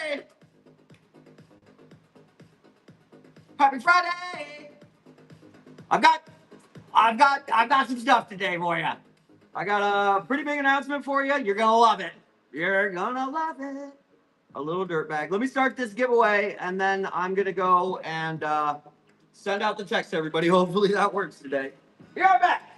Friday! Happy Friday! I've got some stuff today for you. I got a pretty big announcement for you. You're gonna love it. You're gonna love it. A little dirt bag. Let me start this giveaway, and then I'm gonna go and send out the text to everybody. Hopefully that works today. Be right back.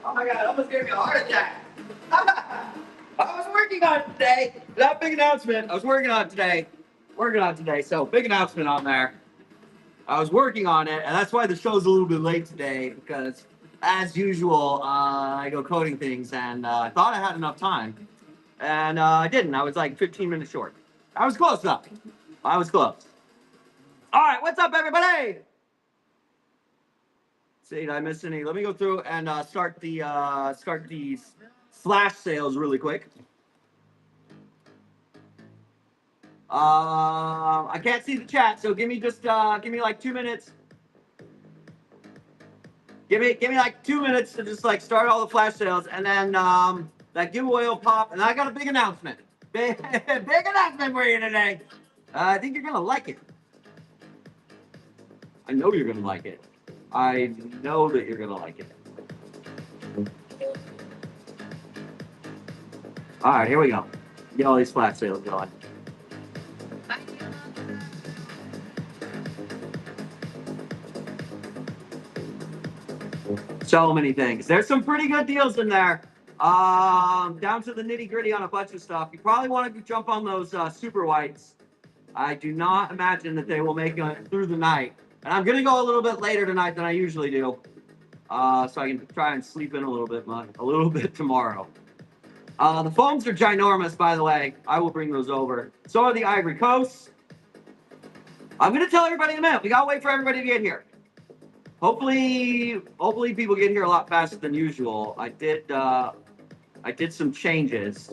Oh my God, almost gave me a heart attack. I was working on it today. That big announcement. I was working on it today. So big announcement on there. I was working on it, and that's why the show's a little bit late today, because as usual, I go coding things, and I thought I had enough time, and I didn't. I was like 15 minutes short. I was close though. I was close. All right, what's up, everybody? See, did I miss any? Let me go through and start these flash sales really quick. I can't see the chat, so give me like 2 minutes. Give me like 2 minutes to just like start all the flash sales, and then that giveaway will pop. And I got a big announcement. Big announcement for you today. I think you're gonna like it. I know you're gonna like it. I know that you're gonna like it. All right, here we go. Get all these flash sales going. So many things. There's some pretty good deals in there. Down to the nitty gritty on a bunch of stuff. You probably want to jump on those super whites. I do not imagine that they will make it through the night. And I'm going to go a little bit later tonight than I usually do. So I can try and sleep in a little bit tomorrow. The foams are ginormous, by the way. I will bring those over. So are the Ivory Coasts. I'm going to tell everybody in a minute. We got to wait for everybody to get here. Hopefully people get here a lot faster than usual. I did some changes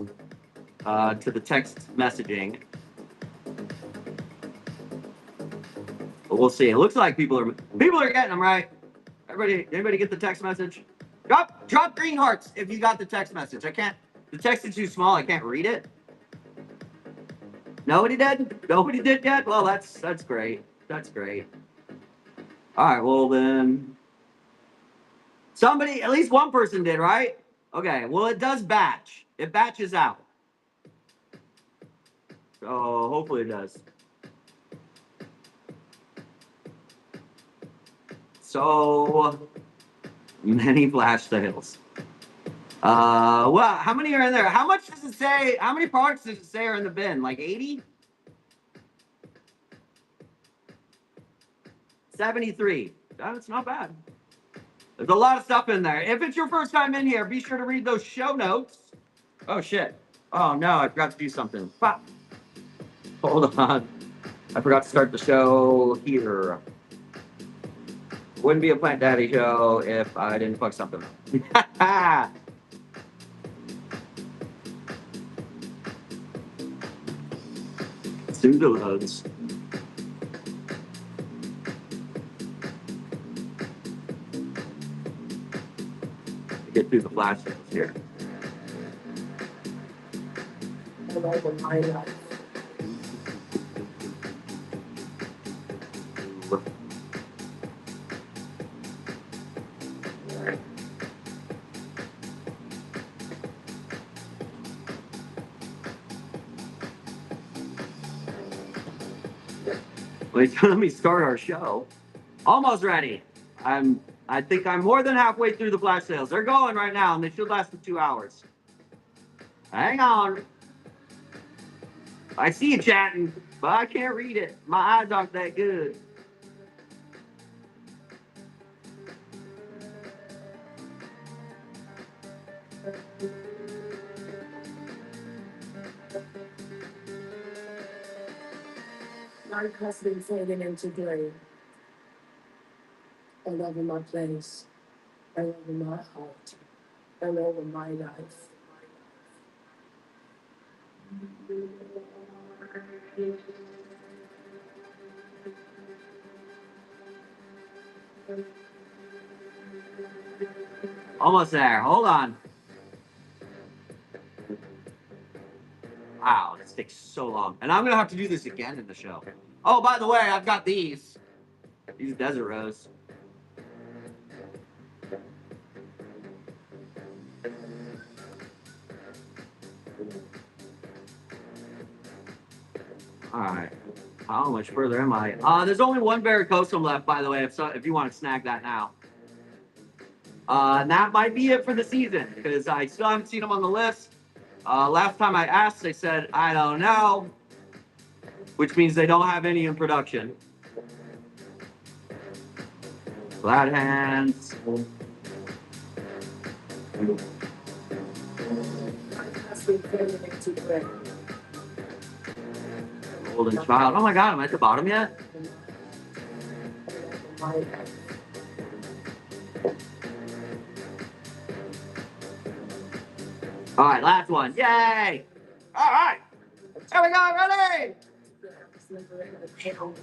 to the text messaging. But we'll see. It looks like people are getting them right. Anybody get the text message? Drop green hearts if you got the text message. The text is too small. I can't read it. Nobody did? Nobody did yet? Well, that's great. That's great. All right, well then, at least one person did, right? Okay, well it does batch. It batches out. So hopefully it does. So many flash sales. Well, how many are in there? How much does it say? How many products does it say are in the bin? Like 80? 73. That's not bad. There's a lot of stuff in there. If it's your first time in here, be sure to read those show notes. Oh, shit. Oh, no, I forgot to do something. Hold on. I forgot to start the show here. Wouldn't be a Plant Daddy show if I didn't fuck something up. Pseudoloads. Get through the flash sales here. Let me start our show. Almost ready. I think I'm more than halfway through the flash sales. They're going right now, and they should last for 2 hours. Hang on. I see you chatting, but I can't read it. My eyes aren't that good. Life has been fading into gray. I love in my place. I love in my heart. I love in my life. Almost there. Hold on. Wow, this takes so long. And I'm going to have to do this again in the show. Oh, by the way, I've got these. These desert rose. All right. How much further am I? There's only one varicosum left, by the way, if you want to snag that now. And that might be it for the season, because I still haven't seen them on the list. Last time I asked, they said, I don't know, which means they don't have any in production. Glad hands. Golden child. Oh my god, am I at the bottom yet? All right, last one. Yay! All right. Here we go, ready?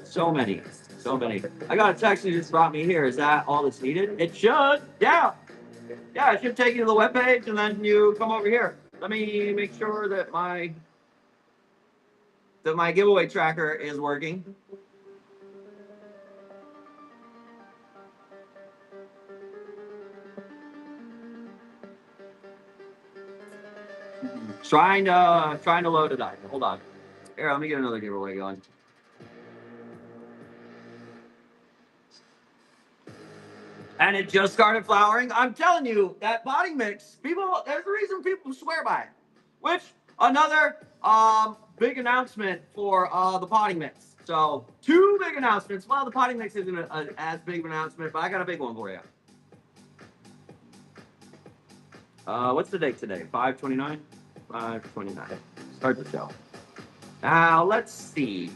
So many. I got a text that just brought me here. Is that all that's needed? It should. Yeah. Yeah, it should take you to the webpage, and then you come over here. Let me make sure that my giveaway tracker is working. Trying to load it up. Hold on. Here, let me get another giveaway going. And it just started flowering. I'm telling you, that potting mix, there's a reason people swear by it. Which, another big announcement for the potting mix. So, 2 big announcements. Well, the potting mix isn't as big of an announcement, but I got a big one for you. What's the date today? 5/29? 5/29. Start the show. Now, let's see.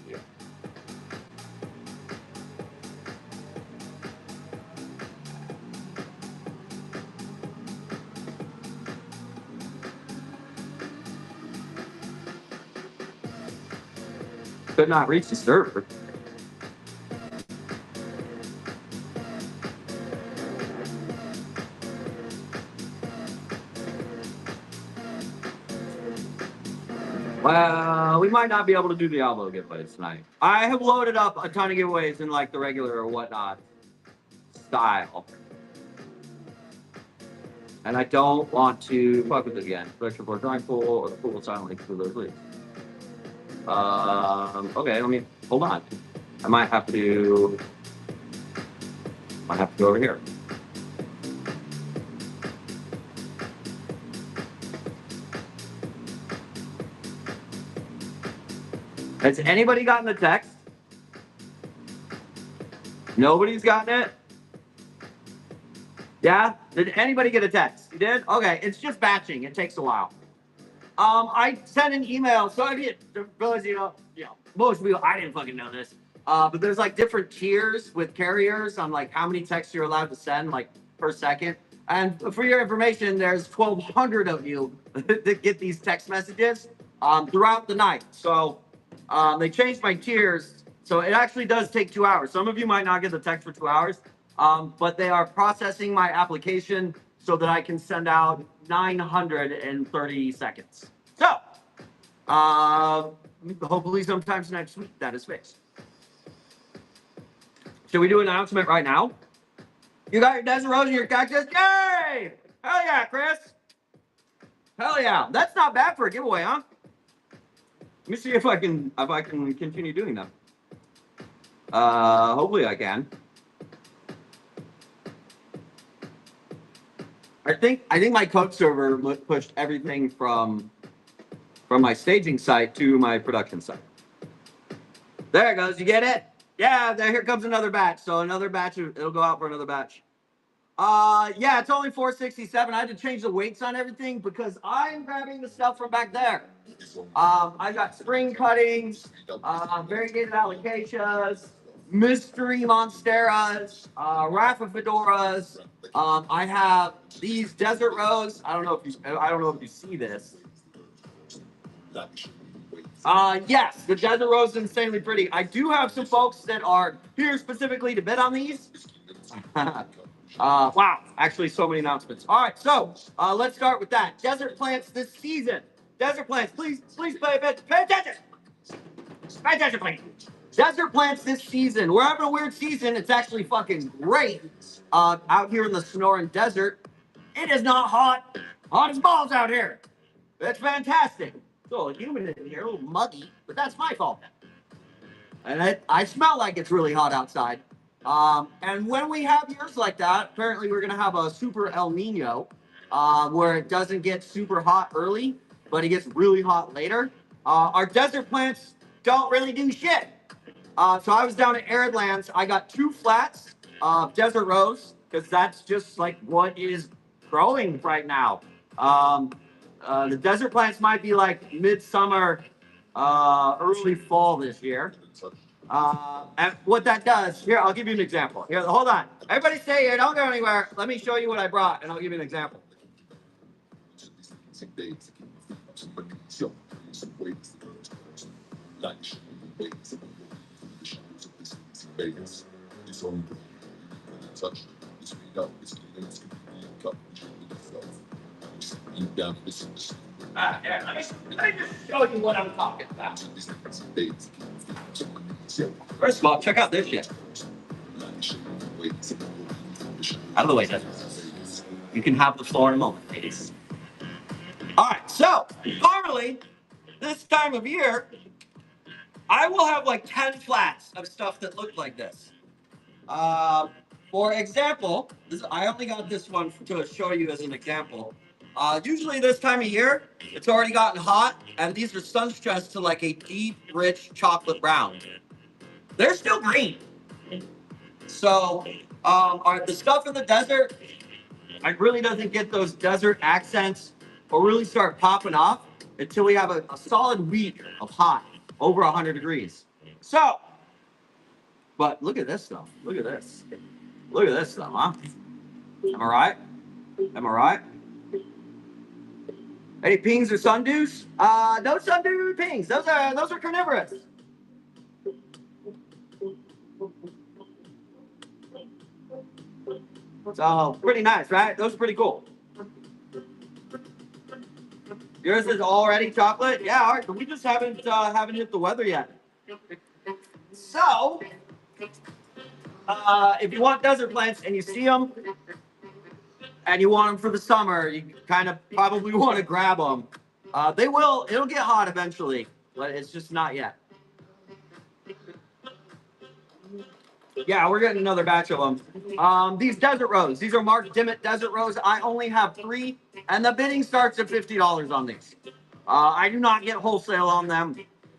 Could not reach the server. Well, we might not be able to do the elbow giveaways tonight. I have loaded up a ton of giveaways in like the regular or whatnot style. And I don't want to fuck with it again. Direction for drawing pool or the pool silently through those leaves. Okay, let me hold on. I might have to go over here. Has anybody gotten the text? Nobody's gotten it? Yeah? Did anybody get a text? You did? Okay, it's just batching. It takes a while. I sent an email. So if you, for those of you know, most people, I didn't fucking know this. But there's like different tiers with carriers on like how many texts you're allowed to send like per second. And for your information, there's 1,200 of you that get these text messages throughout the night. So they changed my tiers. So it actually does take 2 hours. Some of you might not get the text for 2 hours, but they are processing my application so that I can send out 930 seconds. So hopefully sometimes next week that is fixed. Should we do an announcement right now? You got your desert rose and your cactus? Yay! Hell yeah, Chris! Hell yeah! That's not bad for a giveaway, huh? Let me see if I can continue doing that. Hopefully I can. I think my code server pushed everything from my staging site to my production site. There it goes. You get it? Yeah. Here comes another batch. So another batch. It'll go out for another batch. Yeah, it's only 467. I had to change the weights on everything because I'm grabbing the stuff from back there. I got spring cuttings, variegated alocasias, mystery monsteras, rafa fedoras. I have these desert rose. I don't know if you see this. Yes, the desert rose is insanely pretty. I do have some folks that are here specifically to bid on these. Wow, actually so many announcements. All right, so let's start with that. Desert plants this season. Desert plants, please pay attention. Pay attention. Pay attention, please. Desert plants this season. We're having a weird season. It's actually fucking great out here in the Sonoran Desert. It is not hot. Hot as balls out here. It's fantastic. It's a little humid in here, a little muggy, but that's my fault. And I smell like it's really hot outside. And when we have years like that, apparently we're going to have a super El Nino where it doesn't get super hot early, but it gets really hot later. Our desert plants don't really do shit. So I was down at Arid Lands. I got 2 flats of desert rose because that's just like what is growing right now. The desert plants might be like midsummer, early fall this year. And what that does, here, I'll give you an example. Here, hold on. Everybody stay here. Don't go anywhere. Let me show you what I brought, and I'll give you an example. Yeah, let me just show you what I'm talking about. First of all, check out this shit. Out of the way, Desert. You can have the floor in a moment, ladies. All right, so normally this time of year, I will have like 10 flats of stuff that look like this. For example, I only got this one to show you as an example. Usually this time of year, it's already gotten hot, and these are sun-stressed to like a deep, rich chocolate brown. They're still green. So the stuff in the desert, I really doesn't get those desert accents or really start popping off until we have a solid week of hot, over 100 degrees. So, but look at this stuff. Look at this. Look at this stuff, huh? Am I right? Am I right? Any pings or sundews? No sundew pings. Those are carnivorous. So pretty nice, right? Those are pretty cool. Yours is already chocolate? Yeah, all right, but we just haven't hit the weather yet. So, if you want desert plants and you see them and you want them for the summer, you kind of probably want to grab them. It'll get hot eventually, but it's just not yet. Yeah, we're getting another batch of them. These desert rose, these are Mark Dimmitt desert rose. I only have 3, and the bidding starts at $50 on these. I do not get wholesale on them.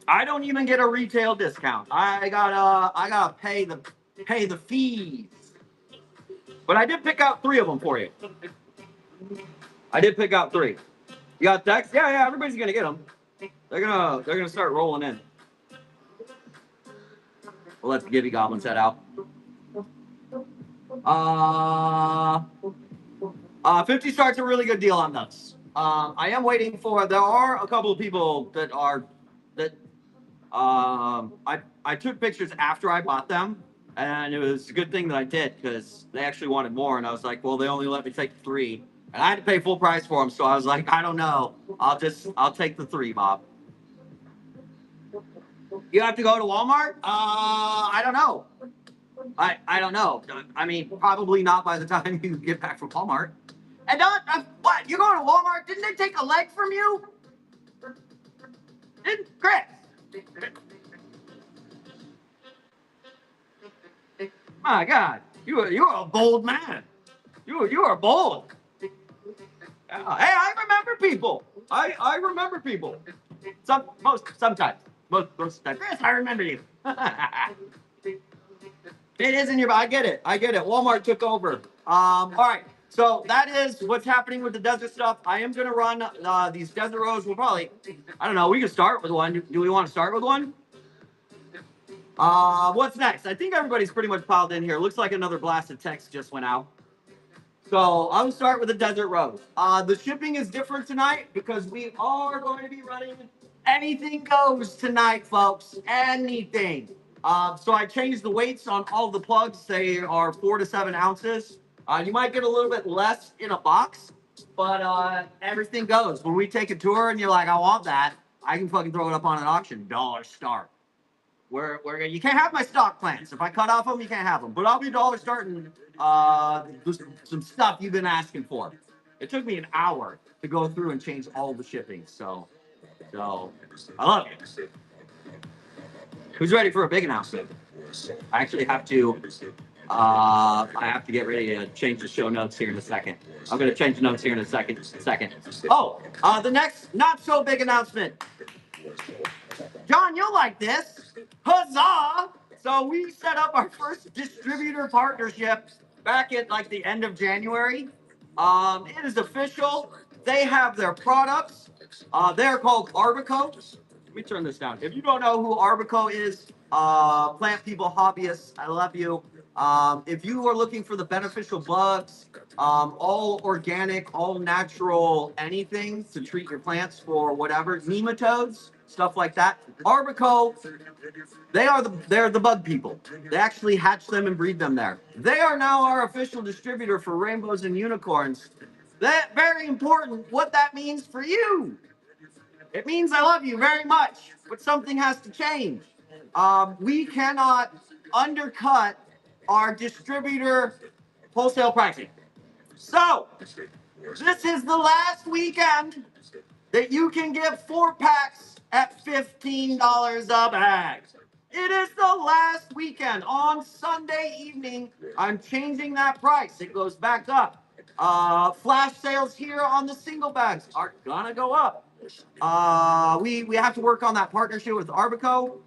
I don't even get a retail discount. I gotta pay the fees. But I did pick out 3 of them for you. I did pick out 3. You got text? Yeah, everybody's gonna get them. They're gonna start rolling in. We'll let the Givvy goblins head out. 50 starts a really good deal on those. I am waiting for. There are a couple of people that I took pictures after I bought them, and it was a good thing that I did because they actually wanted more, and I was like, well, they only let me take 3, and I had to pay full price for them, so I was like, I don't know, I'll take the 3, Bob. You have to go to Walmart? I don't know. I don't know. I mean, probably not by the time you get back from Walmart. And what? You going to Walmart? Didn't they take a leg from you? Didn't Chris? My God, you are a bold man. You are bold. Hey, I remember people. I remember people. Sometimes. Most times. Chris, I remember you. It is in your. I get it. Walmart took over. All right. So that is what's happening with the desert stuff. I am gonna run these desert rows. We'll probably. I don't know. We can start with one. Do we want to start with one? What's next? I think everybody's pretty much piled in here. Looks like another blasted text just went out. So I'll start with the desert rows. The shipping is different tonight because we are going to be running anything goes tonight, folks. Anything. So I changed the weights on all the plugs. They are 4 to 7 ounces. You might get a little bit less in a box, but everything goes. When we take a tour and you're like, I want that, I can fucking throw it up on an auction. Dollar start. You can't have my stock plants. If I cut off them, you can't have them. But I'll be dollar starting some stuff you've been asking for. It took me an hour to go through and change all the shipping. So I love you. Who's ready for a big announcement? I actually have to. I have to get ready to change the show notes here in a second. I'm going to change the notes here in a second. Oh, the next not so big announcement. John, you'll like this. Huzzah! So we set up our first distributor partnership back at like the end of January. It is official. They have their products. They're called Arbico. Let me turn this down. If you don't know who Arbico is, plant people, hobbyists, I love you. If you are looking for the beneficial bugs, all organic, all natural, anything to treat your plants for whatever, nematodes, stuff like that. Arbico, they're the bug people. They actually hatch them and breed them there. They are now our official distributor for rainbows and unicorns. That very important. What that means for you. It means I love you very much, but something has to change. We cannot undercut our distributor wholesale pricing. So, this is the last weekend that you can get 4 packs at $15 a bag. It is the last weekend. On Sunday evening, I'm changing that price. It goes back up. Flash sales here on the single bags are gonna go up. We have to work on that partnership with Arbico.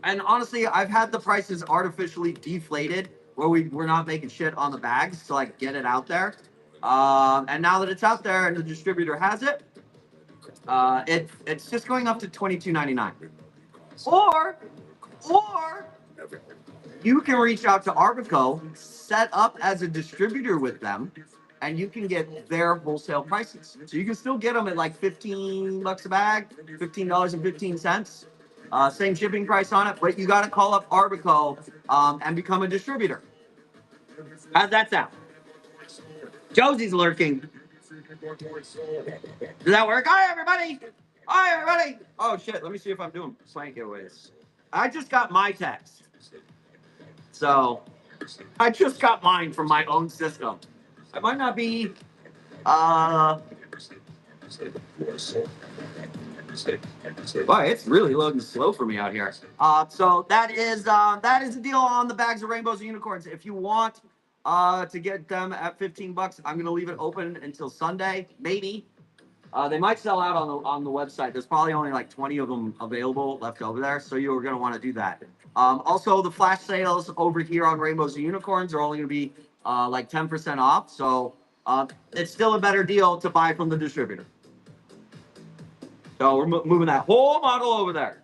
And honestly, I've had the prices artificially deflated where we're not making shit on the bags to like get it out there. And now that it's out there and the distributor has it, it's just going up to $22.99. Or you can reach out to Arbico, set up as a distributor with them, and you can get their wholesale prices. So you can still get them at like $15 a bag, $15.15. Same shipping price on it, but you got to call up Arbico and become a distributor. How's that sound? Josie's lurking. Does that work? Hi, everybody. Oh, shit. Let me see if I'm doing plant giveaways. I just got my text. So I just got mine from my own system. I might not be. Boy, it's really loading slow for me out here. So that is the deal on the bags of rainbows and unicorns. If you want to get them at $15, I'm gonna leave it open until Sunday, maybe. They might sell out on the website. There's probably only like 20 of them available left over there, so you're gonna want to do that. Also, the flash sales over here on rainbows and unicorns are only gonna be like 10% off. So it's still a better deal to buy from the distributor. So we're moving that whole model over there.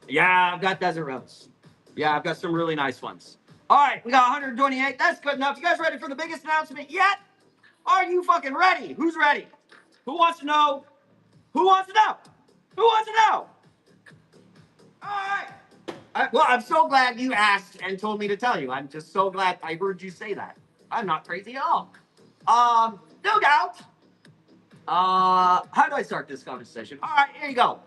Yeah, I've got desert rows. Yeah, I've got some really nice ones. All right, we got 128. That's good enough. You guys ready for the biggest announcement yet? Are you fucking ready? Who's ready? Who wants to know? Who wants to know? Who wants to know? All right. Well, I'm so glad you asked and told me to tell you. I'm just so glad I heard you say that. I'm not crazy at all. No doubt. How do I start this conversation? All right, here you go.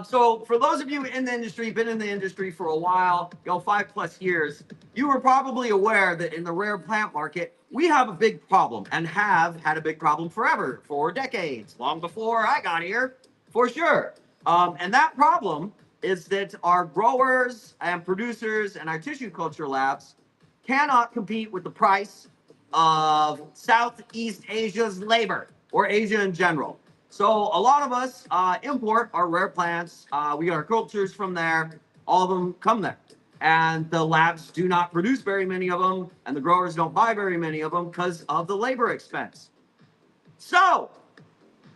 So for those of you in the industry, been in the industry for a while, 5+ years, you were probably aware that in the rare plant market, we have a big problem and have had a big problem forever, for decades, long before I got here, for sure. And that problem is that our growers and producers and our tissue culture labs cannot compete with the price of Southeast Asia's labor or Asia in general. So a lot of us import our rare plants. We get our cultures from there. All of them come there. And the labs do not produce very many of them, and the growers don't buy very many of them because of the labor expense. So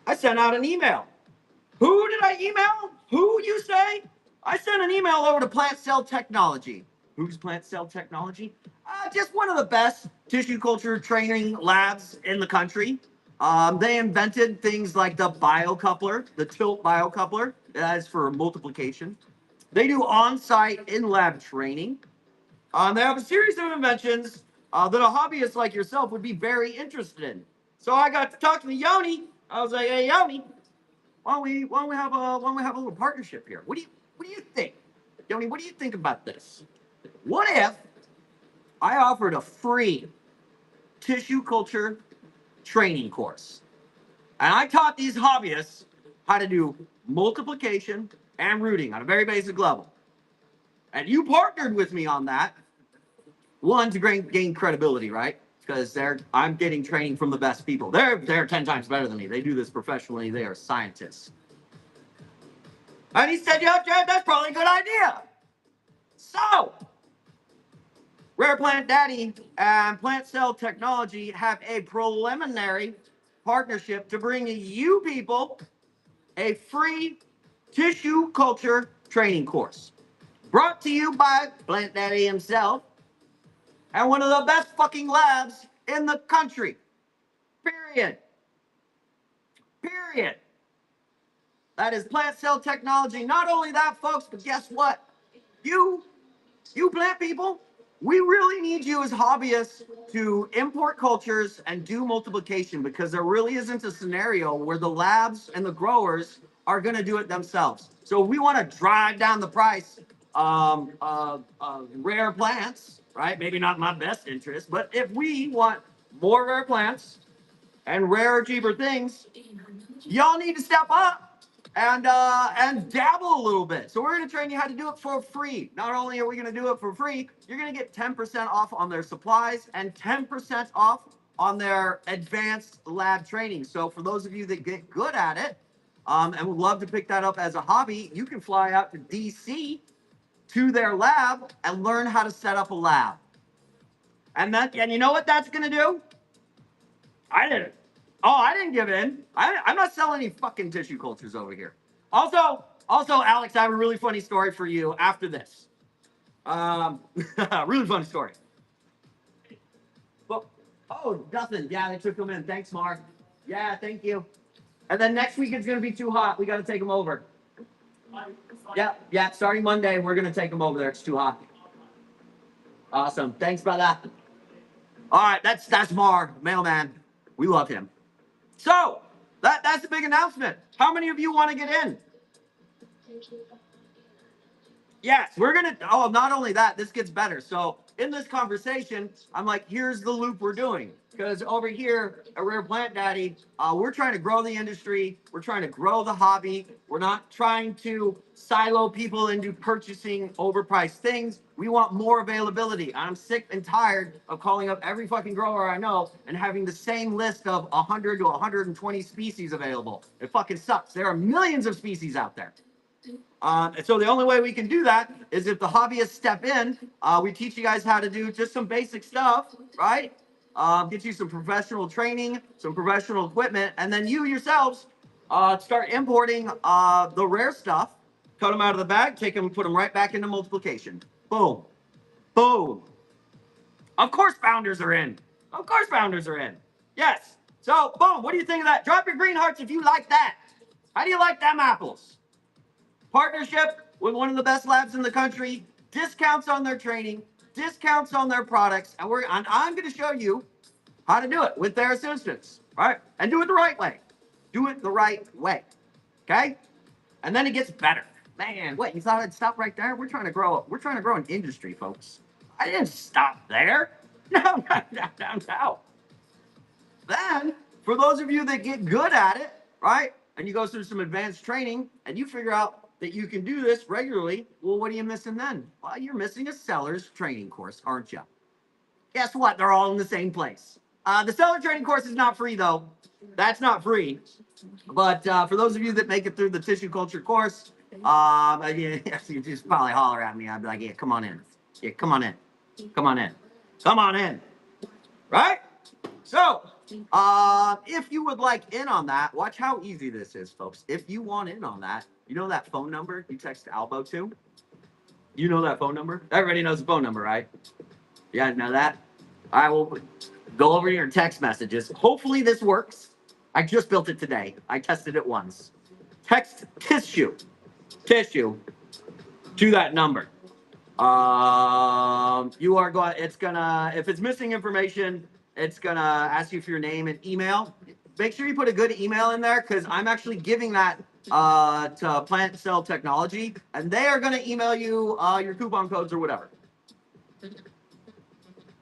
I sent out an email. Who did I email? Who, you say? I sent an email over to Plant Cell Technology. Who's Plant Cell Technology? Just one of the best tissue culture training labs in the country. They invented things like the biocoupler, the tilt biocoupler. That is for multiplication. They do on-site in-lab training. They have a series of inventions that a hobbyist like yourself would be very interested in. So I got to talk to Yoni. I was like, hey, Yoni, why don't we have a little partnership here? What do you think? Yoni, what do you think about this? What if I offered a free tissue culture training course? And I taught these hobbyists how to do multiplication and rooting on a very basic level. And you partnered with me on that. One, to gain credibility, right? Because I'm getting training from the best people. They're 10 times better than me. They do this professionally. They are scientists. And he said, yeah, Jared, that's probably a good idea. So, Rare Plant Daddy and Plant Cell Technology have a preliminary partnership to bring you people a free tissue culture training course. Brought to you by Plant Daddy himself and one of the best fucking labs in the country. Period. Period. That is Plant Cell Technology. Not only that, folks, but guess what? You plant people, we really need you as hobbyists to import cultures and do multiplication, because there really isn't a scenario where the labs and the growers are going to do it themselves. So we want to drive down the price of rare plants, right? Maybe not my best interest, but if we want more rare plants and rarer, cheaper things, y'all need to step up and dabble a little bit. So we're going to train you how to do it for free. Not only are we going to do it for free, you're going to get 10% off on their supplies and 10% off on their advanced lab training. So for those of you that get good at it and would love to pick that up as a hobby, you can fly out to DC to their lab and learn how to set up a lab. And you know what that's going to do? I didn't. Oh, I didn't give in. I'm not selling any fucking tissue cultures over here. Also, Alex, I have a really funny story for you after this. Really funny story. Well, oh, nothing. Yeah, they took them in. Thanks, Mark. Yeah, thank you. And then next week it's gonna be too hot. We got to take them over. Yeah. Starting Monday, we're gonna take them over there. It's too hot. Awesome. Thanks, brother. All right, that's Mar, mailman. We love him. So that's a big announcement. How many of you want to get in? Yes, we're gonna. Oh, not only that, this gets better. So in this conversation, I'm like, here's the loop we're doing. Because over here at Rare Plant Daddy, we're trying to grow the industry. We're trying to grow the hobby. We're not trying to silo people into purchasing overpriced things. We want more availability. I'm sick and tired of calling up every fucking grower I know and having the same list of 100 to 120 species available. It fucking sucks. There are millions of species out there. And so the only way we can do that is if the hobbyists step in. We teach you guys how to do just some basic stuff, right? Get you some professional training, some professional equipment, and then you yourselves start importing the rare stuff cut them out of the bag, take them and put them right back into multiplication. Boom. Boom. Of course founders are in. Of course founders are in. Yes. So, boom. What do you think of that? Drop your green hearts if you like that. How do you like them apples? Partnership with one of the best labs in the country, discounts on their training, discounts on their products, and I'm going to show you how to do it with their assistance, right? And do it the right way. Do it the right way, okay? And then it gets better. Man, what, you thought I'd stop right there? We're trying to grow an industry, folks. I didn't stop there. No. Then, for those of you that get good at it, right, and you go through some advanced training and you figure out that you can do this regularly, well, what are you missing then? Well, you're missing a seller's training course, aren't you? Guess what? They're all in the same place. The seller training course is not free, though. That's not free. But for those of you that make it through the tissue culture course, you just probably holler at me. I'd be like, yeah, come on in. Yeah, come on in. Come on in. Come on in. Right? So, if you would like in on that, watch how easy this is, folks. If you want in on that, you know that phone number you text Albo to? You know that phone number? Everybody knows the phone number, right? You guys know that? I will go over to your text messages. Hopefully this works. I just built it today. I tested it once. Text tissue to that number. You are going, it's gonna, if it's missing information, it's gonna ask you for your name and email. Make sure you put a good email in there because I'm actually giving that to Plant Cell Technology, and they are gonna email you your coupon codes or whatever.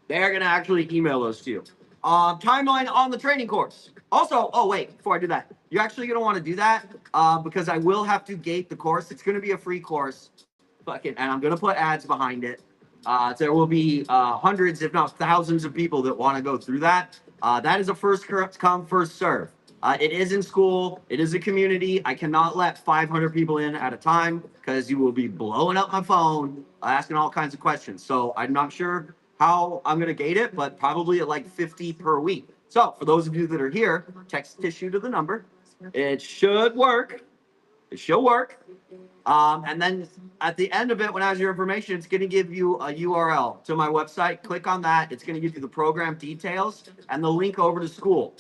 They're gonna actually email those to you. Timeline on the training course. Also, oh wait, before I do that, you're actually gonna want to do that because I will have to gate the course. It's gonna be a free course. And I'm going to put ads behind it. There will be hundreds, if not thousands of people that want to go through that. That is a first come, first serve. It is in school. It is a community. I cannot let 500 people in at a time because you will be blowing up my phone, asking all kinds of questions. So I'm not sure how I'm going to gate it, but probably at like 50 per week. So for those of you that are here, text tissue to the number. It should work. It should work. And then at the end of it, when it has your information, it's going to give you a URL to my website. Click on that. It's going to give you the program details and the link over to school.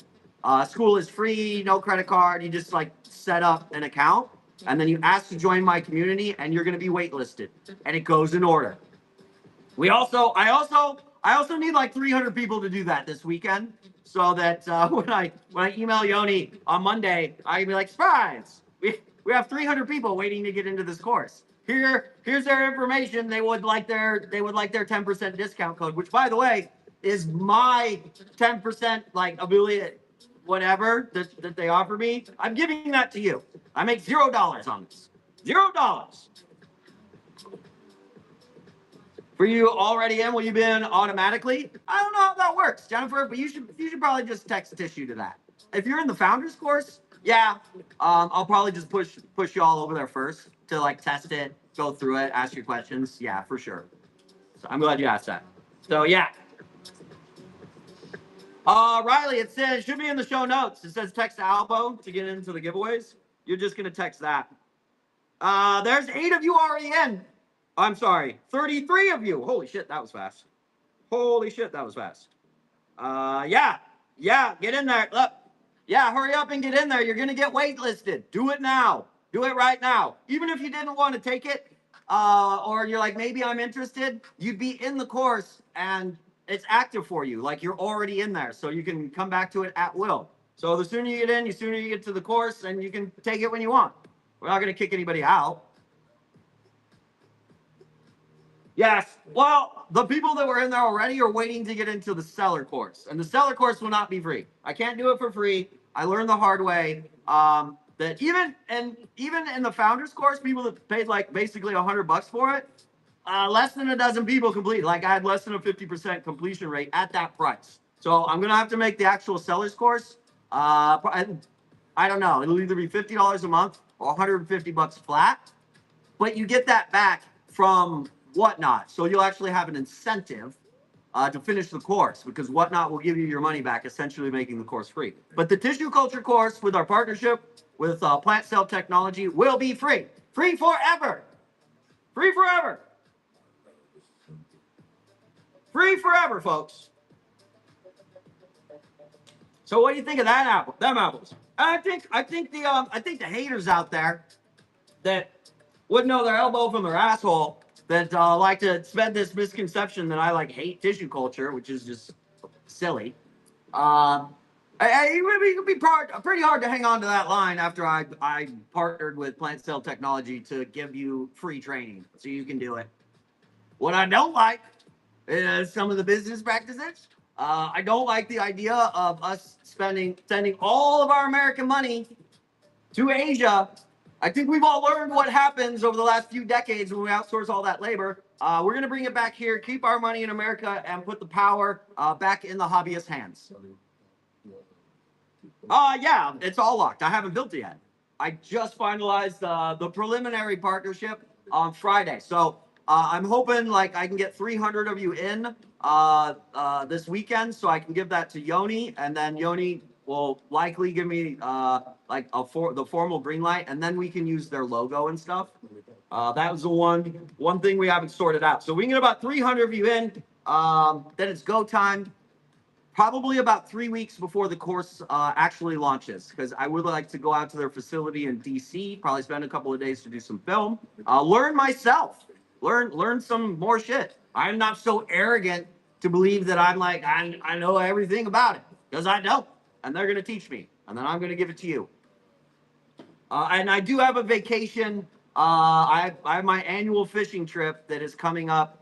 School is free, no credit card. You just like set up an account and then you ask to join my community and you're going to be waitlisted and it goes in order. I also need like 300 people to do that this weekend so that when I email Yoni on Monday, I can be like, surprise, we have 300 people waiting to get into this course. Here's their information. They would like their 10% discount code, which by the way is my 10% like affiliate whatever that they offer me. I'm giving that to you. I make $0 on this. $0. For you already in, will you be in automatically? I don't know how that works, Jennifer, but you should probably just text tissue to that. If you're in the founders course, yeah, I'll probably just push you all over there first to like test it, go through it, ask your questions. Yeah, for sure. So I'm glad you asked that. So yeah. Riley, it says, should be in the show notes. It says text Albo to get into the giveaways. You're just gonna text that. There's 8 of you already in. I'm sorry, 33 of you. Holy shit, that was fast. Holy shit, that was fast. Yeah, get in there. Look. Yeah, hurry up and get in there. You're going to get waitlisted. Do it now. Do it right now. Even if you didn't want to take it, or you're like, maybe I'm interested, you'd be in the course and it's active for you. Like you're already in there, so you can come back to it at will. So the sooner you get in, the sooner you get to the course, and you can take it when you want. We're not going to kick anybody out. Yes. Well, the people that were in there already are waiting to get into the seller course, and the seller course will not be free. I can't do it for free. I learned the hard way that even in the founders course, people that paid like basically $100 for it, less than a dozen people complete. Like I had less than a 50% completion rate at that price. So I'm gonna have to make the actual sellers course. I don't know. It'll either be $50 a month or $150 flat, but you get that back from Whatnot. So you'll actually have an incentive to finish the course because Whatnot will give you your money back, essentially making the course free. But the tissue culture course with our partnership with Plant Cell Technology will be free. Free forever. Free forever. Free forever, folks. So what do you think of that apple? Them apples. I think the haters out there that wouldn't know their elbow from their asshole that like to spread this misconception that I like hate tissue culture, which is just silly. It would be pretty hard to hang on to that line after I partnered with Plant Cell Technology to give you free training so you can do it. What I don't like is some of the business practices. I don't like the idea of us sending all of our American money to Asia. I think we've all learned what happens over the last few decades when we outsource all that labor. We're going to bring it back here, keep our money in America, and put the power back in the hobbyist hands. Yeah, it's all locked. I haven't built it yet. I just finalized the preliminary partnership on Friday. So I'm hoping like I can get 300 of you in this weekend so I can give that to Yoni, and then Yoni will likely give me the formal green light, and then we can use their logo and stuff. That was the one thing we haven't sorted out. So we can get about 300 of you in. Then it's go time. Probably about 3 weeks before the course actually launches, because I would like to go out to their facility in DC, probably spend a couple of days to do some film, learn myself, learn some more shit. I'm not so arrogant to believe that I'm like, I know everything about it, because I don't. And they're going to teach me, and then I'm going to give it to you. And I do have a vacation. I have my annual fishing trip that is coming up.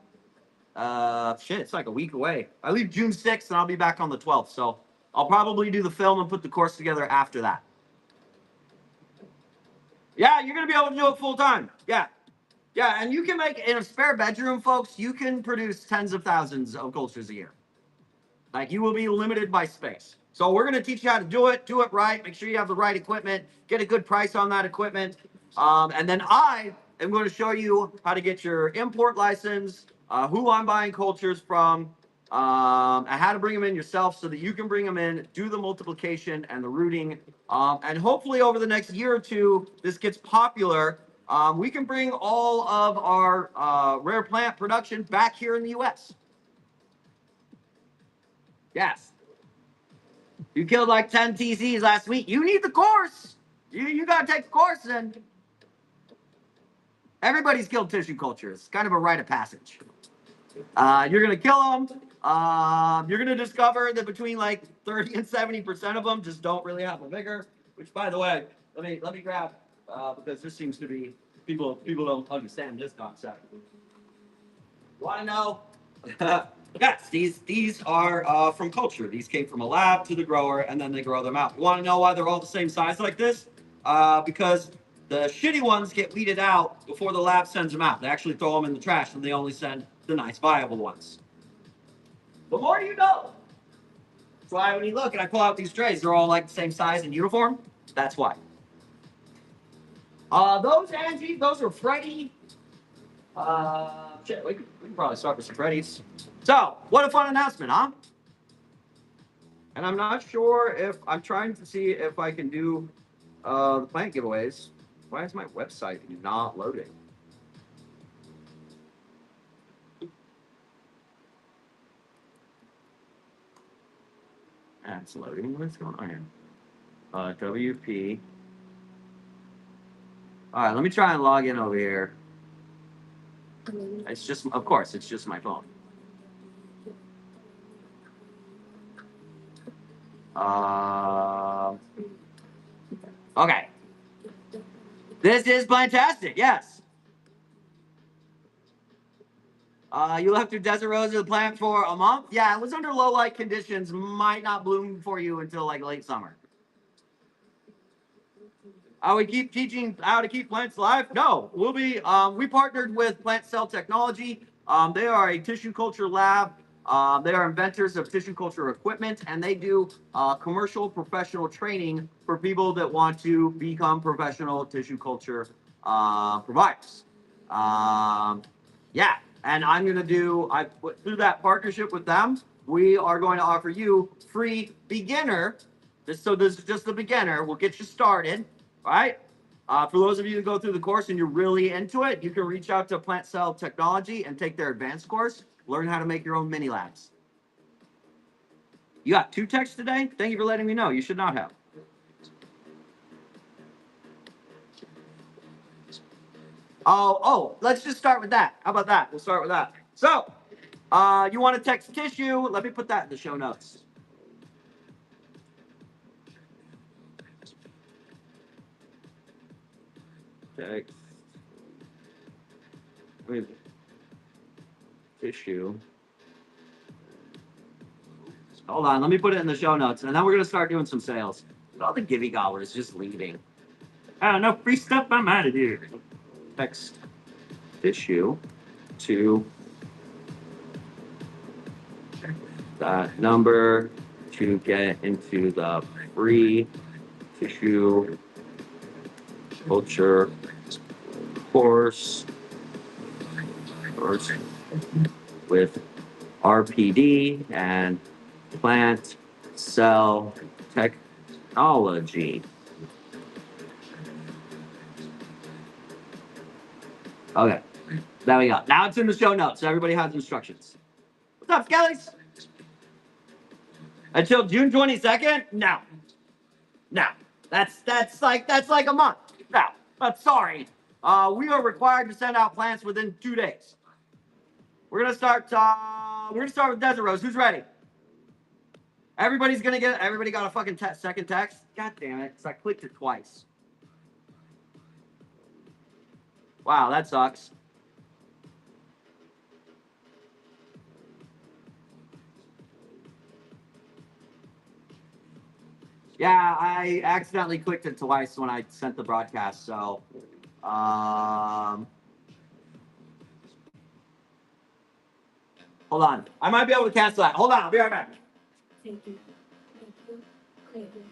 It's like a week away. I leave June 6th and I'll be back on the 12th. So I'll probably do the film and put the course together after that. Yeah, you're going to be able to do it full time. Yeah. Yeah, and you can make, in a spare bedroom, folks, you can produce tens of thousands of cultures a year. Like, you will be limited by space. So we're going to teach you how to do it right, make sure you have the right equipment, get a good price on that equipment. And then I am going to show you how to get your import license, who I'm buying cultures from, and how to bring them in yourself so that you can bring them in, do the multiplication and the rooting. And hopefully over the next year or two, this gets popular. We can bring all of our rare plant production back here in the U.S. Yes. You killed like 10 TCs last week. You need the course. You got to take the course, and everybody's killed tissue culture. It's kind of a rite of passage. You're going to kill them. You're going to discover that between like 30 and 70% of them just don't really have a vigor, which, by the way, let me grab, because this seems to be, people don't understand this concept. Want to know? Yes, these are from culture. These came from a lab to the grower, and then they grow them out. You want to know why they're all the same size like this? Because the shitty ones get weeded out before the lab sends them out. They actually throw them in the trash, and they only send the nice, viable ones. The more you know. That's why when you look and I pull out these trays, they're all like the same size and uniform. That's why. Those Angie, those are Freddy. Shit, we can probably start with some Freddies. So, what a fun announcement, huh? And I'm not sure if I'm trying to see if I can do the plant giveaways. Why is my website not loading? It's loading. What's going on here? WP. All right, let me try and log in over here. It's just, of course, it's just my phone. Okay. This is fantastic. Yes. You left your desert rose of the plant for a month? Yeah, it was under low light conditions. Might not bloom for you until like late summer. We keep teaching how to keep plants alive? No, we'll be, we partnered with Plant Cell Technology. They are a tissue culture lab. They are inventors of tissue culture equipment, and they do commercial professional training for people that want to become professional tissue culture providers. Yeah, and I'm going to do, through that partnership with them, we are going to offer you free beginner. So this is just the beginner. We'll get you started, right? For those of you who go through the course and you're really into it, you can reach out to Plant Cell Technology and take their advanced course. Learn how to make your own mini labs. You got 2 texts today? Thank you for letting me know. You should not have. Oh, let's just start with that. How about that? We'll start with that. So, you want to text tissue? Let me put that in the show notes. Text with tissue. Hold on, let me put it in the show notes, and then we're gonna start doing some sales. All the Givvy gobblers just leaving. Oh, no free stuff. I'm out of here. Text tissue to that number to get into the free tissue culture course with RPD and plant cell technology. Okay, there we go. Now it's in the show notes, so everybody has instructions. What's up, Skellies? Until June 22nd? No. That's like a month. No, but sorry. We are required to send out plants within 2 days. We're gonna start with Desert Rose. Who's ready? Everybody's gonna get it. Everybody got a fucking second text? God damn it. So I clicked it twice. Wow, that sucks. Yeah, I accidentally clicked it twice when I sent the broadcast, so hold on. I might be able to cancel that. Hold on, I'll be right back. Thank you. Thank you.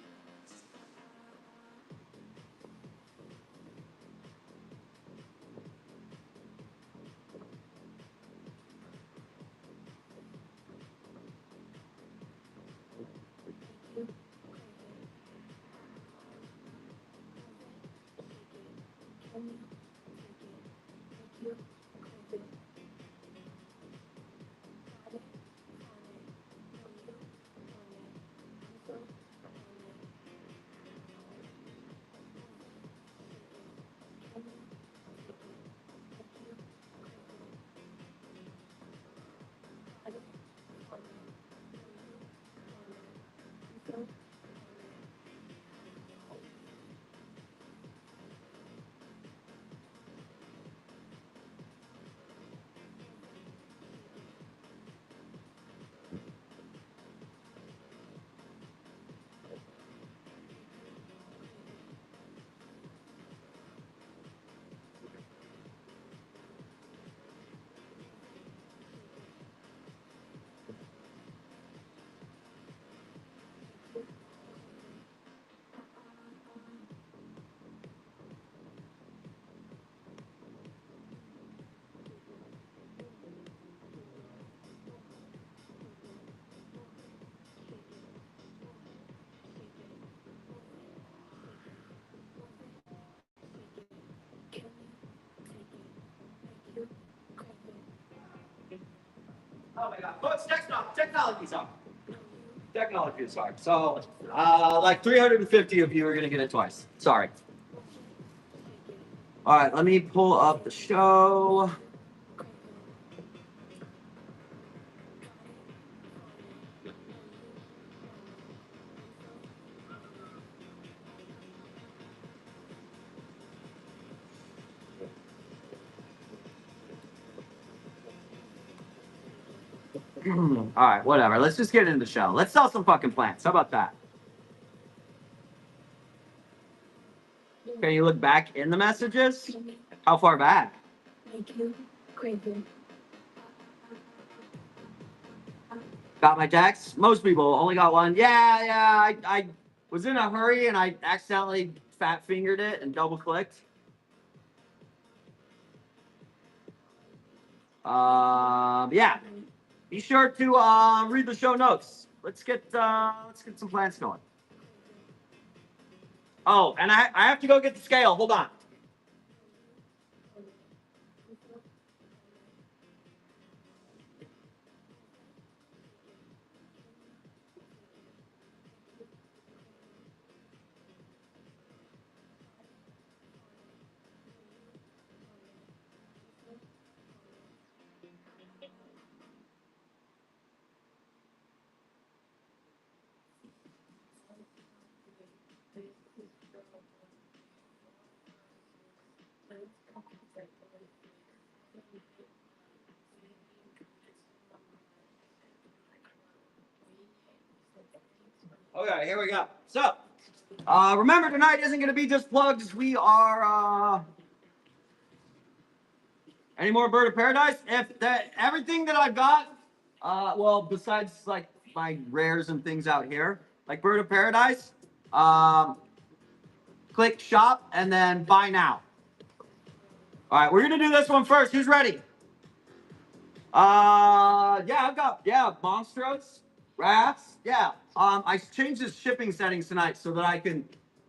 Oh my god. Oh, it's technology's on. Technology is hard. So, like 350 of you are gonna get it twice. Sorry. All right, let me pull up the show. All right, whatever. Let's just get into the show. Let's sell some fucking plants. How about that? Can you look back in the messages? How far back? Thank you. Craven. Got my text? Most people only got one. Yeah. I was in a hurry and I accidentally fat fingered it and double clicked. Yeah. Be sure to read the show notes. Let's get some plants going. Oh, and I have to go get the scale. Hold on. Okay, here we go. So, remember tonight isn't going to be just plugs. We are any more Bird of Paradise? If that everything that I've got, well, besides like my rares and things out here, like Bird of Paradise, click shop and then buy now. All right, we're gonna do this one first. Who's ready? Yeah, I've got Monstros, Rafts. Yeah. I changed the shipping settings tonight so that I can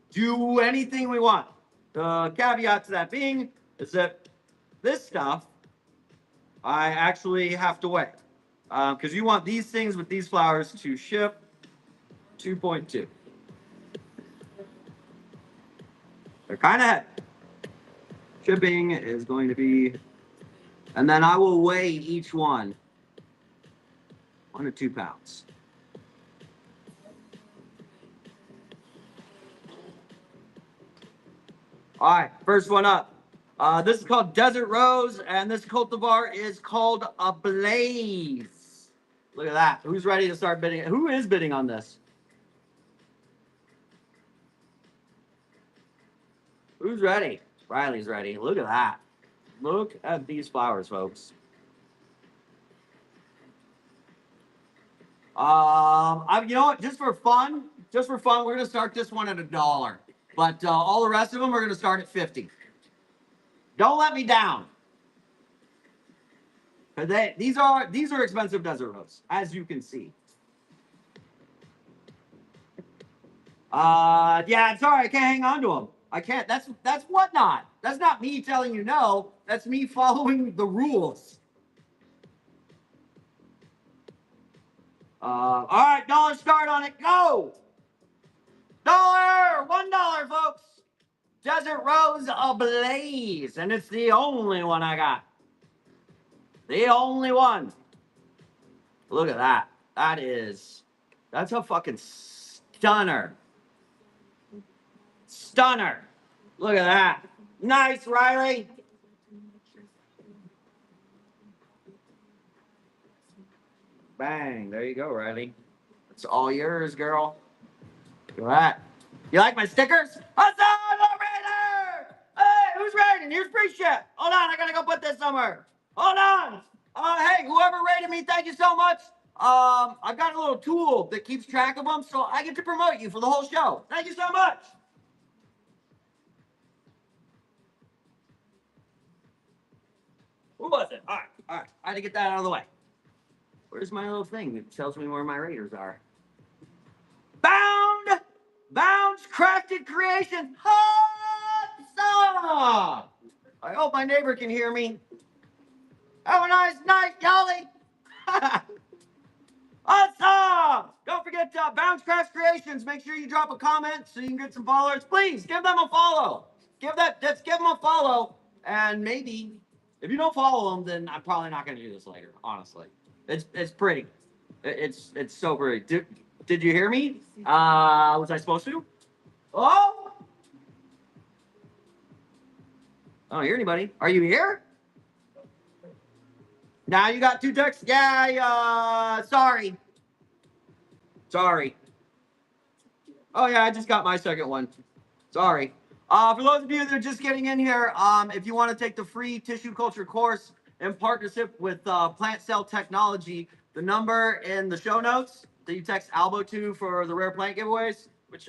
do anything we want. The caveat to that being is that this stuff I actually have to weigh because you want these things with these flowers to ship 2.2. They're kind of heavy. Shipping is going to be, and then I will weigh each one 1 to 2 pounds. All right, first one up. This is called Desert Rose, and this cultivar is called Ablaze. Look at that. Who's ready to start bidding? Who is bidding on this? Who's ready? Riley's ready. Look at that. Look at these flowers, folks. You know what? Just for fun, we're gonna start this one at $1. But all the rest of them are gonna start at 50. Don't let me down. These are expensive desert rose, as you can see. Yeah, sorry, I can't hang on to them. I can't. That's whatnot. That's not me telling you no. That's me following the rules. All right, dollar start on it. Go. $1, folks. Desert Rose Ablaze, and it's the only one I got. The only one. Look at that. That's a fucking stunner. Stunner. Look at that. Nice, Riley. Bang. There you go, Riley. It's all yours, girl. Look at that. You like my stickers? Huzzah, the Raider! Hey, who's raiding? Here's free shit. Hold on, I gotta go put this somewhere. Hold on. Hey, whoever raided me, thank you so much. I've got a little tool that keeps track of them, so I get to promote you for the whole show. Thank you so much. Who was it? All right. I had to get that out of the way. Where's my little thing that tells me where my raiders are? Bounds crafted creation. Huzzah! I hope my neighbor can hear me. Have a nice night, Yolly. Awesome! Don't forget Bounce Crafts Creations. Make sure you drop a comment so you can get some followers. Please give them a follow. Give them a follow. And maybe if you don't follow them, then I'm probably not going to do this later. Honestly, it's pretty. It's so pretty. Did you hear me? Was I supposed to? Oh! I don't hear anybody. Are you here? Now you got 2 texts. Yeah, sorry. Sorry. Oh yeah, I just got my second one. Sorry. For those of you that are just getting in here, if you want to take the free tissue culture course in partnership with Plant Cell Technology, the number in the show notes that you text Albo to for the rare plant giveaways, which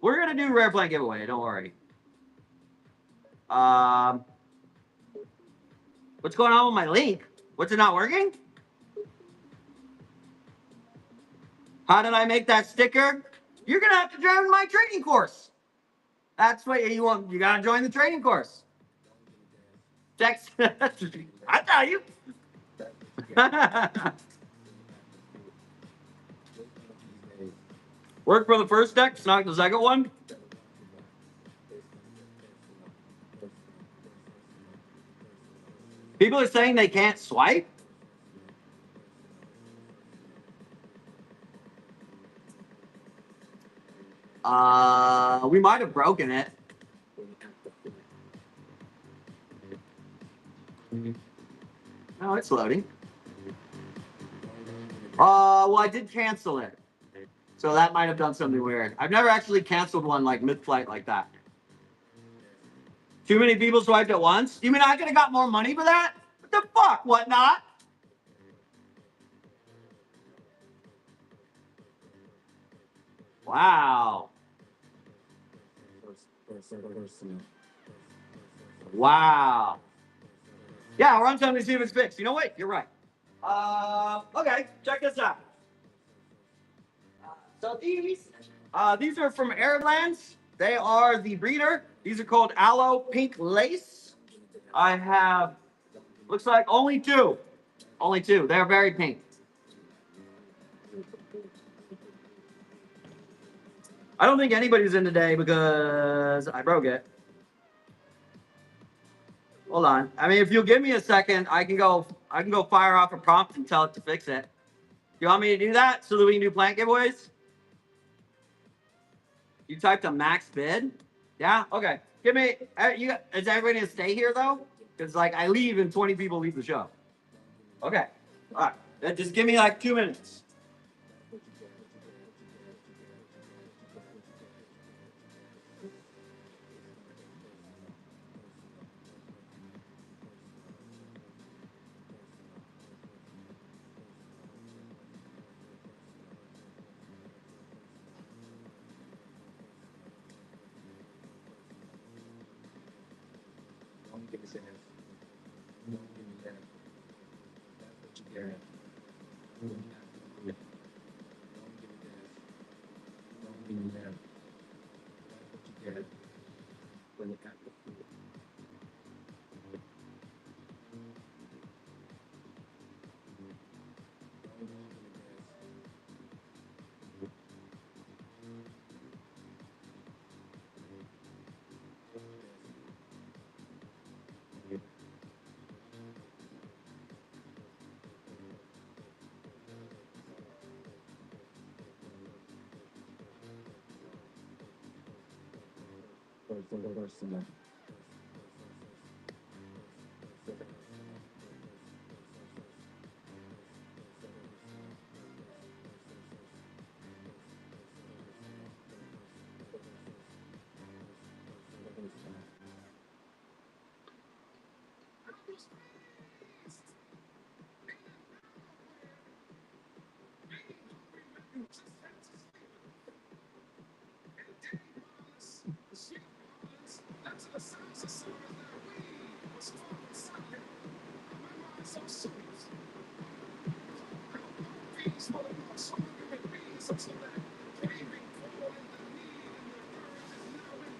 we're gonna do rare plant giveaway. Don't worry. What's going on with my link? What's it not working? How did I make that sticker? you're gonna have to join my training course. That's what you want. You gotta join the training course. Text. I tell you. Work for the first deck, not the second one. People are saying they can't swipe. We might have broken it. No, it's loading. Well, I did cancel it. So that might have done something weird. I've never actually canceled one like mid-flight like that. Too many people swiped at once? You mean I could have got more money for that? What the fuck? What not? Wow. Wow. Yeah, I'll run something to see if it's fixed. You know what? You're right. Okay, check this out. So these are from Airlands. They are the breeder. These are called Aloe Pink Lace. I have, looks like only two. Only two. They're very pink. I don't think anybody's in today because I broke it. Hold on. I mean, if you'll give me a second, I can go fire off a prompt and tell it to fix it. You want me to do that so that we can do plant giveaways? You typed a max bid? Yeah? Okay. Give me, is everybody gonna stay here though? Because like I leave and 20 people leave the show. Okay. All right. Then just give me like 2 minutes.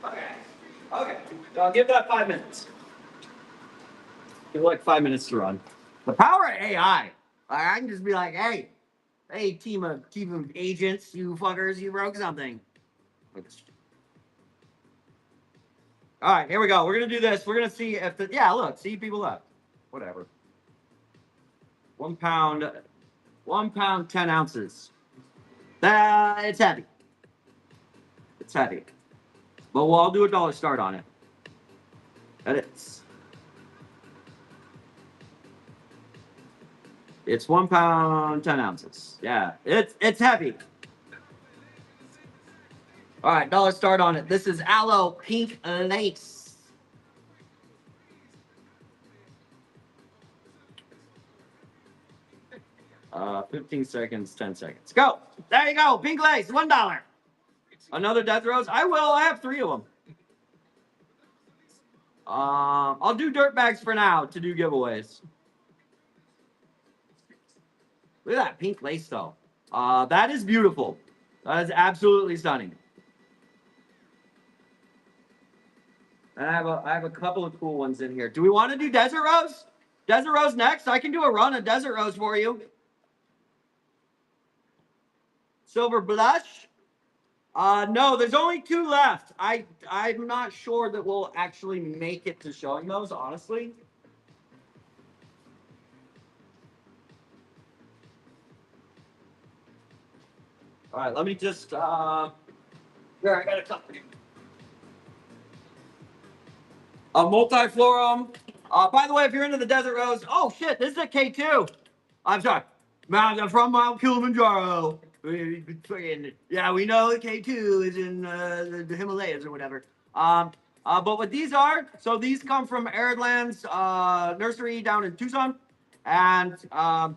Okay. Okay. So I'll give that 5 minutes. Give it like 5 minutes to run. The power of AI. I can just be like, hey, team of agents, you fuckers, you broke something. All right, here we go. We're gonna do this. We're gonna see if the look, see people left. Whatever. 1 pound, 1 pound, 10 ounces. It's heavy. It's heavy. But I'll do a dollar start on it. Edits. It's 1 pound, 10 ounces. Yeah, it's heavy. All right, dollar start on it. This is Aloe Pink Lace. Uh, 15 seconds, 10 seconds. Go. There you go. Pink Lace, $1. Another Death Rose. I will. I have 3 of them. I'll do dirt bags for now to do giveaways. Look at that pink lace though. That is beautiful. That is absolutely stunning. And I have a couple of cool ones in here. Do we want to do desert rose? Desert rose next. I can do a run of desert rose for you. Silver blush. No, there's only 2 left. I'm not sure that we'll actually make it to showing those, honestly. All right, let me just here, I got a couple. A multiflorum. By the way, if you're into the desert rose, oh shit, this is a K2. I'm sorry. I'm from Mount Kilimanjaro. Yeah, we know K2 is in the Himalayas or whatever. But what these are, so these come from Arid Lands Nursery down in Tucson. And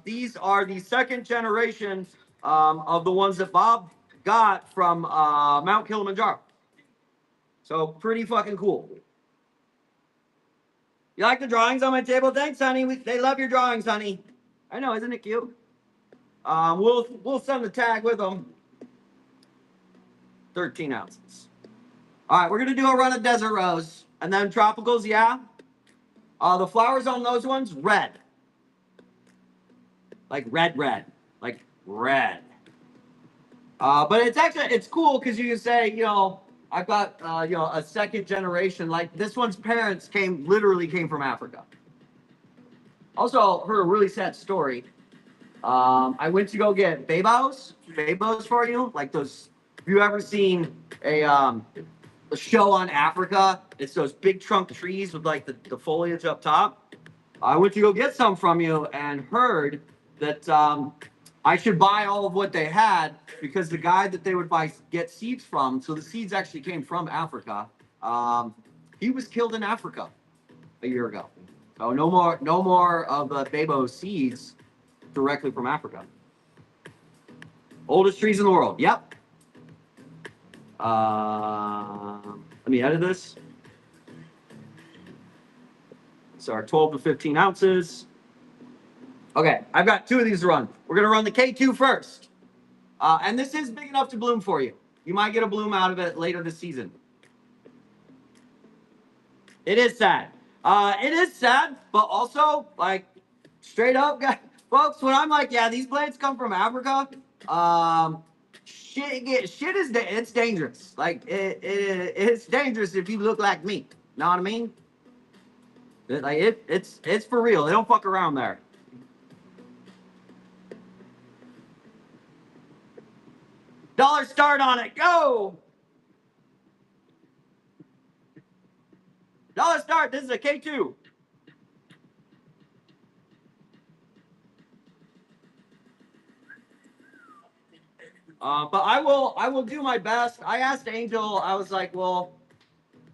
these are the second generation of the ones that Bob got from Mount Kilimanjaro. So pretty fucking cool. You like the drawings on my table? Thanks, honey. They love your drawings, honey. I know, isn't it cute? We'll send the tag with them. 13 ounces. All right, we're gonna do a run of desert rose, and then tropicals. Yeah. The flowers on those ones red, like red, like red. But it's cool because you can say, I've got a second generation. Like this one's parents literally came from Africa. Also heard a really sad story. I went to go get babos for you. Like those. Have you ever seen a show on Africa? It's those big trunk trees with like the foliage up top. I went to go get some from you and heard that I should buy all of what they had because the guy that they would get seeds from. So the seeds actually came from Africa. He was killed in Africa a year ago. So no more of the babo seeds directly from Africa. Oldest trees in the world. Yep. Let me edit this. So our 12 to 15 ounces. Okay, I've got 2 of these to run. We're gonna run the K2 first. And this is big enough to bloom for you. You might get a bloom out of it later this season. It is sad. But also, like, straight up, guys, folks, when I'm like, yeah, these plants come from Africa, shit is it's dangerous. Like, it's dangerous if you look like me. Know what I mean? It's for real. They don't fuck around there. Dollar start on it. Go. Dollar start. This is a K2. But I will do my best. I asked Angel. I was like, well,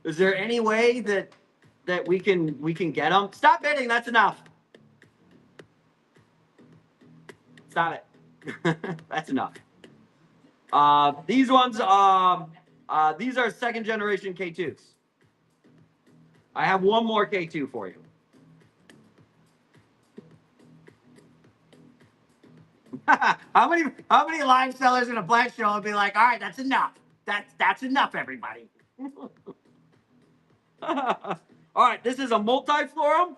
is there any way that we can get them? Stop bidding. That's enough. Stop it. That's enough. These ones, these are second generation K2s. I have one more K2 for you. how many live sellers in a plant show will be like, all right, that's enough. That's enough, everybody. All right, this is a multiflorum.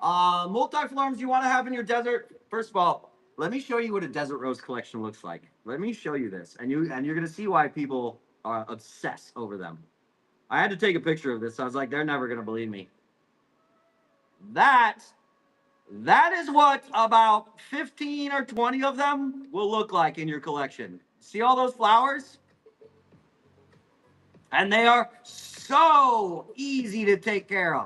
Multiflorums you want to have in your desert. First of all, let me show you what a desert rose collection looks like. Let me show you this, and you're gonna see why people obsess over them. I had to take a picture of this. I was like, they're never gonna believe me. That is what about 15 or 20 of them will look like in your collection. See all those flowers? And they are so easy to take care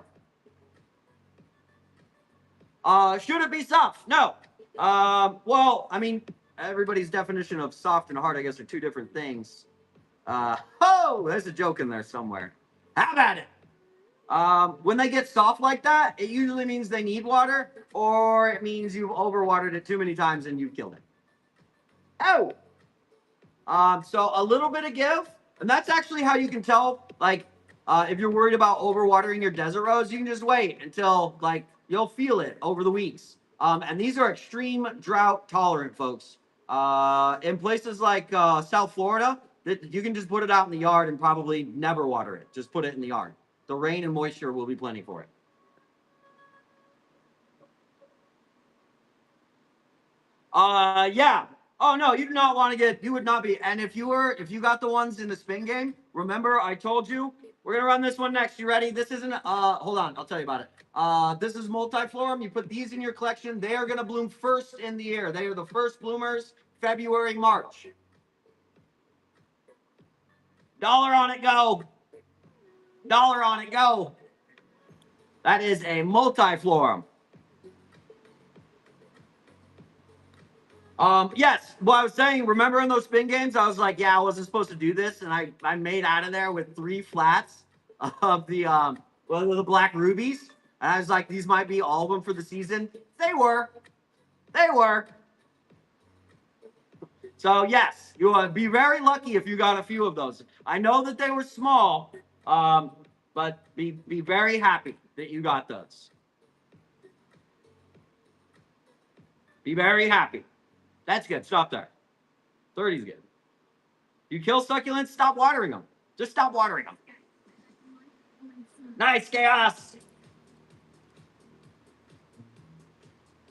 of. Should it be soft? No. Well, I mean, everybody's definition of soft and hard, I guess, are 2 different things. There's a joke in there somewhere. How about it? When they get soft like that, it usually means they need water, or it means you've overwatered it too many times and you've killed it. Oh! So a little bit of give, and that's actually how you can tell, like, if you're worried about overwatering your desert rose, you can just wait until, like, you'll feel it over the weeks. And these are extreme drought tolerant, folks. In places like South Florida, you can just put it out in the yard and probably never water it. Just put it in the yard. The rain and moisture will be plenty for it. Yeah. Oh no, you do not want to get. You would not be. And if you got the ones in the spin game, remember I told you we're gonna run this one next. You ready? This isn't. Hold on, I'll tell you about it. This is multiflorum. You put these in your collection. They are gonna bloom first in the year. They are the first bloomers. February, March. Dollar on it, go. Dollar on it, go. That is a multiflorum. Yes. Well, I was saying, remember in those spin games, I was like, yeah, I wasn't supposed to do this, and I made out of there with 3 flats of the black rubies, and I was like, these might be all of them for the season. They were. They were. So yes, you would be very lucky if you got a few of those. I know that they were small, but be very happy that you got those. Be very happy. That's good. Stop there. 30 is good. You kill succulents, stop watering them. Just stop watering them. Nice, Chaos.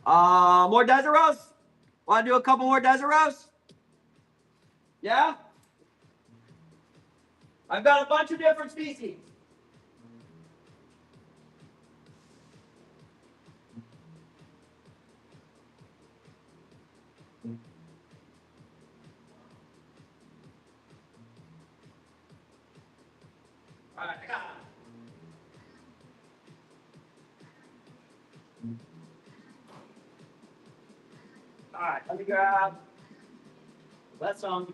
More desert rose? Want to do a couple more desert rose? Yeah? I've got a bunch of different species. All right, I got it. All right, let me grab. Let's Let's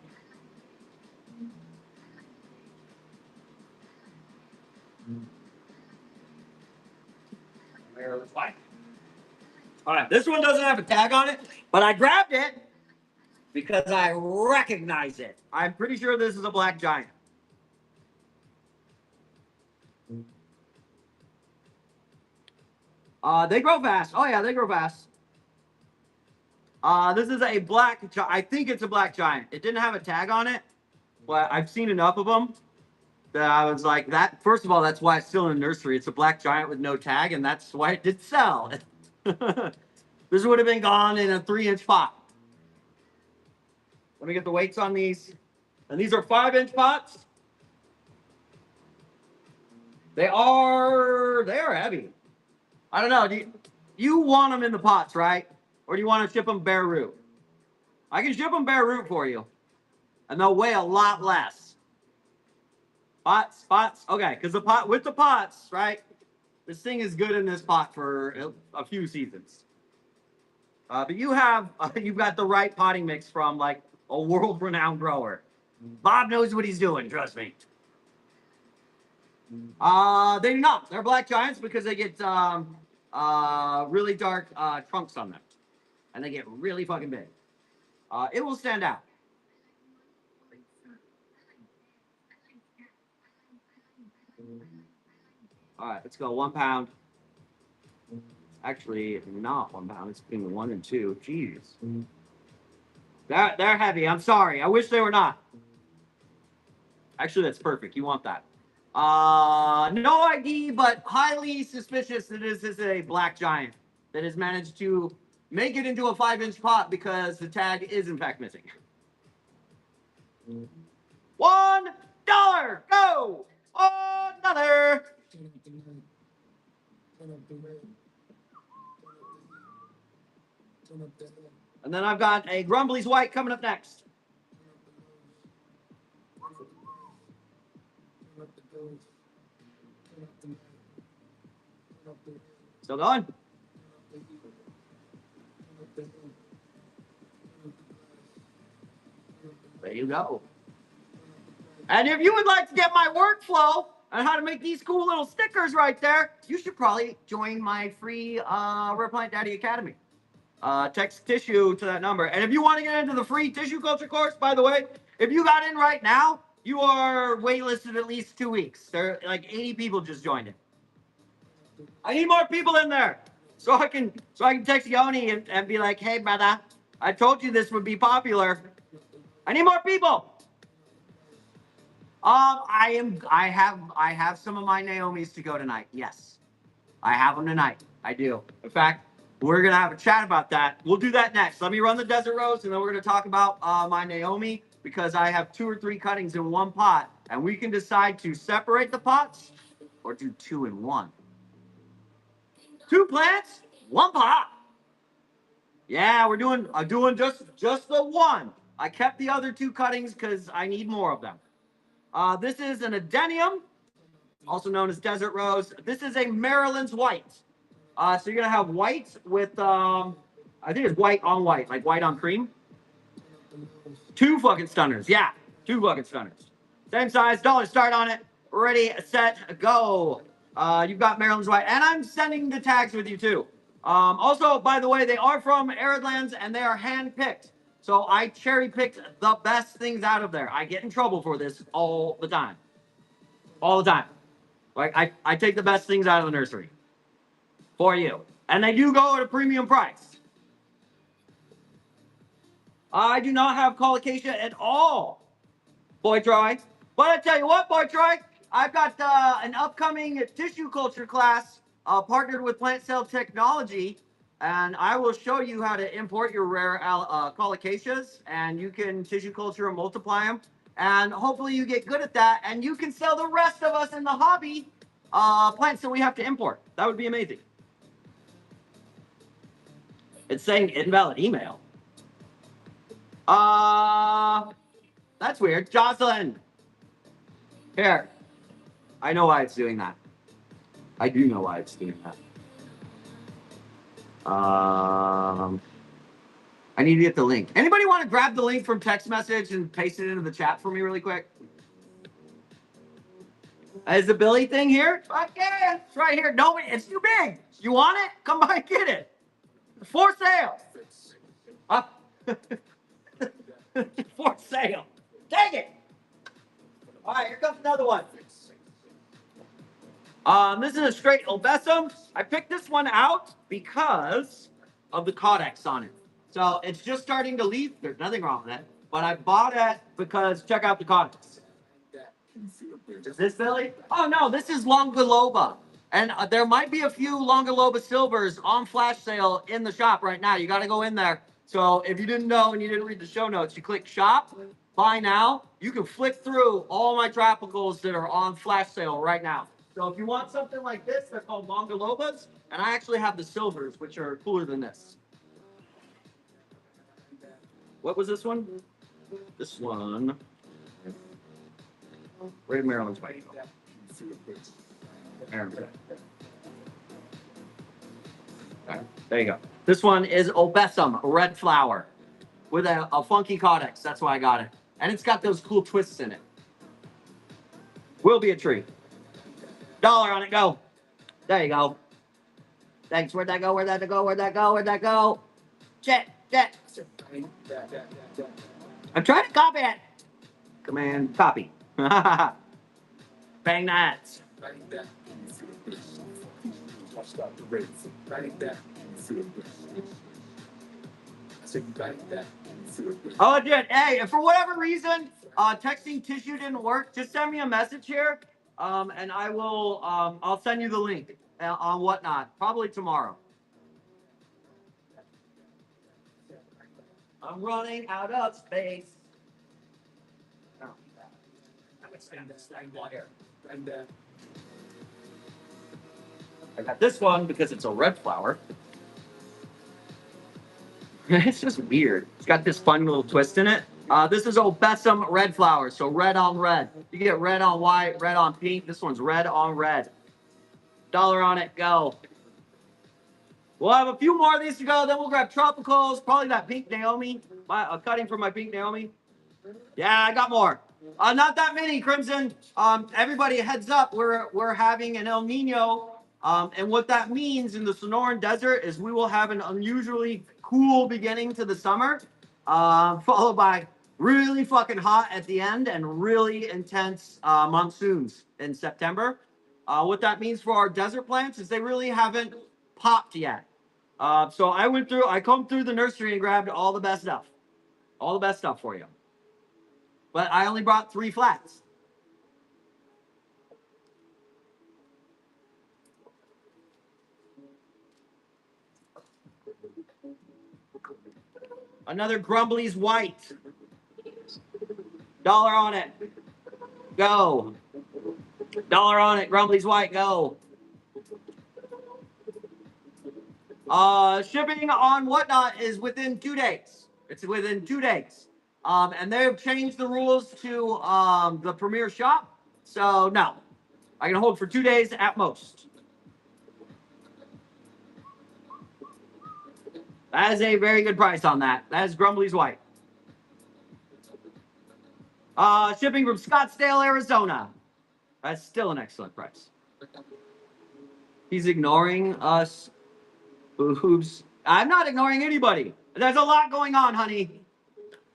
fight. All right, this one doesn't have a tag on it, but I grabbed it because I recognize it. I'm pretty sure this is a black giant. They grow fast. Oh yeah, they grow fast. This is a black. I think it's a black giant. It didn't have a tag on it, but I've seen enough of them that I was like, that. First of all, that's why it's still in the nursery. It's a black giant with no tag, and that's why it did sell. This would have been gone in a 3-inch pot. Let me get the weights on these. And these are 5-inch pots. They are heavy. I don't know. Do you want them in the pots, right? Or do you want to ship them bare root? I can ship them bare root for you. And they'll weigh a lot less. Pots. Okay, because the pot with the pots, right? This thing is good in this pot for a few seasons. But you've got the right potting mix from like a world-renowned grower. Bob knows what he's doing, trust me. They do not. They're black giants because they get really dark trunks on them. And they get really fucking big. It will stand out. All right, let's go 1 pound. Actually, not 1 pound. It's between 1 and 2. Jeez. They're heavy. I'm sorry. I wish they were not. Actually, that's perfect. You want that. No ID, but highly suspicious that this is a black giant that has managed to make it into a 5-inch pot because the tag is in fact missing. $1. Go. Another. And then I've got a Grumbly's White coming up next. Still going? There you go. And if you would like to get my workflow on how to make these cool little stickers right there, you should probably join my free Replant Daddy Academy. Text tissue to that number. And if you want to get into the free tissue culture course, by the way, if you got in right now, you are waitlisted at least 2 weeks. There like 80 people just joined it. I need more people in there so I can text Yoni and be like, hey brother, I told you this would be popular. I need more people. I have some of my Naomi's to go tonight. Yes, I have them tonight. I do. In fact, we're gonna have a chat about that. We'll do that next. Let me run the desert rose, and then we're gonna talk about my Naomi because I have 2 or 3 cuttings in one pot, and we can decide to separate the pots or do 2 in 1. 2 plants, 1 pot. Yeah, we're doing. I'm doing just the one. I kept the other 2 cuttings because I need more of them. This is an adenium, also known as desert rose. This is a Maryland's white. So you're gonna have white with I think it's white on white, like white on cream. 2 fucking stunners, yeah, 2 fucking stunners. Same size, dollar start on it. Ready, set, go. You've got Maryland's white, and I'm sending the tags with you too. Also, by the way, they are from arid lands and they are hand picked. So I cherry picked the best things out of there. I get in trouble for this all the time. All the time. Like I take the best things out of the nursery for you. And they do go at a premium price. I do not have colocation at all, Boy Troy. But I tell you what, Boy Troy, I've got an upcoming tissue culture class partnered with Plant Cell Technology, and I will show you how to import your rare colocasias, and you can tissue culture and multiply them, and hopefully you get good at that, and you can sell the rest of us in the hobby plants that we have to import. That would be amazing. It's saying invalid email. That's weird. Jocelyn. Here. I know why it's doing that. I do know why it's doing that. I need to get the link. Anybody want to grab the link from text message and paste it into the chat for me really quick? Is the Billy thing here? Fuck yeah, it's right here. No, it's too big. You want it? Come by and get it. For sale. For sale. Take it. All right, here comes another one. This is a straight Obesum. I picked this one out because of the Codex on it. So it's just starting to leaf. There's nothing wrong with it. But I bought it because check out the Codex. Is this Billy? Oh, no, this is Longaloba. And there might be a few Longaloba silvers on flash sale in the shop right now. You got to go in there. So if you didn't know and you didn't read the show notes, you click shop, buy now. You can flick through all my tropicals that are on flash sale right now. So if you want something like this, they're called Longalobas. And I actually have the silvers, which are cooler than this. What was this one? This one. Where did Maryland's white go? Right, there you go. This one is Obesum, red flower, with a funky codex. That's why I got it. And it's got those cool twists in it. Will be a tree. Dollar on it, go. There you go. Thanks. Where'd that go? Where'd that go? Where'd that go? Where'd that go? Jet. I'm trying to copy it. Command copy. Bang that. Oh, legit. Hey, if for whatever reason texting tissue didn't work, just send me a message here, and I will. I'll send you the link on whatnot, probably tomorrow. I'm running out of space. Oh. I got this one because it's a red flower. It's just weird. It's got this fun little twist in it. This is Obesum red flower, so red on red. You get red on white, red on pink. This one's red on red. Dollar on it, go. We'll have a few more of these to go, then we'll grab tropicals, probably that pink Naomi, a cutting from my pink Naomi. Yeah, I got more. Not that many, Crimson. Everybody heads up, we're having an El Nino, and what that means in the Sonoran Desert is we will have an unusually cool beginning to the summer, followed by really fucking hot at the end and really intense monsoons in September. What that means for our desert plants is they really haven't popped yet. So I combed through the nursery and grabbed all the best stuff. All the best stuff for you. But I only brought 3 flats. Another Grumbly's White. $1 on it. Go. $1 on it. Grumbly's White. Go. Shipping on Whatnot is within 2 days. It's within 2 days. And they've changed the rules to the Premier Shop. So, no. I can hold for 2 days at most. That is a very good price on that. That is Grumbly's White. Shipping from Scottsdale, Arizona. That's still an excellent price. He's ignoring us. Boobs. I'm not ignoring anybody. There's a lot going on, honey.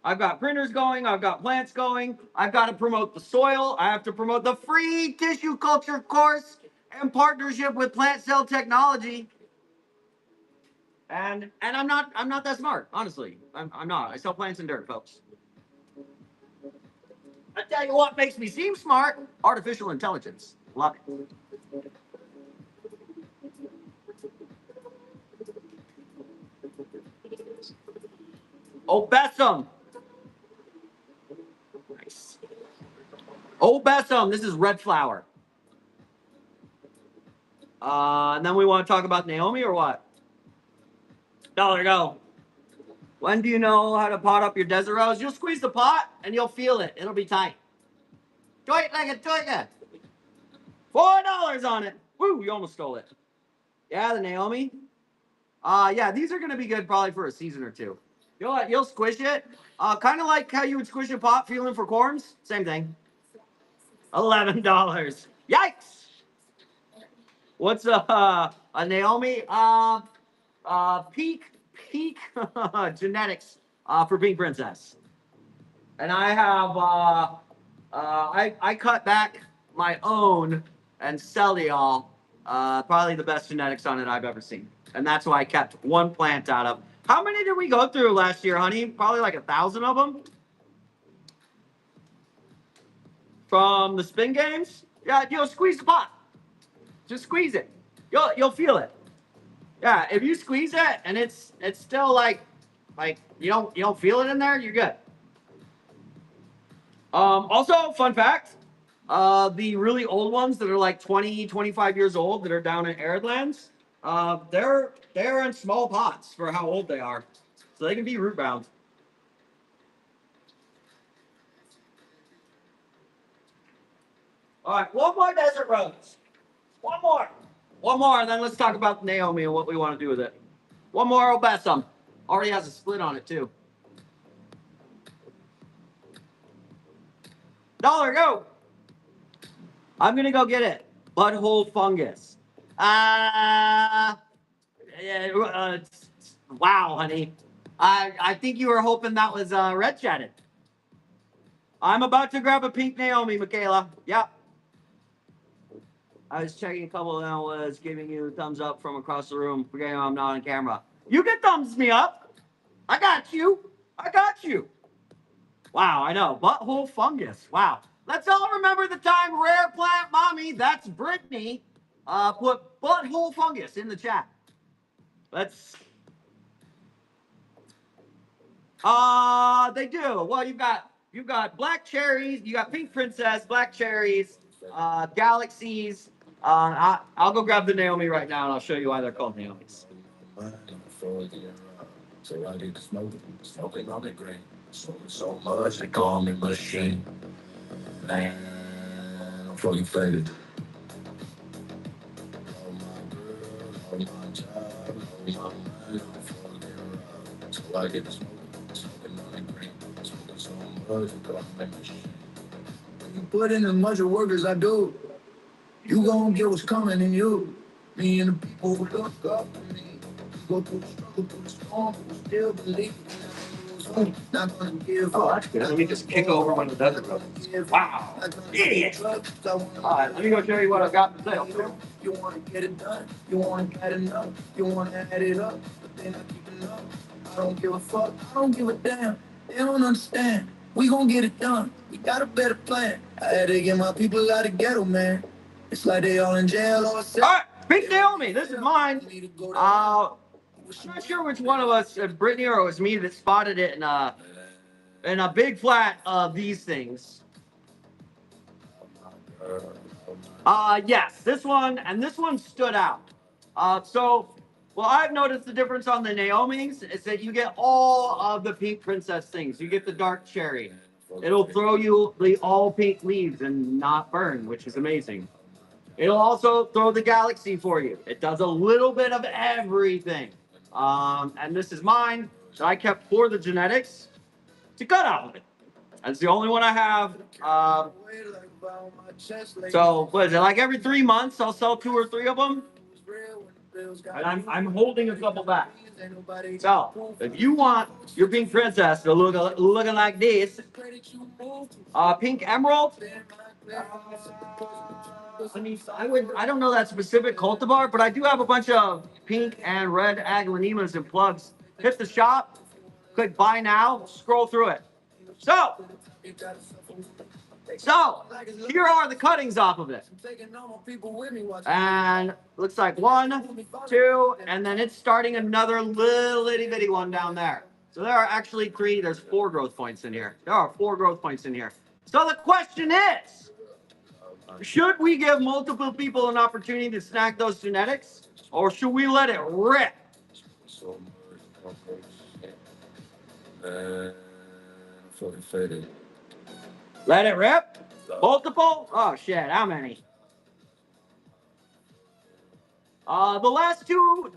I've got printers going. I've got plants going. I've got to promote the soil. I have to promote the free tissue culture course in partnership with Plant Cell Technology. And I'm not that smart, honestly. I'm not. I sell plants and dirt, folks. I tell you what makes me seem smart: artificial intelligence. Love it. Oh, Bessum. Nice. Oh, Bessum. This is red flower. And then we want to talk about Naomi or what? $1 go. When do you know how to pot up your desert rose? You'll squeeze the pot and you'll feel it. It'll be tight. Toit like a toit. $4 on it. Woo, you almost stole it. Yeah, the Naomi. Yeah, these are gonna be good probably for a season or two. You'll squish it. Kind of like how you would squish a pot feeling for corns. Same thing. $11. Yikes. What's a Naomi? Peak genetics for Pink Princess. And I have I cut back my own and sell to y'all probably the best genetics on it I've ever seen. And that's why I kept one plant out of. How many did we go through last year, honey? Probably like 1,000 of them. From the spin games? Yeah, squeeze the pot. Just squeeze it. You'll feel it. Yeah, if you squeeze it and it's still like you don't feel it in there, you're good. Also, fun fact, the really old ones that are like 20, 25 years old that are down in arid lands, they're in small pots for how old they are. So they can be root bound. All right, one more desert rose. One more. One more, and then let's talk about Naomi and what we want to do with it. One more Obessum. Already has a split on it, too. $1, go. I'm going to go get it. Butthole fungus. Wow, honey. I think you were hoping that was red chatted. I'm about to grab a pink Naomi, Michaela. Yep. I was checking a couple and I was giving you a thumbs up from across the room. Forgetting I'm not on camera. You can thumbs me up. I got you. I got you. Wow, I know. Butthole fungus. Wow. Let's all remember the time Rare Plant Mommy, that's Brittany, put butthole fungus in the chat. Let's. They do. Well, you've got black cherries, you got pink princess, black cherries, galaxies. I'll go grab the Naomi right now and I'll show you why they're called Naomis. So I did smoking on the green. Smoking so much they call me machine. Man, I'm fucking faded. Oh my girl, oh my job, oh my mind, I'm fucking around. So I get smoking on the green. Smoking so much they call me machine. When you put in as much work as I do, you gon' get what's coming in you. Me and the people who look up to me. Go through the struggle, through the storm, who still believe. Oh, that's good. Let me just kick over one of the other roads. Wow. Idiot. All right, let me go show you what I've got for sale. You want to get it done, you want to get enough, you want to add it up, but they're not keeping up. I don't give a fuck, I don't give a damn. They don't understand. We gon' get it done. We got a better plan. I had to get my people out of ghetto, man. It's like they all in jail or All right, Pink Naomi, this is mine. I'm not sure which one of us, Brittany or it was me, that spotted it in a big flat of these things. Yes, this one and this one stood out. Well, I've noticed the difference on the Naomi's is that you get all of the pink princess things. You get the dark cherry. It'll throw you the all pink leaves and not burn, which is amazing. It'll also throw the galaxy for you. It does a little bit of everything. And this is mine that I kept for the genetics to cut out of it. That's the only one I have. So what is it? Like every 3 months, I'll sell 2 or 3 of them, and I'm holding a couple back. So if you want your pink princess to looking like this, pink emerald. I don't know that specific cultivar, but I do have a bunch of pink and red aglanemas and plugs. Hit the shop, click buy now, scroll through it. So here are the cuttings off of it. And looks like 1, 2, and then it's starting another little itty bitty one down there. So there are actually 3, there's 4 growth points in here. There are 4 growth points in here. So the question is, should we give multiple people an opportunity to snack those genetics, or should we let it rip? Let it rip? Multiple? Oh shit, how many? The last two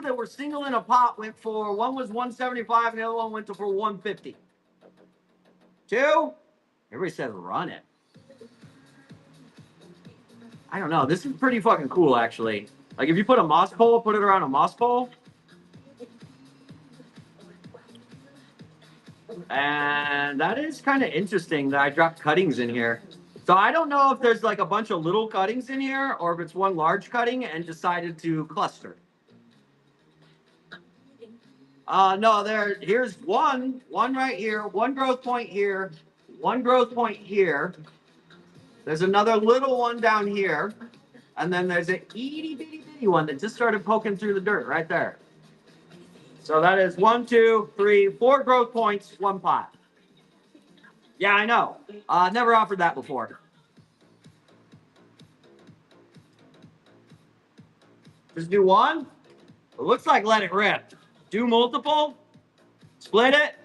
that were single in a pot went for, one was 175 and the other one went for 150. 2? Everybody said run it. I don't know. This is pretty fucking cool, actually. Like, if you put a moss pole, put it around a moss pole. And that is kind of interesting that I dropped cuttings in here. So I don't know if there's like a bunch of little cuttings in here or if it's one large cutting and decided to cluster. No, here's one right here, 1 growth point here, 1 growth point here. There's another little one down here. And then there's an itty bitty bitty one that just started poking through the dirt right there. So that is 1, 2, 3, 4 growth points, 1 pot. Yeah, I know. Never offered that before. Just do 1. It looks like let it rip. Do multiple. Split it.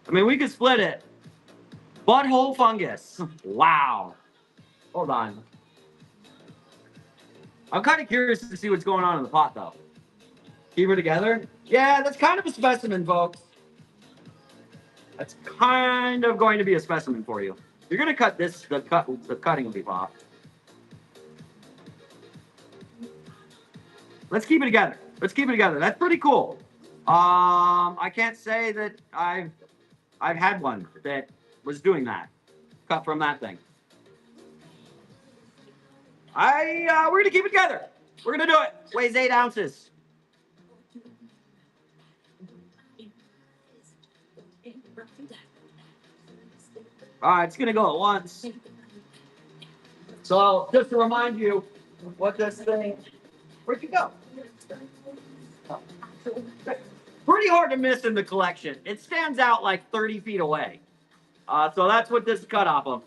I mean, we could split it. Butthole fungus. Wow. Hold on. I'm kind of curious to see what's going on in the pot, though. Keep it together. Yeah, that's kind of a specimen, folks. That's kind of going to be a specimen for you. You're going to cut this, the cutting will be off. Let's keep it together. Let's keep it together. That's pretty cool. I can't say that I've had one that was doing that. Cut from that thing. We're going to keep it together. We're going to do it. Weighs 8 ounces. All right, it's going to go at once. So just to remind you what this thing, where'd you go? Oh. Pretty hard to miss in the collection. It stands out like 30 feet away. So that's what this is cut off of.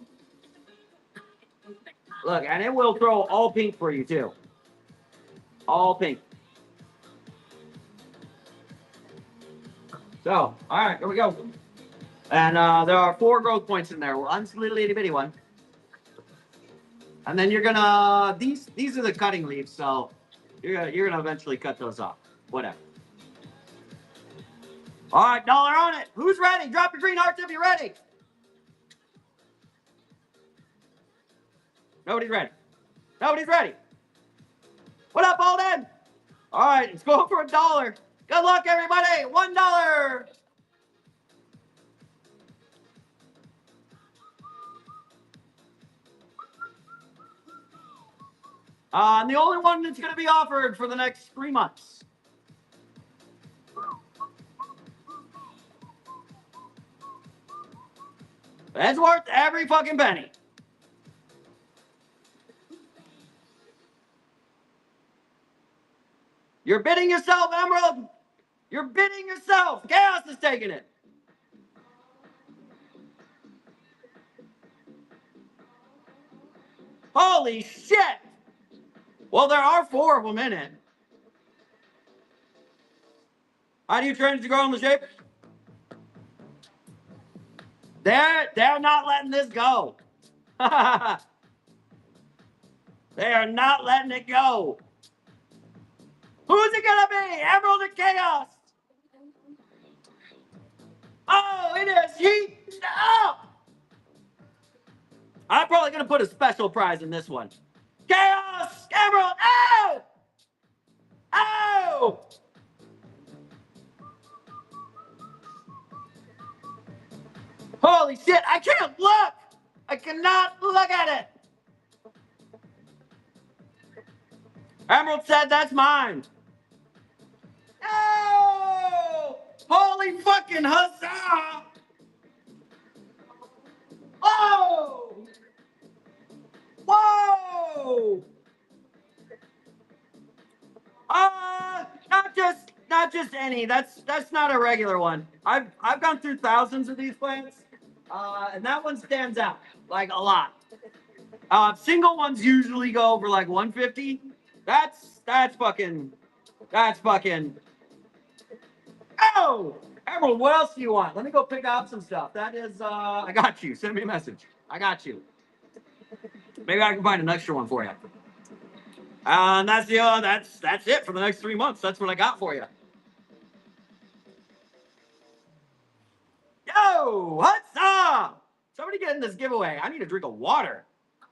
Look, and it will throw all pink for you too. All pink. So, all right, here we go. And there are 4 growth points in there. One's a little itty bitty one. And then you're gonna, these are the cutting leaves, so you're gonna eventually cut those off. Whatever. All right, $1 on it. Who's ready? Drop your green hearts if you're ready. Nobody's ready. Nobody's ready. What up, Alden? All right, let's go for $1. Good luck, everybody. $1. And the only one that's going to be offered for the next 3 months. It's worth every fucking penny. You're bidding yourself, Emerald. You're bidding yourself. Chaos is taking it. Holy shit. Well, there are 4 of them in it. How do you train to grow in the shape? They're not letting this go. They are not letting it go. Who's it gonna be? Emerald or Chaos? Oh, it is Heat. Oh! I'm probably gonna put a special prize in this one. Chaos! Emerald! Oh! Oh! Holy shit, I can't look! I cannot look at it! Emerald said that's mine. Oh! Holy fucking huzzah! Oh! Whoa! Not just any. That's not a regular one. I've gone through thousands of these plants, and that one stands out like a lot. Single ones usually go for like 150. That's fucking. Oh, Emerald, what else do you want? Let me go pick out some stuff. That is, I got you. Send me a message. I got you. Maybe I can find an extra one for you. And that's that's it for the next 3 months. That's what I got for you. Yo, what's up? Somebody get in this giveaway. I need a drink of water.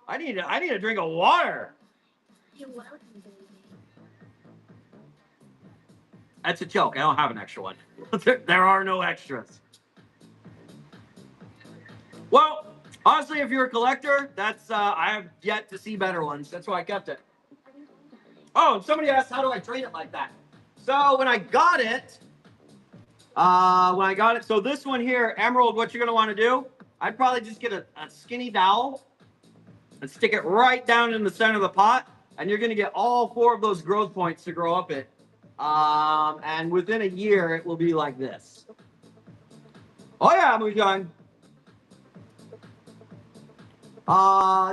I need a drink of water. You're welcome, baby. That's a joke. I don't have an extra one. There are no extras. Well, honestly, if you're a collector, that's I have yet to see better ones. That's why I kept it. Oh, and somebody asked, how do I train it like that? So when I got it, so this one here, Emerald, what you're gonna want to do? I'd probably just get a skinny dowel and stick it right down in the center of the pot, and you're gonna get all 4 of those growth points to grow up it. And within a year, it will be like this. Oh yeah, Mujang.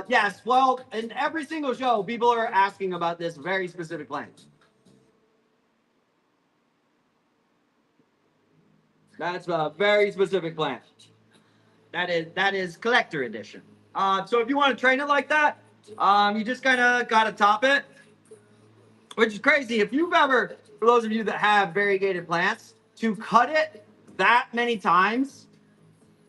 Yes, well, in every single show, people are asking about this very specific plant. That's a very specific plant. That is collector edition. So if you want to train it like that, you just kind of got to top it, which is crazy. If you've ever, for those of you that have variegated plants, to cut it that many times,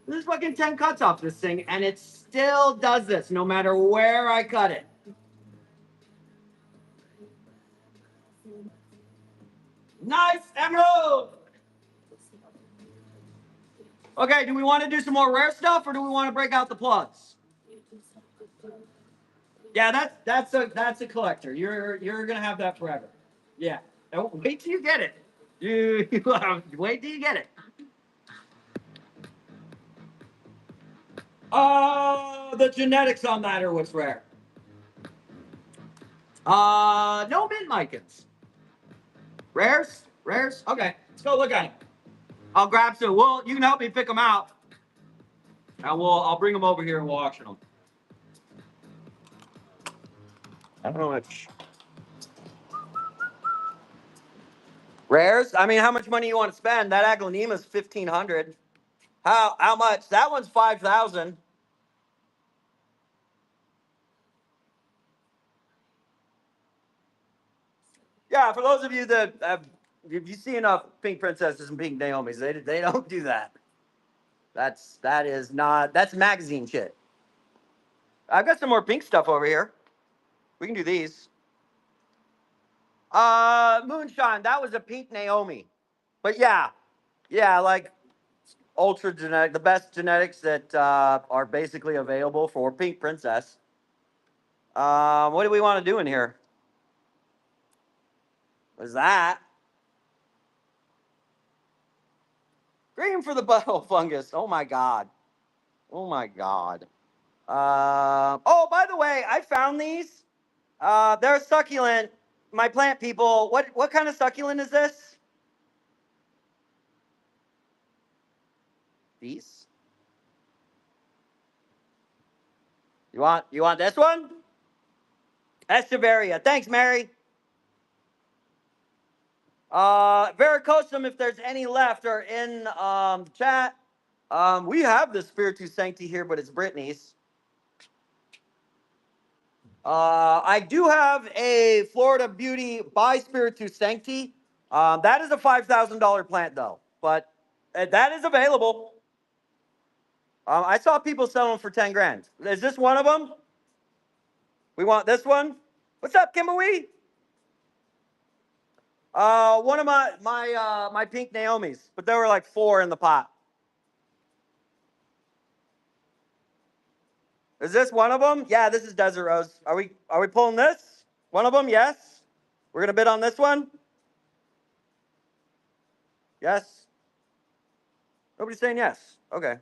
there's fucking 10 cuts off this thing, and it still does this no matter where I cut it. Nice, Emerald! Okay, do we want to do some more rare stuff, or do we want to break out the plugs? Yeah, that's a collector. You're gonna have that forever. Yeah. Wait till you get it. You wait till you get it. The genetics on that are what's rare. No mint micans. Rares? Rares? Okay, let's go look at it. I'll grab some. Well, you can help me pick them out, and I'll bring them over here and we'll auction them. I don't know much. Rares? I mean, how much money you want to spend? That Aglaonema's 1,500. How much? That one's 5,000. Yeah, for those of you that have, if you see enough pink princesses and pink Naomi's, they don't do that. That's magazine shit. I've got some more pink stuff over here. We can do these. Moonshine, that was a pink Naomi. But yeah, like ultra genetic, the best genetics that are basically available for pink princess. What do we want to do in here? There's that. Green for the butthole fungus. Oh my god. Oh my god. Oh, by the way, I found these. They're succulent. My plant people. What kind of succulent is this? These. You want this one? Echeveria. Thanks, Mary. Varicosum, if there's any left, are in the chat. We have the Spiritu Sancti here, but it's Brittany's. I do have a Florida Beauty by Spiritu Sancti. That is a $5,000 plant, though, but that is available. I saw people sell them for 10 grand. Is this one of them? We want this one. What's up, Kimberly? One of my pink Naomi's, but there were like 4 in the pot. Is this one of them? Yeah, this is Desert Rose. Are we pulling this? One of them? Yes. We're gonna bid on this one. Yes. Nobody's saying yes. Okay.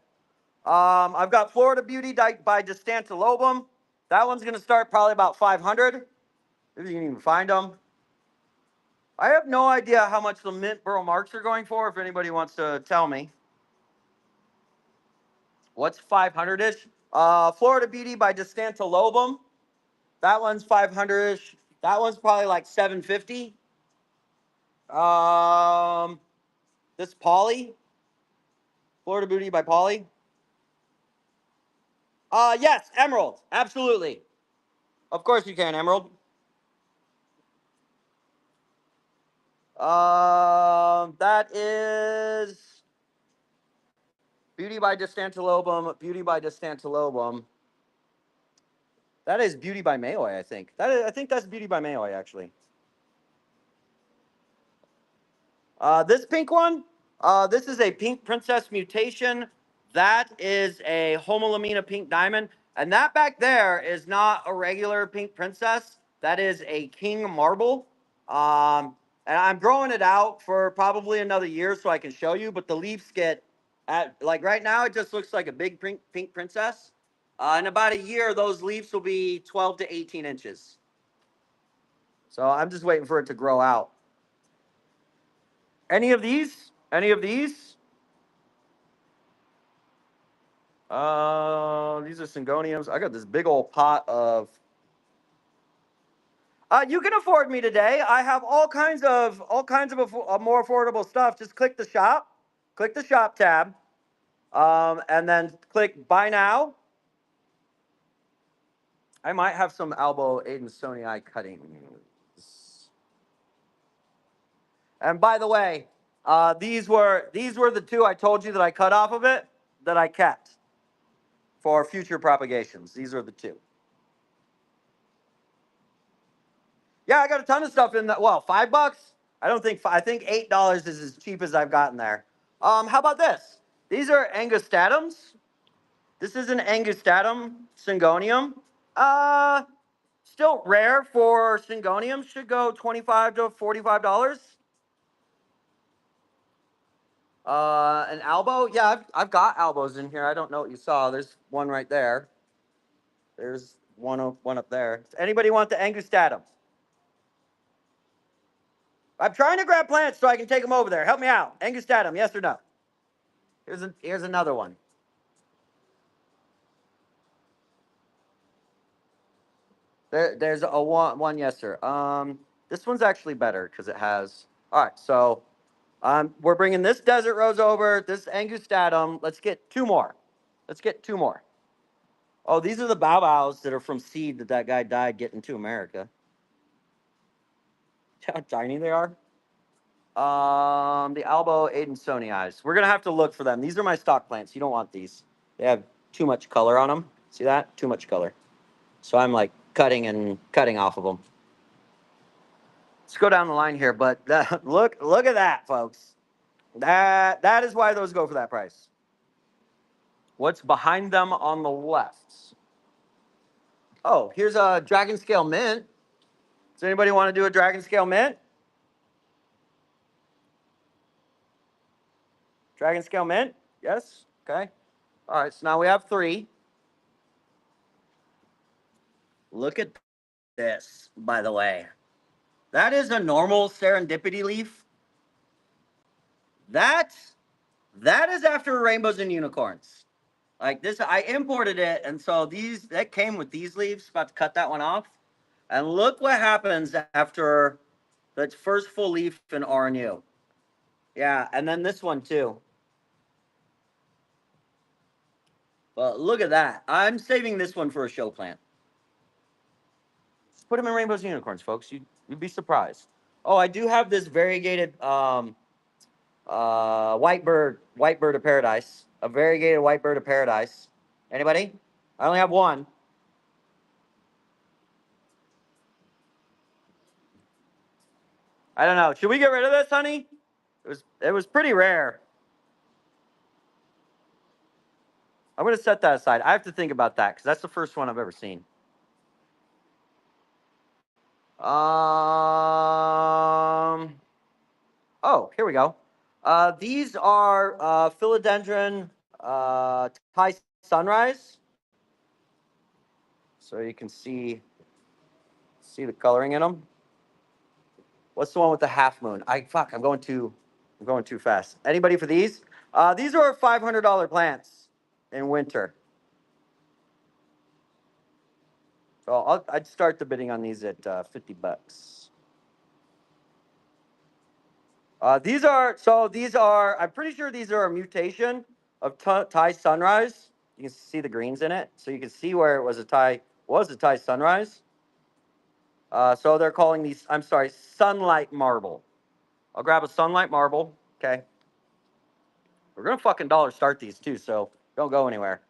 I've got Florida Beauty by Distantilobum. That one's gonna start probably about 500. If you can even find them. I have no idea how much the mint burl marks are going for. If anybody wants to tell me. What's 500-ish? Florida Beauty by Distantilobum. That one's 500-ish. That one's probably like 750. This Polly. Florida Beauty by Polly. Yes, Emerald. Absolutely. Of course you can, Emerald. That is Beauty by Distantilobum. Beauty by Distantilobum. That is Beauty by Mayoy, I think. I think that's Beauty by Mayoy, actually. This pink one, this is a Pink Princess Mutation. That is a Homolamina Pink Diamond. And that back there is not a regular Pink Princess. That is a King Marble. And I'm growing it out for probably another year so I can show you. But the leaves get, like right now, it just looks like a big pink princess. In about a year, those leaves will be 12 to 18 inches. So I'm just waiting for it to grow out. Any of these? Any of these? These are Syngoniums. I got this big old pot of. You can afford me today. I have all kinds of more affordable stuff. Just click the shop tab, and then click buy now. I might have some Albo Adansonii cuttings. And by the way, these were the 2 I told you that I cut off of it that I kept for future propagations. These are the 2. Yeah, I got a ton of stuff in that. Well, $5? I think $8 is as cheap as I've gotten there. How about this? These are angustatums. This is an angustatum syngonium. Still rare for syngoniums. Should go $25 to $45. An albo? Yeah, I've got albos in here. I don't know what you saw. There's one right there. There's one up there. Does anybody want the angustatum? I'm trying to grab plants so I can take them over there. Help me out. Angustatum, yes or no? Here's another one. There's a one yes, sir. This one's actually better because it has. All right, so we're bringing this desert rose over. This angustatum. Let's get 2 more. Oh, these are the baobabs that are from seed that guy died getting to America. How tiny they are. The Albo Adansonii. We're gonna have to look for them. These are my stock plants. You don't want these. They have too much color on them. See that? Too much color. So I'm like cutting off of them. Let's go down the line here, but look at that, folks. That is why those go for that price. What's behind them on the left? Oh, here's a dragon scale mint. Does anybody want to do a dragon scale mint? Dragon scale mint? Yes? Okay. All right, so now we have 3. Look at this, by the way. That is a normal serendipity leaf. That is after rainbows and unicorns. Like this, I imported it, and so that came with these leaves. About to cut that one off, and look what happens after the first full leaf in RNU. Yeah, and then this one too. But look at that. I'm saving this one for a show plant. Just put them in rainbows and unicorns, folks. You'd be surprised. Oh, I do have this variegated white bird of paradise. A variegated white bird of paradise. Anybody? I only have one. I don't know. Should we get rid of this, honey? It was pretty rare. I'm gonna set that aside. I have to think about that because that's the first one I've ever seen. Oh, here we go. These are philodendron Thai sunrise. So you can see the coloring in them. What's the one with the half moon? I'm going too fast. Anybody for these? These are $500 plants in winter. So I'd start the bidding on these at $50. These are. I'm pretty sure these are a mutation of Thai sunrise. You can see the greens in it, so you can see where it was a Thai sunrise. So they're calling these. I'm sorry, sunlight marble. I'll grab a sunlight marble. Okay. We're gonna fucking dollar start these too, so don't go anywhere.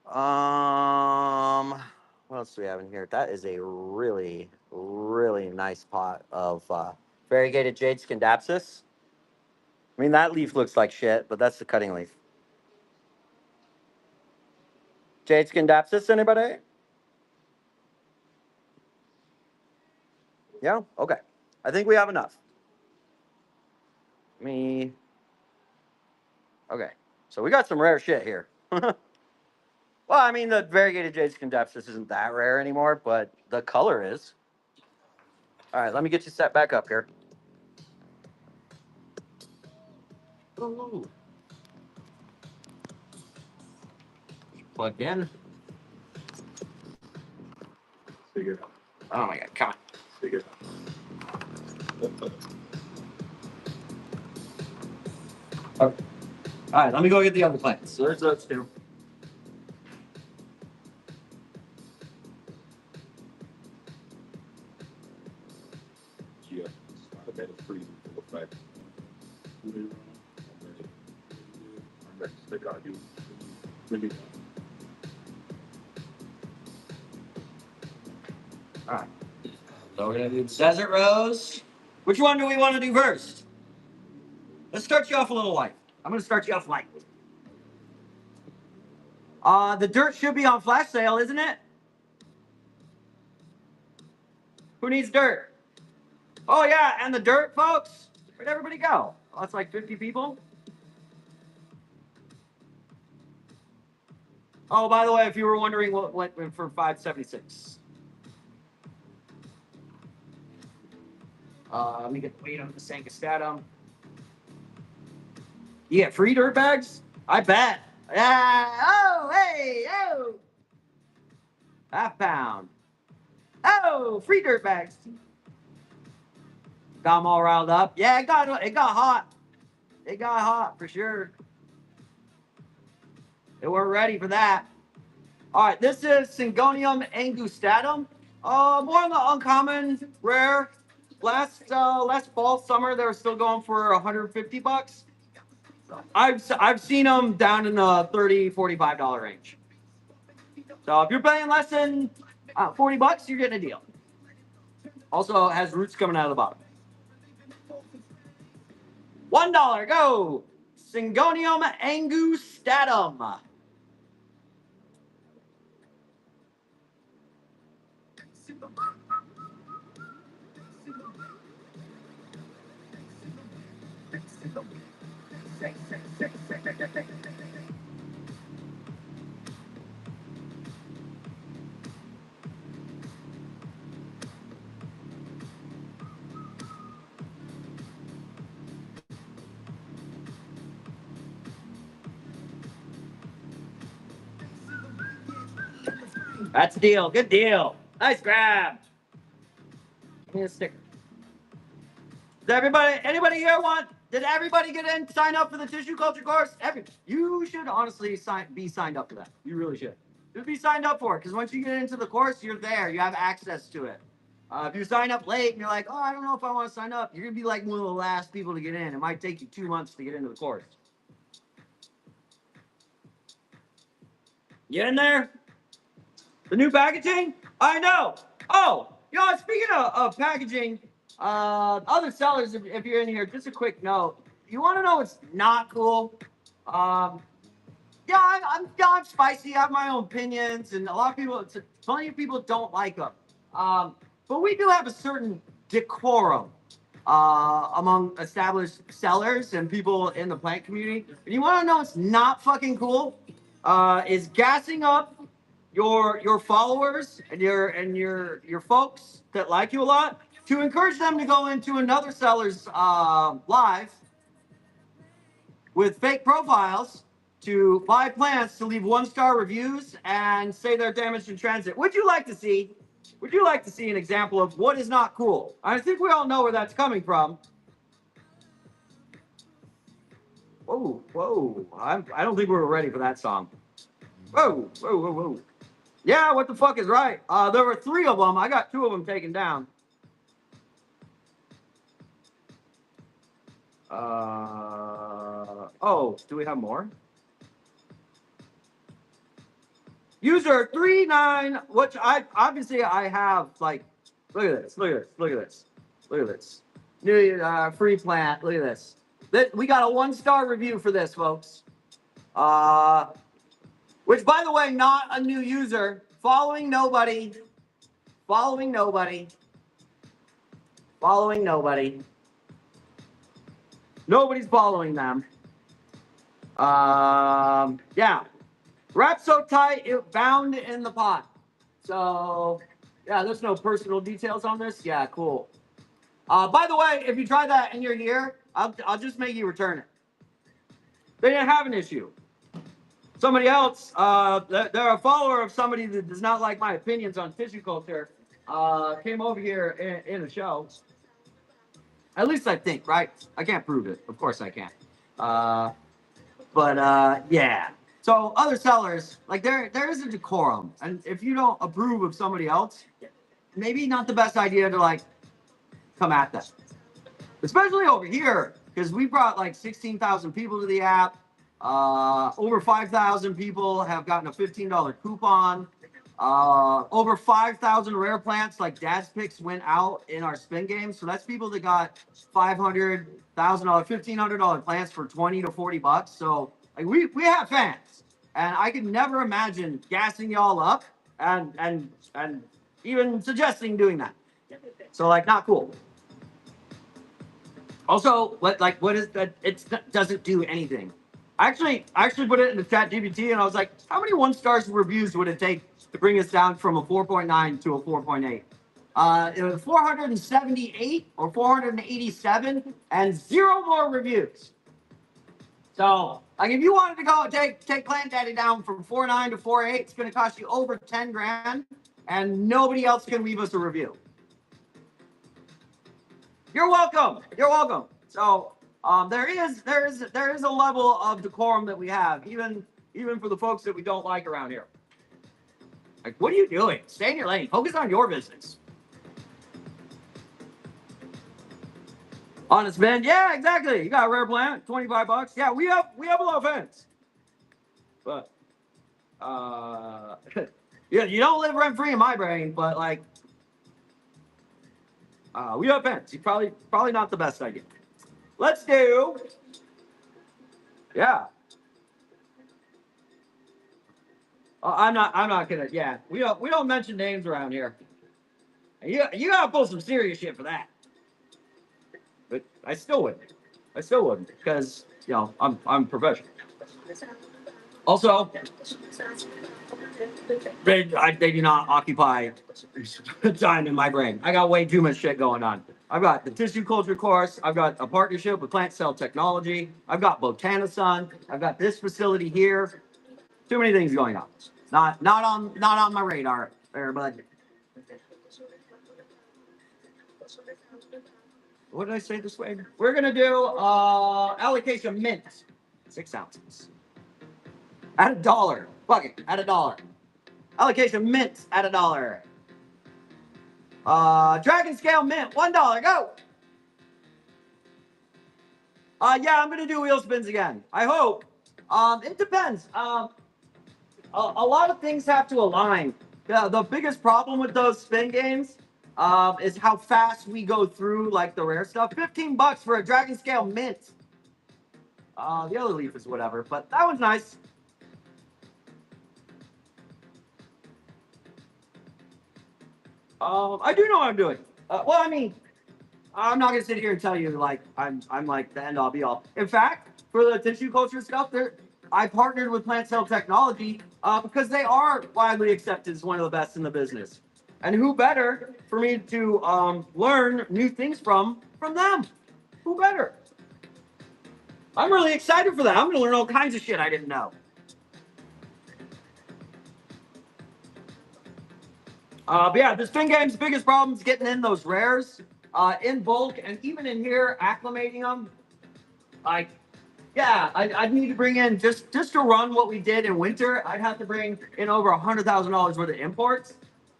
What else do we have in here? That is a really, really nice pot of variegated jade scindapsus. I mean, that leaf looks like shit, but that's the cutting leaf. Jade scindapsus, anybody? Yeah? Okay. I think we have enough. Me. Okay. So we got some rare shit here. Well, I mean, the variegated jade scindapsus isn't that rare anymore, but the color is. All right, let me get you set back up here. Ooh. Plugged in. Oh my god, come on. Okay. All right, let me go get the other plants. So there's those 2. Yeah, I bet it's pretty cool effect. I'm ready to stick out you. Really. All right. So we're gonna do desert rose. Which one do we want to do first? Let's start you off a little light. I'm gonna start you off light. The dirt should be on flash sale, isn't it? Who needs dirt? Oh yeah, and the dirt, folks. Where'd everybody go? Oh, that's like 50 people. Oh, by the way, if you were wondering what went for 576. Let me get the weight on the Sangustatum. You get free dirt bags? I bet. Yeah. Oh, hey, oh. Half pound. Oh, free dirt bags. Got them all riled up. Yeah, it got hot. It got hot for sure. They weren't ready for that. All right, this is Syngonium angustatum. More on the uncommon, rare. Last fall, summer, they were still going for $150. I've seen them down in the $30-$45 range. So if you're paying less than $40, you're getting a deal. Also has roots coming out of the bottom. $1, go! Syngonium angustatum. That's a deal. Good deal. Nice grab. Give me a sticker. Does anybody here want? Did everybody get in? Sign up for the tissue culture course? You should honestly be signed up for that. You really should. Just be signed up for it because once you get into the course, you're there. You have access to it. If you sign up late and you're like, oh, I don't know if I want to sign up, you're gonna be like one of the last people to get in. It might take you 2 months to get into the course. You in there? The new packaging? I know. Oh, speaking of packaging, other sellers, if you're in here, just a quick note. You want to know what's not cool? Yeah, I'm spicy. I have my own opinions, and a lot of people, plenty of people don't like them. But we do have a certain decorum among established sellers and people in the plant community. And you want to know what's not fucking cool? Is gassing up your followers and your folks that like you a lot to encourage them to go into another seller's live with fake profiles to buy plants to leave 1-star reviews and say they're damaged in transit. Would you like to see an example of what is not cool? I think we all know where that's coming from. Whoa. I don't think we were ready for that song. Whoa. Yeah, what the fuck is right? There were 3 of them. I got 2 of them taken down. Do we have more? User 39, which I have like, look at this. New free plant. Look at this. We got a 1-star review for this, folks. Which, by the way, not a new user. Following nobody. Nobody's following them. Yeah. Wrapped so tight, it bound in the pot. So, yeah, there's no personal details on this. Yeah, cool. By the way, if you try that and you're here, I'll just make you return it. They didn't have an issue. Somebody else, they're a follower of somebody that does not like my opinions on tissue culture, came over here in a show. At least I think, right? I can't prove it. Of course I can't. Yeah. So other sellers, like there is a decorum, and if you don't approve of somebody else, maybe not the best idea to like come at them. Especially over here, because we brought like 16,000 people to the app. Over 5,000 people have gotten a $15 coupon. Over 5,000 rare plants like Dad's Picks went out in our spin game. So that's people that got $500, $1,000, $1,500 plants for 20 to 40 bucks. So like we have fans, and I could never imagine gassing y'all up and even suggesting doing that. So like not cool. Also, what is that? It doesn't do anything. I actually put it in the chat GPT and I was like, how many 1-star reviews would it take to bring us down from a 4.9 to a 4.8? It was 478 or 487 and 0 more reviews. So, like, if you wanted to go take Plant Daddy down from 4.9 to 4.8, it's going to cost you over 10 grand, and nobody else can leave us a review. You're welcome. So, there is a level of decorum that we have, even for the folks that we don't like around here. Like, what are you doing? Stay in your lane. Focus on your business. Honest man, yeah, exactly. You got a rare plant, 25 bucks. Yeah, we have a lot of fans. But yeah, you don't live rent free in my brain, but like we have fans. You probably not the best idea. Let's do, yeah. I'm not gonna. Yeah, we don't mention names around here. You gotta pull some serious shit for that. But I still wouldn't. I still wouldn't because I'm professional. Also, they do not occupy time in my brain. I got way too much shit going on. I've got the tissue culture course. I've got a partnership with plant cell technology. I've got Botanisun. I've got this facility here. Too many things going on. Not on my radar there, bud. What did I say this way? We're gonna do allocation mint, 6 ounces at $1. Fuck it, at $1. Allocation mint at $1. Dragon scale mint, $1. Go. Yeah, I'm gonna do wheel spins again. I hope. It depends. A lot of things have to align. Yeah, the biggest problem with those spin games is how fast we go through like the rare stuff. $15 for a dragon scale mint. The other leaf is whatever, but that one's nice. I do know what I'm doing. Well, I mean, I'm not gonna sit here and tell you like I'm like the end all be all. In fact, for the tissue culture stuff, I partnered with Plant Cell Technology because they are widely accepted as one of the best in the business. And who better for me to learn new things from them? Who better? I'm really excited for that. I'm gonna learn all kinds of shit I didn't know. But yeah, the spin game's biggest problem is getting in those rares in bulk, and even in here, acclimating them. Like, yeah, I'd need to bring in just to run what we did in winter. I'd have to bring in over $100,000 worth of imports,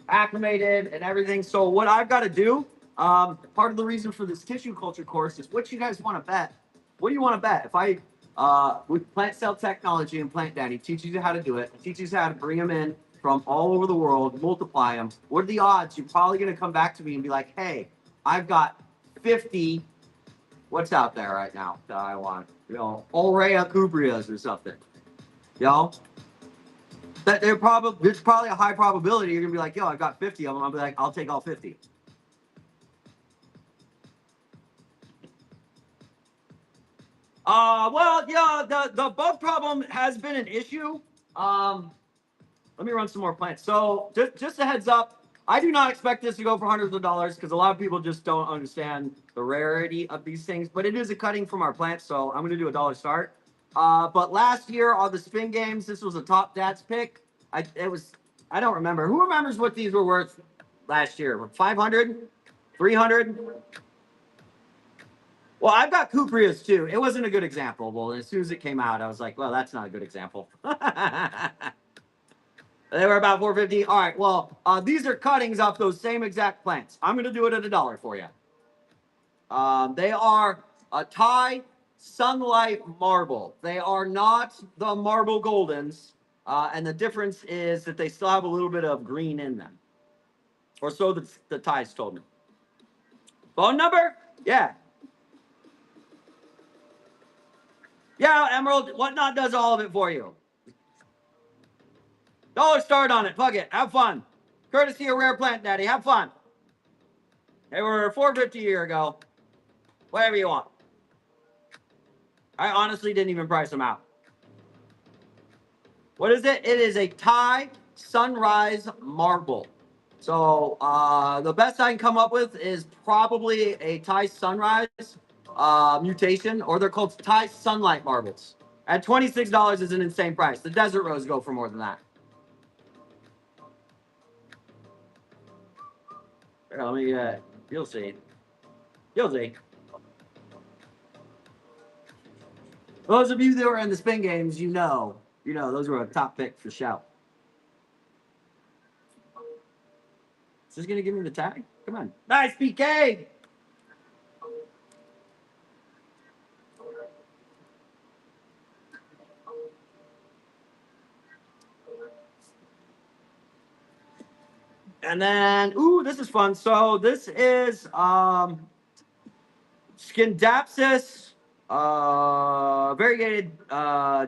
acclimated and everything. So what I've got to do, part of the reason for this tissue culture course is what you guys want to bet. What do you want to bet? If I with plant cell technology and Plant Daddy teaches you how to do it, teaches you how to bring them in from all over the world, multiply them. What are the odds you're probably going to come back to me and be like, hey, I've got 50. What's out there right now that I want? Aurea cubrias or something. That it's probably a high probability you're gonna be like, yo, I've got 50 of them. I'll be like, I'll take all 50. Well, yeah, the bug problem has been an issue. Let me run some more plants. So just a heads up, I do not expect this to go for hundreds of dollars because a lot of people just don't understand the rarity of these things. But it is a cutting from our plant, so I'm gonna do $1 start. But last year on the spin games, this was a top dad's pick. I don't remember. Who remembers what these were worth last year? 500, 300. Well, I've got Cuprias too. It wasn't a good example. Well, as soon as it came out, I was like, well, that's not a good example. They were about 450. All right. Well, these are cuttings off those same exact plants. I'm gonna do it at $1 for you. They are a Thai sunlight marble. They are not the marble goldens, and the difference is that they still have a little bit of green in them, or so the Thais told me. Phone number? Yeah. Yeah, Emerald. Whatnot does all of it for you. $1 start on it. Fuck it. Have fun. Courtesy of Rare Plant Daddy. Have fun. They were $450 a year ago. Whatever you want. I honestly didn't even price them out. What is it? It is a Thai sunrise marble. So the best I can come up with is probably a Thai sunrise mutation, or they're called Thai sunlight marbles. At $26 is an insane price. The desert rose go for more than that. Here, let me you'll see. You'll see. Those of you that were in the spin games, you know those were a top pick for shout. Is this gonna give me the tag? Come on. Nice PK. And then, ooh, this is fun. So this is Scindapsus variegated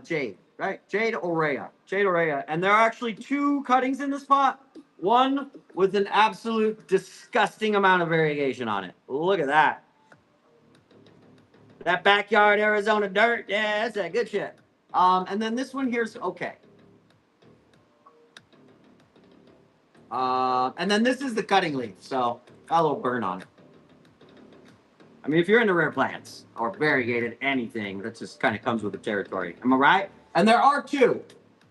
jade, right? Jade Aurea. And there are actually 2 cuttings in this pot. One with an absolute disgusting amount of variegation on it. Look at that. That backyard Arizona dirt. Yeah, that's that good shit. And then this one here's okay. And then this is the cutting leaf, so got a little burn on it. I mean, if you're into rare plants or variegated anything, that just kind of comes with the territory. Am I right? And there are two.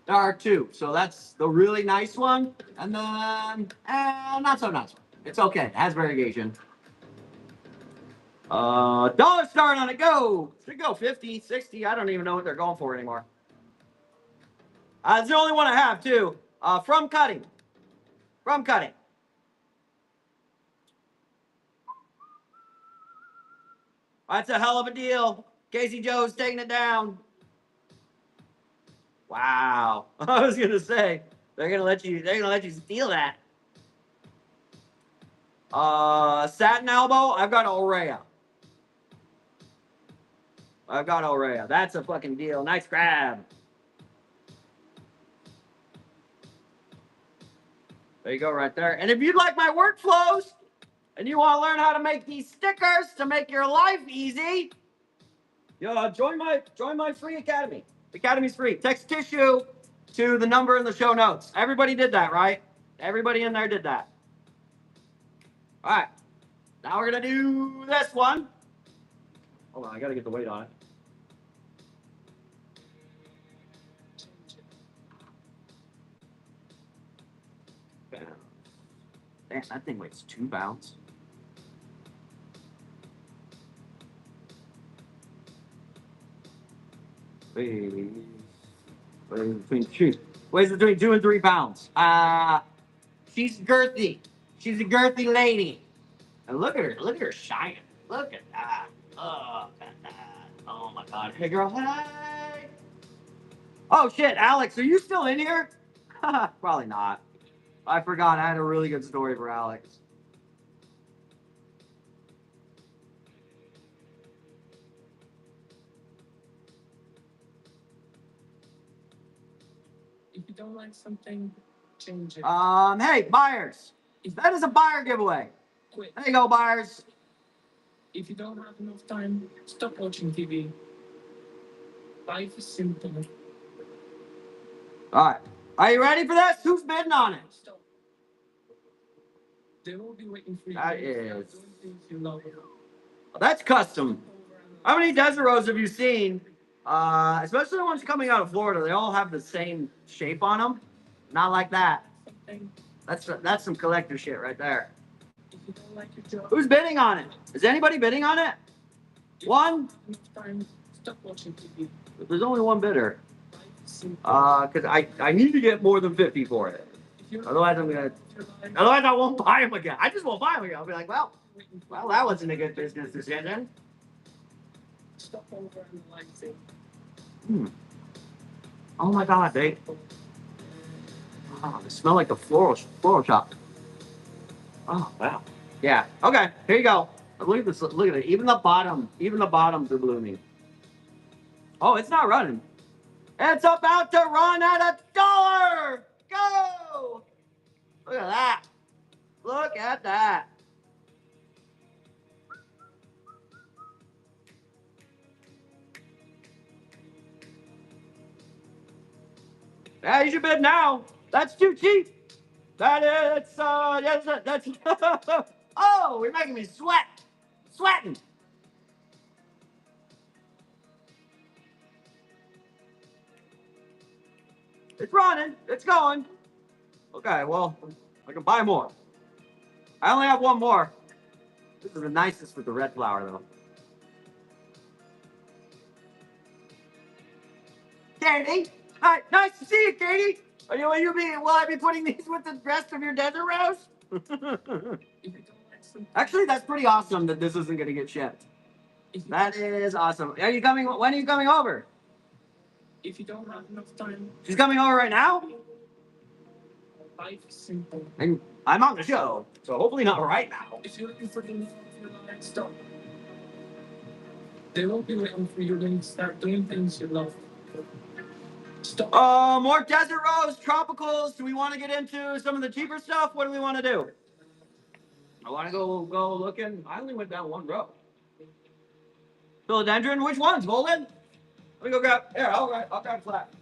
There are two. So that's the really nice one. And then, not so nice one. It's okay. It has variegation. Dollar start on it. Go. Should go 50, 60. I don't even know what they're going for anymore. It's the only one I have, too. From cutting. From cutting. That's a hell of a deal. Casey Joe's taking it down. Wow. I was gonna say they're gonna let you steal that. Satin elbow, I've got Aurea. That's a fucking deal. Nice grab. There you go, right there. And if you'd like my workflows and you want to learn how to make these stickers to make your life easy, join my free academy. The academy's free. Text tissue to the number in the show notes. Everybody did that, right? Everybody in there did that. All right. Now we're gonna do this one. Hold on, I gotta get the weight on it. Bam. Damn, that thing weighs 2 pounds. Weighs between 2 and 3 pounds. She's girthy. She's a girthy lady. And look at her shining. Look at that. Look at that. Oh my god. Hey girl, hey. Oh shit, Alex, are you still in here? Probably not. I forgot I had a really good story for Alex. If you don't like something, change it. Hey, buyers. That is a buyer giveaway. Quit. There you go, buyers. If you don't have enough time, stop watching TV. Life is simple. All right. Are you ready for this? Who's bidding on it? Stop. They will be waiting for you. That Doing is. things you love. That's custom. How many desert rose have you seen? Especially the ones coming out of Florida. They all have the same shape on them. Not like that. That's some collector shit right there. If you don't like your job, Who's bidding on it? Is anybody bidding on it? One? enough time, stop watching TV. There's only one bidder. Life is simple. Because I need to get more than 50 for it. Otherwise I won't buy them again. I just won't buy them again. I'll be like, well, that wasn't a good business decision. Stop overanalyzing. Oh my god, they smell like the floral shop. Oh wow. Yeah. Okay, here you go. Look at this. Look at it. Even the bottoms are blooming. Oh, it's not running. It's about to run at $1. Go! Look at that. Look at that. Yeah, you should bid now. That's too cheap. That's oh, you're making me sweat. Sweating. It's running. It's going. Okay, well, I can buy more. I only have one more. This is the nicest with the red flower, though. Katie, hi, nice to see you, Katie. Will I be putting these with the rest of your desert rose? Actually, that's pretty awesome that this isn't going to get shipped. That is awesome. Are you coming? When are you coming over? If you don't have enough time, She's coming over right now? life is simple. And I'm on the show, so hopefully not right now. If you're looking for the love of your life, stop. They will be waiting for you when you start doing things you love. Stop. More desert rose, tropicals. Do we want to get into some of the cheaper stuff? What do we want to do? I want to go looking. I only went down one row. Philodendron? Which ones, Golden? Let me go grab. Here, I'll grab flat.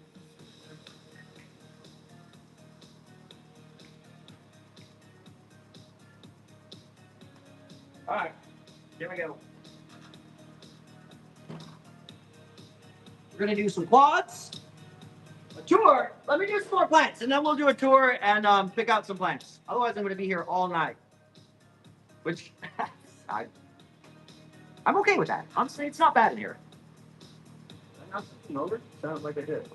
All right, here we go. We're gonna do some quads, a tour. Let me do some more plants, and then we'll do a tour and pick out some plants. Otherwise, I'm gonna be here all night. Which I'm okay with that. Honestly, it's not bad in here. Over? Sounds like I did.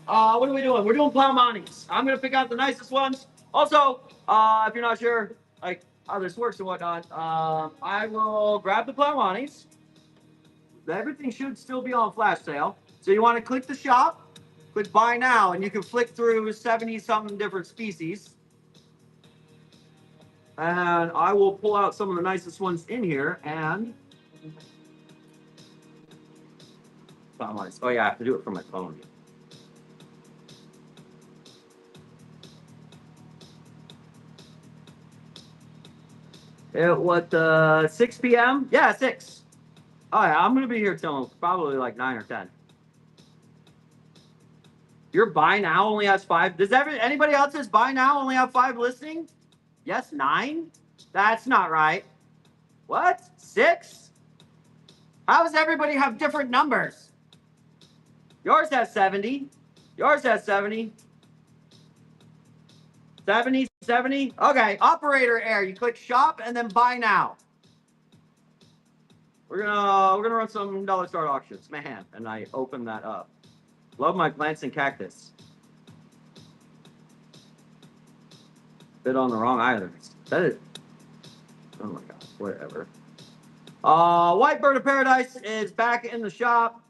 What are we doing? We're doing Plowmanis. I'm gonna pick out the nicest ones. Also, if you're not sure, like how this works and whatnot, I will grab the Plowmanis. Everything should still be on flash sale. So you want to click the shop, click buy now, and you can flick through 70 something different species. And I will pull out some of the nicest ones in here and. Oh yeah, I have to do it from my phone. It was 6 p.m. Yeah, 6. Oh yeah, I'm gonna be here till probably like 9 or 10. Your buy now only has 5. Does anybody else's buy now only have 5 listing? Yes, 9. That's not right. What? 6? How does everybody have different numbers? Yours has 70. Yours has 70. 70, 70. Okay, operator error. You click shop and then buy now. We're gonna run some dollar start auctions, man. And I open that up. Love my plants and cactus. Bit on the wrong islands. That is. Oh my god. Whatever. White Bird of Paradise is back in the shop.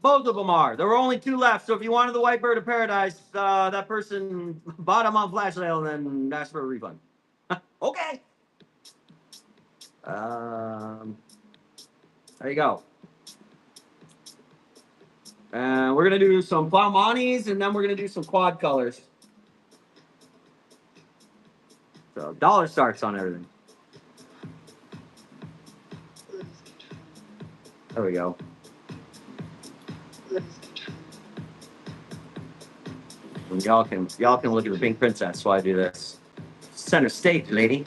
Both of them are. There were only 2 left. So if you wanted the White Bird of Paradise, that person bought them on flash sale and then asked for a refund. Okay. There you go. And we're gonna do some Plowmanis and then we're gonna do some quad colors. So dollar starts on everything. There we go. And y'all can look at the pink princess while I do this. Center stage, lady.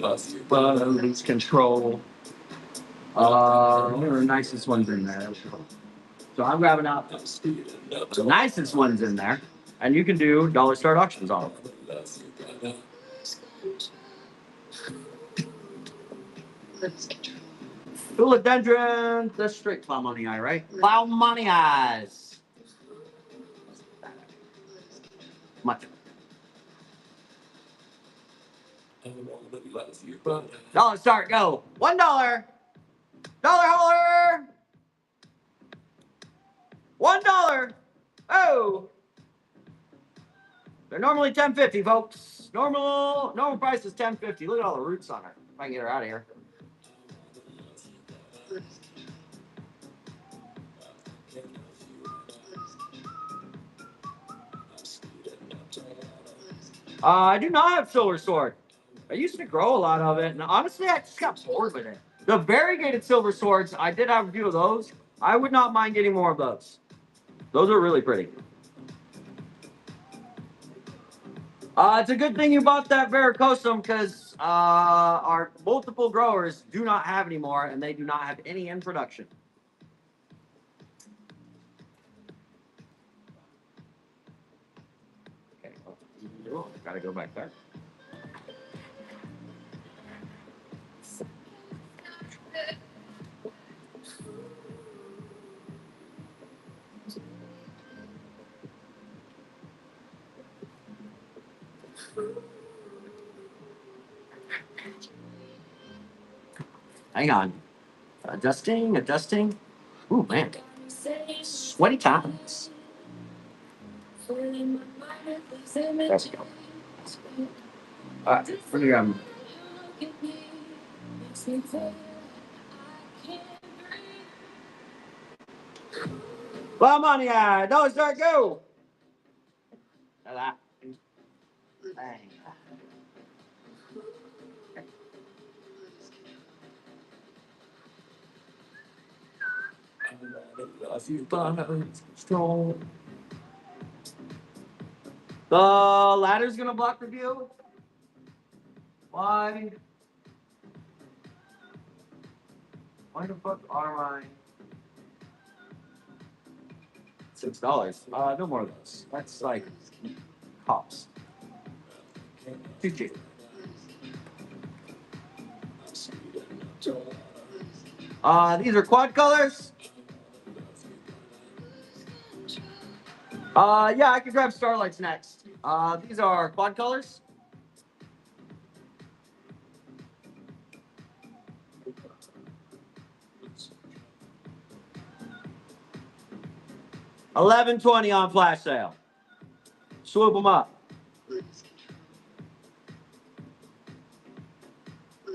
Lose control. There are nicest ones in there. So I'm grabbing out the nicest ones in there, and you can do dollar start auctions on them. Philodendron, that's straight Plowmani, right? Plowmani eyes. Much. Dollar start, go. $1. Dollar holler. $1. Oh. They're normally $10.50, folks. Normal price is $10.50. Look at all the roots on her. If I can get her out of here. I do not have silver sword. I used to grow a lot of it, and honestly, I just got bored with it. The variegated silver swords, I did have a few of those. I would not mind getting more of those. Those are really pretty. It's a good thing you bought that varicosum because our multiple growers do not have anymore, and they do not have any in production. Okay, gotta go back there. Hang on. Adjusting. Ooh, man. Sweaty times. There we go. All right, we're gonna Well, money, dollar start, go. Bang. The ladder's gonna block the view. Why? Why the fuck are I? $6. No more of those. That's like cops. Too cheap. These are quad colors. Yeah, I could grab Starlights next. These are quad colors. $11.20 on flash sale. Swoop them up.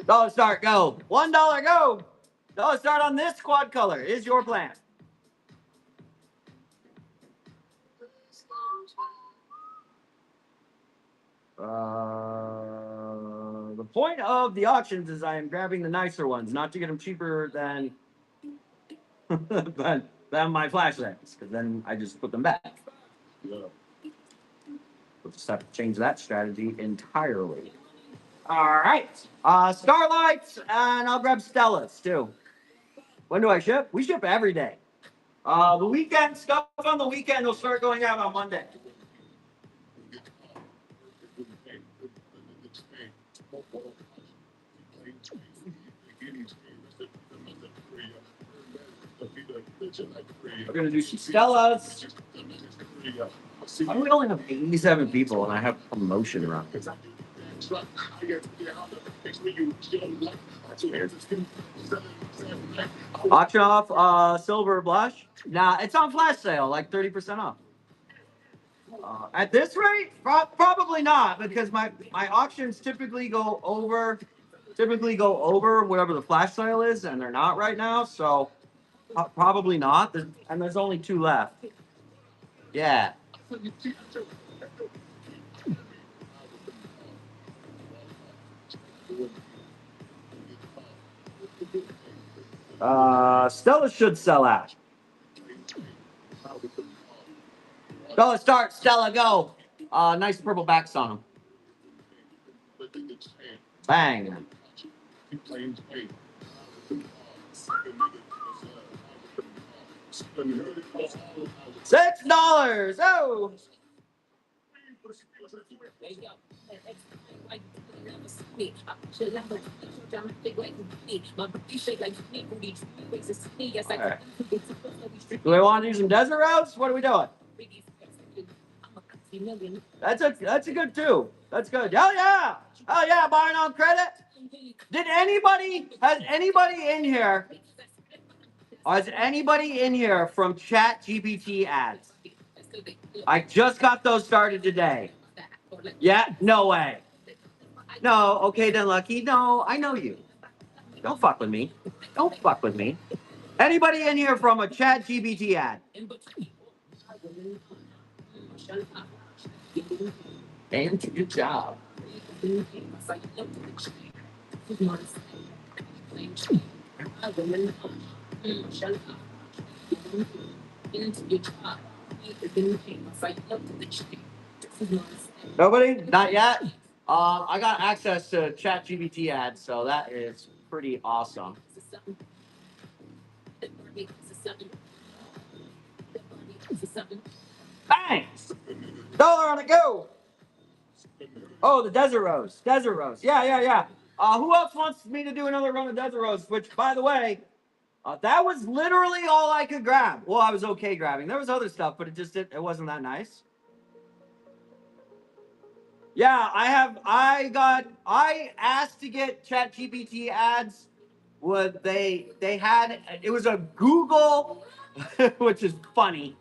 Dollar start, go. $1, go. Dollar start on this quad color is your plan. The point of the auctions is I am grabbing the nicer ones, not to get them cheaper than than my flashlights, because then I just put them back. We'll just have to change that strategy entirely. All right. Starlights, and I'll grab Stellas too. When do I ship? We ship every day. The weekend stuff on the weekend will start going out on Monday. We're gonna do some Stellas. We only have 87 people, and I have promotion around here. That's weird. Auction off silver blush. Nah, it's on flash sale, like 30% off. At this rate, probably not, because my auctions typically go over whatever the flash sale is, and they're not right now. So probably not. And there's only 2 left. Yeah. Stella should sell out. Go start, Stella, go. Nice purple backs on them. Bang. $6. Oh. Right. Do we want to do some desert routes? What are we doing? That's a good too. That's good. Hell yeah! Hell yeah! Buying on credit. Has anybody in here from Chat GPT ads? I just got those started today. Yeah, no way. No, okay then, Lucky. No, I know you. Don't fuck with me. Don't fuck with me. Anybody in here from a Chat GPT ad? And good job. Nobody? Not yet? I got access to ChatGPT ads, so that is pretty awesome. Bang! $1 on a go! Oh, the Desert Rose. Desert Rose. Yeah. Who else wants me to do another run of Desert Rose? Which, by the way, that was literally all I could grab. Well, I was okay grabbing. There was other stuff, but it wasn't that nice. Yeah, I asked to get ChatGPT ads. It was a Google, which is funny.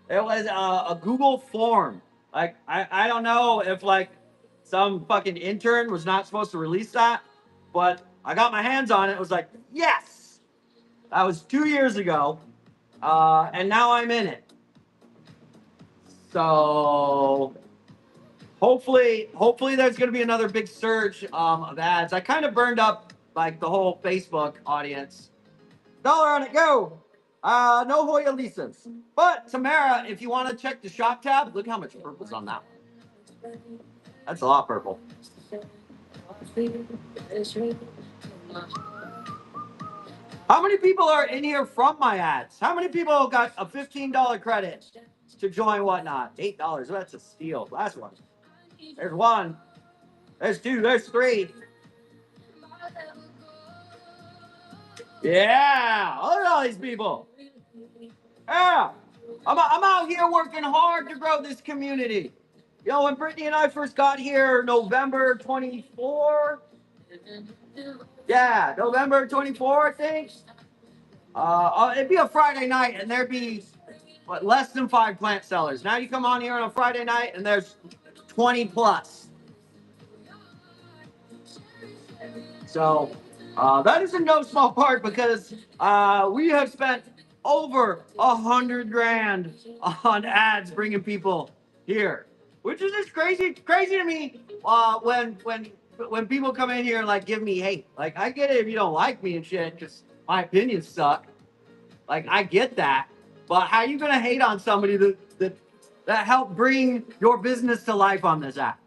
It was a Google form. Like I don't know if like some fucking intern was not supposed to release that, but I got my hands on it. It was like, yes. That was 2 years ago. And now I'm in it. So hopefully there's going to be another big surge of ads. I kind of burned up like the whole Facebook audience. $1 on it, go. No Hoya Lisas. But Tamara, if you want to check the shop tab, look how much purple's on that one. That's a lot of purple. How many people are in here from my ads? How many people got a $15 credit to join whatnot? $8. That's a steal. Last one. There's one. There's two. There's three. Yeah. Look at all these people. Yeah. I'm out here working hard to grow this community. You know, when Brittany and I first got here, November 24. Yeah, November 24, I think. It'd be a Friday night, and there'd be less than 5 plant sellers. Now you come on here on a Friday night, and there's 20 plus. So that is in no small part because we have spent over $100 grand on ads bringing people here, which is just crazy to me. When people come in here and like give me hate, like I get it if you don't like me and shit, because my opinions suck. Like I get that, but how are you gonna hate on somebody that helped bring your business to life on this app?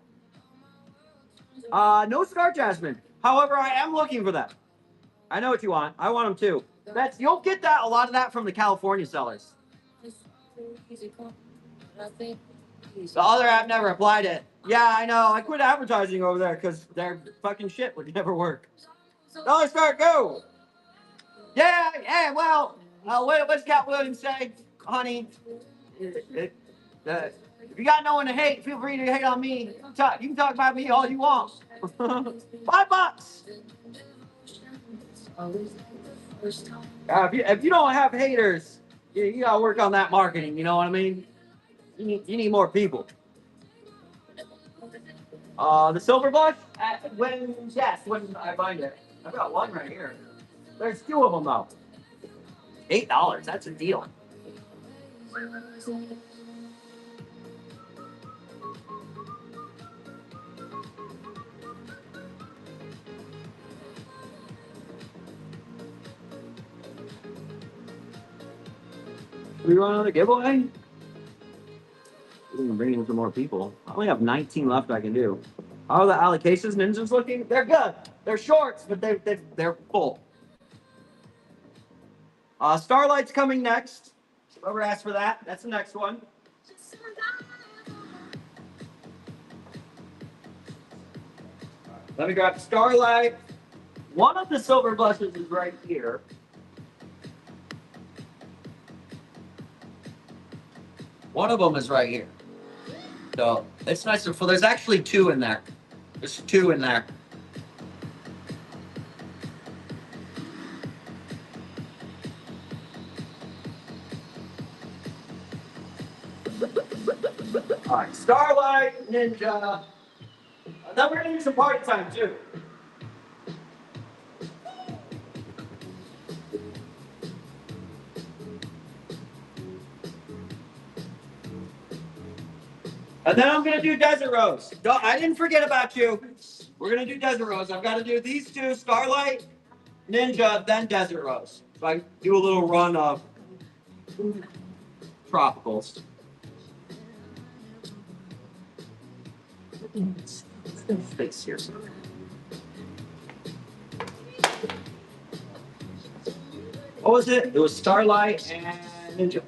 No Scar Jasmine. However, I am looking for them. I know what you want. I want them too. You'll get that a lot of that from the California sellers. The other app never applied it. Yeah, I know. I quit advertising over there because their fucking shit would never work. Dollar Start, go! Yeah, well, what's Cat Williams say? Honey, if you got no one to hate, feel free to hate on me. You can talk about me all you want. $5. If you don't have haters, you gotta work on that marketing. You know what I mean? You need more people. The silver blush. When I find it, I've got one right here. There's 2 of them though. $8. That's a deal. We run another giveaway? We can bring in some more people. I only have 19 left I can do. How are the allocations ninjas looking? They're good. They're shorts, but they're full. Starlight's coming next. Whoever asked for that, that's the next one. Let me grab Starlight. One of the silver blushes is right here. One of them is right here. So it's nice and full. There's actually 2 in there. There's 2 in there. All right, Starlight, Ninja. Then we're gonna do some party time too. And then I'm gonna do Desert Rose. I didn't forget about you. We're gonna do Desert Rose. I've got to do these 2: Starlight, Ninja, then Desert Rose. So I do a little run of tropicals. Fix here. What was it? It was Starlight and Ninja.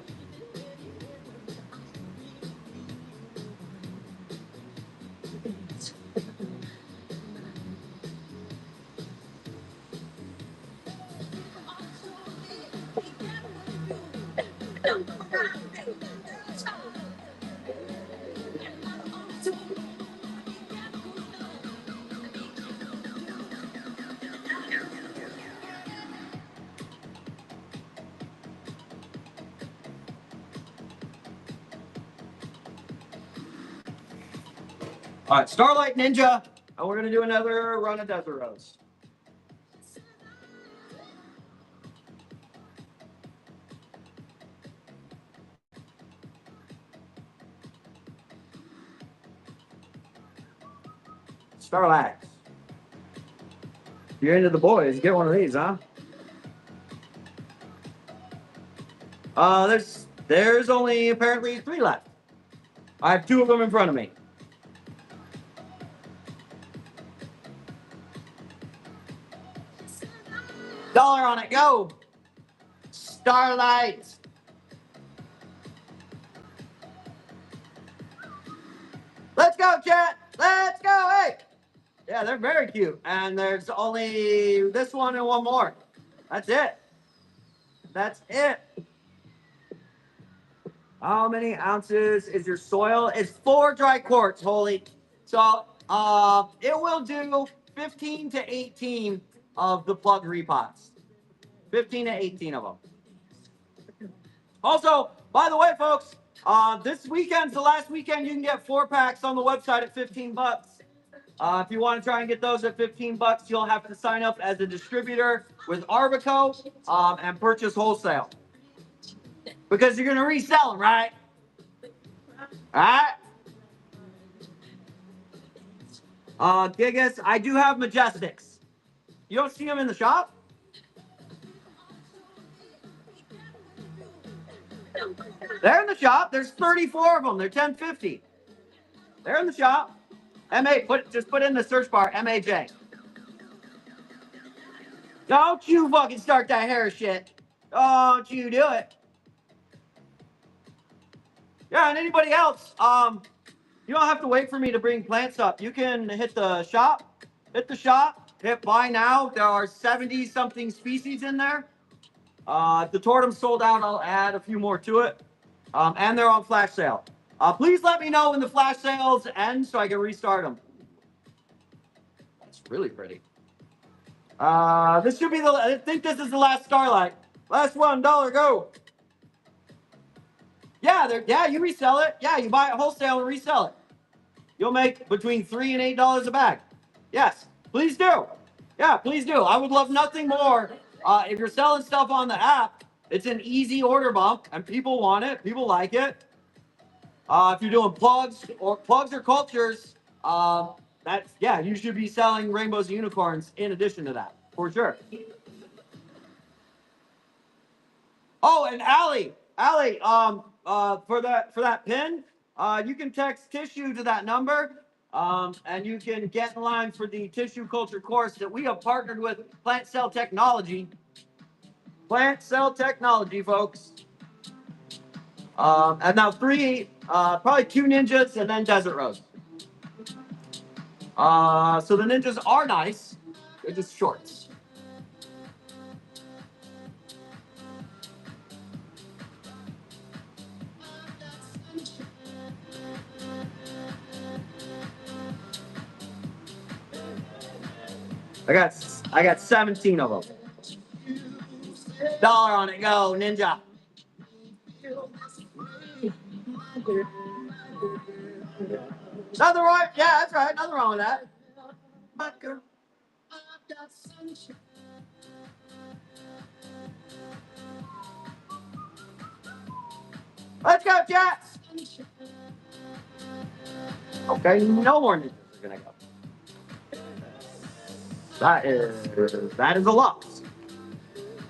All right, Starlight, Ninja, and we're gonna do another run of Desert Rose. Starlight. If you're into the boys, get one of these, huh? There's only apparently 3 left. I have 2 of them in front of me. $1 on it, go! Starlight. Let's go, chat. Let's go. Hey. Yeah, they're very cute. And there's only this one and one more. That's it. That's it. How many ounces is your soil? It's 4 dry quarts, Holy. So it will do 15 to 18 of the plug repots. 15 to 18 of them. Also, by the way, folks, this weekend's the last weekend you can get 4-packs on the website at $15. If you want to try and get those at $15, you'll have to sign up as a distributor with Arbico and purchase wholesale. Because you're going to resell them, right? All right? Gigas, I do have Majestics. You don't see them in the shop? They're in the shop. There's 34 of them. They're $10.50. They're in the shop. Just put in the search bar MAJ. Don't you fucking start that hair shit. Don't you do it. Yeah, and anybody else, you don't have to wait for me to bring plants up. You can hit the shop, hit buy now. There are 70 something species in there. If the totem's sold out, I'll add a few more to it. And they're on flash sale. Please let me know when the flash sales end so I can restart them. That's really pretty. This should be I think this is the last Starlight. Last $1, go. Yeah, you resell it. Yeah, you buy it wholesale and resell it. You'll make between $3 and $8 a bag. Yes, please do. Yeah, please do. I would love nothing more. If you're selling stuff on the app, it's an easy order bump, and people want it. People like it. If you're doing plugs or cultures, you should be selling rainbows and unicorns in addition to that, for sure. Oh, and Allie, for that pin, you can text tissue to that number, and you can get in line for the tissue culture course that we have partnered with Plant Cell Technology. Plant Cell Technology, folks. And now probably 2 ninjas and then Desert Rose. So the ninjas are nice. They're just shorts. I got 17 of them. $1 on it, go, ninja. Nothing wrong. Yeah, that's right. Nothing wrong with that. Let's go, Jets. Okay, no more ninjas are gonna go. That is a loss.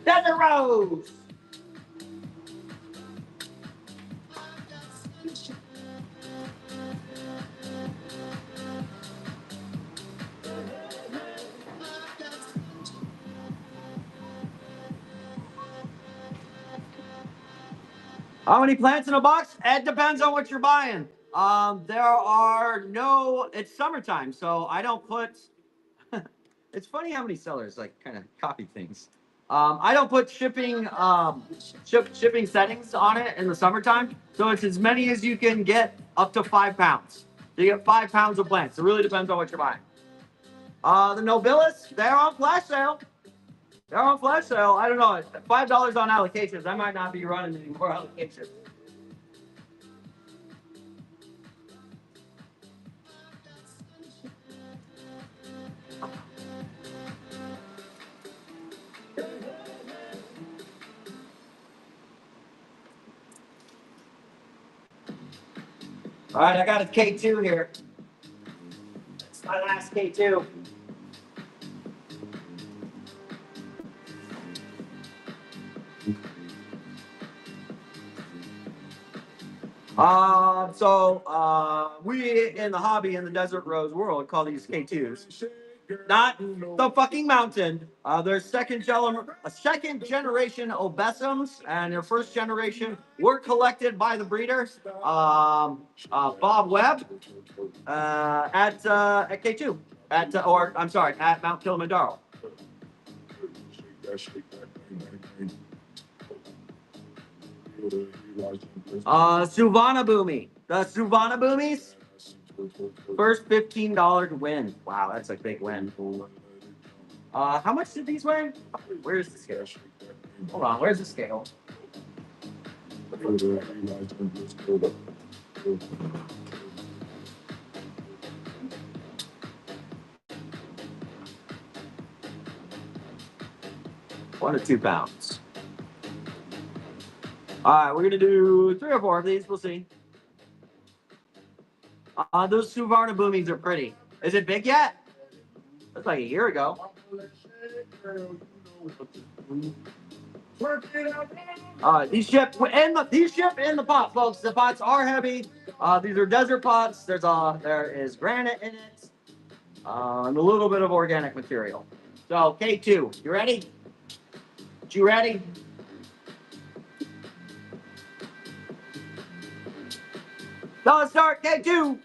Desert Rose. How many plants in a box? It depends on what you're buying. It's summertime, so I don't put. It's funny how many sellers like kind of copy things. I don't put shipping settings on it in the summertime, so it's as many as you can get, up to 5 pounds. So you get 5 pounds of plants. It really depends on what you're buying. The Nobilis, they're on flash sale. They're on flash sale. I don't know, $5 on allocations. I might not be running any more allocations. All right, I got a K2 here. It's my last K2. We in the hobby in the Desert Rose world call these K2s. Not the fucking mountain. They're second generation obesums, and their first generation were collected by the breeder, Bob Webb, at K2, at Mount Kilimanjaro. Suvana Boomy. The Suvana Boomies. First $15 to win. Wow, that's a big win. How much did these weigh? Where's the scale? Hold on, where's the scale? One to 2 pounds. All right, we're gonna do 3 or 4 of these. We'll see. Those Suvarna Boomies are pretty. Is it big yet? That's like a year ago. These ship in the pot, folks. The pots are heavy. These are desert pots. There is granite in it, and a little bit of organic material. So K2, you ready? You ready? So let's start K2.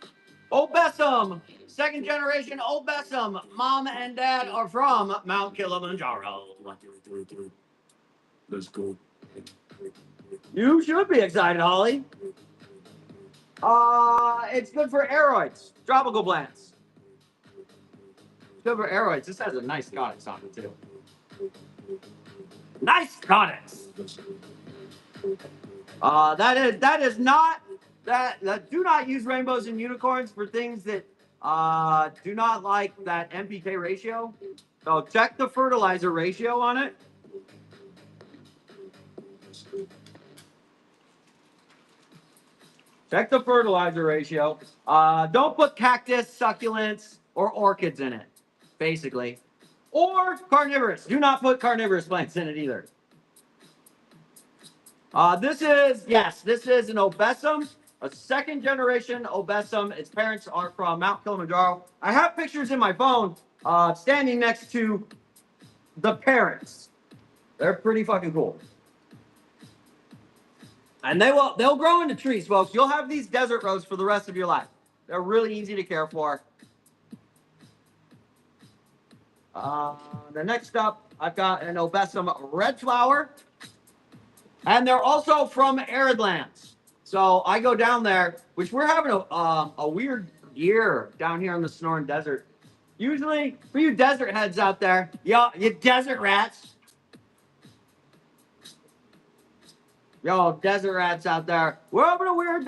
Obesum, second generation Obesum. Mom and dad are from Mount Kilimanjaro. 1, 2, 3, 3. Let's go. You should be excited, Holly. It's good for aeroids, tropical plants. It's good for aeroids. This has a nice conics on it too. Nice conics. That is not that. Do not use rainbows and unicorns for things that do not like that NPK ratio. So check the fertilizer ratio on it. Check the fertilizer ratio. Don't put cactus, succulents, or orchids in it, basically. Or carnivorous. Do not put carnivorous plants in it either. This is an obesum, a second generation obesum. Its parents are from Mount Kilimanjaro. I have pictures in my phone standing next to the parents. They're pretty fucking cool. And they'll grow into trees, folks. You'll have these desert rose for the rest of your life. They're really easy to care for. The next up, I've got an obesum red flower. And they're also from arid lands. So I go down there, which we're having a weird year down here in the Sonoran Desert. Usually, for you desert heads out there, you desert rats. Yo, desert rats out there. We're having a weird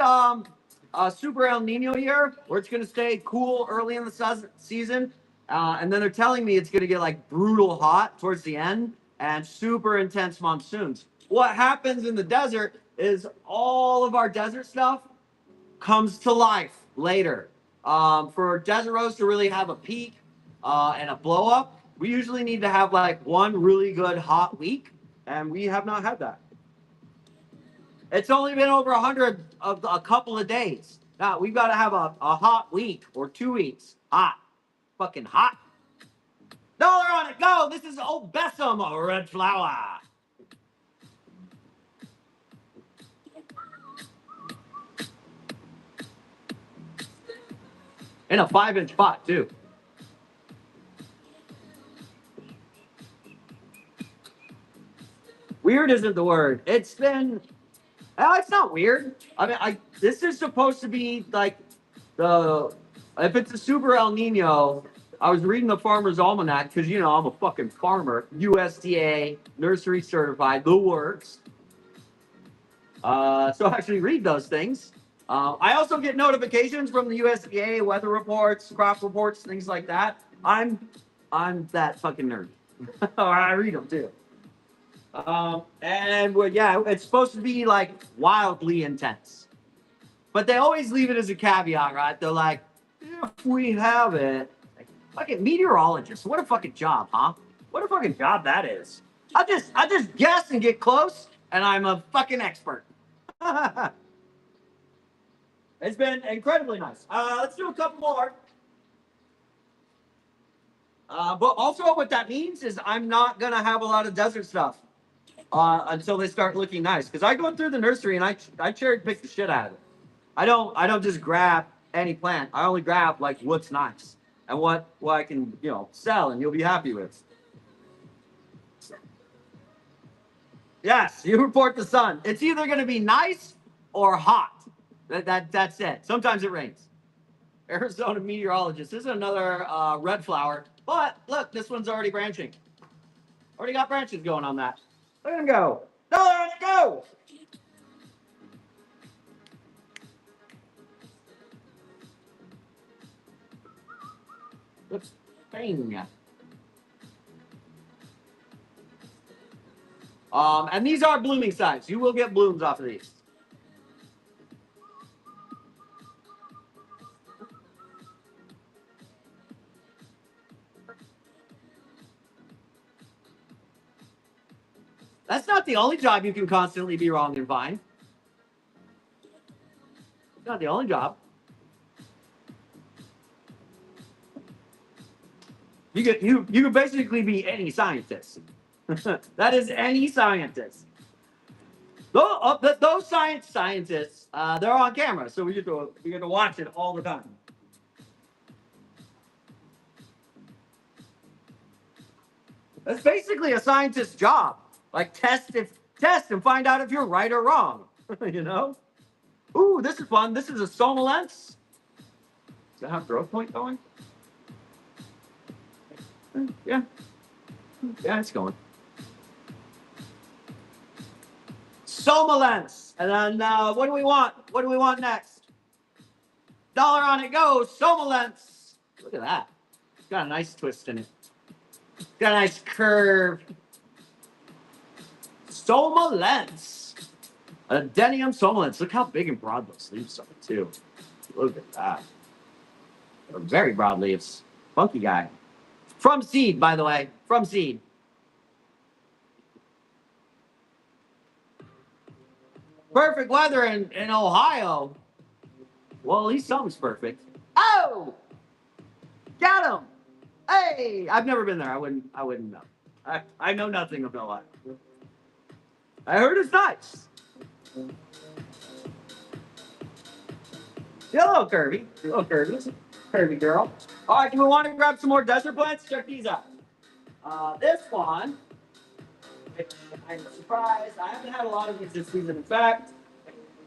super El Nino year where it's going to stay cool early in the season. And then they're telling me it's going to get like brutal hot towards the end and super intense monsoons. What happens in the desert is all of our desert stuff comes to life later. For desert rose to really have a peak and a blow up, we usually need to have like one really good hot week, and we have not had that. It's only been over 100 of a couple of days. Now we've got to have a hot week or 2 weeks. Hot. Fucking hot. $1 on it. Go. This is Obesum, a red flower. In a 5-inch pot, too. Weird isn't the word. It's not weird. I mean, this is supposed to be like if it's a super El Nino, I was reading the Farmer's Almanac because, I'm a fucking farmer. USDA, nursery certified, the works. So I actually read those things. I also get notifications from the USDA, weather reports, crop reports, things like that. I'm that fucking nerd. I read them too. It's supposed to be like wildly intense. But they always leave it as a caveat, right? They're like, if we have it. Like, fucking meteorologist. What a fucking job, huh? What a fucking job that is. I just guess and get close, and I'm a fucking expert. It's been incredibly nice. Let's do a couple more. But also, what that means is I'm not gonna have a lot of desert stuff until they start looking nice. Because I go through the nursery and I cherry pick the shit out of it. I don't just grab any plant. I only grab like what's nice and what I can sell and you'll be happy with. Yes, you report the sun. It's either gonna be nice or hot. That's it. Sometimes it rains. Arizona meteorologist. This is another red flower. But look, this one's already branching. Already got branches going on that. Look at him go. Dollar on it, go! Looks bang. And these are blooming size. You will get blooms off of these. That's not the only job you can constantly be wrong and fine. It's not the only job. You could basically be any scientist. That is any scientist. Those scientists, they're on camera, so we get to watch it all the time. That's basically a scientist's job. Like test and find out if you're right or wrong. you know? Ooh, this is fun. This is a soma lens. Does it have growth point going? Yeah. Yeah, it's going. Soma lens. And then what do we want? What do we want next? Dollar on it goes. Soma lens. Look at that. It's got a nice twist in it. It's got a nice curve. Soma lens. A denium soma lens. Look how big and broad those leaves are, too. Look at that. They're very broad leaves. Funky guy. From seed, by the way. From seed. Perfect weather in Ohio. Well, at least something's perfect. Oh! Got him! Hey! I've never been there. I wouldn't know. I know nothing of Ohio. I heard it's nice. Hello, Kirby. Hello, Kirby. Kirby girl. All right, do we want to grab some more desert plants? Check these out. This one, which I'm surprised. I haven't had a lot of these this season. In fact,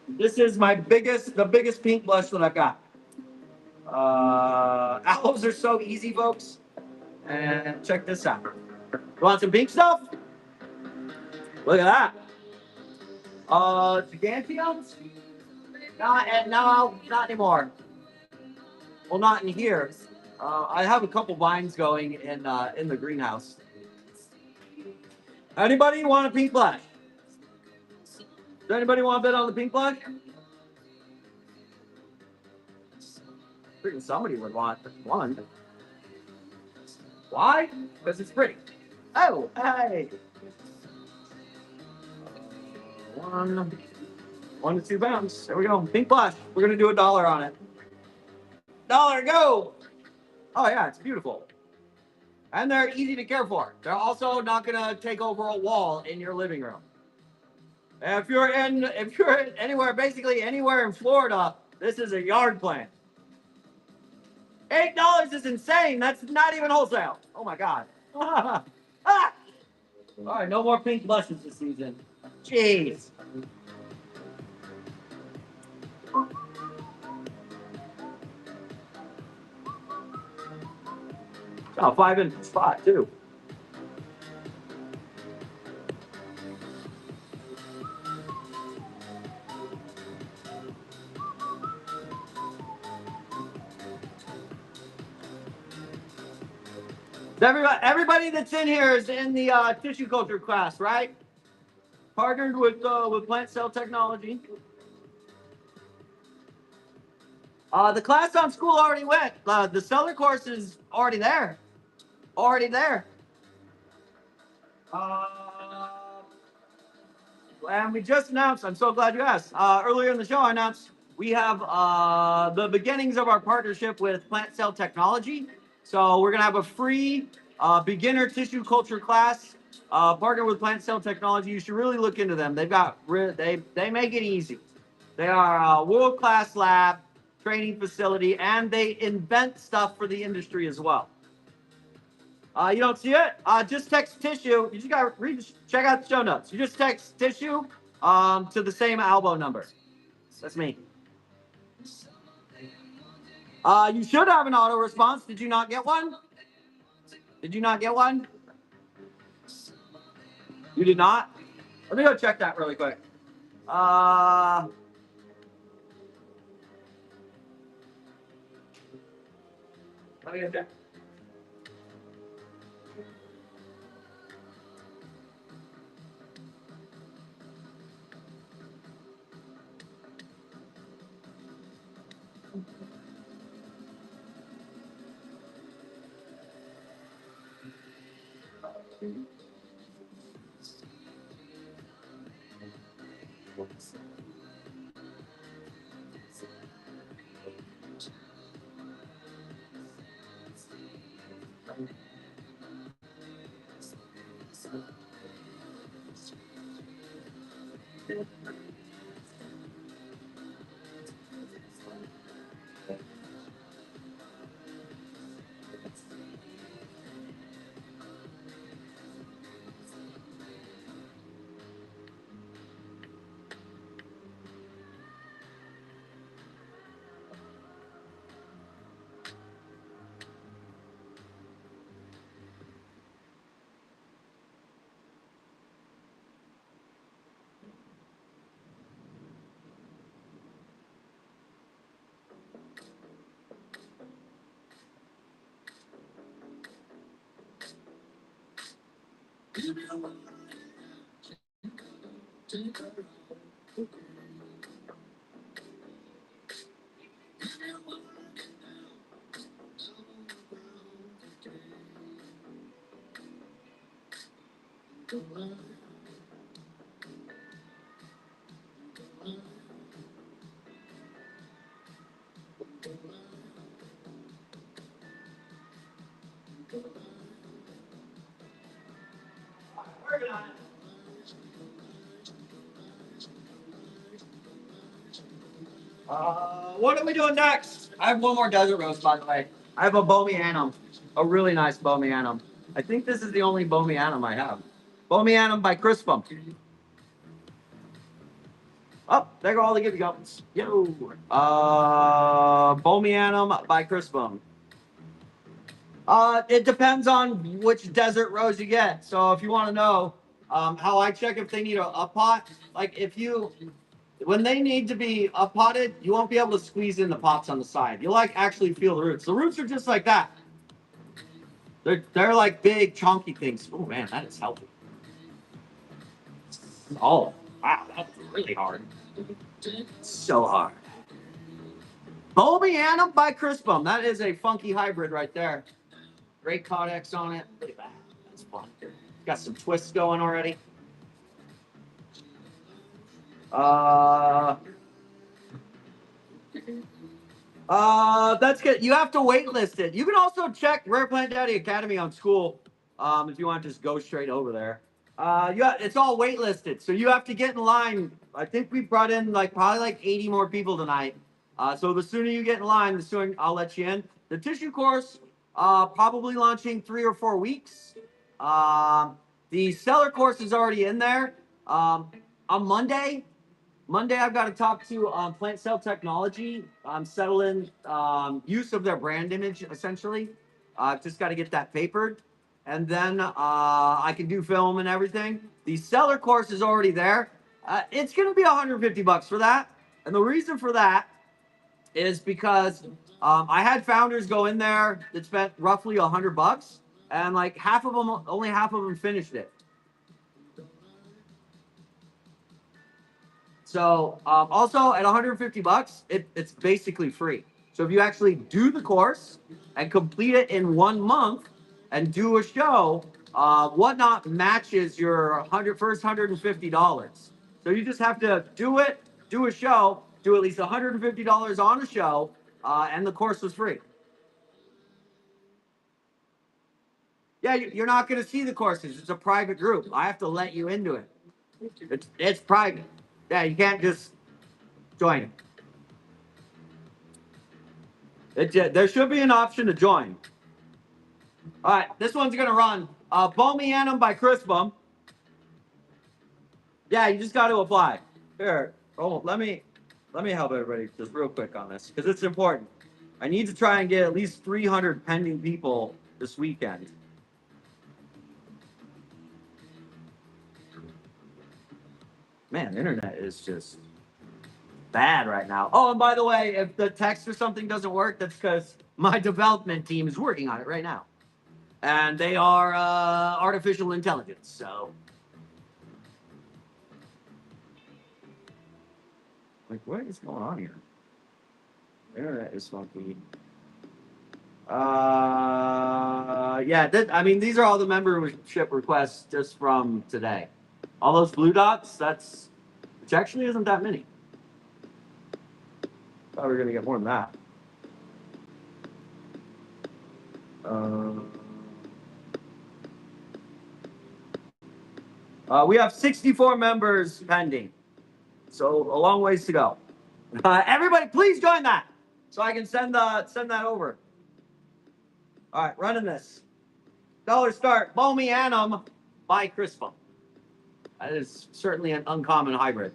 this is the biggest pink blush that I've got. Aloes are so easy, folks. And check this out. You want some pink stuff? Look at that. Gigantiums? Not anymore. Well, not in here. I have a couple vines going in the greenhouse. Anybody want a pink blush? Does anybody want a bit on the pink blush? Freaking somebody would want one. Why? Because it's pretty. Oh, hey. One to 2 pounds. There we go. Pink blush. We're gonna do $1 on it. Dollar, go! Oh yeah, it's beautiful. And they're easy to care for. They're also not gonna take over a wall in your living room. If you're anywhere, basically anywhere in Florida, this is a yard plant. $8 is insane. That's not even wholesale. Oh my god. Ah! All right, no more pink blushes this season. Jeez. Oh, 5-inch spot too. Everybody that's in here is in the tissue culture class, right? Partnered with Plant Cell Technology. The class on school already went. The seller course is already there. Already there. And we just announced, I'm so glad you asked. Earlier in the show, I announced we have the beginnings of our partnership with Plant Cell Technology. So we're gonna have a free beginner tissue culture class. Partner with Plant Cell Technology. You should really look into them. They make it easy. They are a world class lab training facility, and they invent stuff for the industry as well. You don't see it? Just text tissue. You just gotta check out the show notes. You just text tissue to the same elbow number. That's me. You should have an auto response. Did you not get one? Did you not get one? You did not? Let me go check that really quick. Let me go check. Working on it. What are we doing next? I have one more desert rose, by the way. I have a Bomianum, a really nice Bomianum. I think this is the only Bomianum I have. Bomianum by Crispum. Oh, there go all the Givvy gums. Yo. Bomianum by Crispum. It depends on which desert rose you get. So if you want to know how I check if they need a pot, like when they need to be uppotted, you won't be able to squeeze in the pots on the side. You'll like actually feel the roots. The roots are just like that. They're like big chunky things. Oh man, that is healthy. Oh wow, that's really hard. So hard. Bulbianum by Crispum. That is a funky hybrid right there. Great codex on it. Look at that. That's fun. Got some twists going already. That's good. You have to waitlist it. You can also check Rare Plant Daddy Academy on school if you want to just go straight over there. It's all waitlisted, so you have to get in line. I think we brought in probably like 80 more people tonight. So the sooner you get in line, the sooner I'll let you in. The tissue course probably launching 3 or 4 weeks. The seller course is already in there. On Monday, I've got to talk to Plant Cell Technology. I'm settling use of their brand image, essentially. I've just got to get that papered. And then I can do film and everything. The seller course is already there. It's going to be $150 for that. And the reason for that is because I had founders go in there that spent roughly $100, and only half of them finished it. So also at $150, it's basically free. So if you actually do the course and complete it in 1 month and do a show, Whatnot matches your first $150. So you just have to do it, do a show, do at least $150 on a show, and the course was free. Yeah, you're not going to see the courses. It's a private group. I have to let you into it. It's private. Yeah, you can't just join. There should be an option to join. All right, this one's going to run. Bomianum by Crispum. Yeah, you just got to apply. Here, let me help everybody just real quick on this because it's important. I need to try and get at least 300 pending people this weekend. Man, the internet is just bad right now. Oh, and by the way, if the text or something doesn't work, that's because my development team is working on it right now. And they are artificial intelligence, so. Like, what is going on here? The internet is funky. Yeah, I mean, these are all the membership requests just from today. All those blue dots, which actually isn't that many. Thought we were gonna get more than that. We have 64 members pending, so a long ways to go. Everybody, please join that so I can send that over. All right, running this. Dollar start, Bomianum by Crispum. That is certainly an uncommon hybrid.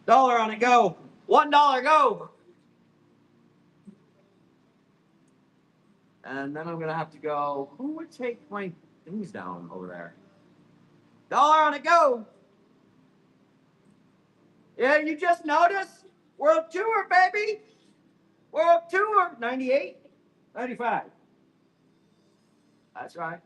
Dollar on it, go. $1, go. And then I'm gonna have to go. Who would take my things down over there? Dollar on it, go. Yeah, you just noticed? World Tour, baby. World Tour. 98, 95. That's right.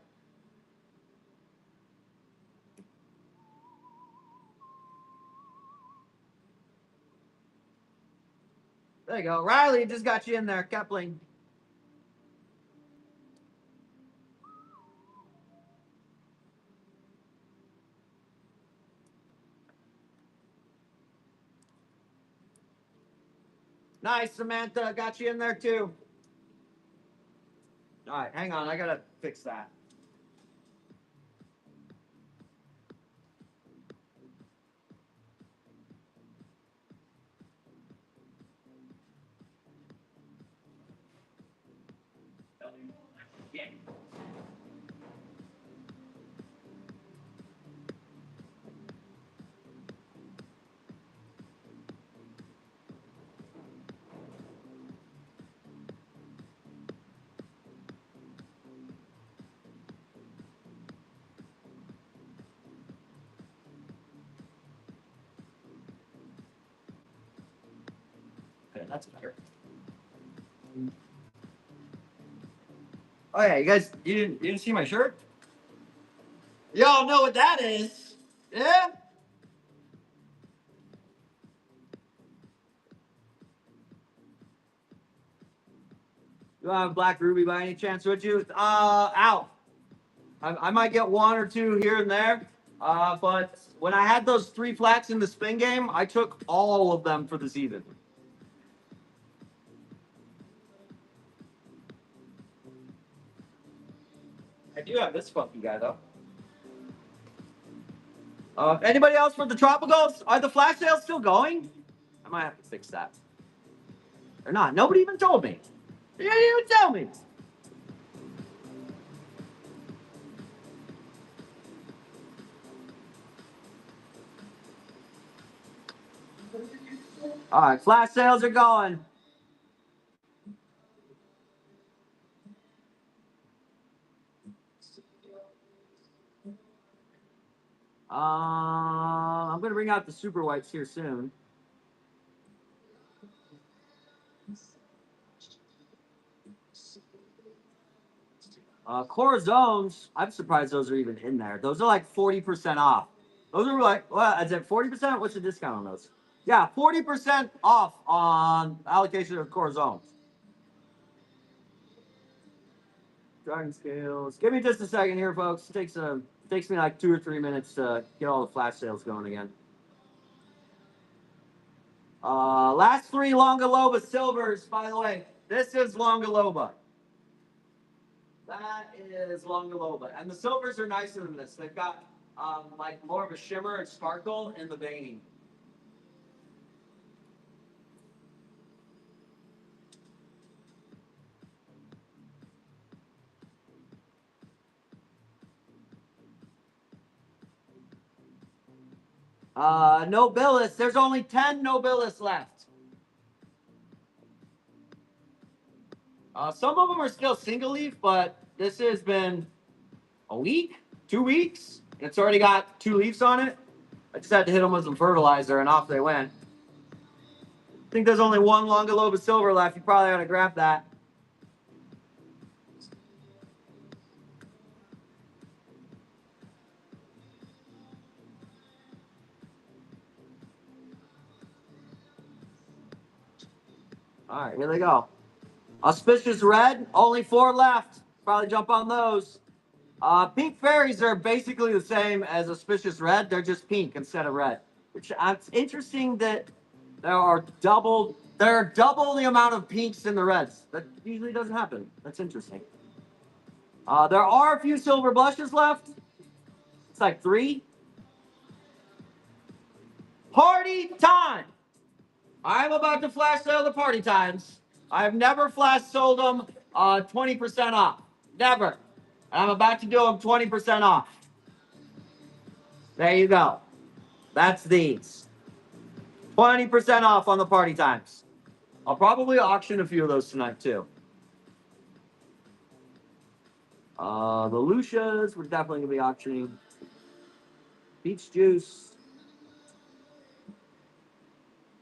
There you go. Riley just got you in there, Kepling. Nice, Samantha. Got you in there too. All right, hang on. I gotta fix that. Okay, that's better. Oh yeah, you guys, you didn't see my shirt? Y'all know what that is? Yeah. You want a black ruby by any chance? Would you? Out. I might get one or two here and there. But when I had those 3 flats in the spin game, I took all of them for the season. I do have this funky guy though. Anybody else for the tropicals? Are the flash sales still going? I might have to fix that. They're not. Nobody even told me. They didn't even tell me. All right, flash sales are going. I'm gonna bring out the super whites here soon. Core zones, I'm surprised those are even in there. Those are like 40% off. Those are like, what, is it 40%? What's the discount on those? Yeah, 40% off on allocation of core zones. Dragon scales. Give me just a second here, folks. Takes me like 2 or 3 minutes to get all the flash sales going again. Last three Longaloba silvers, by the way. This is Longaloba. That is Longaloba. And the silvers are nicer than this. They've got like more of a shimmer and sparkle in the veining. Nobilis. There's only 10 Nobilis left. Some of them are still single leaf, but this has been a week, 2 weeks. And it's already got 2 leaves on it. I just had to hit them with some fertilizer, and off they went. I think there's only one Longaloba silver left. You probably ought to grab that. All right, here they go. Auspicious red, only 4 left. Probably jump on those. Pink fairies are basically the same as auspicious red. They're just pink instead of red. Which it's interesting that there are double the amount of pinks in the reds. That usually doesn't happen. That's interesting. There are a few silver blushes left. It's like 3. Party time! I'm about to flash sale the party times. I've never flash sold them 20% off. Never. I'm about to do them 20% off. There you go. That's these. 20% off on the party times. I'll probably auction a few of those tonight too. The Lucias, we're definitely going to be auctioning. Peach juice.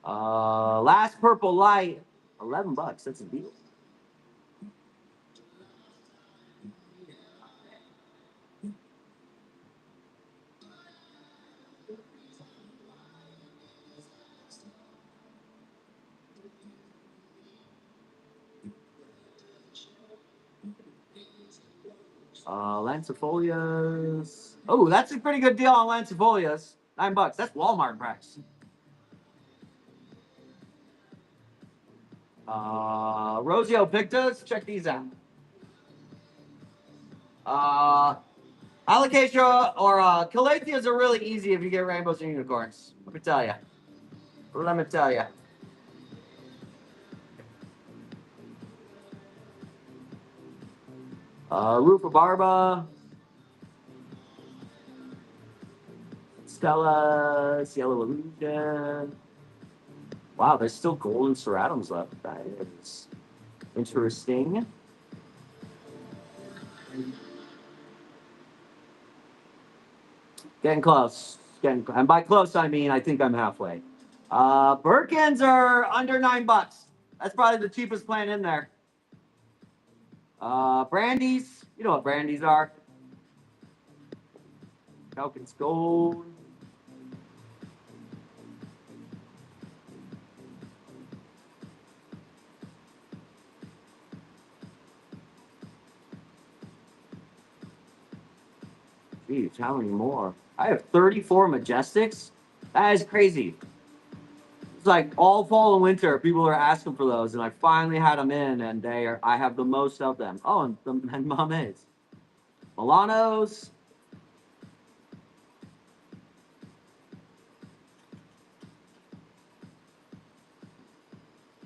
Last purple light, $11. That's a deal. Lancifolias. Oh, that's a pretty good deal on Lancifolias. $9. That's Walmart price. Rosio Pictas. Check these out. Alocasia or Calatheas are really easy if you get rainbows and unicorns. Let me tell you. Let me tell you. Rufa Barba. Stella. Cielo Illusion. Wow, there's still golden ceratums left. That is interesting. Getting close. And by close, I mean I think I'm halfway. Birkins are under $9. That's probably the cheapest plant in there. Brandies, you know what brandies are. Falcon's Gold. Geez, how many more? I have 34 Majestics. That is crazy. It's like all fall and winter, people are asking for those, and I finally had them in, and I have the most of them. Oh, and Mames. Milanos.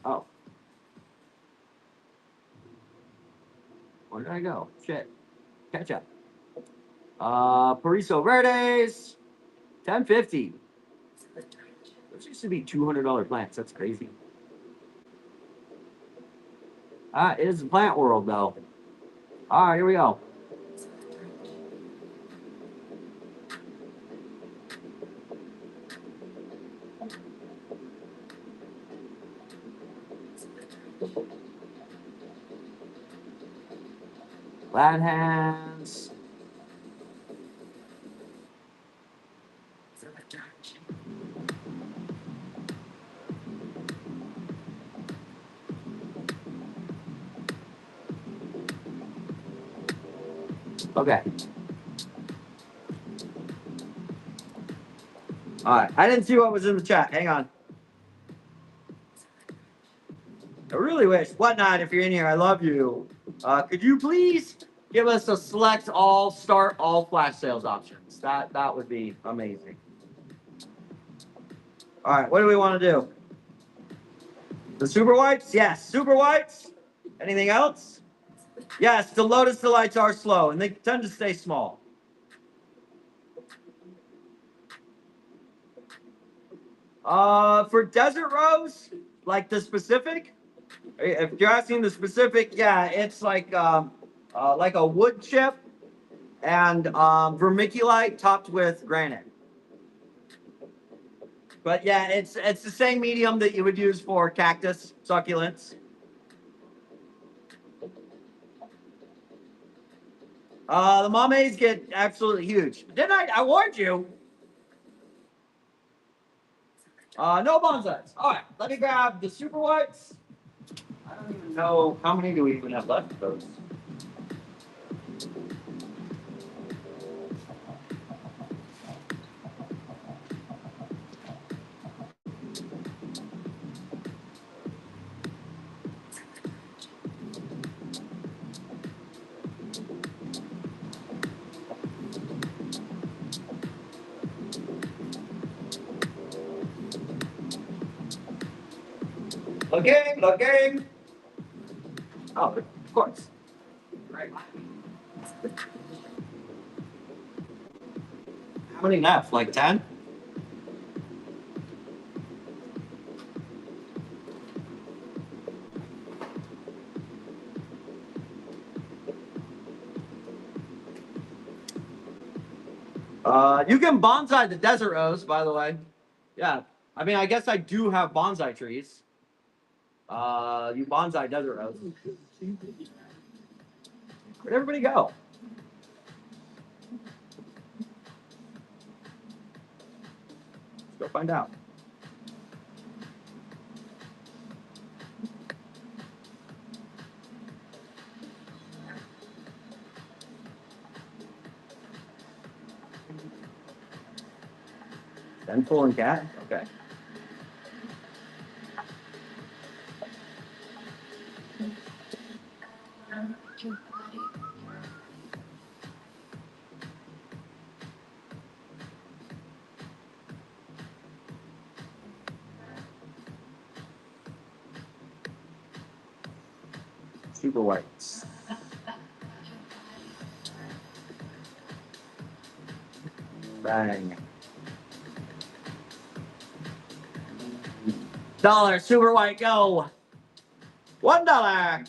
Oh. Where did I go? Shit. Catch up. Pariso Verdes. $10.50. Those used to be $200 plants. That's crazy. It is the plant world, though. All right, here we go. Glad hands. Okay. All right. I didn't see what was in the chat. Hang on. really wish, Whatnot, if you're in here, I love you. Could you please give us a select all, start all flash sales options? That would be amazing. All right, what do we want to do? The super whites? Yes, super whites. Anything else? Yes, the Lotus Delights are slow, and they tend to stay small. For Desert Rose, like the specific, if you're asking the specific, yeah, it's like a wood chip and vermiculite topped with granite. But yeah, it's the same medium that you would use for cactus succulents. The mamades get absolutely huge. Didn't I? I warned you. No bonsais. All right, let me grab the super whites. I don't even know how many do we even have left of those. Looking. Oh, of course. Right. How many left? Like 10? You can bonsai the desert rose, by the way. Yeah. I mean, I guess I do have bonsai trees. You bonsai desert rose. Where'd everybody go? Let's go find out. Denful and cat? Okay. Super whites. Bang. $1, super white, go. $1.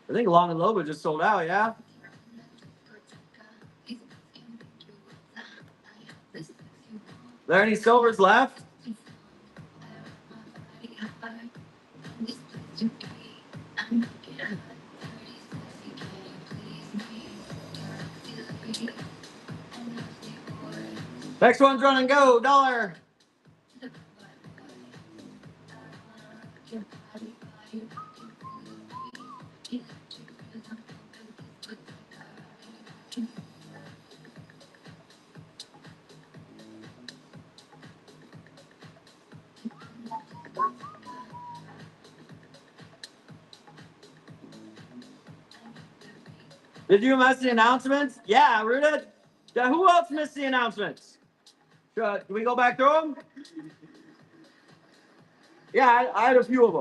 I think Long and Lobo just sold out, yeah? There any silvers left? Next one's run and go, $1. Did you miss the announcements? Yeah, Ruda. Yeah, who else missed the announcements? Do we go back through them? Yeah, I had a few of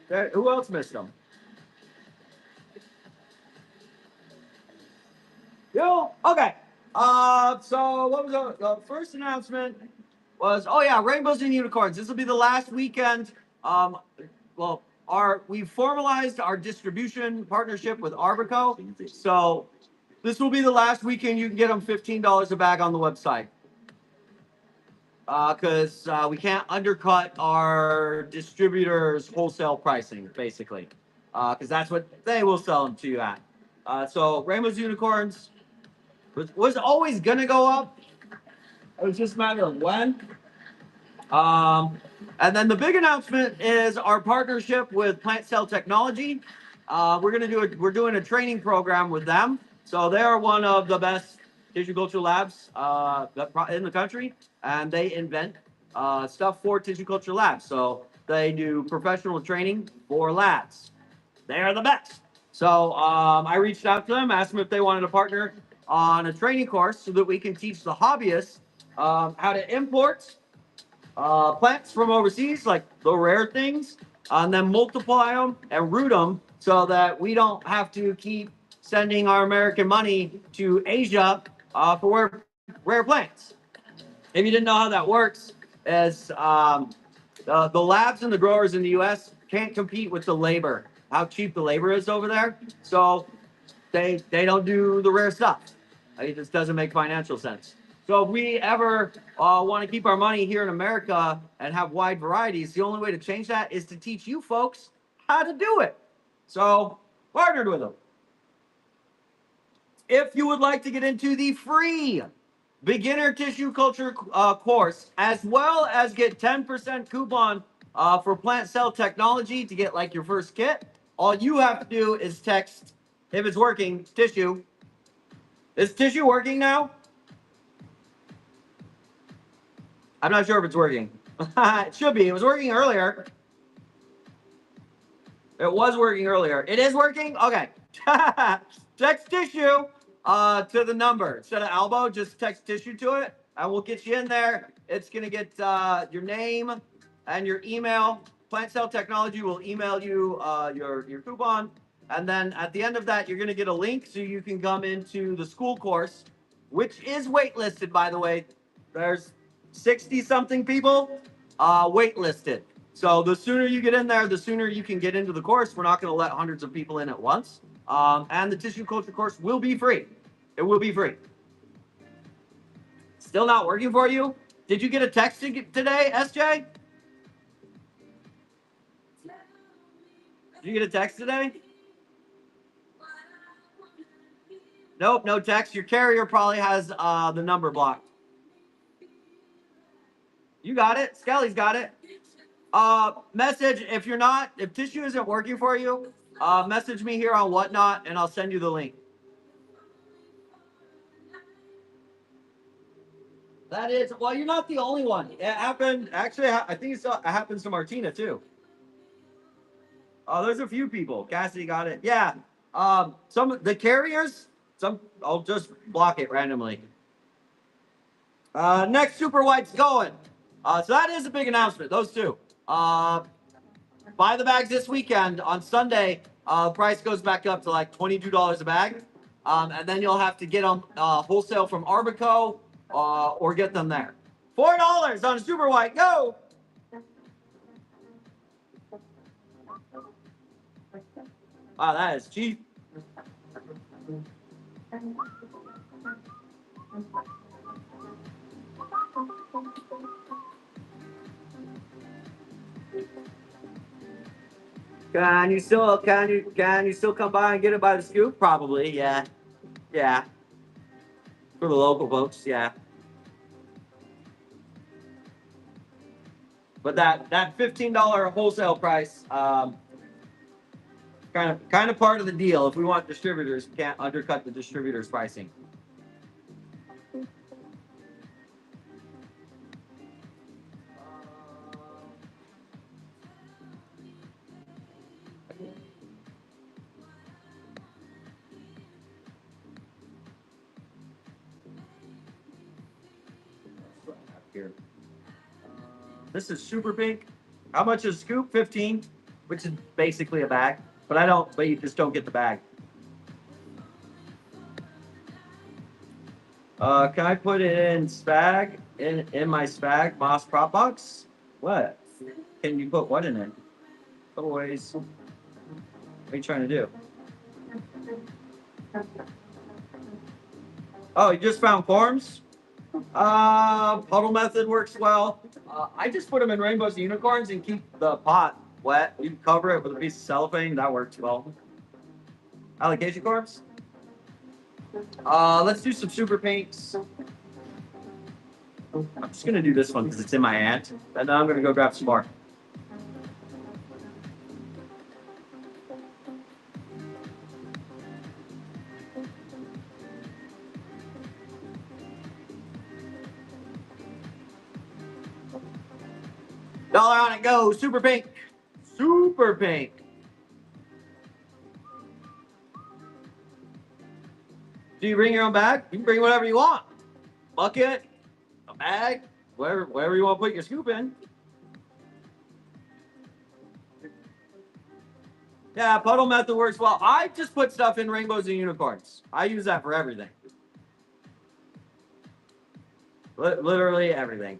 them. Who else missed them? You? Okay. So what was the first announcement? Was rainbows and unicorns. This will be the last weekend. Well, we formalized our distribution partnership with Arbico. So this will be the last weekend you can get them $15 a bag on the website. Because we can't undercut our distributors' wholesale pricing, basically. Because that's what they will sell them to you at. So rainbows unicorns was always gonna go up. It was just a matter of when. And then the big announcement is our partnership with Plant Cell Technology. We're doing a training program with them. So they are one of the best tissue culture labs in the country, and they invent stuff for tissue culture labs. So they do professional training for labs. They are the best. So I reached out to them, asked them if they wanted to partner on a training course so that we can teach the hobbyists how to import plants from overseas, like the rare things, and then multiply them and root them so that we don't have to keep sending our American money to Asia for rare plants. If you didn't know how that works, is the labs and the growers in the U.S. can't compete with the labor, how cheap the labor is over there. So they don't do the rare stuff. It just doesn't make financial sense. So if we ever want to keep our money here in America and have wide varieties, the only way to change that is to teach you folks how to do it. So partnered with them. If you would like to get into the free beginner tissue culture course, as well as get 10% coupon for plant cell technology to get like your first kit, all you have to do is text, if it's working, tissue. Is tissue working now? I'm not sure if it's working. It should be. It was working earlier. It was working earlier. It is working? Okay. Text tissue to the number. Instead of elbow, just text tissue to it, and we'll get you in there. It's going to get your name and your email. Plant Cell Technology will email you your coupon. And then at the end of that, you're going to get a link so you can come into the school course, which is waitlisted, by the way. There's 60 something people waitlisted. So the sooner you get in there, the sooner you can get into the course. We're not going to let hundreds of people in at once. And the tissue culture course will be free. It will be free. Still not working for you? Did you get a text today, SJ? Did you get a text today? Nope, no text. Your carrier probably has the number blocked. You got it. Skelly's got it. Message if tissue isn't working for you, message me here on Whatnot and I'll send you the link. That is, well, you're not the only one. It happened, actually, I think it happens to Martina too. Oh, there's a few people. Cassidy got it. Yeah. The carriers, I'll just block it randomly. Next Super White's going. So that is a big announcement, those two. Buy the bags this weekend. On Sunday, price goes back up to like $22 a bag. And then you'll have to get them wholesale from Arbico or get them there. $4 on a Super White. Go! Wow, that is cheap. Can you still come by and get it by the scoop? Probably, yeah. Yeah. For the local folks, yeah. But that $15 wholesale price, kind of part of the deal. If we want distributors, we can't undercut the distributors' pricing. Here. This is super pink. How much is scoop? 15, which is basically a bag. But you just don't get the bag. Can I put it in spag? In my spag Moss prop box? What? Can you put what in it? Always. What are you trying to do? Oh, you just found forms? Puddle method works well. I just put them in rainbows and unicorns and keep the pot wet. You cover it with a piece of cellophane. That works well. Allocation corps. Let's do some super pinks. I'm just gonna do this one because it's in my hand, and then I'm gonna go grab some more. Dollar on it, go. Super pink. Super pink. Do you bring your own bag? You can bring whatever you want. Bucket, a bag, whatever you want to put your scoop in. Yeah, puddle method works well. I just put stuff in rainbows and unicorns. I use that for everything. Literally everything.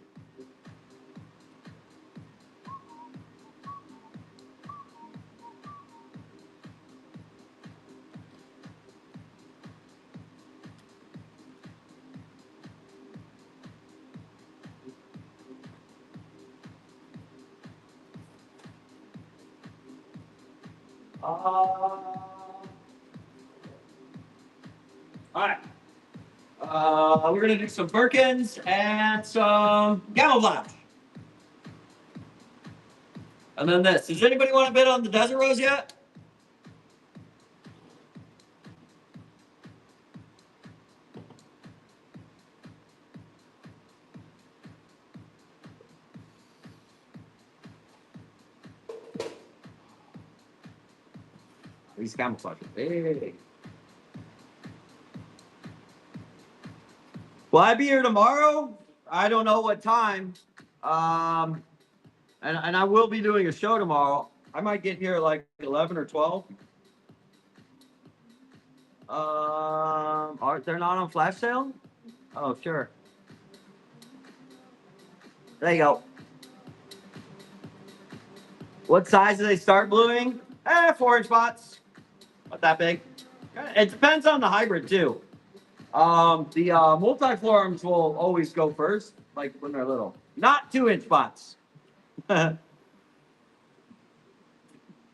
All right. We're gonna do some Birkins and some camouflage. And then this. Does anybody want to bid on the desert rose yet? These camouflage. Hey. Will I be here tomorrow? I don't know what time. And I will be doing a show tomorrow. I might get here at like 11 or 12. They're not on flash sale? Oh, sure. There you go. What size do they start bluing? 4-inch spots. Not that big. It depends on the hybrid too. The multiflorums will always go first, like when they're little. Not 2-inch spots. We're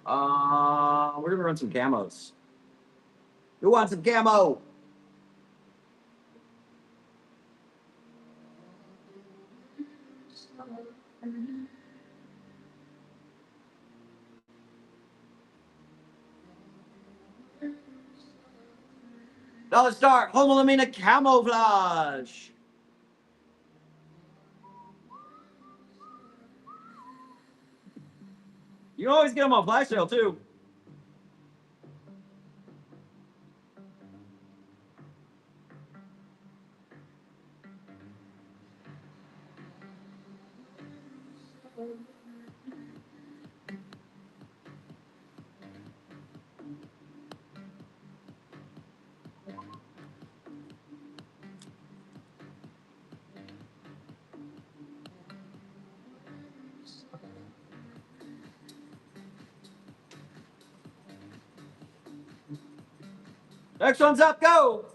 gonna run some camos. Who wants some camo? Dollar Star, Homolamina Camouflage. You can always get them on flash sale too. Next one's up, go.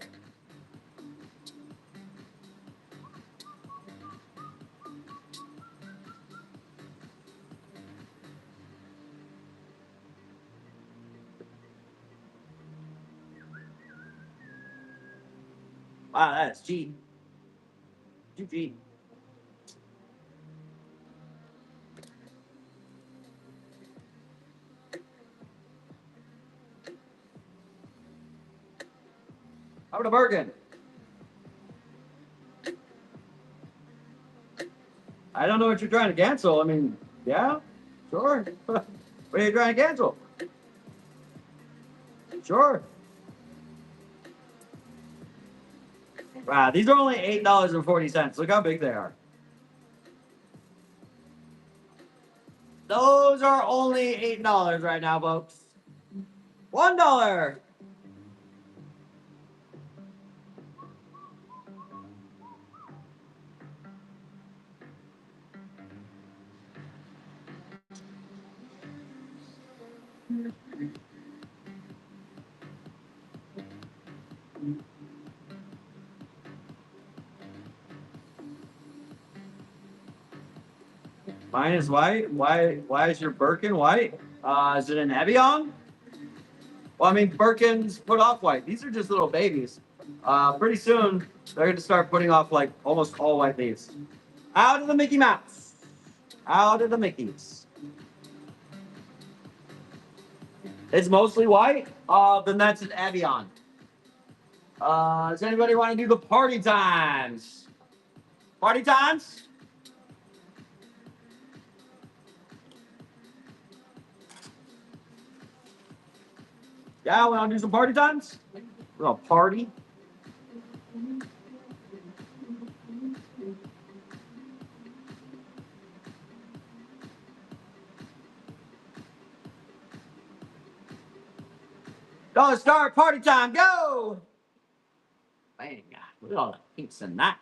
Wow, that's cheap. Too cheap. How about a Bergen? I don't know what you're trying to cancel. I mean, yeah, sure. What are you trying to cancel? Sure. Wow, these are only $8.40. Look how big they are. Those are only $8 right now, folks. $1. Mine is white. Why is your Birkin white? Is it an Evian? Well, I mean, Birkins put off white. These are just little babies. Pretty soon they're going to start putting off like almost all white leaves. Out of the Mickey Mouse. Out of the Mickeys. It's mostly white. Then that's an Evian. Does anybody want to do the party times? Party times? Yeah, we want to do some party times? We're going to party. Dollar Star party time, go! Bang, look at all the pinks in that.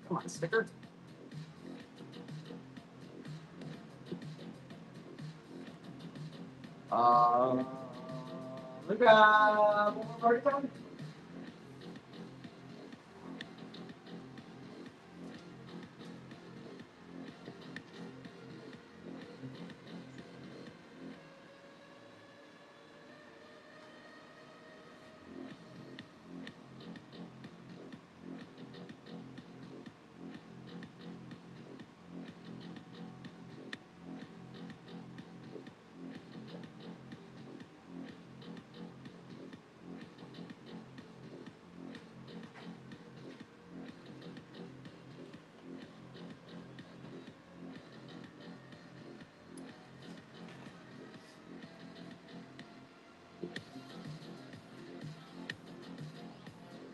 Come on, sticker. Look at one more party time.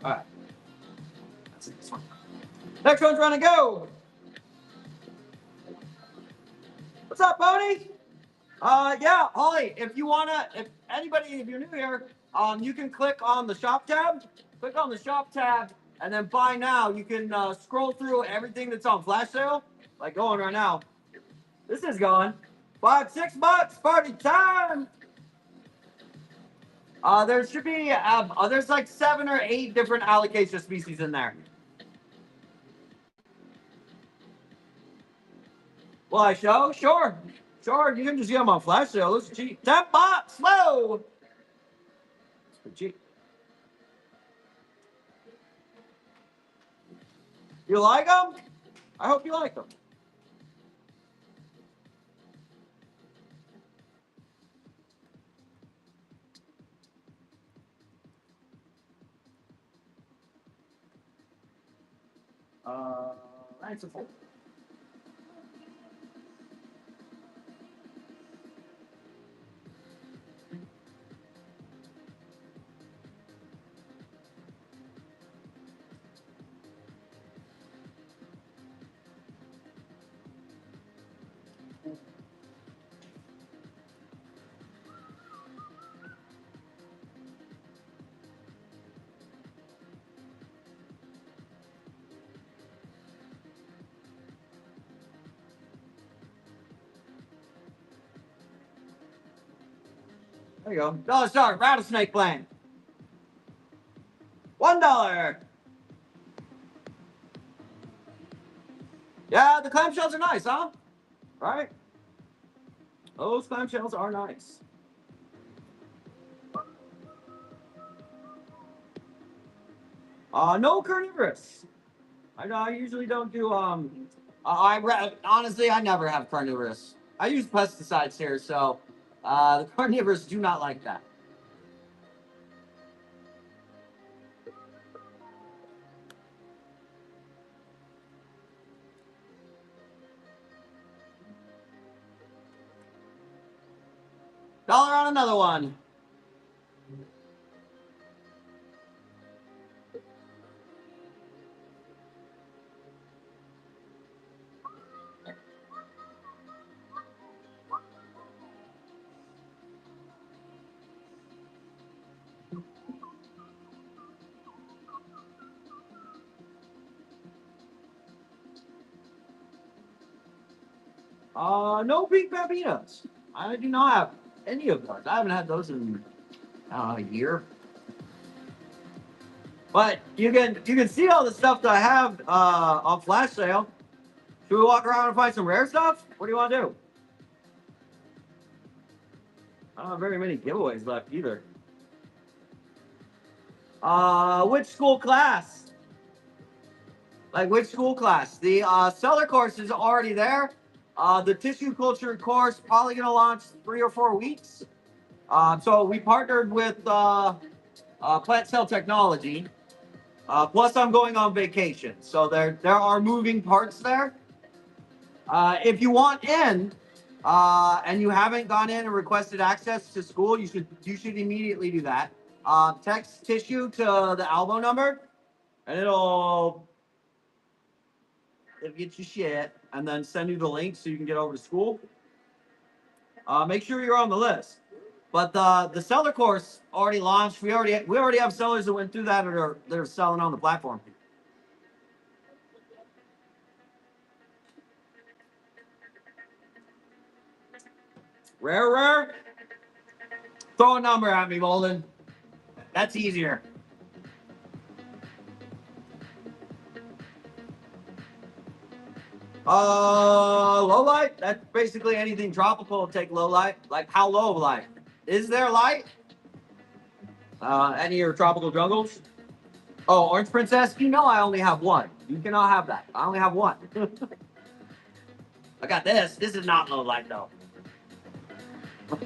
All right. That's this one. Next one's running, go. What's up, Pony? Yeah, Holly, if you wanna, if anybody, if you're new here, you can click on the shop tab. Click on the shop tab, and then buy now. You can scroll through everything that's on flash sale, like going right now. This is going. $5, $6, party time. There should be, there's like 7 or 8 different alocasia species in there. Will I show? Sure. Sure, you can just get them on flash sale. Those are cheap. $10. Whoa. It's pretty cheap. You like them? I hope you like them. Thanks. There you go. Dollar Star rattlesnake plant. $1. Yeah, the clamshells are nice, huh? Right? Those clamshells are nice. No carnivorous. I usually don't do honestly I never have carnivorous. I use pesticides here, so the carnivores do not like that. $1 on another one. No pink pepinos. I do not have any of those. I haven't had those in a year. But you can see all the stuff that I have on flash sale. Should we walk around and find some rare stuff? What do you want to do? I don't have very many giveaways left either. Which school class? Like which school class? The seller course is already there. The tissue culture course probably gonna launch 3 or 4 weeks. So we partnered with Plant Cell Technology. Plus, I'm going on vacation, so there are moving parts there. If you want in, and you haven't gone in and requested access to school, you should immediately do that. Text tissue to the Albo number, and it'll get you shit, and then send you the link so you can get over to school. Make sure you're on the list. But the seller course already launched. We already have sellers that went through that that are selling on the platform. Rare. Throw a number at me, Bolden. That's easier. Low light. That's basically anything tropical. Take low light. Like how low light? Is there light? Any of your tropical jungles? Oh, Orange Princess. You know I only have one. You cannot have that. I only have one. I got this. This is not low light though.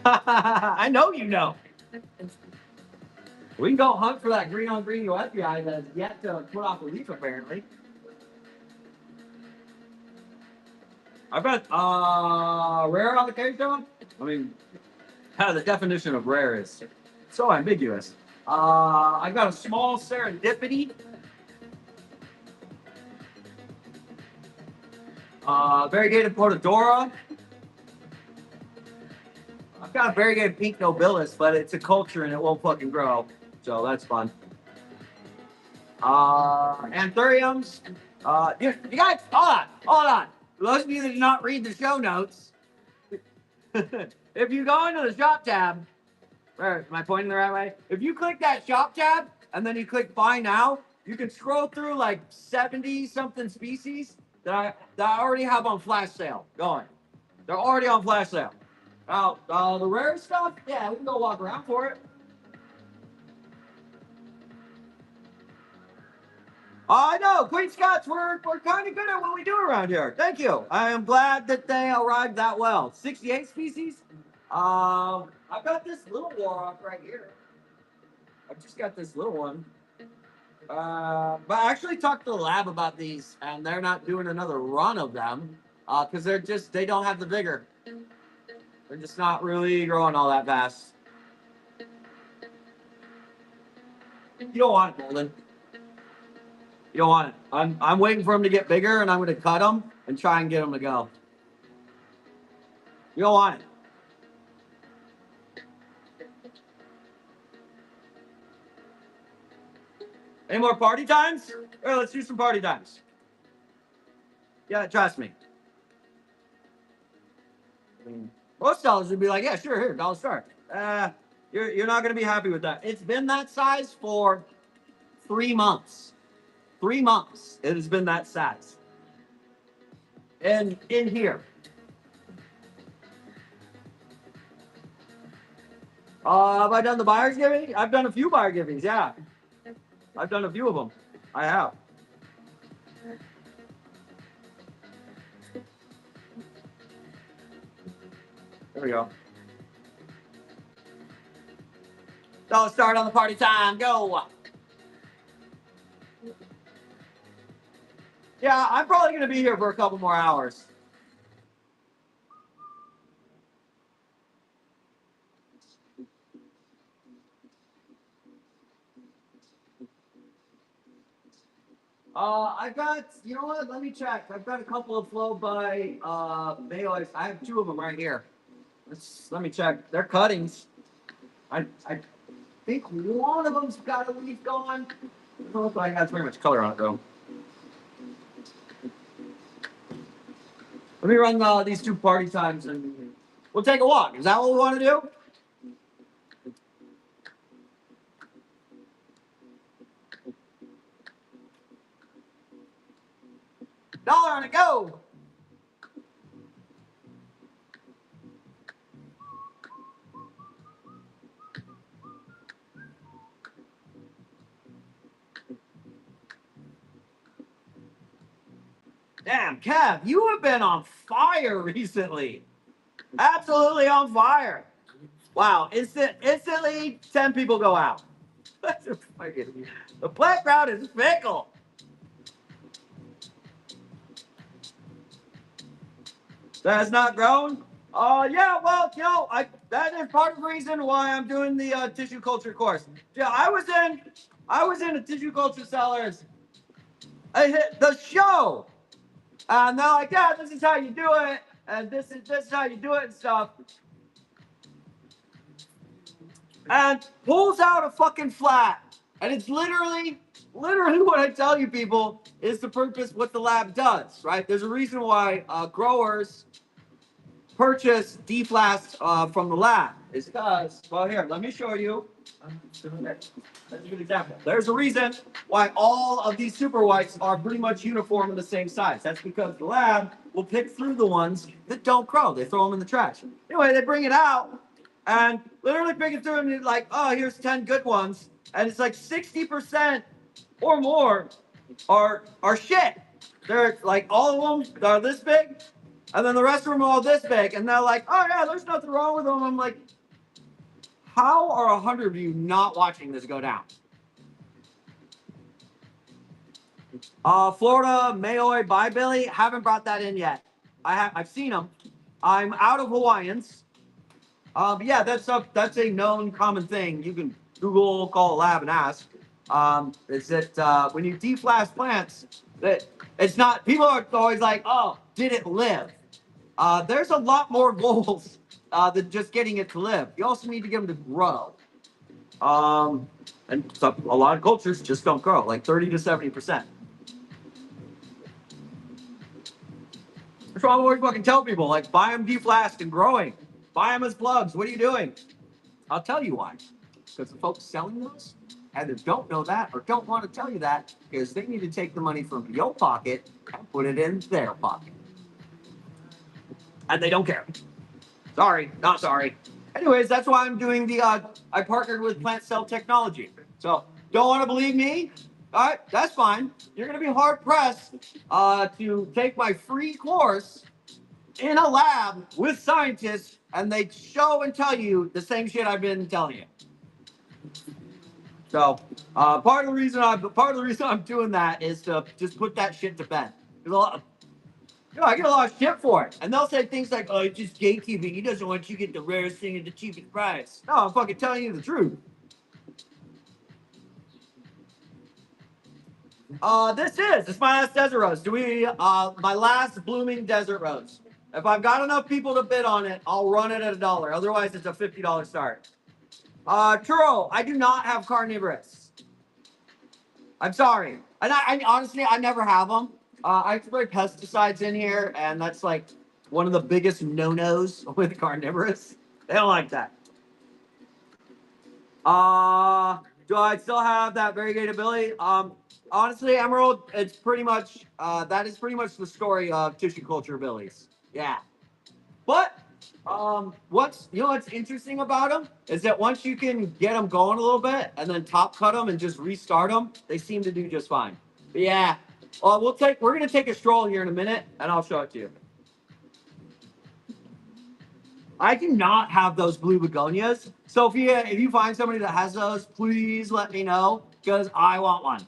I know you know. We can go hunt for that green on green UFBI that's yet to put off a leaf apparently. I bet rare on the cave stone? I mean, the definition of rare is so ambiguous. I got a small serendipity. Variegated Portadora. I've got a variegated pink nobilis, but it's a culture and it won't fucking grow. So that's fun. Anthuriums. You guys, hold on. For those of you that did not read the show notes, if you go into the shop tab, am I pointing the right way? If you click that shop tab and then you click buy now, you can scroll through like 70 something species that I already have on flash sale going. They're already on flash sale. Now, the rare stuff, yeah, we can go walk around for it. I know, Queen Scots, we're kind of good at what we do around here. Thank you. I am glad that they arrived that well. 68 species. I've got this little warlock right here. I've just got this little one. But I actually talked to the lab about these, and they're not doing another run of them because they don't have the vigor. They're just not really growing all that fast. You don't want it, Golden. You don't want it. I'm waiting for them to get bigger, and I'm going to cut them and try and get them to go. You don't want it. Any more party times? Well, let's do some party times. Yeah, trust me. Most sellers would be like, yeah, sure, here, dollar start. You're not going to be happy with that. It's been that size for 3 months. 3 months it has been that size. And in here. Have I done the buyer's giving? I've done a few buyer givings, yeah. I've done a few of them. I have. There we go. So start on the party time. Go. Yeah, I'm probably going to be here for a couple more hours. I've got, you know what? Let me check. I've got a couple of flow by Bayless. I have 2 of them right here. Let me check. They're cuttings. I think one of them's got a leaf going. It doesn't look like it has very much color on it though. Let me run these two party times and we'll take a walk. Is that what we want to do? Dollar on a go. Damn, Kev, you have been on fire recently. Absolutely on fire. Wow, instantly 10 people go out. The playground is fickle. That's not grown? Yeah, well, that is part of the reason why I'm doing the tissue culture course. Yeah, I was in a tissue culture sellers. I hit the show. And they're like, yeah, this is how you do it, and this is how you do it and stuff. And pulls out a fucking flat. And it's literally what I tell you people is the purpose what the lab does, right? There's a reason why growers purchase deflast from the lab. It's because, well, here, let me show you. That's a good example. There's a reason why all of these super whites are pretty much uniform in the same size. That's because the lab will pick through the ones that don't grow. They throw them in the trash. Anyway, they bring it out and literally pick it through and you're like, oh, here's 10 good ones. And it's like 60% or more are shit. They're like all of them are this big, and then the rest of them are all this big, and they're like, oh yeah, there's nothing wrong with them. I'm like, how are 100 of you not watching this go down? Florida Maoi Billy, haven't brought that in yet. I've seen them. I'm out of Hawaiians. Yeah, that's a known common thing. You can Google, call a lab, and ask. Is that when you deflast plants, that it's not. People are always like, "Oh, did it live?" There's a lot more goals than just getting it to live. You also need to get them to grow. And a lot of cultures just don't grow, like 30 to 70%. That's why I always fucking tell people, like, buy them deflast and growing. Buy them as plugs. What are you doing? I'll tell you why. Because the folks selling those either don't know that or don't want to tell you that because they need to take the money from your pocket and put it in their pocket. And they don't care. Sorry, not sorry. Anyways, that's why I'm doing I partnered with Plant Cell Technology. So, don't want to believe me? All right, that's fine. You're going to be hard pressed to take my free course in a lab with scientists, and they show and tell you the same shit I've been telling you. So, part of the reason I'm doing that is to just put that shit to bed. I get a lot of shit for it. And they'll say things like, oh, it's just gatekeeping. He doesn't want you to get the rarest thing at the cheapest price. No, I'm fucking telling you the truth. This is my last desert rose. My last blooming desert rose. If I've got enough people to bid on it, I'll run it at $1. Otherwise, it's a $50 start. Churro, I do not have carnivorous. I'm sorry. And I honestly, I never have them. I spray pesticides in here, and that's like one of the biggest no-nos with carnivorous. They don't like that. Do I still have that variegated ability? Honestly, Emerald, it's pretty much that is pretty much the story of tissue culture abilities. Yeah. But what's interesting about them is that once you can get them going a little bit and then top cut them and just restart them, they seem to do just fine. But yeah, we're gonna take a stroll here in a minute, and I'll show it to you. I do not have those blue begonias, so if you find somebody that has those, please let me know because I want one.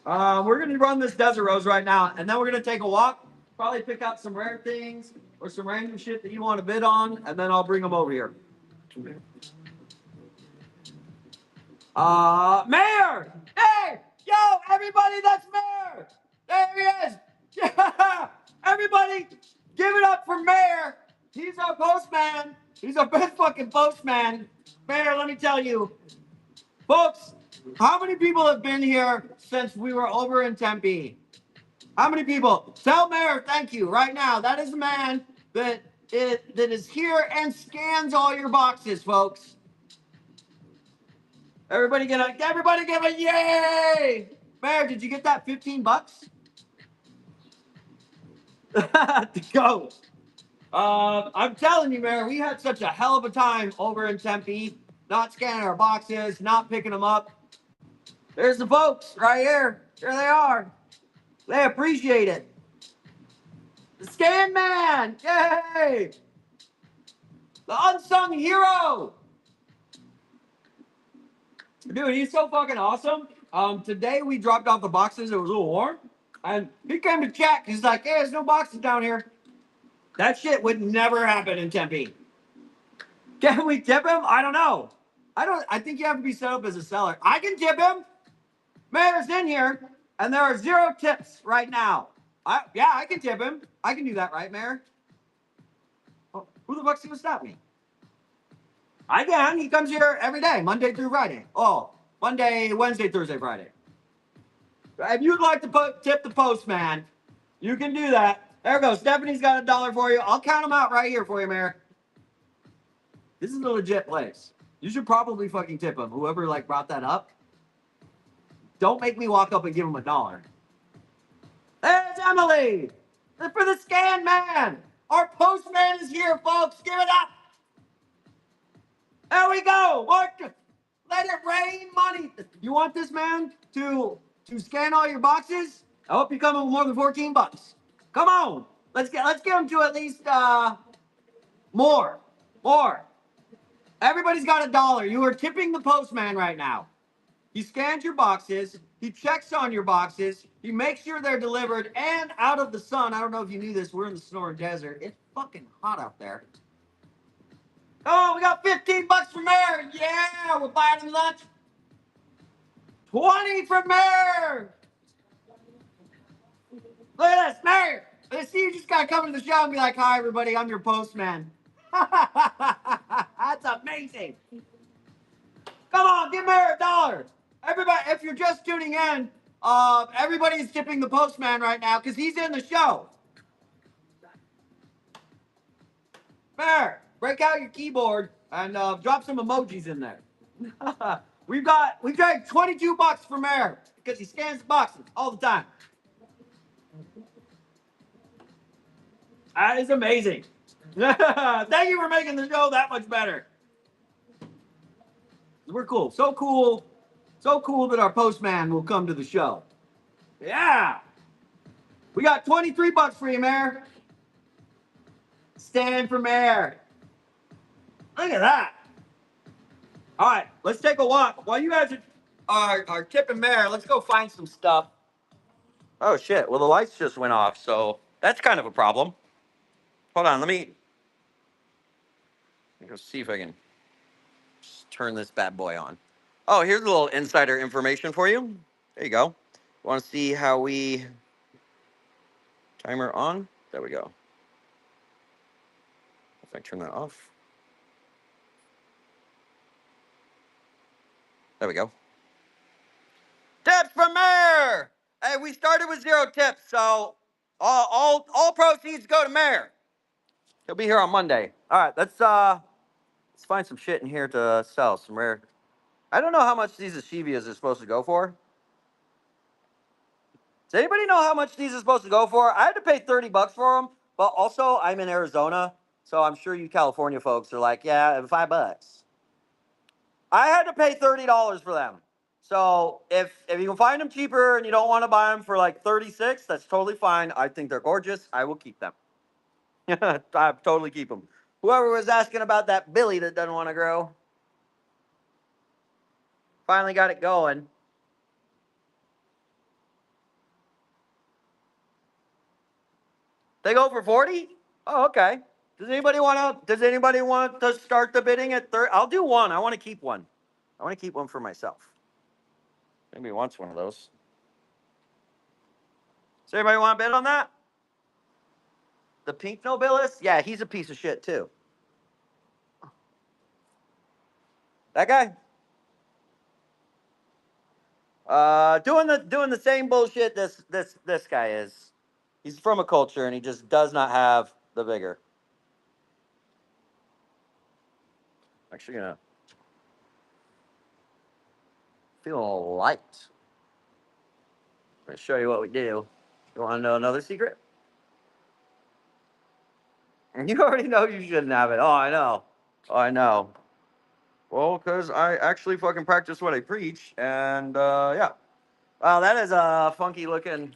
We're going to run this desert rose right now, and then we're going to take a walk, probably pick out some rare things or some random shit that you want to bid on, and then I'll bring them over here. Mayor! Hey! Yo, everybody, that's Mayor! There he is! Yeah! Everybody, give it up for Mayor! He's our postman! He's our best fucking postman! Mayor, let me tell you, folks, How many people have been here since we were over in Tempe? How many people? Tell Mayor thank you right now. That is the man that is here and scans all your boxes, folks. Everybody give a yay! Mayor, did you get that 15 bucks? To go. I'm telling you, Mayor, we had such a hell of a time over in Tempe, not scanning our boxes, not picking them up. There's the folks right here. Here they are. They appreciate it. The Scan Man! Yay! The unsung hero! Dude, he's so fucking awesome. Today we dropped off the boxes. It was a little warm. And he came to check. He's like, hey, there's no boxes down here. That shit would never happen in Tempe. Can we tip him? I don't know. I think you have to be set up as a seller. I can tip him. Mayor's in here, and there are 0 tips right now. I can tip him. I can do that, right, Mayor? Oh, who the fuck's gonna stop me? I can. He comes here every day, Monday through Friday. Oh, Monday, Wednesday, Thursday, Friday. If you'd like to tip the postman, you can do that. There we go. Stephanie's got $1 for you. I'll count them out right here for you, Mayor. This is a legit place. You should probably fucking tip him. Whoever like brought that up. Don't make me walk up and give him $1. There's Emily for the Scan Man. Our postman is here, folks. Give it up. There we go. Let it rain money. You want this man to scan all your boxes? I hope you come with more than 14 bucks. Come on. Let's get him to at least more. Everybody's got $1. You are tipping the postman right now. He scans your boxes. He checks on your boxes. He makes sure they're delivered and out of the sun. I don't know if you knew this. We're in the Sonoran Desert. It's fucking hot out there. Oh, we got 15 bucks from Mayor. Yeah, we're buying him lunch. 20 from Mayor. Look at this, Mayor. I see you just got to come to the show and be like, hi, everybody. I'm your postman. That's amazing. Come on, give Mayor $1. Everybody, if you're just tuning in, everybody's tipping the postman right now because he's in the show. Mayor, break out your keyboard and drop some emojis in there. we've got 22 bucks for Mayor because he scans the boxes all the time. That is amazing. Thank you for making the show that much better. We're cool. So cool that our postman will come to the show. Yeah. We got 23 bucks for you, Mayor. Stand for Mayor. Look at that. All right, let's take a walk. While you guys are tipping Mayor, let's go find some stuff. Oh, shit. Well, the lights just went off, so that's kind of a problem. Hold on, let me go see if I can just turn this bad boy on. Oh, here's a little insider information for you. There you go. Want to see how we... Timer on? There we go. If I turn that off. There we go. Tips from Mayor! Hey, we started with 0 tips, so all proceeds go to Mayor. He'll be here on Monday. All right, let's find some shit in here to sell. Some rare. I don't know how much these Givvies are supposed to go for. Does anybody know how much these are supposed to go for? I had to pay 30 bucks for them, but also I'm in Arizona, so I'm sure you California folks are like, yeah, $5. I had to pay $30 for them. So if you can find them cheaper and you don't want to buy them for like 36, that's totally fine. I think they're gorgeous. I will keep them. I totally keep them. Whoever was asking about that Billy that doesn't want to grow, finally got it going. They go for 40? Oh, okay. Does anybody want to start the bidding at 30? I'll do one. I want to keep one. I want to keep one for myself. Maybe wants one of those. Does anybody want to bid on that? The pink nobilis? Yeah, he's a piece of shit too. That guy? Doing the same bullshit this guy is. He's from a culture and he just does not have the vigor. Actually, gonna feel light. I'm gonna show you what we do. You want to know another secret? You already know you shouldn't have it. Oh, I know. Oh, I know. Well, because I actually fucking practice what I preach, and yeah. Wow, that is a funky looking.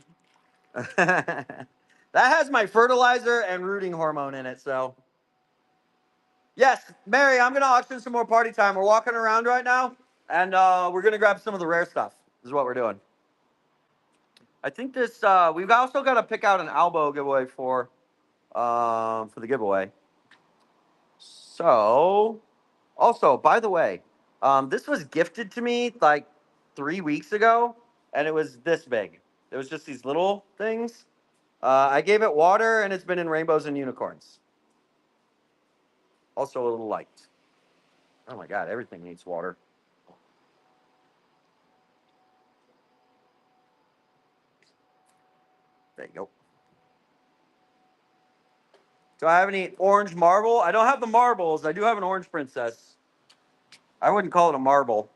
That has my fertilizer and rooting hormone in it. So, yes, Mary, I'm gonna auction some more party time. We're walking around right now, and we're gonna grab some of the rare stuff. Is what we're doing. I think this. We've also got to pick out an elbow giveaway for the giveaway. So, also, by the way, this was gifted to me like 3 weeks ago, and it was this big. It was just these little things. I gave it water, and it's been in rainbows and unicorns. Also, a little light. Oh my god, everything needs water. There you go. Do I have any orange marble? I don't have the marbles. I do have an orange princess. I wouldn't call it a marble.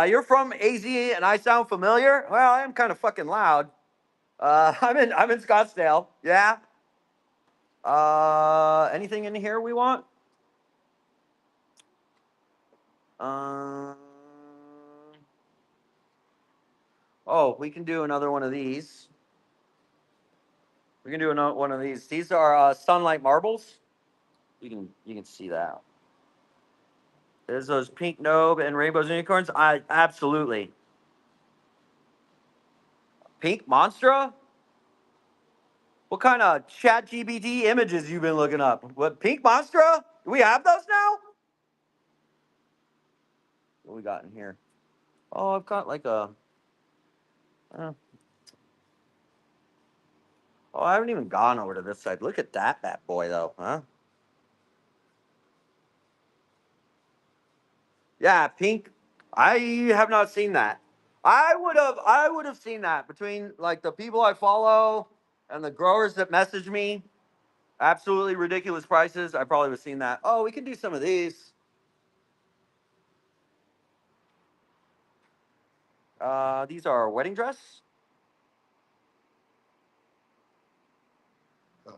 You're from AZ, and I sound familiar. Well, I am kind of fucking loud. I'm in Scottsdale. Yeah. Anything in here we want? Uh, oh, we can do another one of these. We can do another one of these. These are sunlight marbles. You can see that. There's those pink Nobe and rainbows and unicorns. I absolutely. Pink Monstra? What kind of chat GBT images you been looking up? What pink Monstra? Do we have those now? What we got in here? Oh, I've got like a. Uh, oh, I haven't even gone over to this side. Look at that bad boy though, huh? Yeah, pink. I have not seen that. I would have seen that between like the people I follow and the growers that message me. Absolutely ridiculous prices. I probably would have seen that. Oh, we can do some of these. These are a wedding dress.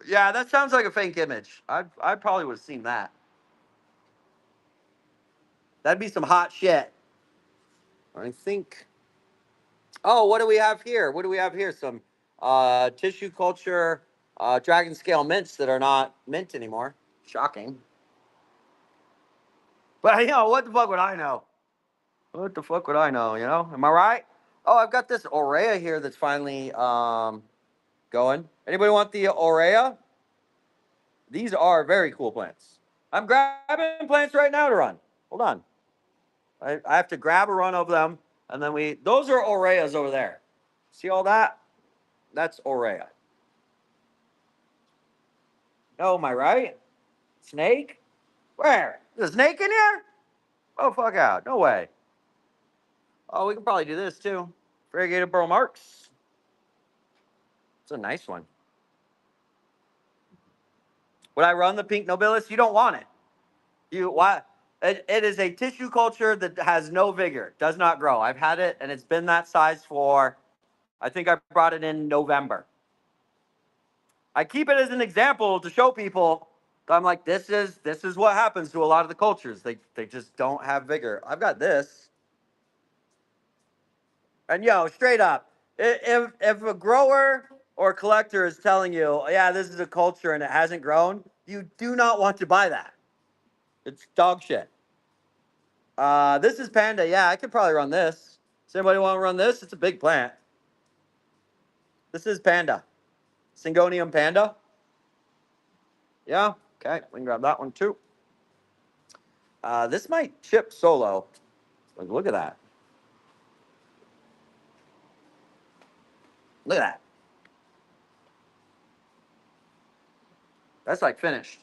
Yeah, that sounds like a fake image. I probably would have seen that. That'd be some hot shit. I think. Oh, what do we have here? What do we have here? Some tissue culture dragon scale mints that are not mint anymore. Shocking. But what the fuck would I know? What the fuck would I know? Am I right? Oh, I've got this Aurea here that's finally going. Anybody want the Aurea? These are very cool plants. I'm grabbing plants right now to run. Hold on. I have to grab a run of them, and then those are Aureas over there. See all that? That's Aurea. Oh, am I right? Snake? Where? There's a snake in here? Oh, fuck out. No way. Oh, we can probably do this too. Variegated burl marks. It's a nice one. Would I run the pink nobilis? You don't want it. Why? It is a tissue culture that has no vigor, does not grow. I've had it, and it's been that size for. I think I brought it in November. I keep it as an example to show people. I'm like, this is what happens to a lot of the cultures. They just don't have vigor. I've got this, and straight up, if a grower or collector is telling you, yeah, this is a culture and it hasn't grown, you do not want to buy that. It's dog shit. This is Panda. Yeah, I could probably run this. Does anybody want to run this? It's a big plant. This is Panda. Syngonium Panda. Yeah, okay, we can grab that one too. This might chip solo. Look at that. Look at that. That's like finished.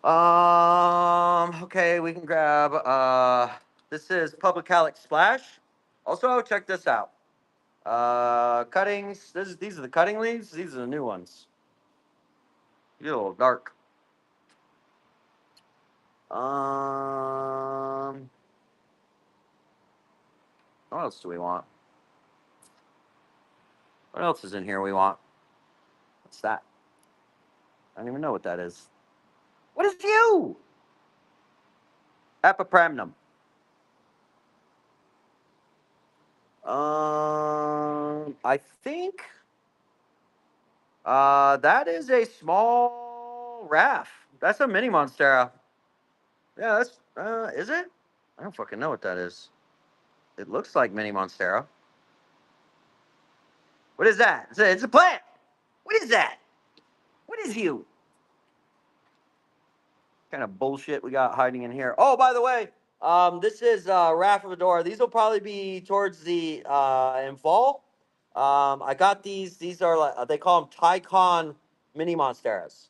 Okay, we can grab This is Public Calyx Splash. Also, check this out. Cuttings. These are the cutting leaves. These are the new ones. Get a little dark. What else do we want? What else is in here we want? What's that? I don't even know what that is. What is you? Epipramnum. I think that is a small raft. That's a mini monstera. Yeah, that's is it? I don't fucking know what that is. It looks like mini monstera. What is that? It's a plant. What is that? What is you? Kind of bullshit we got hiding in here. Oh, by the way, this is Raffador. These will probably be towards the in fall. I got these. These are like they call them Tycon mini monsteras.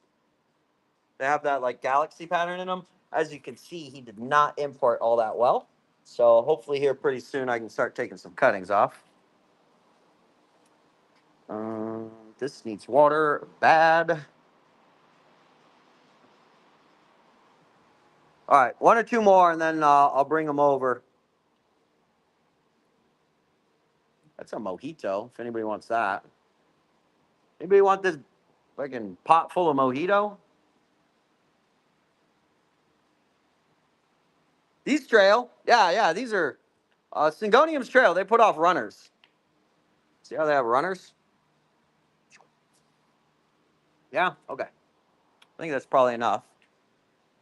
They have that like galaxy pattern in them. As you can see, he did not import all that well. So hopefully here pretty soon I can start taking some cuttings off. This needs water bad. All right, one or two more, and then I'll bring them over. That's a mojito, if anybody wants that. Anybody want this fucking pot full of mojito? These trail. Yeah, these are Syngonium's trail. They put off runners. See how they have runners? Yeah, okay. I think that's probably enough.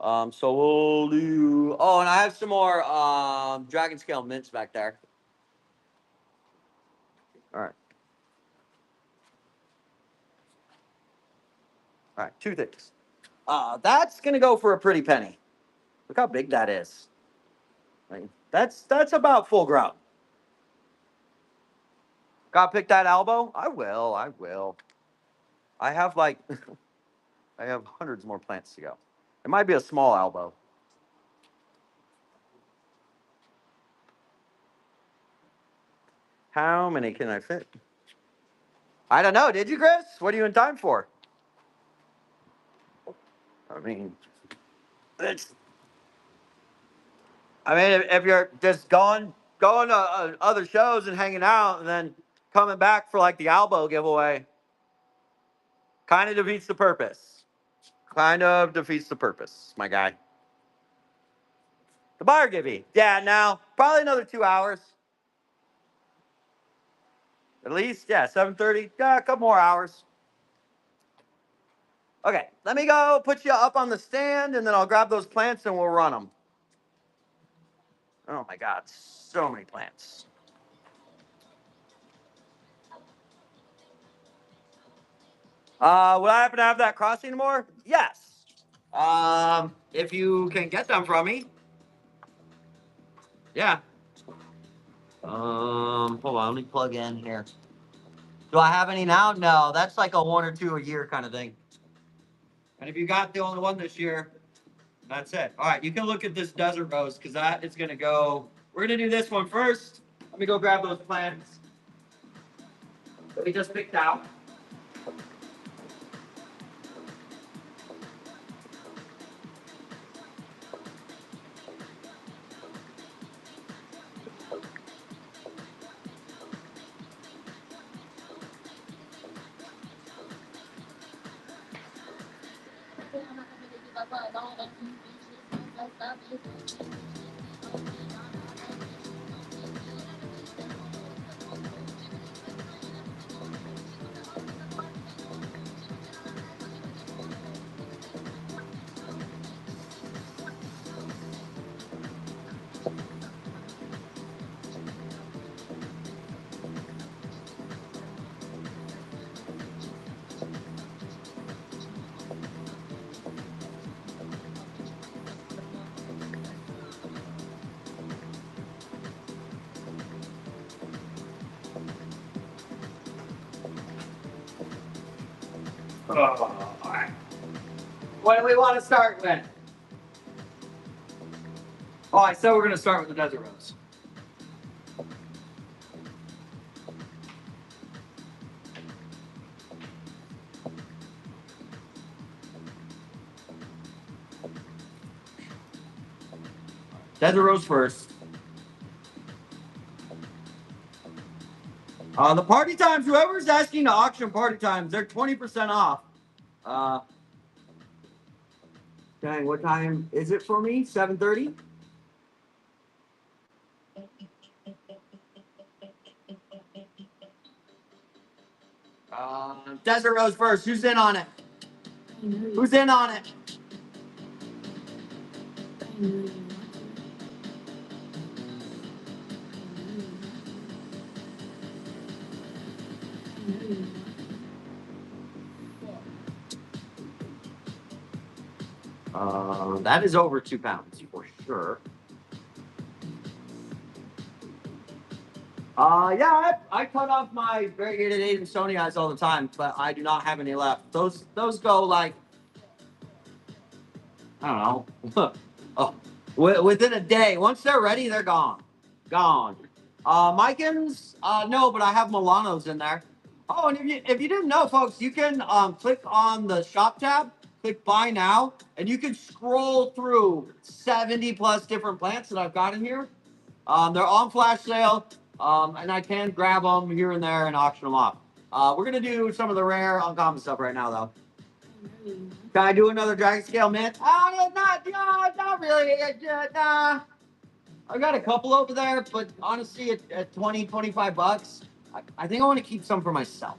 So we'll do. Oh, and I have some more dragon scale mints back there. All right. All right, two things. That's gonna go for a pretty penny. Look how big that is. Like, that's about full grown. Gotta pick that elbow? I will. I have like I have hundreds more plants to go. It might be a small elbow. How many can I fit? I don't know. Did you, Chris? What are you in time for? I mean, it's. I mean, if you're just going to other shows and hanging out, and then coming back for like the elbow giveaway, kind of defeats the purpose. Kind of defeats the purpose, my guy. The buyer Givvy. Yeah, now probably another 2 hours. At least, yeah, 7:30. Yeah, a couple more hours. Okay, let me go put you up on the stand, and then I'll grab those plants and we'll run them. Oh my God, so many plants. Will I happen to have that crossing anymore? Yes. If you can get them from me. Yeah. Hold on, let me plug in here. Do I have any now? No, that's like a one or two a year kind of thing. And if you got the only one this year, that's it. All right, you can look at this desert rose because that is going to go. We're going to do this one first. Let me go grab those plants that we just picked out. Oh, all right. What do we want to start with? Oh, I said we're gonna start with the desert rose. Desert rose first. The party times, whoever's asking to auction party times, they're 20% off. Dang, what time is it for me? 7:30? Desert rose first. Who's in on it? Who's in on it? That is over 2 pounds for sure. Yeah, I cut off my variegated Adansonii all the time, but I do not have any left. Those go like, I don't know. Oh, within a day. Once they're ready, they're gone. Gone. Micans, no, but I have Milanos in there. Oh, and if you didn't know, folks, you can click on the shop tab, click buy now, and you can scroll through 70 plus different plants that I've got in here. They're on flash sale, and I can grab them here and there and auction them off. We're gonna do some of the rare uncommon stuff right now, though. Can I do another dragon scale mint? Not really. Nah. I got a couple over there, but honestly, at 20, 25 bucks, I think I want to keep some for myself.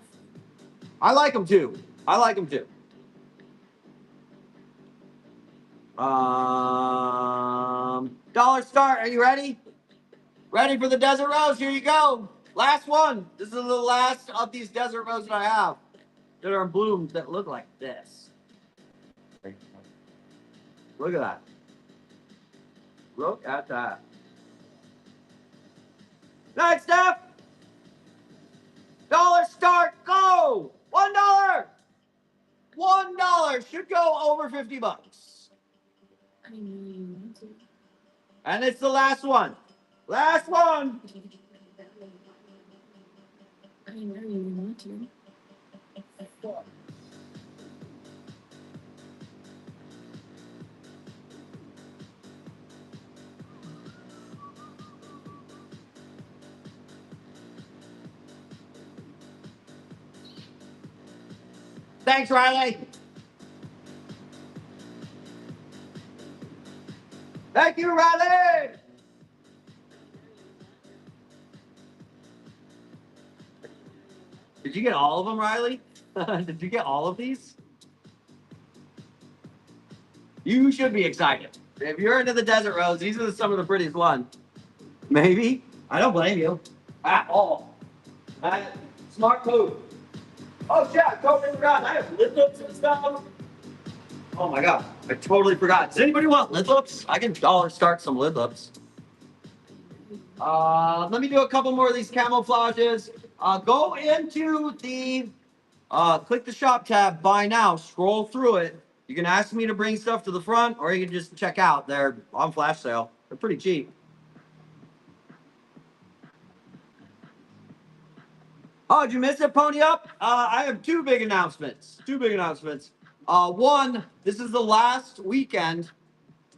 I like them too. Dollar start. Are you ready? Ready for the desert rose? Here you go. Last one. This is the last of these desert roses that I have that are in bloom that look like this. Look at that. Look at that. Next up, dollar start, go! $1. $1 should go over 50 bucks. And it's the last one. Last one. Thanks, Riley. Thank you, Riley. Did you get all of them, Riley? Did you get all of these? You should be excited. If you're into the desert rose, these are some of the prettiest ones. Maybe. I don't blame you at all. Smart move. Oh, shit, I totally forgot. I have lip loops and stuff. Oh, my God. I totally forgot. Does anybody want lid lips? I can dollar start some lid lips. Let me do a couple more of these camouflages. Go into the, click the shop tab, buy now, scroll through it. You can ask me to bring stuff to the front, or you can just check out. They're on flash sale. They're pretty cheap. Oh, did you miss it, Pony Up? I have two big announcements. One, this is the last weekend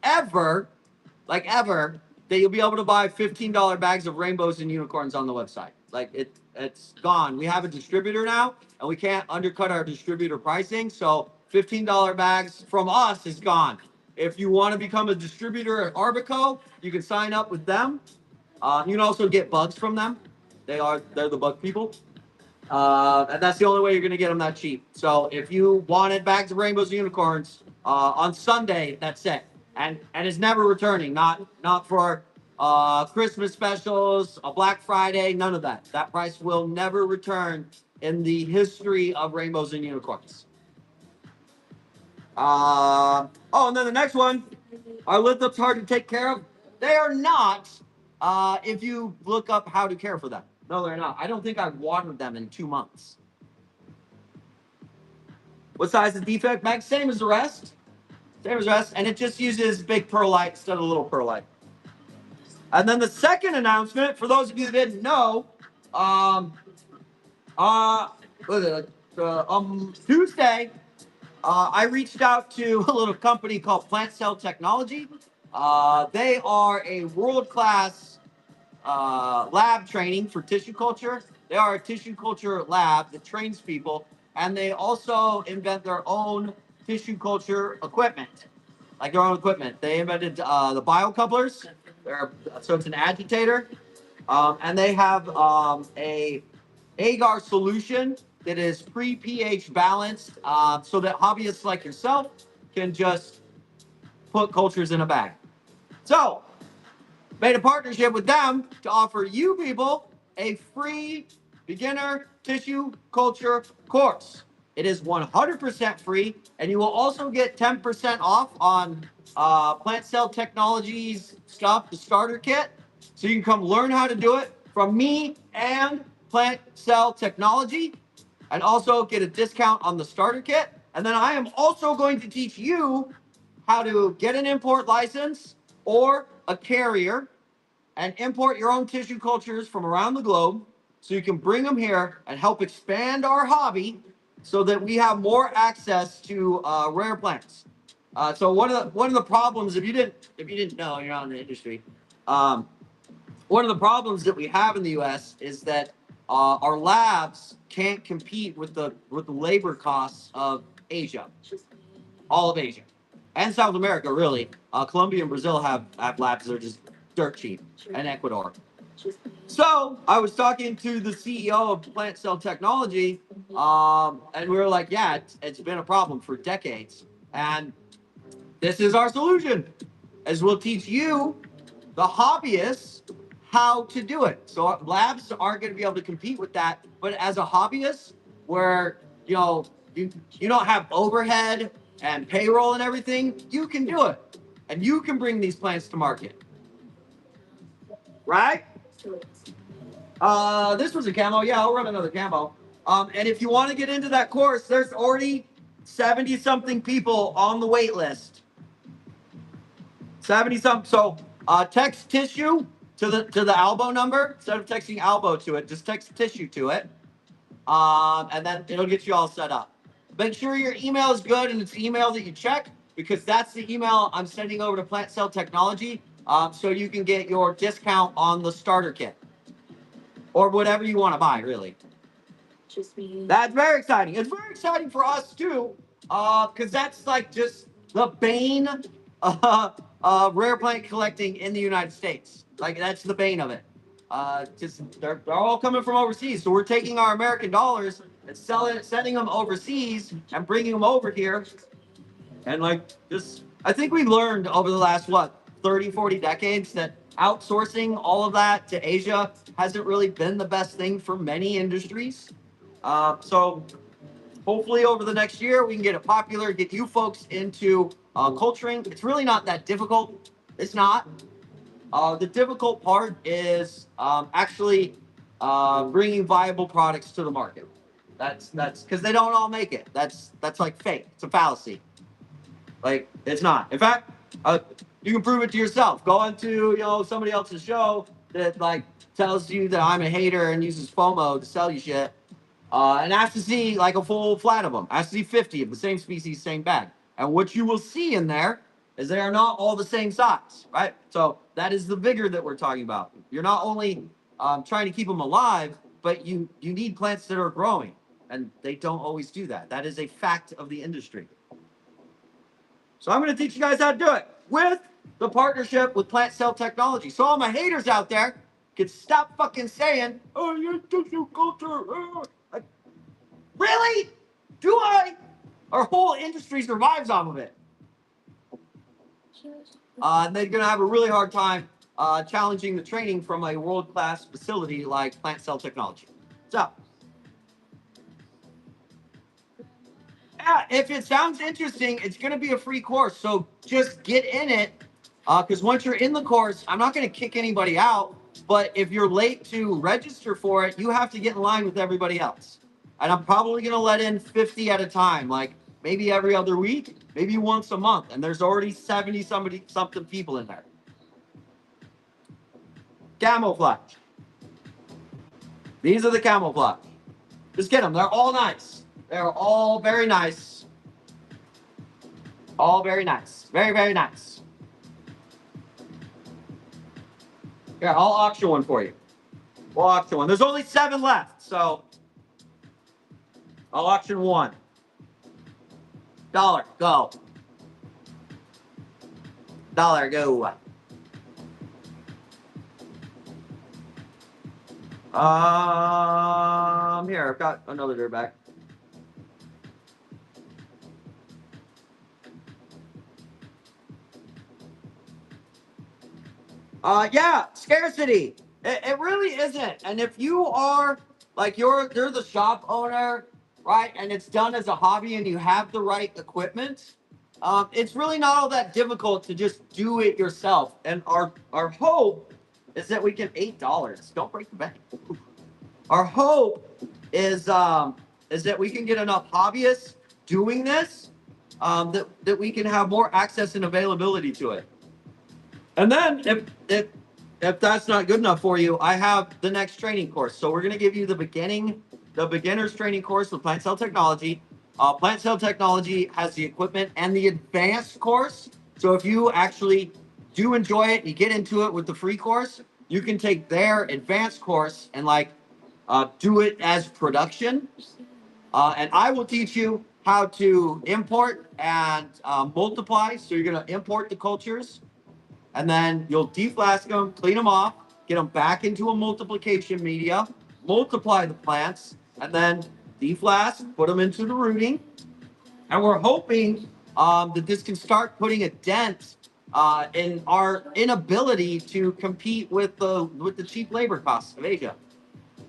ever, that you'll be able to buy $15 bags of rainbows and unicorns on the website. Like it's gone. We have a distributor now, and we can't undercut our distributor pricing. So $15 bags from us is gone. If you want to become a distributor at Arbico, you can sign up with them. You can also get bugs from them. They're the bug people. And that's the only way you're going to get them that cheap. So if you wanted bags of rainbows and unicorns on Sunday, that's it. And it's never returning. Not for Christmas specials, a Black Friday, none of that. That price will never return in the history of rainbows and unicorns. And then the next one, are lid lips hard to take care of? They are not. If you look up how to care for them. No, they're not. I don't think I've watered them in 2 months. What size is defect max? Same as the rest. And it just uses big perlite instead of little perlite. And then the second announcement, for those of you that didn't know, what is it, Tuesday, I reached out to a little company called Plant Cell Technology. They are a world-class lab training for tissue culture. They are a tissue culture lab that trains people, and they also invent their own tissue culture equipment, like their own equipment. They invented the biocouplers. So it's an agitator, and they have a agar solution that is pre-pH balanced, so that hobbyists like yourself can just put cultures in a bag. So made a partnership with them to offer you people a free beginner tissue culture course. It is 100% free, and you will also get 10% off on Plant Cell Technologies stuff, the starter kit. So you can come learn how to do it from me and Plant Cell Technology, and also get a discount on the starter kit. And then I am also going to teach you how to get an import license or a carrier and import your own tissue cultures from around the globe so you can bring them here and help expand our hobby so that we have more access to rare plants. So one of the problems, if you didn't know, you're not in the industry. One of the problems that we have in the U.S. is that our labs can't compete with the labor costs of Asia, all of Asia, and South America. Really, Colombia and Brazil have labs that are just dirt cheap, and Ecuador. So I was talking to the CEO of Plant Cell Technology, and we were like, "Yeah, it's been a problem for decades, and this is our solution, as we'll teach you, the hobbyists, how to do it. So labs aren't going to be able to compete with that. But as a hobbyist, where you don't have overhead and payroll and everything, you can do it, and you can bring these plants to market, right? This was a camo. Yeah, I'll run another camo. And if you want to get into that course, there's already 70 something people on the wait list. 70 something. So text tissue to the elbow number. Instead of texting elbow to it, just text tissue to it. And then it'll get you all set up. Make sure your email is good and it's the email that you check, because that's the email I'm sending over to Plant Cell Technology, so you can get your discount on the starter kit or whatever you want to buy, really. That's very exciting. It's very exciting for us too, because that's like just the bane of rare plant collecting in the United States. Like that's the bane of it. Just they're all coming from overseas, so we're taking our American dollars and sending them overseas and bringing them over here. And like just, I think we learned over the last 30, 40 decades that outsourcing all of that to Asia hasn't really been the best thing for many industries. So hopefully over the next year we can get it popular, get you folks into culturing. It's really not that difficult. It's not. The difficult part is actually bringing viable products to the market. That's because they don't all make it. That's like fake. It's a fallacy. Like it's not. In fact, you can prove it to yourself. Go into somebody else's show that like tells you that I'm a hater and uses FOMO to sell you shit, and ask to see like a full flat of them. Ask to see 50 of the same species, same bag. And what you will see in there is they are not all the same size, right? So that is the vigor that we're talking about. You're not only trying to keep them alive, but you need plants that are growing, and they don't always do that. That is a fact of the industry. So I'm going to teach you guys how to do it with the partnership with Plant Cell Technology. So all my haters out there can stop fucking saying, "Oh, you're tissue culture." Like, really? Do I? Our whole industry survives off of it. And they're going to have a really hard time challenging the training from a world-class facility like Plant Cell Technology. So, yeah, if it sounds interesting, it's going to be a free course. So just get in it, because once you're in the course, I'm not going to kick anybody out. But if you're late to register for it, you have to get in line with everybody else. And I'm probably going to let in 50 at a time, like maybe every other week, maybe once a month. And there's already 70 something people in there. Camouflage. These are the camouflage. Just get them. They're all nice. They're all very nice. All very nice. Very, very nice. Yeah, I'll auction one for you. We'll auction one. There's only 7 left, so I'll auction one. $1, go. $1, go. Here, I've got another dirtbag. Yeah, scarcity. It really isn't. And if you are like you're the shop owner, right? And it's done as a hobby and you have the right equipment, it's really not all that difficult to just do it yourself. And our hope is that we can $8. Don't break the bank. Our hope is that we can get enough hobbyists doing this, that we can have more access and availability to it. And then if that's not good enough for you, I have the next training course. So we're going to give you the beginner's training course with plant cell technology. Plant cell technology has the equipment and the advanced course. So if you actually do enjoy it, you get into it with the free course, you can take their advanced course and do it as production. And I will teach you how to import and multiply. So you're going to import the cultures, and then you'll deflask them, clean them off, get them back into a multiplication media, multiply the plants, and then deflask, put them into the rooting. And we're hoping that this can start putting a dent in our inability to compete with the cheap labor costs of Asia.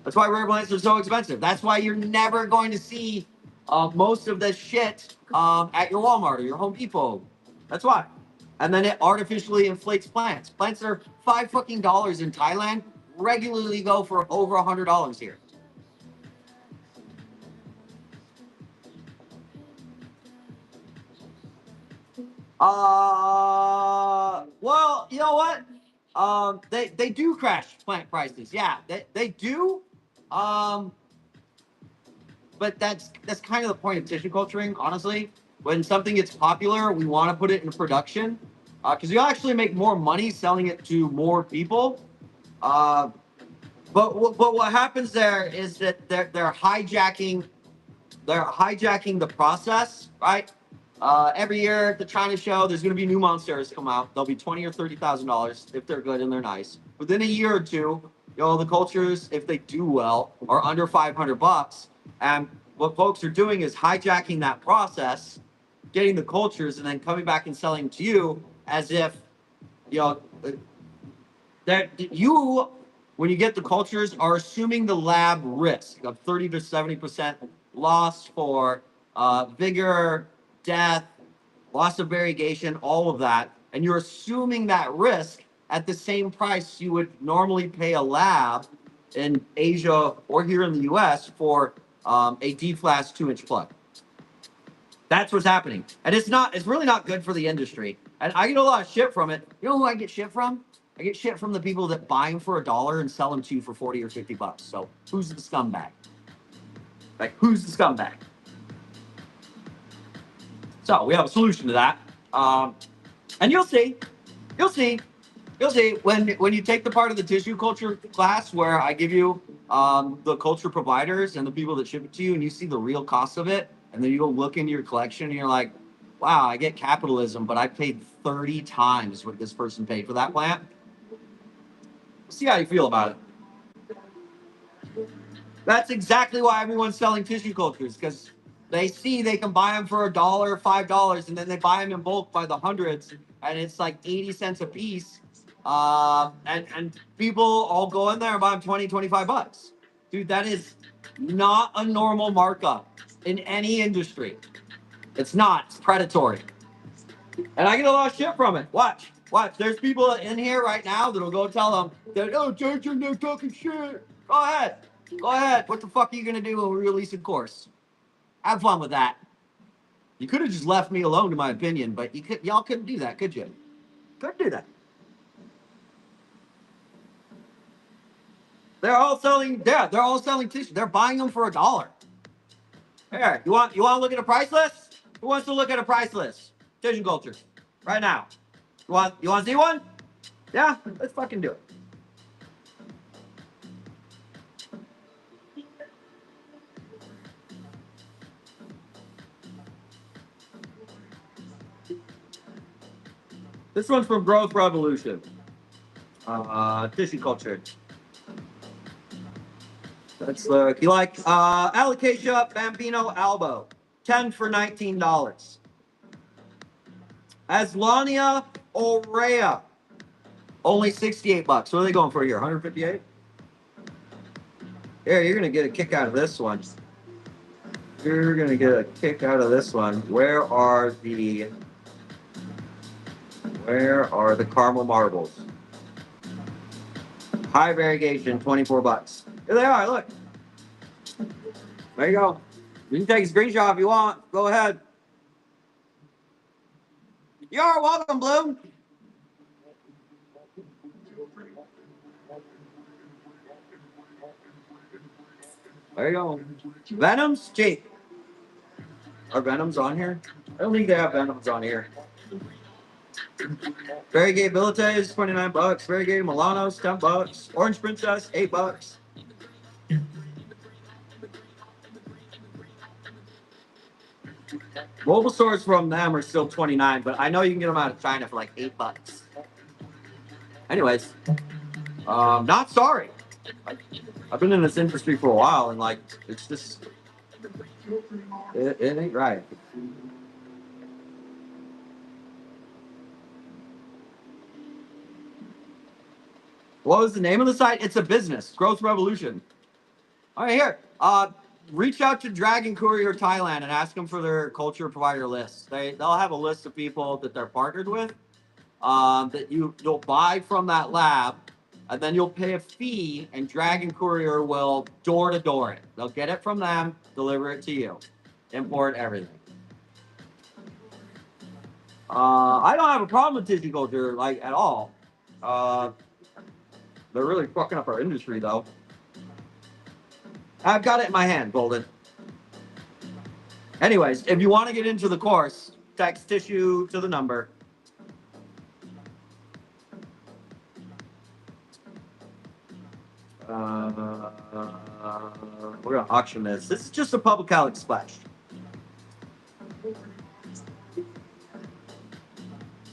That's why rare plants are so expensive. That's why you're never going to see most of this shit at your Walmart or your Home Depot. That's why. And then it artificially inflates plants. Plants that are $5 in Thailand regularly go for over $100 here. Well, you know what? They do crash plant prices. Yeah, they do. But that's kind of the point of tissue culturing, honestly. When something gets popular, we want to put it in production because you'll actually make more money selling it to more people. But what happens there is that they're hijacking the process, right? Every year at the China show, there's going to be new monsters come out. They'll be $20,000 or $30,000 if they're good and they're nice. Within a year or two, the cultures, if they do well, are under $500. And what folks are doing is hijacking that process, getting the cultures, and then coming back and selling to you as if that you, when you get the cultures, are assuming the lab risk of 30 to 70% loss for vigor, death, loss of variegation, all of that. And you're assuming that risk at the same price you would normally pay a lab in Asia or here in the US for a deflask 2-inch plug. That's what's happening. And it's really not good for the industry. And I get a lot of shit from it. You know who I get shit from? I get shit from the people that buy them for $1 and sell them to you for 40 or 50 bucks. So who's the scumbag? Who's the scumbag? So we have a solution to that. And you'll see when you take the part of the tissue culture class where I give you the culture providers and the people that ship it to you, and you see the real cost of it, and then you go look into your collection and you're like, wow, I get capitalism, but I paid 30 times what this person paid for that plant. See how you feel about it. That's exactly why everyone's selling tissue cultures, because they see they can buy them for $1, $5, and then they buy them in bulk by the hundreds, and it's like 80 cents a piece. And people all go in there and buy them 20, 25 bucks. Dude, that is not a normal markup in any industry. It's not. It's predatory. And I get a lot of shit from it. Watch. There's people in here right now that'll go tell them that, oh, Jason, they're talking shit. Go ahead. What the fuck are you going to do when we release a course? Have fun with that. You could have just left me alone, in my opinion, but y'all couldn't do that, could you? Couldn't do that. They're all selling. Yeah, they're all selling tissue. They're buying them for $1. Here, you want to look at a price list? Who wants to look at a price list? Tissue culture, right now. You want to see one? Yeah, let's fucking do it. This one's from Growth Revolution. Tissue culture. Let's look. You like Alocasia Bambino Albo, 10 for $19. Aslania Aurea, only $68. What are they going for here? 158. Yeah, you're gonna get a kick out of this one. You're gonna get a kick out of this one. Where are the caramel marbles? High variegation, $24. Here they are. Look. There you go. You can take a screenshot if you want. Go ahead. You're welcome, Bloom. There you go. Venom's cheap. Are Venoms on here? I don't think they have Venoms on here. Variegated Billites is $29. Variegated Milano's $10. Orange Princess $8. Mobile stores from them are still $29, but I know you can get them out of China for like $8. Anyways, not sorry. I've been in this industry for a while, and like it's just it ain't right. What was the name of the site? It's a business, Growth Revolution. All right, here. Reach out to Dragon Courier Thailand and ask them for their culture provider list. They'll have a list of people that they're partnered with. That you'll buy from that lab, and then you'll pay a fee, and Dragon Courier will door to door it. They'll get it from them, deliver it to you, import everything. I don't have a problem with tissue culture like at all. They're really fucking up our industry though. I've got it in my hand, Golden. Anyways, if you want to get into the course, text tissue to the number. We're gonna auction this. This is just a public Alex splash.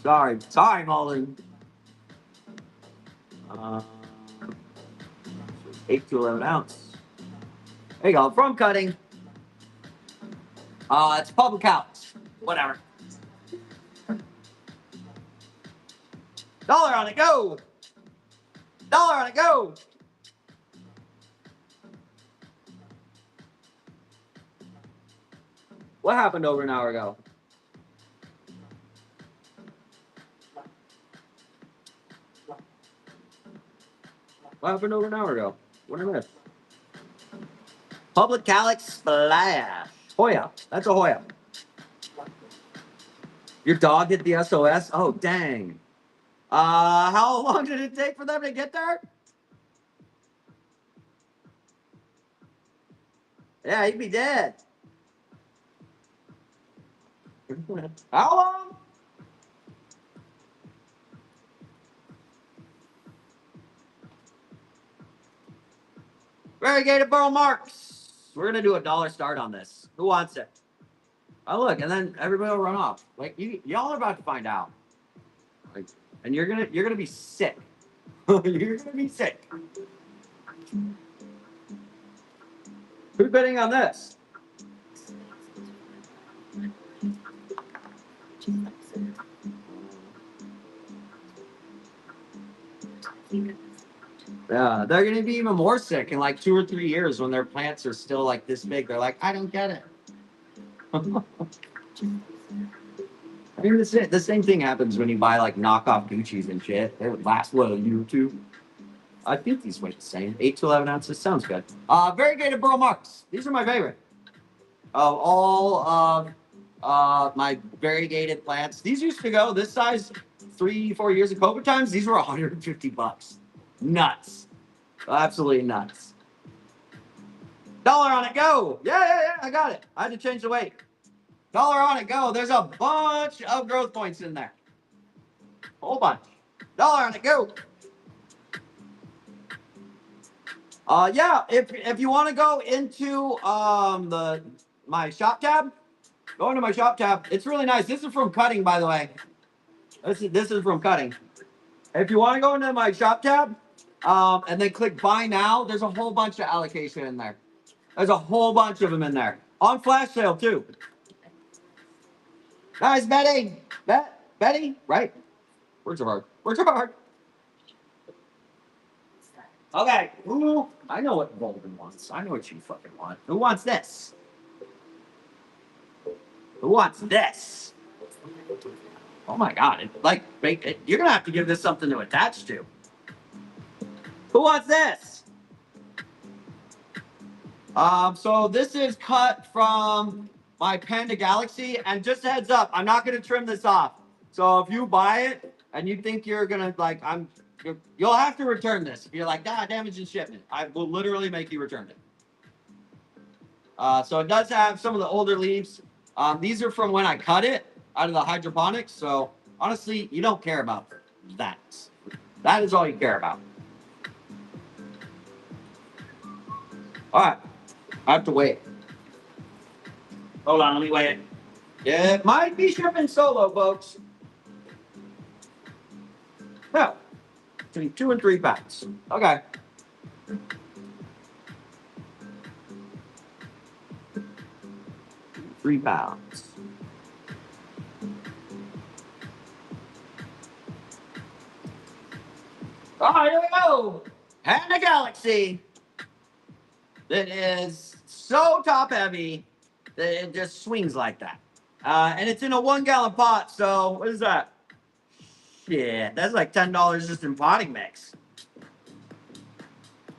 Sorry, Molly. 8 to 11 ounce. There you go. From cutting. It's public Alex. Whatever. $1 on it. Go. $1 on it. Go. What happened over an hour ago? What happened over an hour ago? What did I miss? Public Calyx Splash. Hoya. That's a Hoya. Your dog hit the SOS? Oh, dang. How long did it take for them to get there? Yeah, he'd be dead. How long? Variegated Burl Marks. We're gonna do $1 start on this. Who wants it? Oh look, and then everybody will run off. Like y'all are about to find out. Like, and you're gonna be sick. You're gonna be sick. Who's bidding on this? Yeah, they're gonna be even more sick in like 2 or 3 years when their plants are still like this big. They're like, I don't get it. I mean, the same thing happens when you buy like knockoff Gucci's and shit. They would last a year or two. I think these weigh the same. 8 to 11 ounces sounds good. Variegated Burl Marks. These are my favorite of all of my variegated plants. These used to go this size 3-4 years of COVID times. These were $150. Nuts. Absolutely nuts. Dollar on it, go! Yeah, I got it. I had to change the weight. Dollar on it, go. There's a bunch of growth points in there. Whole bunch. Dollar on it, go. Yeah, if you want to go into my shop tab, go into my shop tab. It's really nice. This is from Cutting, by the way. This is from Cutting. If you want to go into my shop tab, and then click buy now, there's a whole bunch of allocation in there. There's a whole bunch of them in there. On flash sale too. Nice, Betty. Betty, right? Words are hard. Words are hard. Okay. Ooh, I know what Golden wants. I know what you fucking want. Who wants this? Who wants this? Oh my god! You're gonna have to give this something to attach to. Who wants this? So this is cut from my Panda Galaxy, and just a heads up, I'm not gonna trim this off. So if you buy it and you think you're gonna you'll have to return this. If you're like, damage in shipment, I will literally make you return it. So it does have some of the older leaves. These are from when I cut it out of the hydroponics. So honestly, you don't care about that. That is all you care about. All right, I have to wait. Hold on, let me wait. It might be shipping solo, folks. No, between 2 and 3 pounds. Okay. £3. Oh, here we go. Panda Galaxy. That is so top heavy that it just swings like that. And it's in a 1-gallon pot. So what is that? Shit, that's like $10 just in potting mix.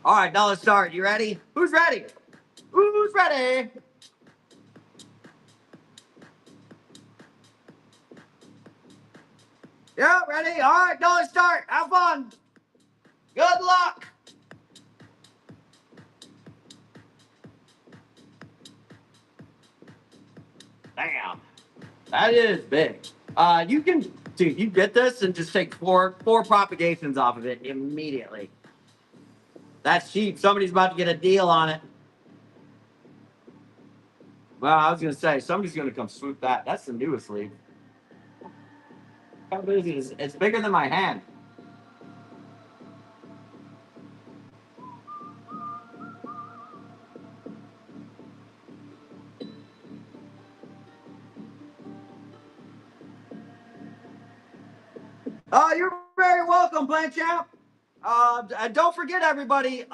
All right, dollar start. You ready? Who's ready? Who's ready? Yeah, ready? All right, dollar start. Have fun. Good luck. Damn. That is big. You can, dude, you get this and just take four propagations off of it immediately. That's cheap. Somebody's about to get a deal on it. Well, I was going to say, somebody's going to come swoop that. That's the newest leaf. How big is it? It's bigger than my hand. You're very welcome, Plant Champ. And don't forget, everybody,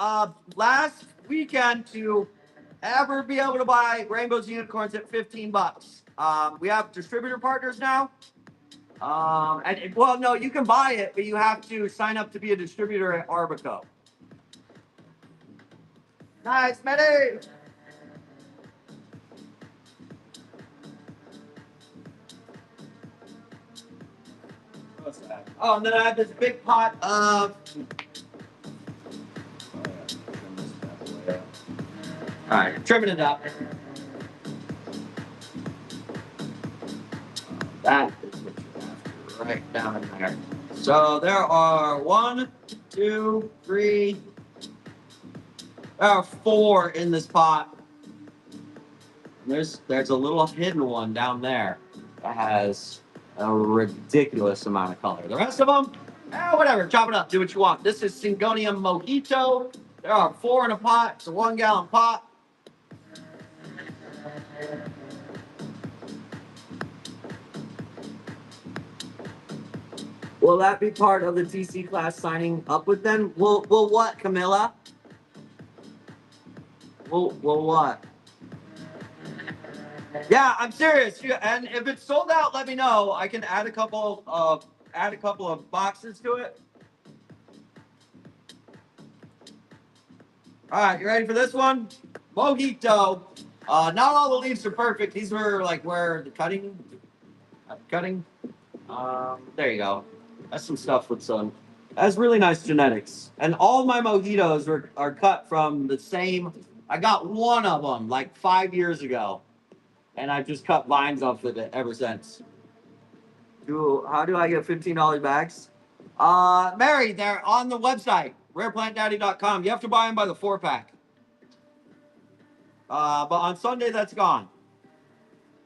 last weekend to ever be able to buy Rainbows Unicorns at $15. We have distributor partners now. Well, no, you can buy it, but you have to sign up to be a distributor at Arbico. Nice, Smitty. What's that? Oh, and then I have this big pot of. All right, trimming it up. That is what you have to right down in there. So there are 1, 2, 3. There are 4 in this pot. And there's a little hidden one down there that has a ridiculous amount of color. The rest of them, whatever, chop it up, do what you want. This is Syngonium Mojito. There are 4 in a pot. It's a 1-gallon pot. Will that be part of the TC class signing up with them? Will what, Camilla? Will what? Yeah, I'm serious. And if it's sold out, let me know. I can add a couple of boxes to it. All right, you ready for this one? Mojito. Not all the leaves are perfect. These were like where the cutting. There you go. That's some stuff with some That's really nice genetics. And all my mojitos are cut from the same. I got one of them like 5 years ago, and I've just cut vines off of it ever since. How do I get $15 bags? Mary, they're on the website, rareplantdaddy.com. You have to buy them by the 4-pack. But on Sunday, that's gone.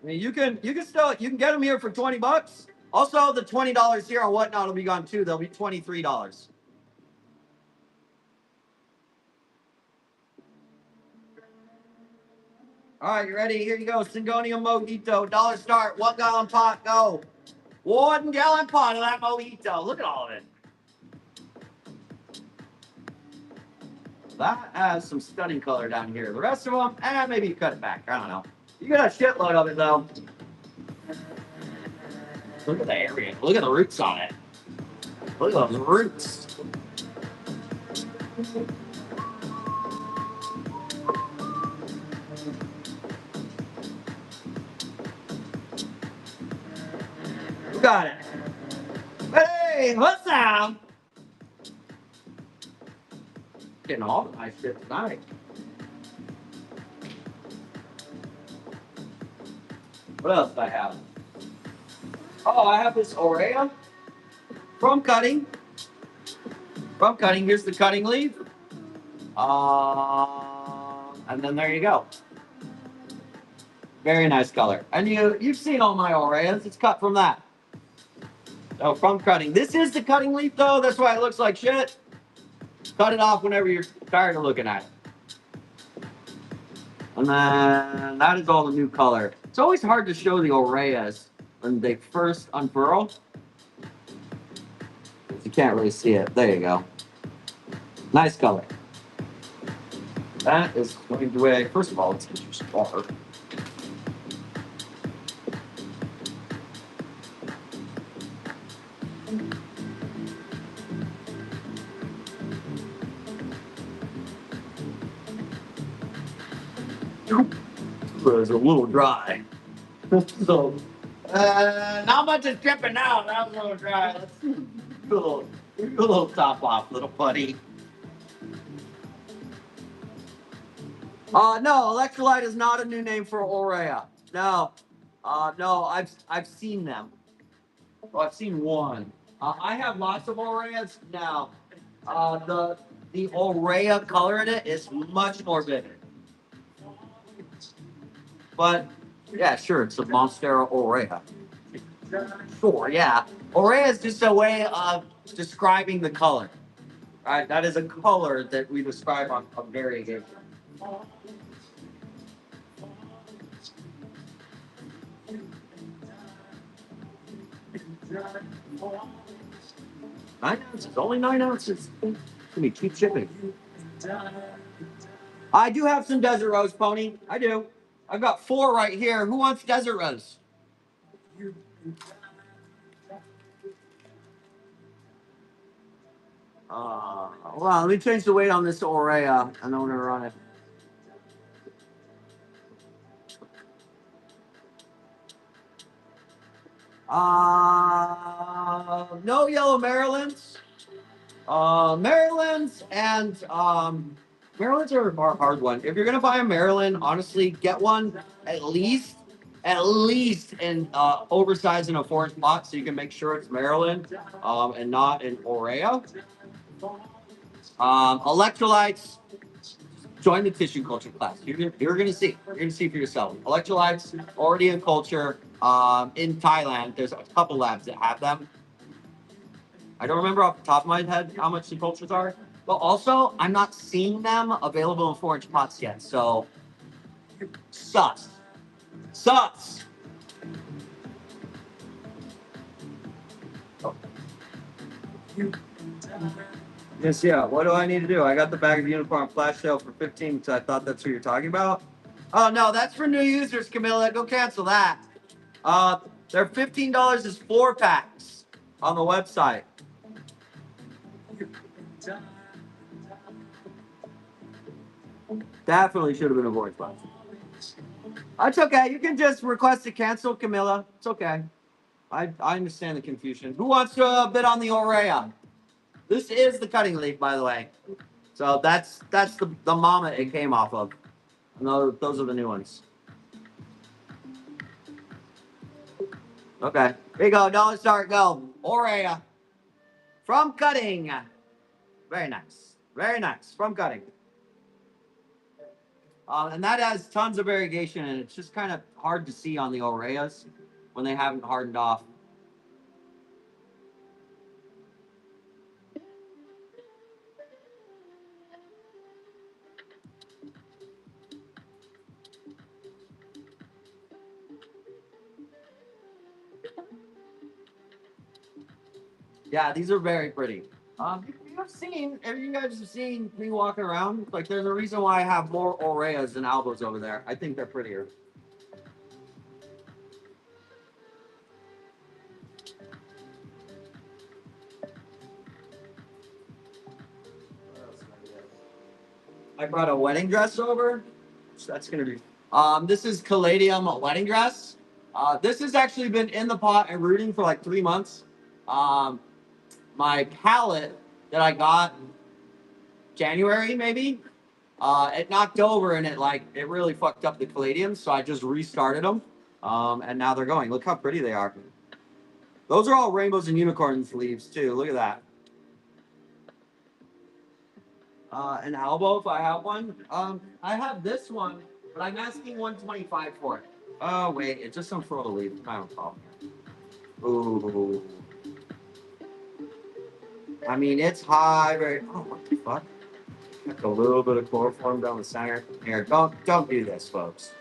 I mean, you can get them here for $20. Also, the $20 here on Whatnot will be gone too. They'll be $23. All right, you ready? Here you go. Syngonium Mojito, dollar start, 1 gallon pot, go. 1 gallon pot of that mojito. Look at all of it. That has some stunning color down here. The rest of them, maybe you cut it back. I don't know. You got a shitload of it though. Look at the area. Look at the roots on it. Look at those roots. Who got it? Hey, what's up? Getting all the nice shit tonight. What else do I have? Oh, I have this Aurea from cutting. From cutting, here's the cutting leaf. And then there you go. Very nice color. And you've seen all my Aureas. It's cut from that. So from cutting. This is the cutting leaf though. That's why it looks like shit. Cut it off whenever you're tired of looking at it. And then that is all the new color. It's always hard to show the Aureas when they first unfurl. You can't really see it. There you go. Nice color. That is going to weigh. First of all, let's get you some water. It's a little dry. So, not much is dripping out. That was a little dry. Let's do a little top off, little buddy. No, electrolyte is not a new name for Aurea. No, no, I've seen them. Oh, I've seen one. I have lots of Aureas now. The Aurea color in it is much more vivid. But yeah, sure, it's a Monstera Aurea. Sure, yeah. Aurea is just a way of describing the color. Right? That is a color that we describe on variegation. 9 ounces, only 9 ounces. It's gonna be cheap shipping. I do have some Desert Rose, Pony. I do. I've got 4 right here. Who wants Desert Rose? Well, let me change the weight on this Aurea, and then we're gonna run it. No yellow Marylands. Marylands and Marylands are a hard one. If you're gonna buy a Maryland, honestly, get one at least in oversized in a 4-inch pot so you can make sure it's Maryland and not an Aurea. Electrolytes. Join the tissue culture class. You're gonna see. You're gonna see for yourself. Electrolytes already in culture. In Thailand, there's a couple labs that have them. I don't remember off the top of my head how much the cultures are, but also I'm not seeing them available in 4-inch pots yet. So sus. Oh. Yes, yeah. What do I need to do? I got the bag of unicorn flash sale for 15 because I thought that's what you're talking about. Oh no, that's for new users, Camilla. Go cancel that. They're $15 is 4 packs on the website. Definitely should have been a voice box. That's okay. You can just request to cancel, Camilla. It's okay. I understand the confusion. Who wants to bid on the Aurea? This is the cutting leaf, by the way. So that's the mama it came off of. No, those are the new ones. Okay. Here you go. Dollar start. Go. Aurea. From cutting. Very nice. Very nice. From cutting. And that has tons of variegation, and it's just kind of hard to see on the Aureas when they haven't hardened off. Yeah, these are very pretty. If you guys have seen me walking around, like there's a reason why I have more Aureas than Albos over there. I think they're prettier. I brought a wedding dress over. So that's gonna be. This is Caladium wedding dress. This has actually been in the pot and rooting for like 3 months. Um, my pallet that I got January maybe, it knocked over and it really fucked up the Caladiums. So I just restarted them, and now they're going. Look how pretty they are. Those are all rainbows and unicorns leaves too. Look at that. An elbow if I have one. I have this one, but I'm asking 125 for it. Oh wait, it's just some for the leaf. I don't know. Ooh. I mean, it's high. Right? Oh, what the fuck? Got a little bit of chloroform down the center. Here, don't do this, folks.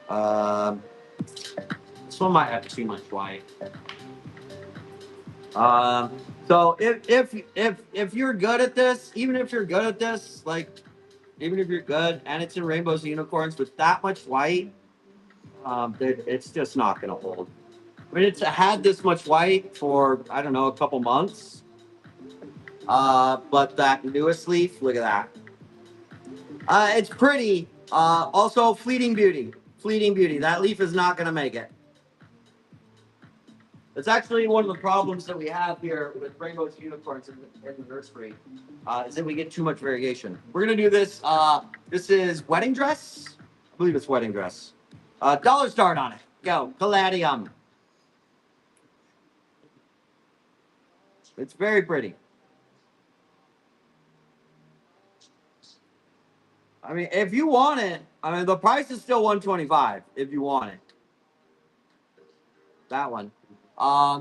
This one might have too much white. So if you're good at this, even if you're good at this, like even if you're good and it's in rainbows and unicorns with that much white, it's just not gonna hold. I mean, it's had this much white for I don't know a couple months. But that newest leaf, look at that. It's pretty. Also, fleeting beauty. Fleeting beauty. That leaf is not gonna make it. It's actually one of the problems that we have here with rainbows and unicorns in the nursery, is that we get too much variegation. We're gonna do this. This is wedding dress. I believe it's wedding dress. Dollar start on it. Go. Caladium. It's very pretty. I mean, if you want it, I mean, the price is still 125 if you want it. That one.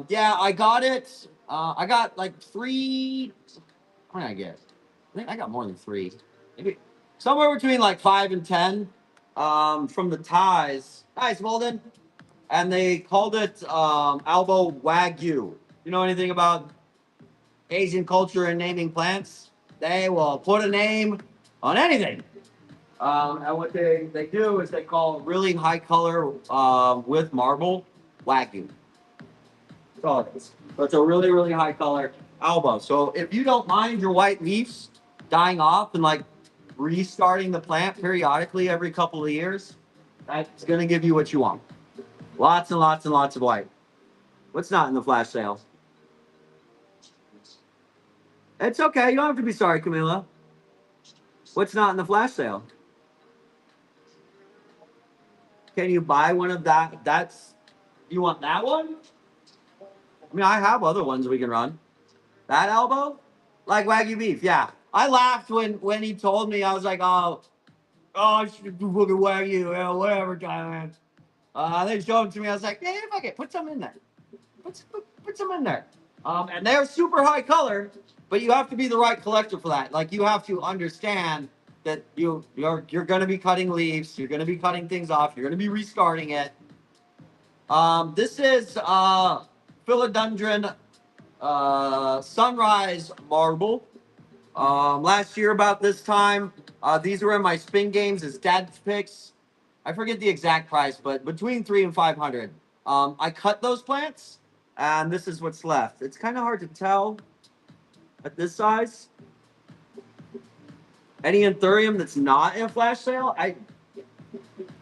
Yeah, I got it. I got like three. What did I get? I think I got more than three. Maybe somewhere between like 5 and 10. From the ties. Nice, Walden. And they called it Albo Wagyu. You know anything about Asian culture and naming plants? They will put a name on anything. And what they do is they call really high color with marble Wagyu. That's all it is. So it's a really, really high color Albo. So if you don't mind your white leaves dying off and like restarting the plant periodically every couple of years, that's going to give you what you want. Lots and lots and lots of white. What's not in the flash sale? It's okay. You don't have to be sorry, Camila. What's not in the flash sale? Can you buy one of that? You want that one? I mean, I have other ones we can run. That elbow? Like Wagyu beef, yeah. I laughed when he told me. I was like, oh, I should do fucking Wagyu, yeah, whatever, Thailand. They showed them to me. I was like, yeah, fuck it, put some in there. Put some in there. And they're super high color, but you have to be the right collector for that. Like you have to understand that you're going to be cutting leaves, you're going to be cutting things off, you're going to be restarting it. This is philodendron sunrise marble. Last year about this time, these were in my spin games as dad's picks. I forget the exact price, but between 300 and 500. I cut those plants, and this is what's left. It's kind of hard to tell at this size. Any Anthurium that's not in a flash sale?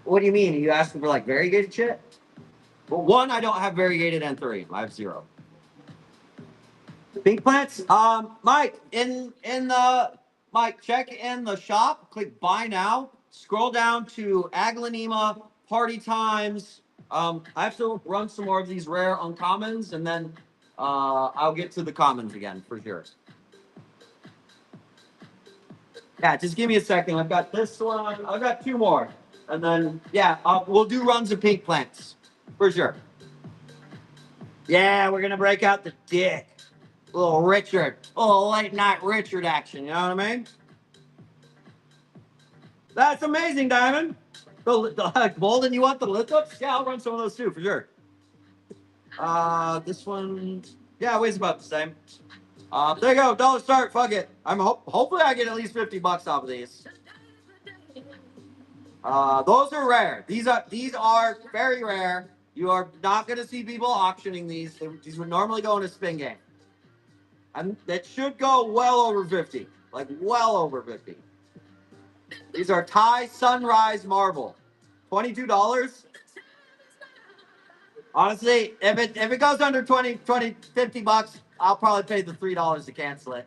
What do you mean? Are you asking for like variegated shit? Well, one, I don't have variegated Anthurium. I have 0. Pink plants. Mike, in the Mike, check in the shop. Click buy now. Scroll down to Aglanema party times. I have to run some more of these rare uncommons, and then I'll get to the commons again for sure. Yeah, just give me a second. I've got this one. I've got two more, and then yeah, we'll do runs of pink plants for sure. Yeah, we're gonna break out the dick. Little Richard, little late night Richard action. You know what I mean? That's amazing, Diamond. The Bolden, you want the lift ups? Yeah, I'll run some of those too for sure. This one, yeah, weighs about the same. There you go, dollar start. Fuck it. Hopefully I get at least $50 off of these. Those are rare. These are very rare. You are not going to see people auctioning these. These would normally go in a spin game. And that should go well over 50. Like well over 50. These are Thai Sunrise Marble. $22. Honestly, if it goes under 20, $50, I'll probably pay the $3 to cancel it.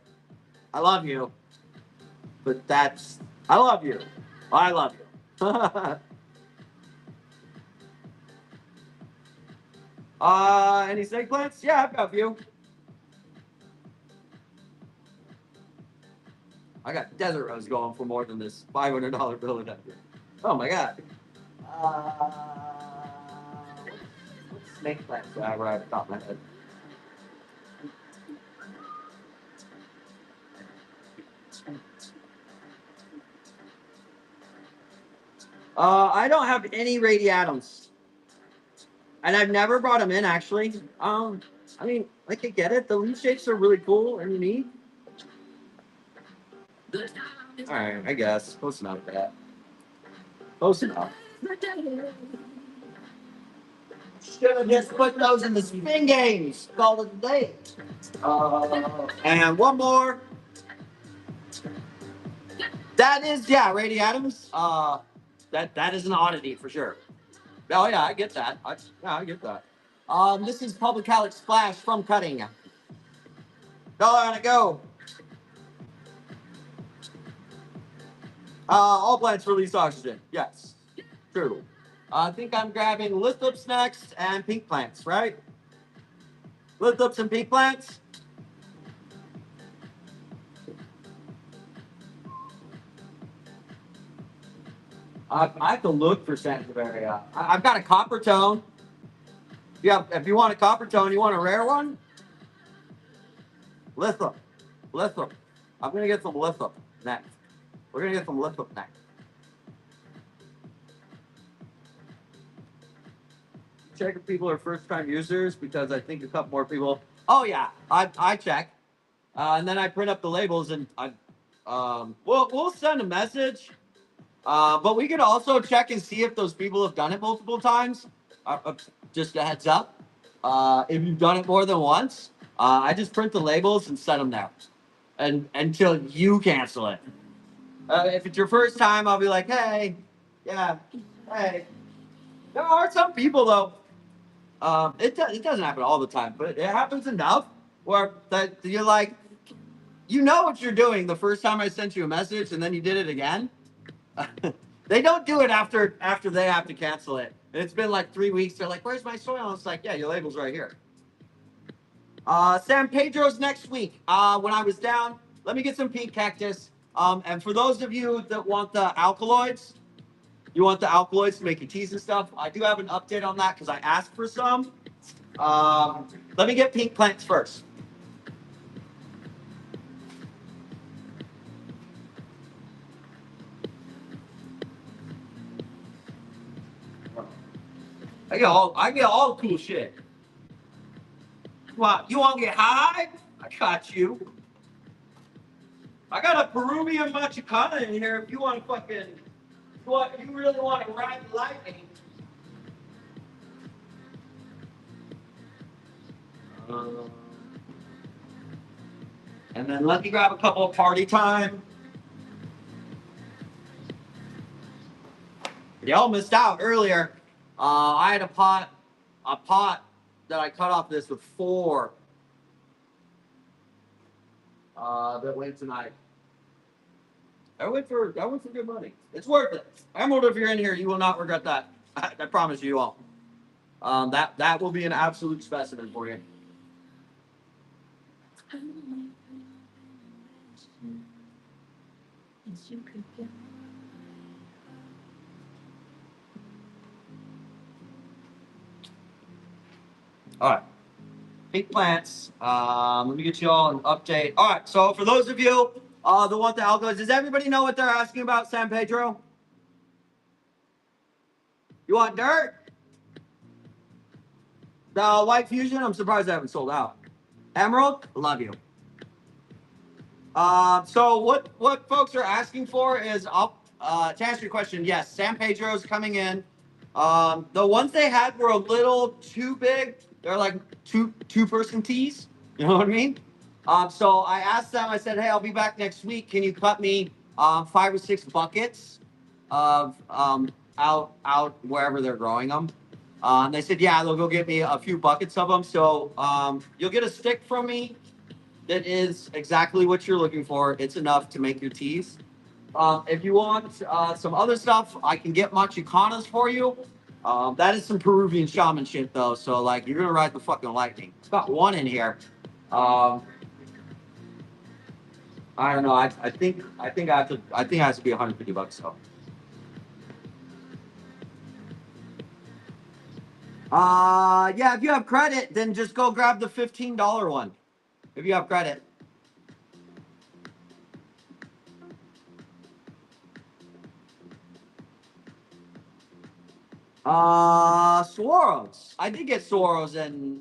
I love you. But I love you. I love you. Any snake plants? Yeah, I've got a few. I got desert rose going for more than this $500 bill. Oh my god. What snake plants do I have right at the top of my head? I don't have any radiatums. And I've never brought them in actually. I mean, I could get it. The leaf shapes are really cool and unique. All right, I guess close enough for that. Close enough. Should have just put those in the spin games. Call it a day. And one more. That is radiatums. That is an oddity for sure. Oh yeah, I get that. I get that. This is Public Calyx Splash from Cutting. Dollar on a go. All plants release oxygen. Yes, true. I think I'm grabbing lithops next and pink plants, right? Lithops and pink plants. I have to look for Sanctuaria. I've got a copper tone. Yeah, if you want a copper tone, you want a rare one? Lithium. Lithium. I'm going to get some lithium next. We're going to get some lithium next. Check if people are first-time users because I think a couple more people. Oh, yeah. I check. And then I print up the labels and we'll send a message. But we could also check and see if those people have done it multiple times. Just a heads up. If you've done it more than once, I just print the labels and send them there, and until you cancel it. If it's your first time, I'll be like, hey, yeah, hey. There are some people though. It doesn't happen all the time, but it happens enough where that you're like, you know what you're doing the first time I sent you a message, and then you did it again. They don't do it after they have to cancel it. It's been like 3 weeks. They're like, "Where's my soil?" It's like, "Yeah, your label's right here." San Pedro's next week. When I was down, let me get some pink cactus. And for those of you that want the alkaloids, you want the alkaloids to make your teas and stuff. I do have an update on that because I asked for some. Let me get pink plants first. I get all cool shit. You want to get high? I got you. I got a Peruvian machicana in here. If you want to you really want to ride the lightning. And then let me grab a couple of party time. Y'all missed out earlier. I had a pot that I cut off this with 4 that win tonight. I went for good money. It's worth it. Emerald, if you're in here, you will not regret that. I promise you all. That will be an absolute specimen for you. All right. Pink plants. Let me get you all an update. All right. So for those of you the want the algos, does everybody know what they're asking about San Pedro? You want dirt? The white fusion. I'm surprised they haven't sold out. Emerald. Love you. So what folks are asking for is to answer your question, yes, San Pedro's coming in. The ones they had were a little too big. They're like two-person tees. You know what I mean? So I asked them. I said, "Hey, I'll be back next week. Can you cut me 5 or 6 buckets of out wherever they're growing them?" And they said, "Yeah, they'll go get me a few buckets of them." So you'll get a stick from me that is exactly what you're looking for. It's enough to make your teas. If you want some other stuff, I can get machucanas for you. That is some Peruvian shaman shit, though. So, like, you're gonna ride the fucking lightning. It's got one in here. I don't know. I think I have to. I think it has to be $150 though. Yeah. If you have credit, then just go grab the $15 one. If you have credit. Swaros. I did get Swaros in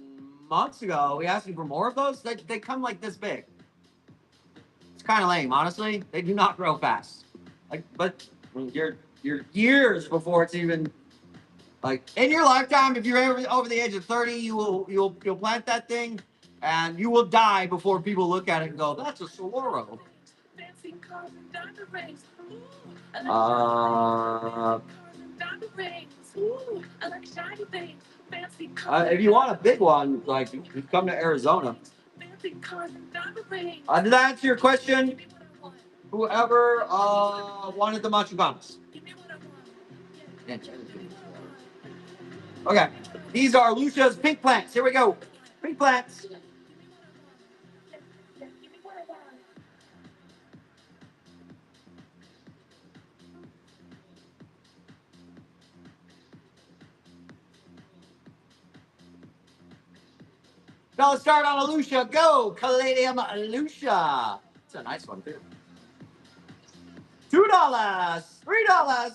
months ago. We asked me for more of those. They come like this big. It's kind of lame, honestly. They do not grow fast. Like, but you're years before it's even like in your lifetime. If you're over the age of 30, you'll plant that thing, and you will die before people look at it and go, "That's a Swaro." If you want a big one, like you come to Arizona. Did I answer your question? Whoever wanted the machucanas. Okay, these are Lucia's pink plants. Here we go. Pink plants. Dollar start on a Lucia. Go, Caladium Lucia. It's a nice one, too. $2, $3.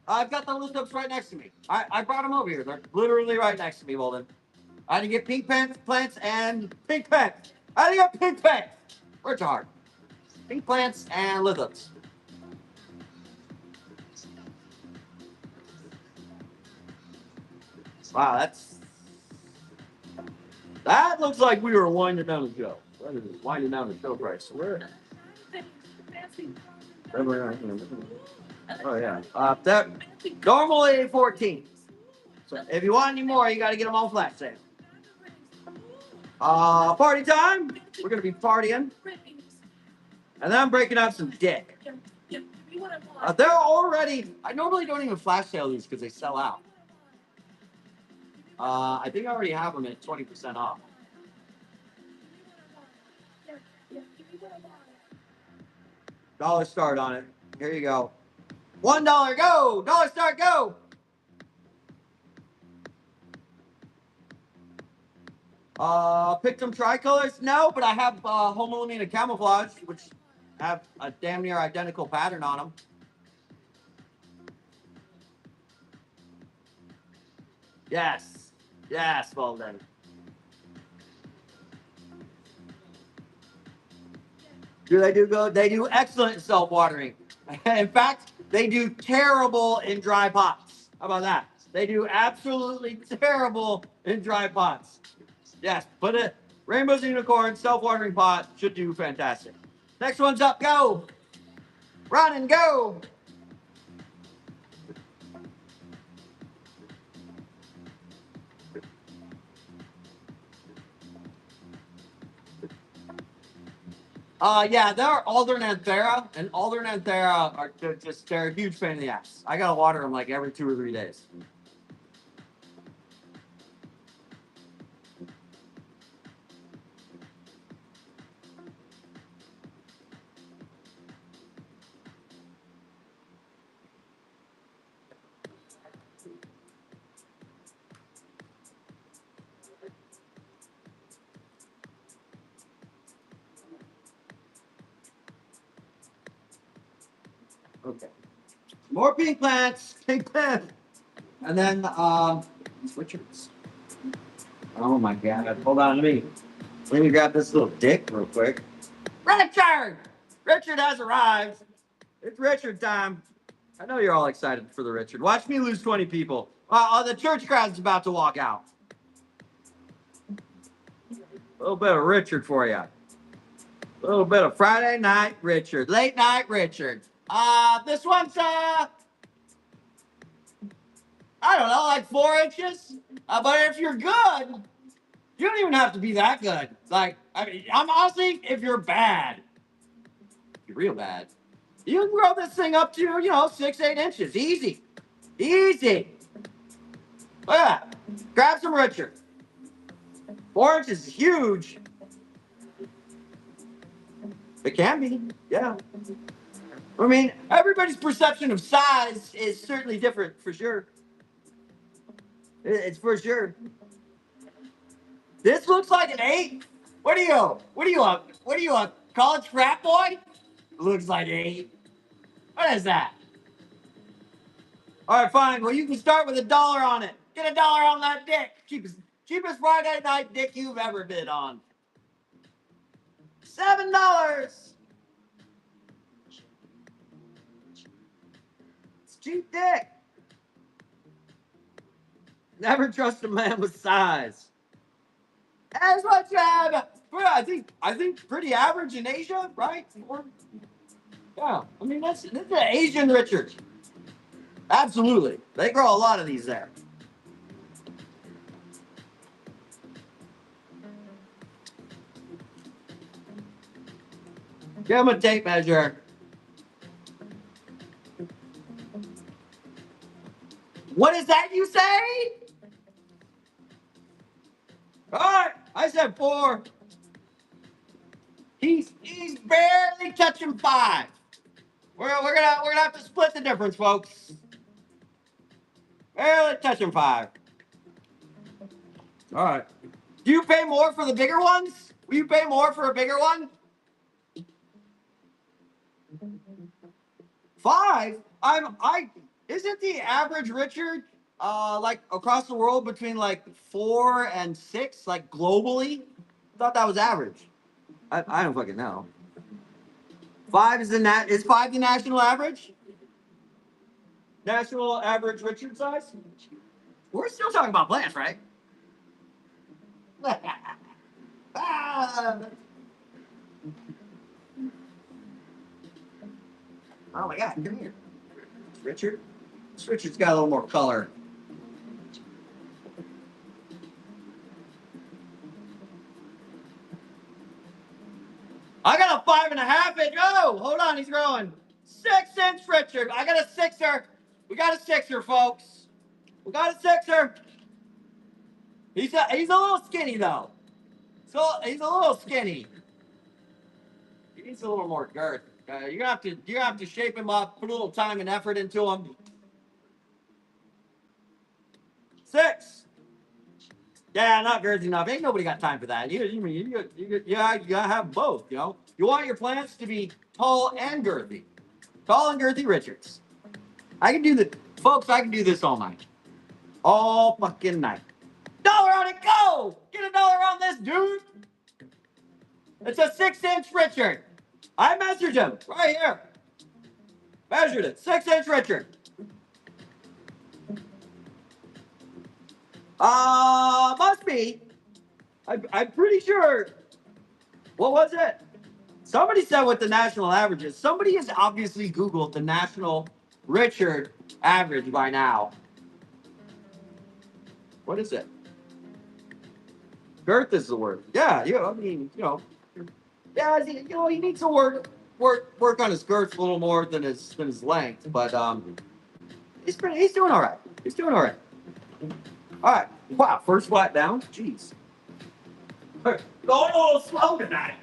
I've got the loose ups right next to me. I brought them over here. They're literally right next to me, Walden. I had to get pink plants and pink plants. I had to get pink plants. Where's your heart? Pink plants and lithics. Wow, that looks like we were winding down the show. That is winding down the show price. Where? Oh yeah. That normally 14. So if you want any more, you got to get them on flash sale. Party time. We're gonna be partying, and then I'm breaking out some dick. They're already. I normally don't even flash sale these because they sell out. I think I already have them at 20% off. Dollar start on it. Here you go. $1, go. Dollar start, go. Pictum tricolors? No, but I have Homolamina camouflage, which have a damn near identical pattern on them. Yes. Yes, well then. Do they do good? They do excellent self-watering. In fact, they do terrible in dry pots. How about that? They do absolutely terrible in dry pots. Yes, put it. Rainbow's Unicorn self-watering pot should do fantastic. Next one's up. Go. Run and go. Yeah, they're Aldernanthera, and Aldernanthera are they're a huge pain in the ass. I gotta water them like every 2 or 3 days. Okay. More pink plants, pink plants, and then switchers. Oh my god! Hold on, let me grab this little dick real quick. Richard! Richard has arrived. It's Richard time. I know you're all excited for the Richard. Watch me lose 20 people. The church crowd's about to walk out. A little bit of Richard for you. A little bit of Friday night Richard. Late night Richard. This one's, I don't know, like 4 inches. But if you're good, you don't even have to be that good. Like, I mean, I'm honestly, if you're bad, if you're real bad, you can grow this thing up to, 6, 8 inches. Easy. Easy. Look at that. Grab some Richard. 4 inches is huge. It can be, yeah. I mean, everybody's perception of size is certainly different, for sure. It's for sure. This looks like an 8. What are you? A college frat boy? Looks like 8. What is that? All right, fine. Well, you can start with $1 on it. Get $1 on that dick. Cheapest Friday night dick you've ever bid on. $7. It's cheap dick. Never trust a man with size. That's what you have. I think pretty average in Asia, right? Yeah, I mean this is an Asian Richard. Absolutely, they grow a lot of these there. Give him a tape measure. What is that you say? All right, I said 4. He's barely touching 5. We're gonna have to split the difference, folks. Barely touching 5. All right. Do you pay more for the bigger ones? Will you pay more for a bigger one? 5? Isn't the average Richard like across the world between like 4 and 6, like globally? I thought that was average. I don't fucking know. 5 is 5 the national average? National average Richard size? We're still talking about plants, right? Ah. Oh my god, come here. Richard? This Richard's got a little more color. I got a 5.5 inch. Oh, hold on, he's growing. 6-inch Richard. I got a 6er. We got a 6er, folks. We got a 6er. He's a little skinny though. So he's a little skinny. He needs a little more girth. You're gonna have to shape him up, put a little time and effort into him. 6. Yeah, not girthy enough. Ain't nobody got time for that. You gotta have both. You want your plants to be tall and girthy. Tall and girthy Richards. I can do folks. I can do this all night, all fucking night. $1 on it, go! Get $1 on this, dude. It's a 6-inch Richard. I measured him right here. Measured it. 6-inch Richard. Must be. I'm pretty sure. What was it? Somebody said what the national average is. Somebody has obviously Googled the national Richard average by now. What is it? Girth is the word. Yeah, I mean, Yeah, he needs to work on his girth a little more than his length, but he's doing all right. He's doing all right. All right. Wow, first flat down. Jeez. Going a little slow tonight.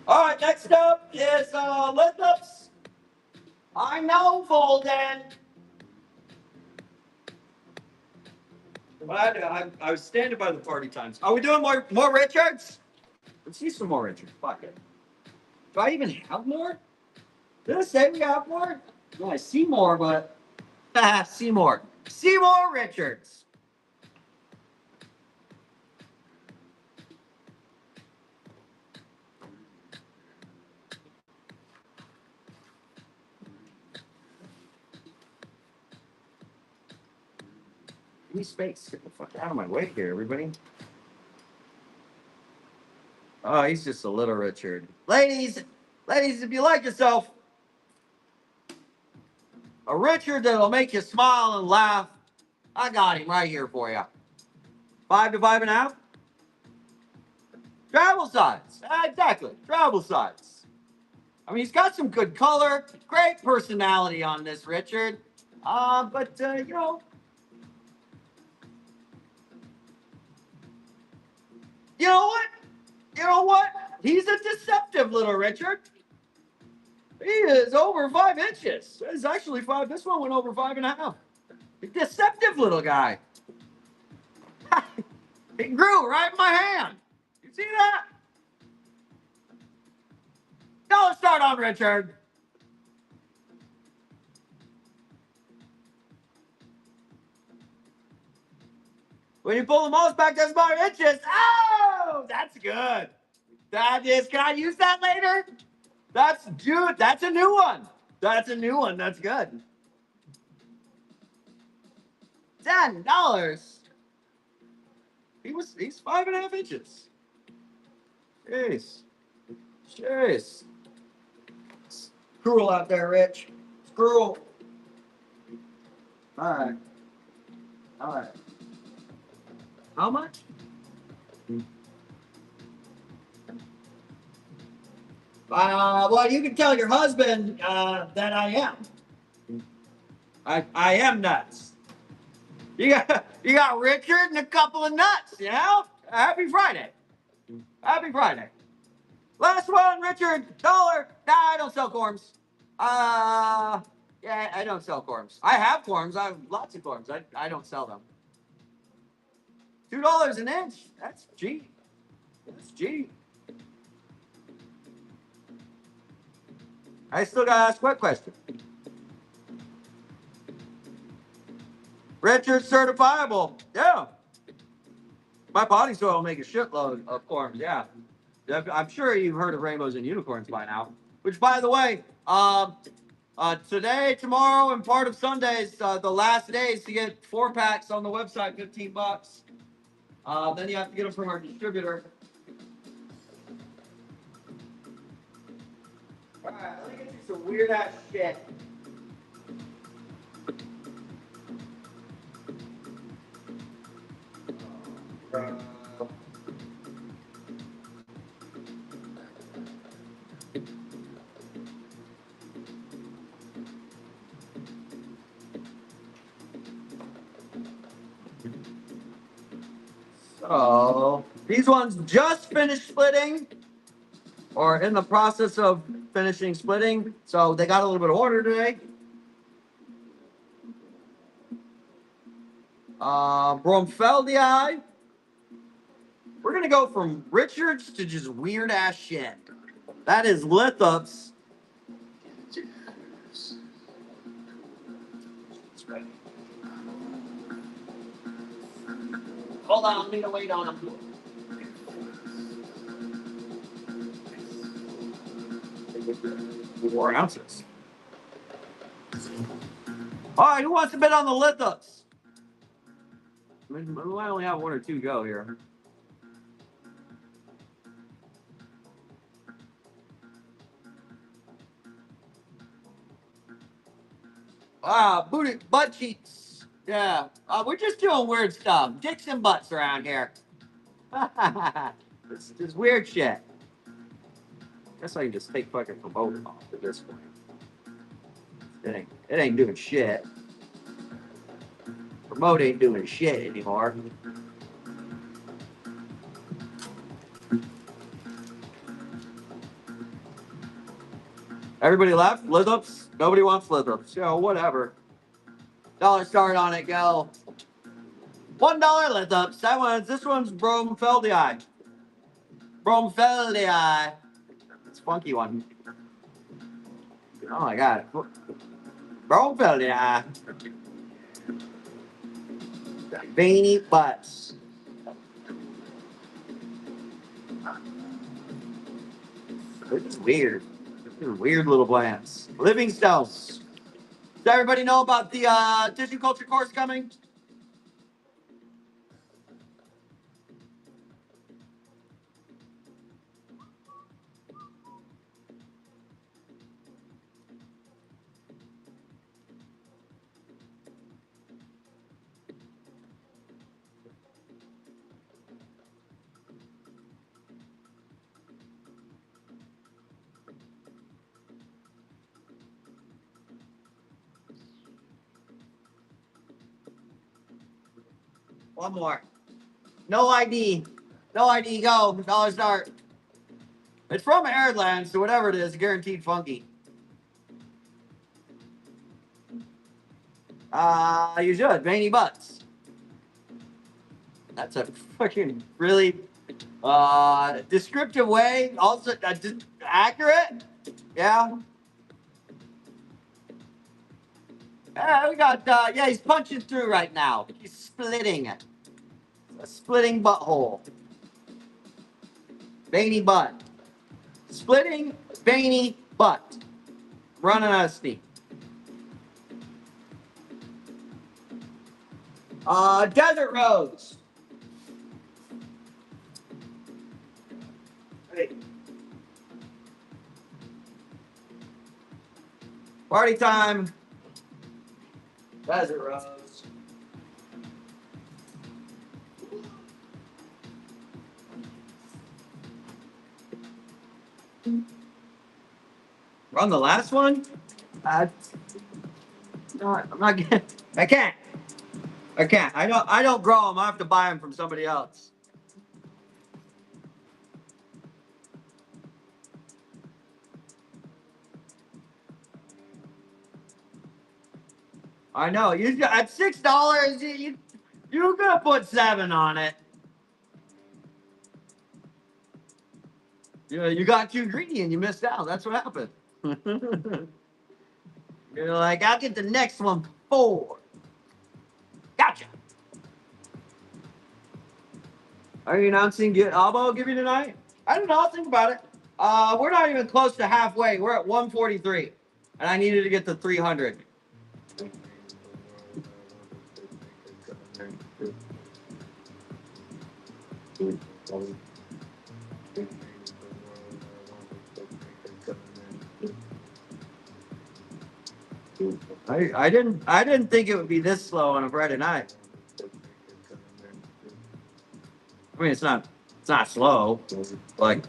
All right, next up is lift ups. I know, Volden. But I was standing by the party times. Are we doing more Richards? Let's see some more Richards. Fuck it. Do I even have more? Did I say we have more? No, I see more, but Seymour. Seymour Richards. Give me space. Get the fuck out of my way here, everybody. Oh, he's just a little Richard. Ladies, if you like yourself, a Richard that'll make you smile and laugh, I got him right here for you. 5 to 5.5. Travel size. Exactly. Travel size. I mean, he's got some good color, great personality on this Richard. But you know what? You know what? He's a deceptive little Richard. He is over 5 inches. It's actually 5. This one went over 5.5. Deceptive little guy. He grew right in my hand. You see that? Don't start on Richard. When you pull the most back, that's 5 inches. Oh, that's good. That is. Can I use that later? That's good. That's a new one. That's a new one. That's good. $10. He's 5.5 inches. Jeez. Jeez. It's cruel out there, Rich. It's cruel. All right. All right. How much? Well, you can tell your husband that I am. I am nuts. You got Richard and a couple of nuts, you know? Happy Friday. Happy Friday. Last one, Richard. $1. Nah, I don't sell corms. Yeah, I don't sell corms. I have corms. I have lots of corms. I don't sell them. $2 an inch. That's cheap. That's cheap. I still gotta ask what question? Richard certifiable. Yeah. My body soil will make a shitload of corms. Yeah. I'm sure you've heard of rainbows and unicorns by now. Which, by the way, today, tomorrow, and part of Sundays, the last days to get 4-packs on the website, $15. Then you have to get them from our distributor. All right, let me get you some weird ass shit. So these ones just finished splitting or in the process of finishing splitting. So they got a little bit of order today. Bromfeldii. We're going to go from Richards to just weird ass shit. That is lithups. Hold on, I need to wait on him. 4 ounces. All right, who wants to bet on the lithups? I only have 1 or 2 go here. Butt cheeks. Yeah, we're just doing weird stuff. Dicks and butts around here. It's weird shit. Guess I can just take fucking promote off at this point. It ain't doing shit. Promote ain't doing shit anymore. Everybody left? Lizzups? Nobody wants Lizzups. Yeah, whatever. Dollar start on it, go. $1 Lizzups. This one's Bromfeldii. Bromfeldii. It's a funky one. Oh my god. Bromfeldii. Veiny butts. It's weird. They're weird little plants. Living stones. Does everybody know about the tissue culture course coming? One more. No ID. No ID, go. Dollar start. It's from Airland, so whatever it is, guaranteed funky. You should. Veiny butts. That's a fucking really descriptive way. Also, just accurate. Yeah. We got, yeah, he's punching through right now. He's splitting it. A splitting butthole. Veiny butt. Splitting, veiny butt. Running out of steam. Desert Rose. Hey. Party time. Desert Rose. We're on the last one? No, I'm not getting. I can't. I don't grow them. I have to buy them from somebody else. I know. You at $6, you're gonna put 7 on it. You got too greedy and you missed out. That's what happened. You're like, I'll get the next one for 4. Gotcha. Are you announcing Albo give you tonight? I don't know. I'll think about it. We're not even close to halfway. We're at 143, and I needed to get to 300. I didn't think it would be this slow on a Friday night. I mean, it's not slow, like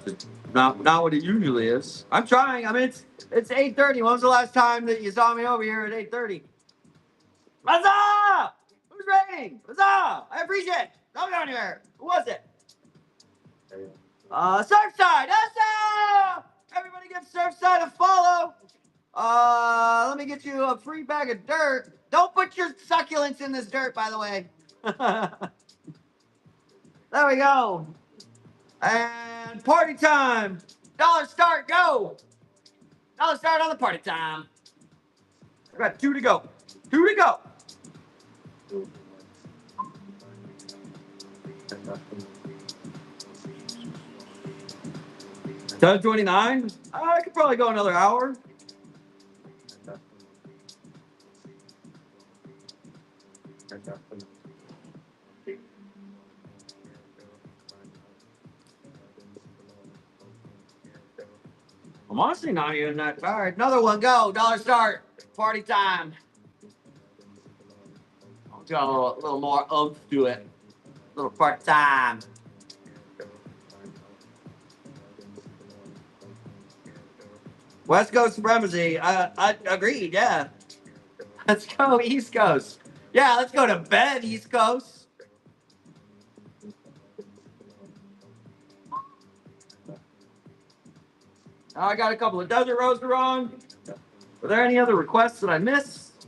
not what it usually is. I'm trying. I mean, it's 8:30. When was the last time that you saw me over here at 8:30? Huzzah! Who's rating? Huzzah! I appreciate it. Don't go anywhere. Who was it? Surfside. Huzzah! Everybody give Surfside a follow. Let me get you a free bag of dirt. Don't put your succulents in this dirt, by the way. There we go. And party time. Dollar start, go. Dollar start on the party time. I got 2 to go. 2 to go. 10:29. I could probably go another hour. I'm honestly not even that tired. Another one, go. Dollar start. Party time. Got a little more oomph to it. A little party time. West Coast supremacy. I agreed. Yeah. Let's go East Coast. Yeah, let's go to bed, East Coast. I got a couple of desert roads wrong. Were there any other requests that I missed?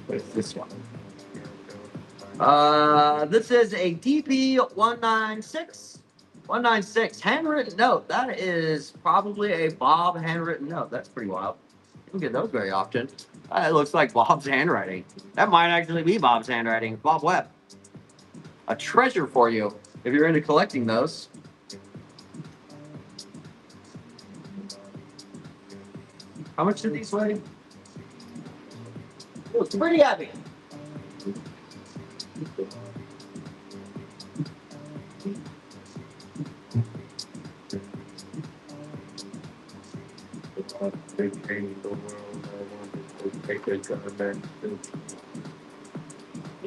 What's this one? This is a DP 196. 196 handwritten note. That is probably a Bob handwritten note. That's pretty wild. You don't get those very often. It looks like Bob's handwriting. That might actually be Bob's handwriting. Bob Webb. A treasure for you if you're into collecting those. How much did these weigh? It's pretty heavy.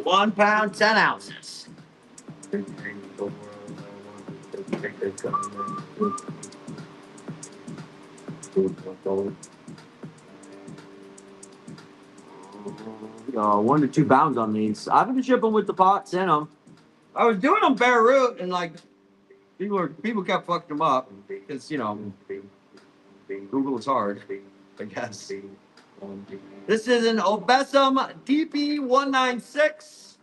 £1 10 ounces. £1 to £2 on these. I've been shipping with the pots in them. I was doing them bare root, and like people kept fucking them up because Google is hard, I guess. This is an Obesum DP 196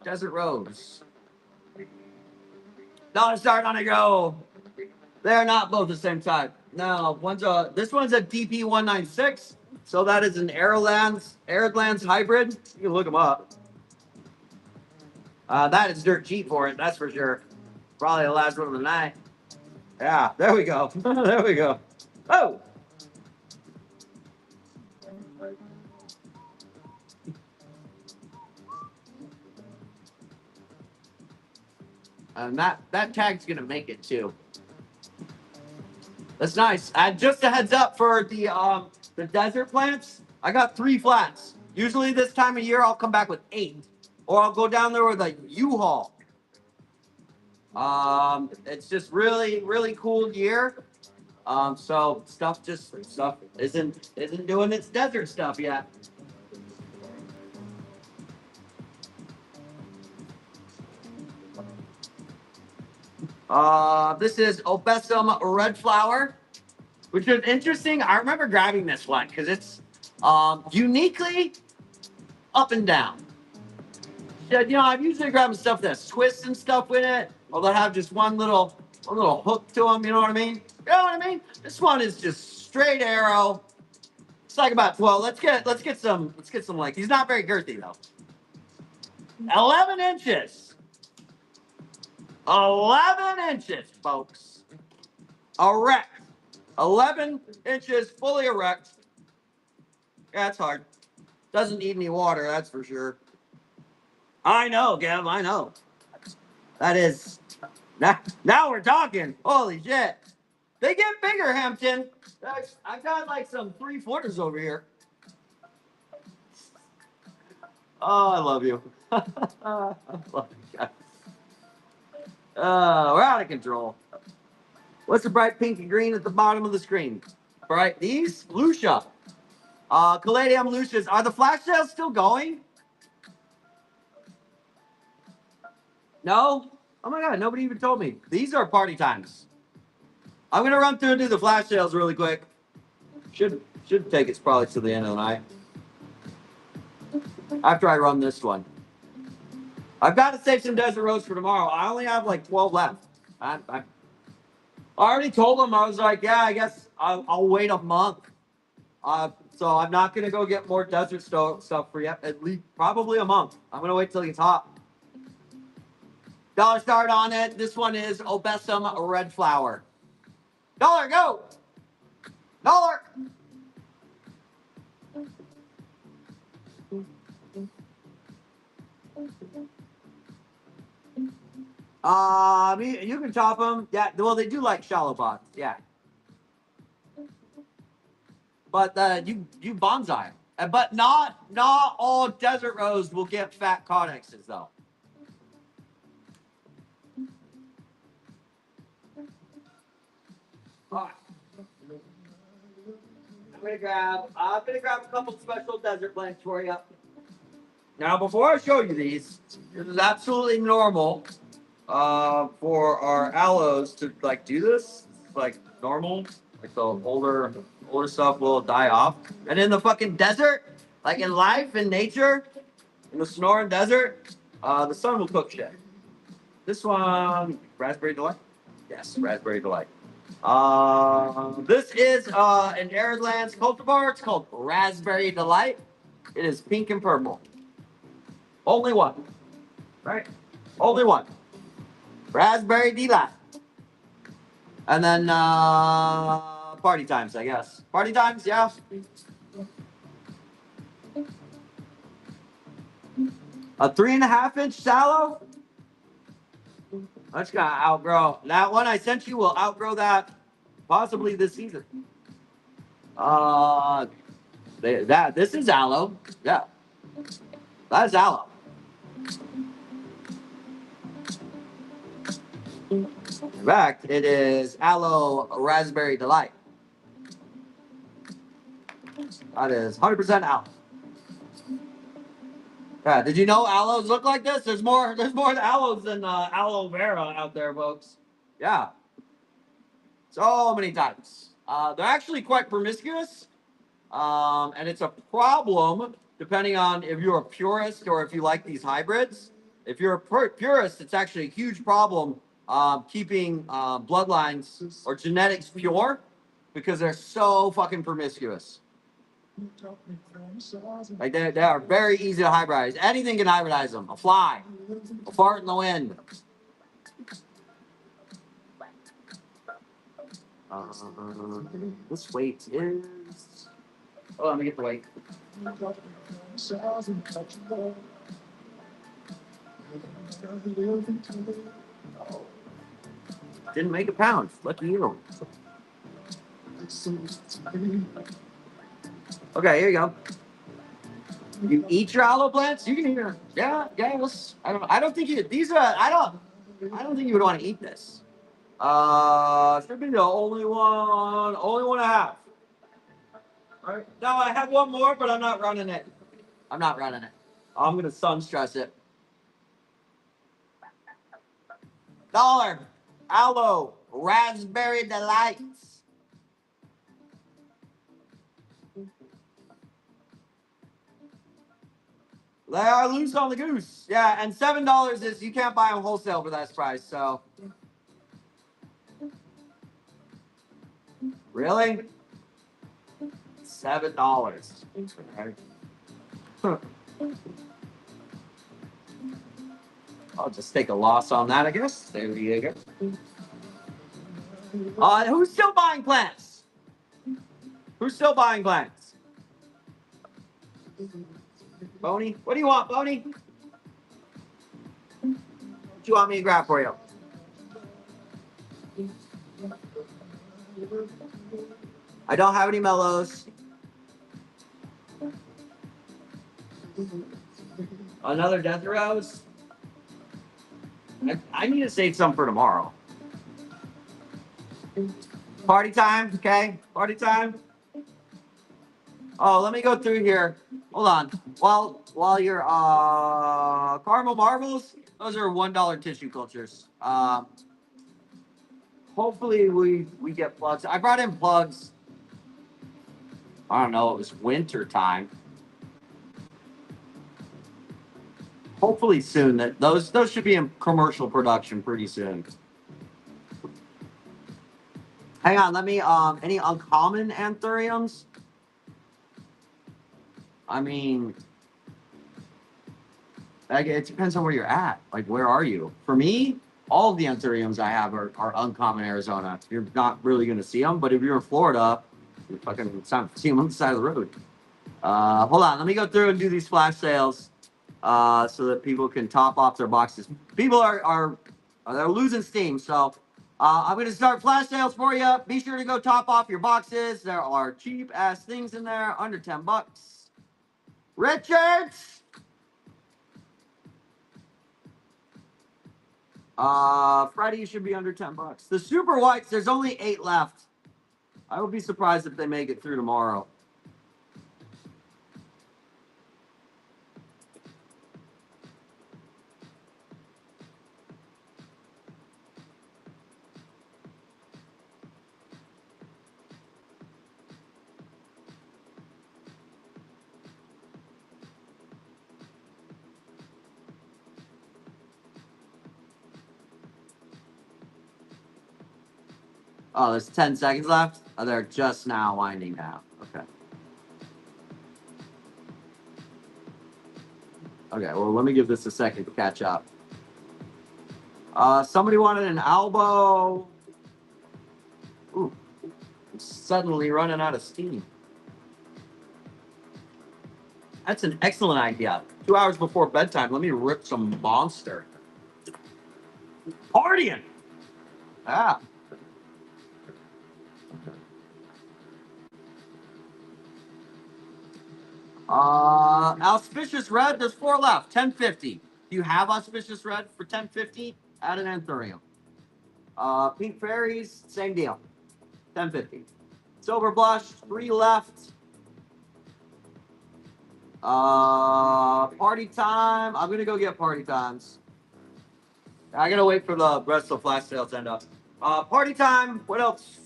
Desert Rose. Dollar start on a go. They're not both the same type. No, this one's a DP 196, so that is an Aerolands hybrid. You can look them up. That is dirt cheap for it, that's for sure. Probably the last one of the night. Yeah, there we go. There we go. Oh. And that tag's gonna make it too. That's nice. Just a heads up for the desert plants. I got 3 flats. Usually this time of year I'll come back with 8, or I'll go down there with a U-Haul. It's just really cool year. So stuff isn't doing its desert stuff yet. This is Obesum Red Flower, which is interesting. I remember grabbing this one because it's uniquely up and down. I'm usually grabbing stuff that's twists and stuff with it, or they'll have just one little hook to them. You know what I mean? You know what I mean? This one is just straight arrow. It's like about 12. Let's get some like. He's not very girthy though. 11 inches. 11 inches, folks. Erect. 11 inches, fully erect. Yeah, it's hard. Doesn't need any water, that's for sure. I know, Gav, I know. That is. Now we're talking. Holy shit. They get bigger, Hampton. I've got like some 3-footers over here. Oh, I love you. I love you guys. We're out of control. What's the bright pink and green at the bottom of the screen? Bright. These? Lucia. Caladium Lucias. Are the flash sales still going? No? Oh my god, nobody even told me. These are party times. I'm gonna run through and do the flash sales really quick. Should take us probably to the end of the night. After I run this one. I've got to save some desert rose for tomorrow. I only have like 12 left. I already told them, I was like, yeah, I guess I'll wait a month. So I'm not going to go get more desert stuff for yet. At least probably a month. I'm going to wait till it gets hot. Dollar start on it. This one is Obesum Red Flower. Dollar, go! Dollar! You can top them. Yeah, well, they do like shallow pots. Yeah. but you bonsai. But not all desert rose will get fat codexes though. All right. I'm gonna grab a couple special desert plants for you. Now, before I show you these, this is absolutely normal for our aloes to like do this. It's like normal. Like the older stuff will die off. And in the fucking desert, like in life, in nature, in the Sonoran Desert, the sun will cook shit. This one, Raspberry Delight? Yes, Raspberry Delight. This is an Arid Lands cultivar. It's called Raspberry Delight. It is pink and purple. Only one. Right? Only one. Raspberry Delight. And then party times, I guess. Party times, yeah. A 3.5-inch sallow? That's gonna outgrow. That one I sent you will outgrow that possibly this season. This is aloe. Yeah. That's aloe. In fact, it is aloe raspberry delight. That is 100% aloe. Yeah, did you know aloes look like this? There's more aloes than aloe vera out there, folks. Yeah. So many types. They're actually quite promiscuous. And it's a problem depending on if you're a purist or if you like these hybrids. If you're a purist, it's actually a huge problem keeping bloodlines or genetics pure because they're so fucking promiscuous. Like they are very easy to hybridize. Anything can hybridize them. A fly, a fart in the wind. This weight is. Oh, let me get the weight. Didn't make a pound. Lucky you. Okay, here you go. You eat your aloe plants? You can eat them. Yeah, yes. I don't think you these are I don't think you would want to eat this. Should be the only one and a half. All right. No, I have one more, but I'm not running it. I'm not running it. I'm gonna sun stress it. $1 aloe raspberry delights. They are loose on the goose. Yeah, and $7 is you can't buy them wholesale for that price. So, really, $7. Okay. Huh. I'll just take a loss on that, I guess. There you go. Who's still buying plants? Who's still buying plants? Boney? What do you want, Boney? What do you want me to grab for you? I don't have any mellows. Another death rose? I need to save some for tomorrow. Party time, okay? Party time. Oh, let me go through here. Hold on. While your caramel marbles, those are $1 tissue cultures. Hopefully we get plugs. I brought in plugs. I don't know, it was winter time. Hopefully soon. That those should be in commercial production pretty soon. Hang on, let me any uncommon anthuriums? I mean, like, it depends on where you're at. Like, where are you? For me, all of the anthuriums I have are uncommon Arizona. You're not really going to see them, but if you're in Florida, you're fucking see them on the side of the road. Hold on, let me go through and do these flash sales so that people can top off their boxes. People are they're losing steam, so I'm going to start flash sales for you. Be sure to go top off your boxes. There are cheap ass things in there, under 10 bucks. Richards! Friday should be under 10 bucks. The super whites, there's only 8 left. I would be surprised if they make it through tomorrow. Oh, there's 10 seconds left? Oh, they're just now winding down. Okay. Okay, well, let me give this a second to catch up. Somebody wanted an elbow. Ooh, I'm suddenly running out of steam. That's an excellent idea. 2 hours before bedtime, let me rip some monster. Partying! Ah. Auspicious Red, there's 4 left. 1050. Do you have Auspicious Red for 1050? Add an Anthurium. Pink Fairies, same deal. 1050. Silver Blush, 3 left. Party Time. I'm gonna go get Party Times. I gotta wait for the rest of the flash sales to end up. Party Time. What else?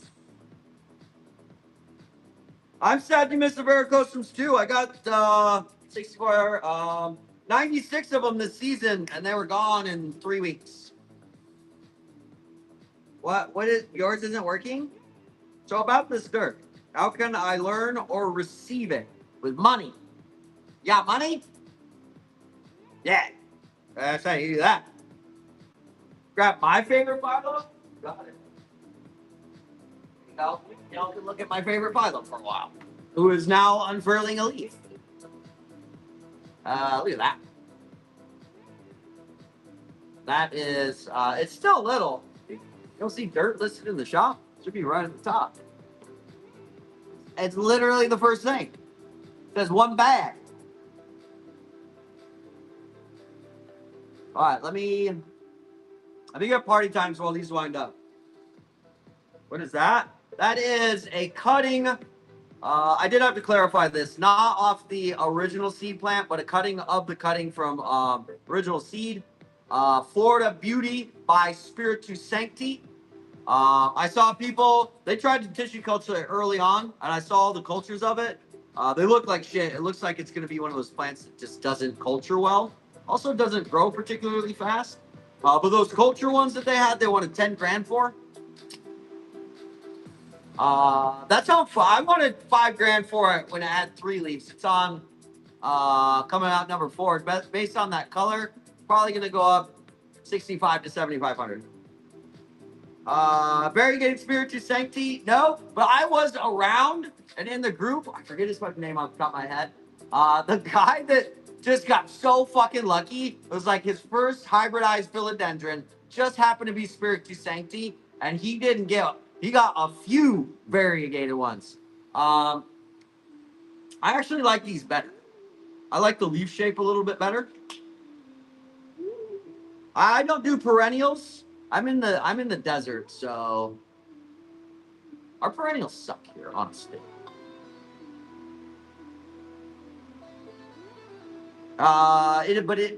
I'm sad you missed the rare costumes too. I got 64, 96 of them this season, and they were gone in 3 weeks. What is yours? Isn't working? So about this dirt, how can I learn or receive it with money? Yeah, money. Yeah, that's how you do that. Grab my favorite Philo. Got it. Y'all can look at my favorite Philo for a while, who is now unfurling a leaf. Look at that. That is, it's still little. You'll see dirt listed in the shop. Should be right at the top. It's literally the first thing. It says 1 bag. All right, let me get Party Times while these wind up. What is that? That is a cutting. I did have to clarify this. Not off the original seed plant, but a cutting of the cutting from original seed. Florida Beauty by Spiritu Sancti. I saw people, they tried to tissue culture it early on, and I saw all the cultures of it. They look like shit. It looks like it's going to be one of those plants that just doesn't culture well. Also doesn't grow particularly fast. But those culture ones that they had, they wanted 10 grand for. That's how I wanted 5 grand for it when it had 3 leaves. It's on coming out number 4. Based on that color, probably going to go up 65 to 7,500. Variegated Spiritu Sancti, no, but I was around and in the group. I forget his fucking name off the top of my head. The guy that just got so fucking lucky. It was like his first hybridized philodendron just happened to be Spiritu Sancti, and he didn't get. He got a few variegated ones. I actually like these better. I like the leaf shape a little bit better. I don't do perennials. I'm in the desert, so our perennials suck here, honestly.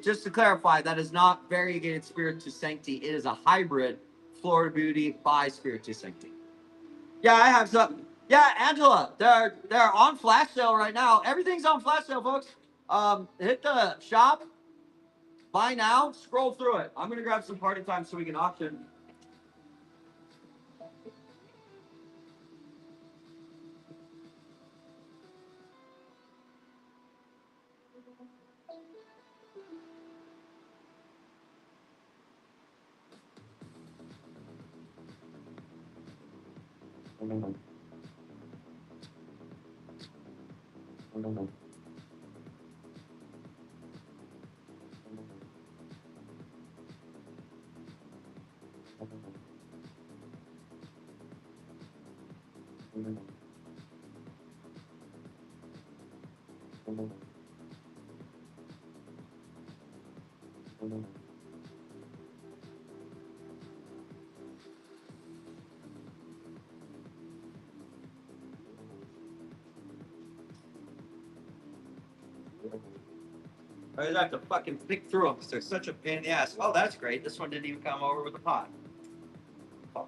Just to clarify, that is not variegated Spiritus Sancti. It is a hybrid Florida Beauty by Spiritus Sancti. Yeah, I have some. Yeah, Angela, they're on flash sale right now. Everything's on flash sale, folks. Hit the shop, buy now, scroll through it. I'm gonna grab some Party Time so we can auction. I just have to fucking pick through them because they're such a pain in the ass. Oh, that's great. This one didn't even come over with a pot. Fucker.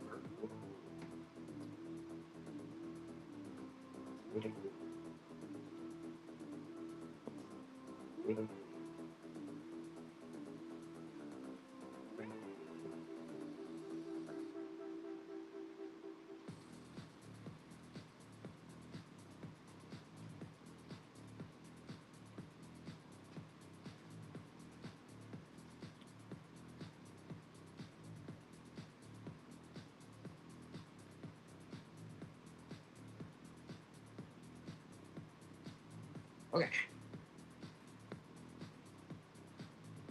Okay.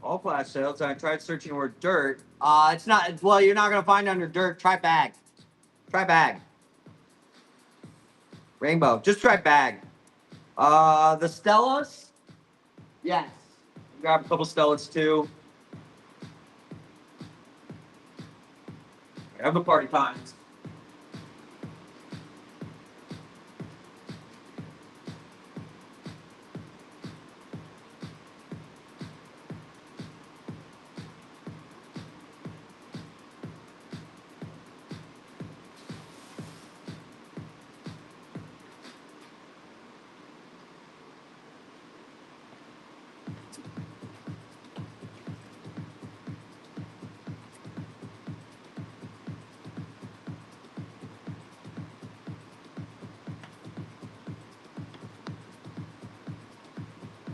All flash sales. I tried searching the word dirt. It's not. Well, you're not gonna find under dirt. Try bag. Try bag. Rainbow. Just try bag. The Stellas. Yes. Grab a couple Stellas too. Have the party times.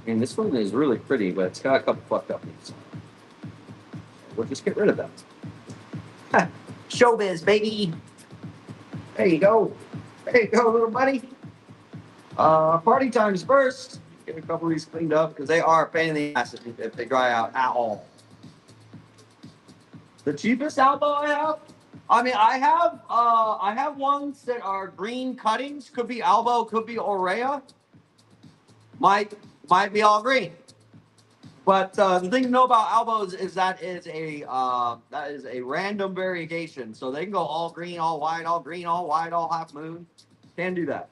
And this one is really pretty, but it's got a couple fucked up things. We'll just get rid of them. Showbiz, baby. There you go. There you go, little buddy. Party times first. Get a couple of these cleaned up because they are a pain in the ass if they dry out at all. The cheapest elbow I have. I mean, I have ones that are green cuttings. Could be elbow, could be Aurea. Might be all green. But the thing to know about elbows is that is a random variation. So they can go all green, all white, all green, all white, all half moon. Can do that.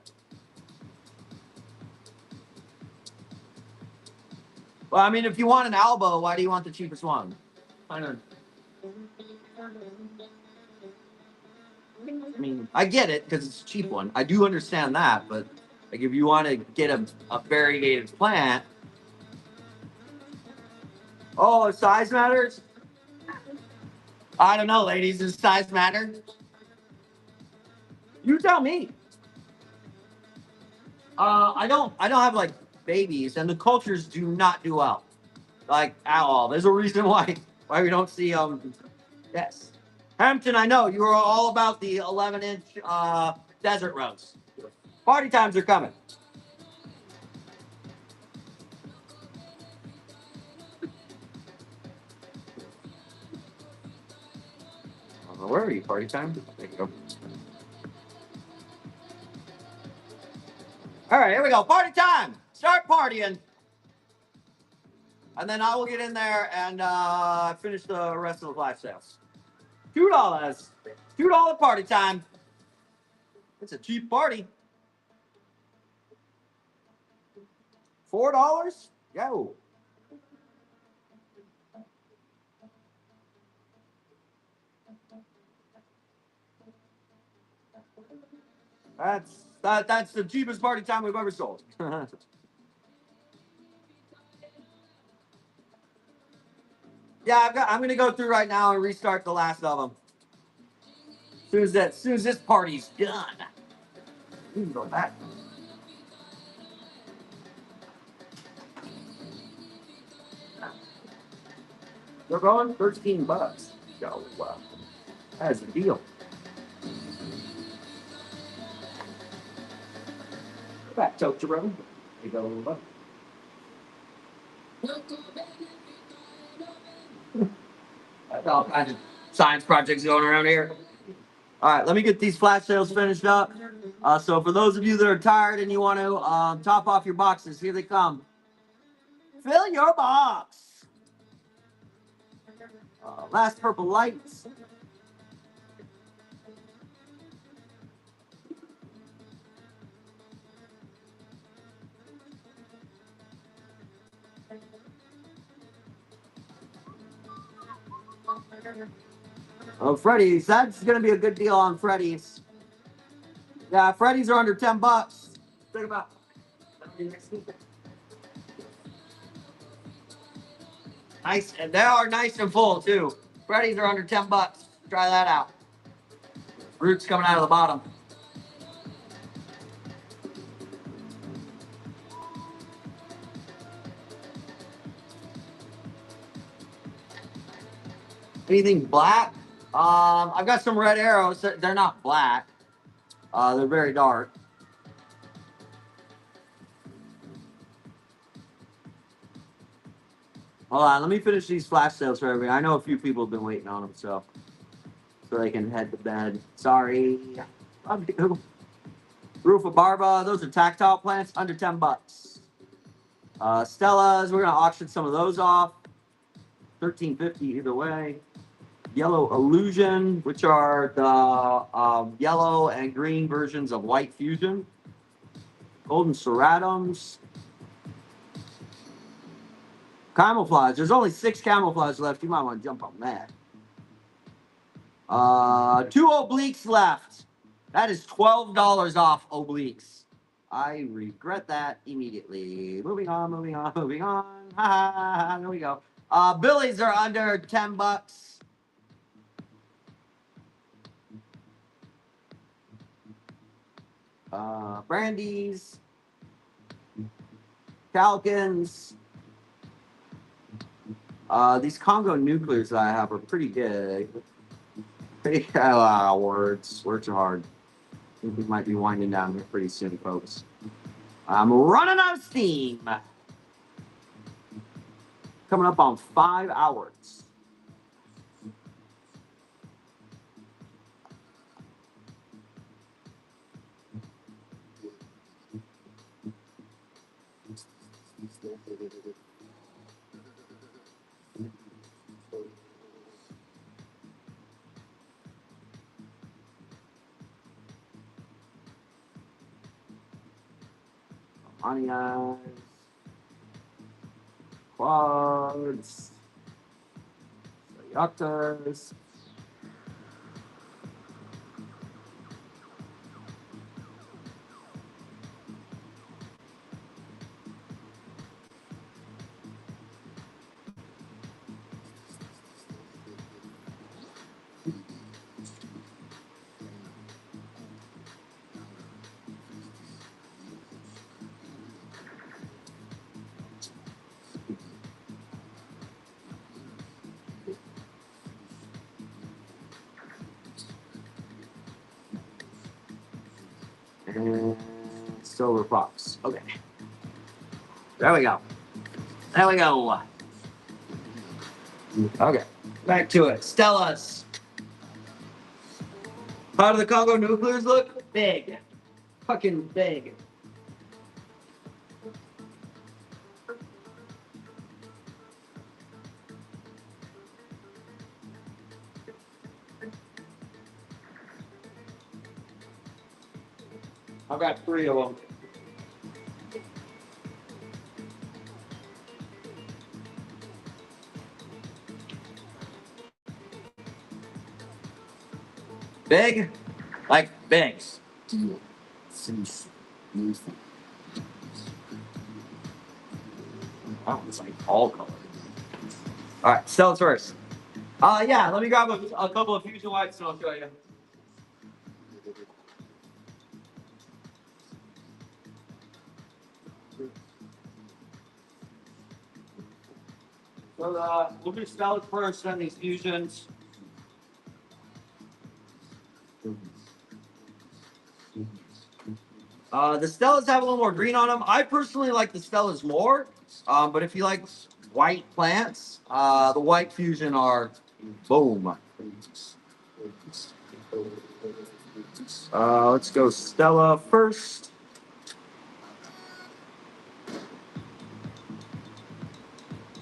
Well, I mean, if you want an elbow, why do you want the cheapest one? I don't. I mean, I get it because it's a cheap one. I do understand that, but like if you want to get a variegated plant, oh, size matters. I don't know, ladies. Does size matter? You tell me. I don't have like babies, and the cultures do not do well, like at all. There's a reason why we don't see Yes, Hampton. I know you are all about the 11-inch desert rose. Party times are coming. Where are you? Party time. There you go. All right, here we go. Party time. Start partying. And then I will get in there and finish the rest of the flash sales. $2. $2 party time. It's a cheap party. $4? Yo. That's the cheapest party time we've ever sold. Yeah, I'm gonna go through right now and restart the last of them. As soon as this party's done, we can go back. They're going $13. Yo, wow, that's a deal. Go back, Totoro. There you go, little buddy. That's all kinds of science projects going around here. All right, let me get these flash sales finished up. So for those of you that are tired and you want to top off your boxes, here they come. Fill your box. Last purple lights. Oh, Freddy's. That's going to be a good deal on Freddy's. Yeah, Freddy's are under $10. Think about nice, and they are nice and full too. Freddy's are under $10. Try that out. Roots coming out of the bottom. Anything black? I've got some red arrows. They're not black. They're very dark. Hold on, let me finish these flash sales for everybody. I know a few people have been waiting on them, so they can head to bed. Sorry. Roof of Barba. Those are tactile plants under $10. Stellas. We're gonna auction some of those off. $13.50 either way. Yellow Illusion, which are the yellow and green versions of White Fusion. Golden Ceratums. Camouflage. There's only 6 camouflage left. You might want to jump on that. 2 obliques left. That is $12 off obliques. I regret that immediately. Moving on, moving on, moving on. Ha ha ha. There we go. Billies are under $10. Brandies. Falcons. These Congo nuclears that I have are pretty good. Pretty words. Words are hard. I think we might be winding down here pretty soon, folks. I'm running out of steam. Coming up on 5 hours. Honey eyes. Quads. Yuctas. And Silver Fox. Okay. There we go. There we go. Okay. Back to it. Stellas. How do the Congo nuclears look? Big. Fucking big. I've got 3 of them. Big? Like big. Oh, it's like all color. All right, Stellas first. Yeah, let me grab a couple of fusion whites and I'll show you. So we'll do Stellas first, then these fusions. The Stellas have a little more green on them. I personally like the Stellas more, but if you like white plants, the White Fusion are boom. Let's go Stella first.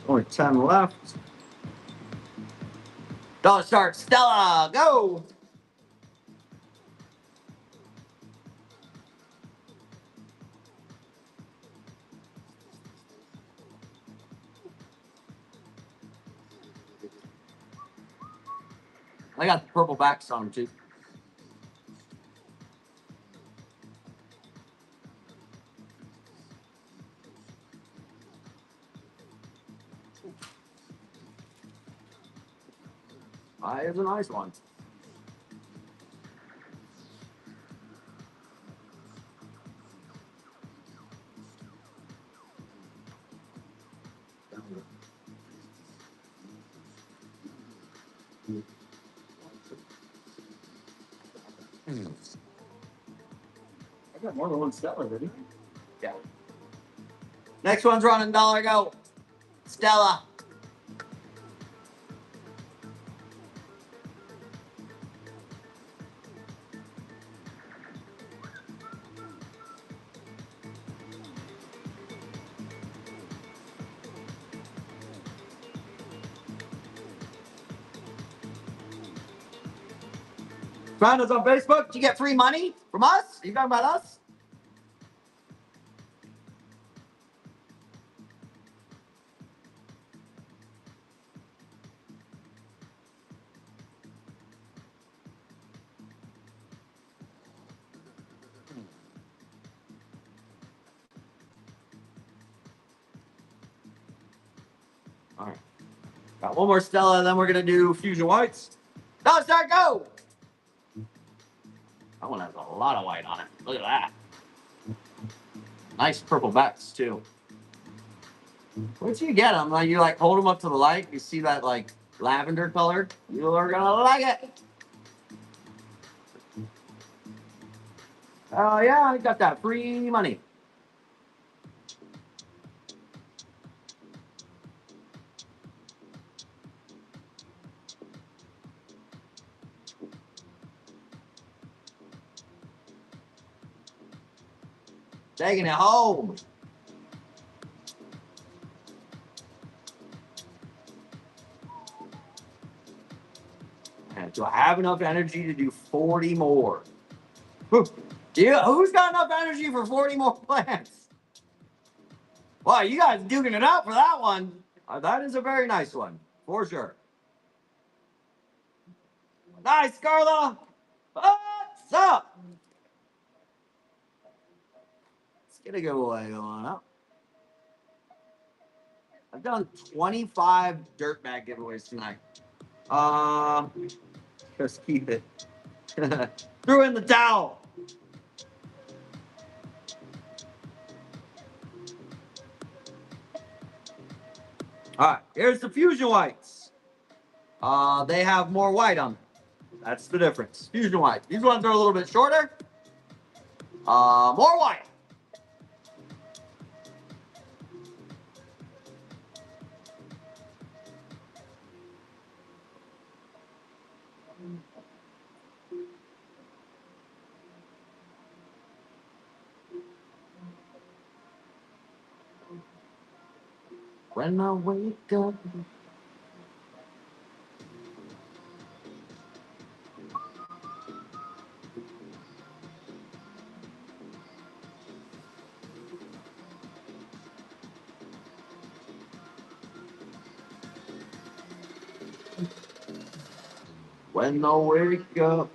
Only 10 left. Dollar start, Stella, go! I got the purple backs on them too. It's a nice one. I got more than one Stella, didn't I? Yeah. Next one's running, dollar, go. Stella. Find us on Facebook. Do you get free money from us? Are you talking about us? All right. Got one more Stella, then we're going to do Fusion Whites. Dollar start, go! That one has a lot of white on it. Look at that. Nice purple backs, too. Once you get them, you like hold them up to the light, you see that like lavender color, you are gonna like it. Oh yeah, I got that free money. Taking it home. Man, do I have enough energy to do 40 more? Yeah, who's got enough energy for 40 more plants? Wow, you guys duking it out for that one. That is a very nice one, for sure. Nice, Carla. What's up? Let's get a giveaway going up. I've done 25 dirt bag giveaways tonight. Just keep it. Threw in the towel. All right, here's the Fusion Whites. They have more white on them. That's the difference. Fusion White. These ones are a little bit shorter. More white. When I wake up. When I wake up.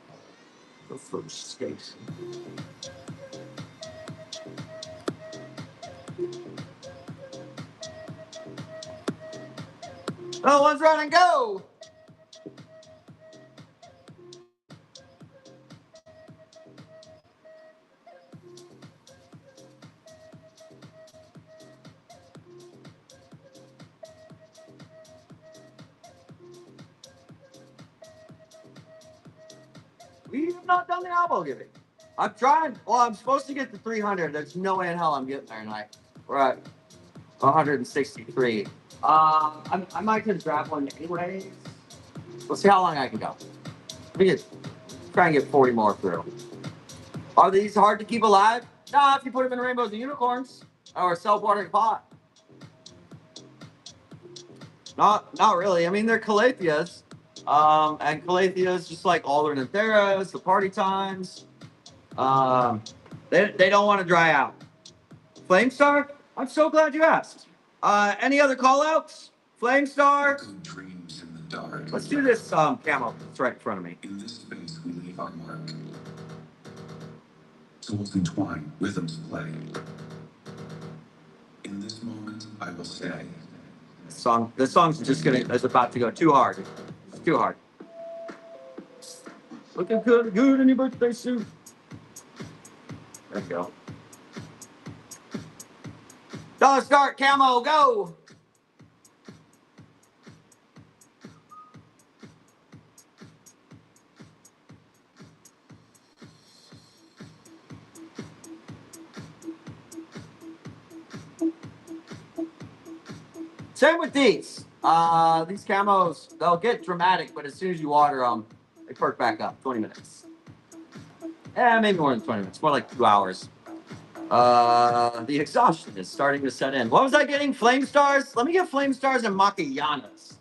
The first station. Oh, one's run and go. We have not done the elbow giving. I'm trying. Well, I'm supposed to get to 300. There's no way in hell I'm getting there tonight. We're at 163. I might just grab one anyways. We'll see how long I can go. Let me get Try and get 40 more through. Are these hard to keep alive? Nah, if you put them in rainbows and unicorns or self-watering pot. Not really. I mean, they're calatheas. And calatheas, just like alder and theras, the party times, they don't want to dry out. Flamestar, I'm so glad you asked. Any other call outs? Flamestar? Good dreams in the dark. Let's do this camo. It's right in front of me. In this space, we leave our mark. Souls entwine, rhythms play. In this moment, I will stay. This song's just is about to go too hard. It's too hard. Looking good in your birthday suit. There we go. Dollar start camo, go! Same with these. These camos, they'll get dramatic, but as soon as you water them, they perk back up. 20 minutes. Maybe more than 20 minutes. More like 2 hours. The exhaustion is starting to set in. What was I getting? Flame stars? Let me get flame stars and macayanas.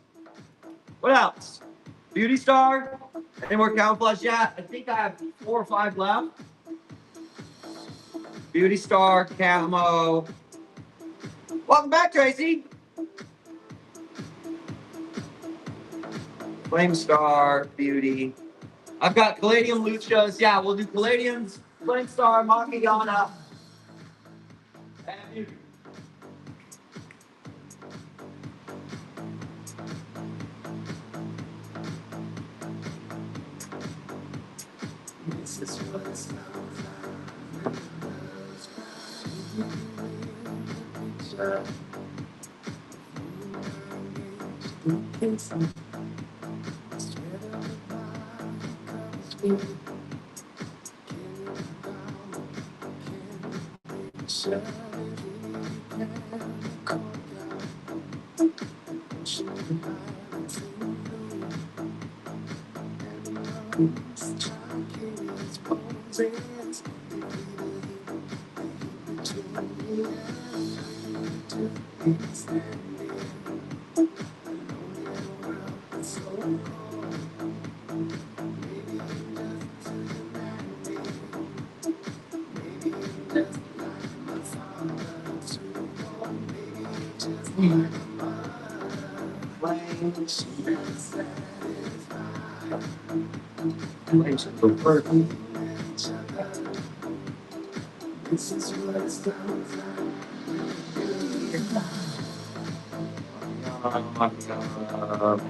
What else? Beauty star? Any more camouflage yet? I think I have 4 or 5 left. Beauty star, camo. Welcome back, Tracy. Flame star, beauty. I've got Palladium Luchas. Yeah, we'll do Palladiums, Flame Star, Makayana, and beauty. This is what it sounds like.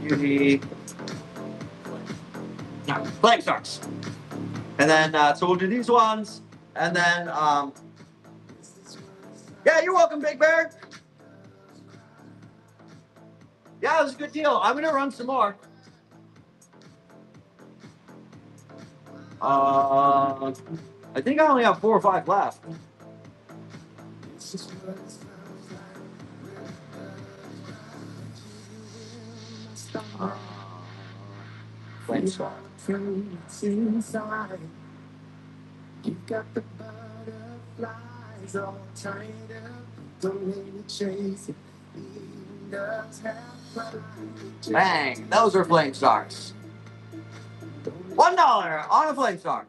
Beauty. No, Flame Stars. And then, so we'll do these ones. And then, yeah, you're welcome, Big Bear. Yeah, it was a good deal. I'm going to run some more. I think I only have 4 or 5 left. Flame Star. Inside, you've got the butterflies all tied up. Don't let me chase it. Even does have fun. Bang, those are Flame Stars. $1 on a Flame Star.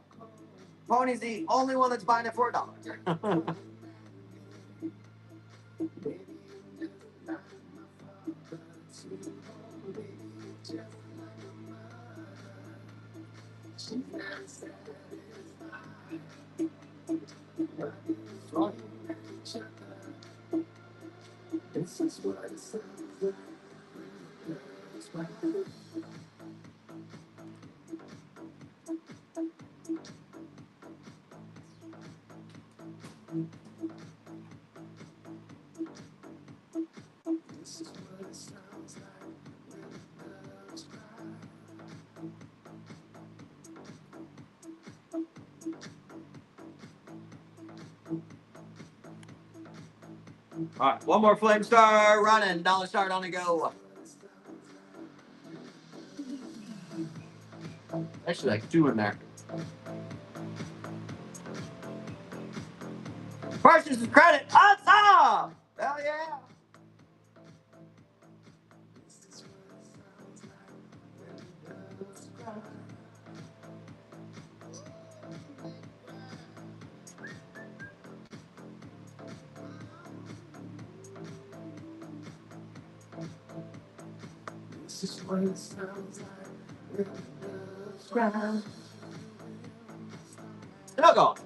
Pony's the only one that's buying it for $1. This is what it sounds like. This is what it sounds like when love's cry. All right, one more Flame Star running. $1 start on the go. Actually, like 2 in there. Purchase and credit. Awesome! Hell yeah! This is what it sounds like. Ground. Still going.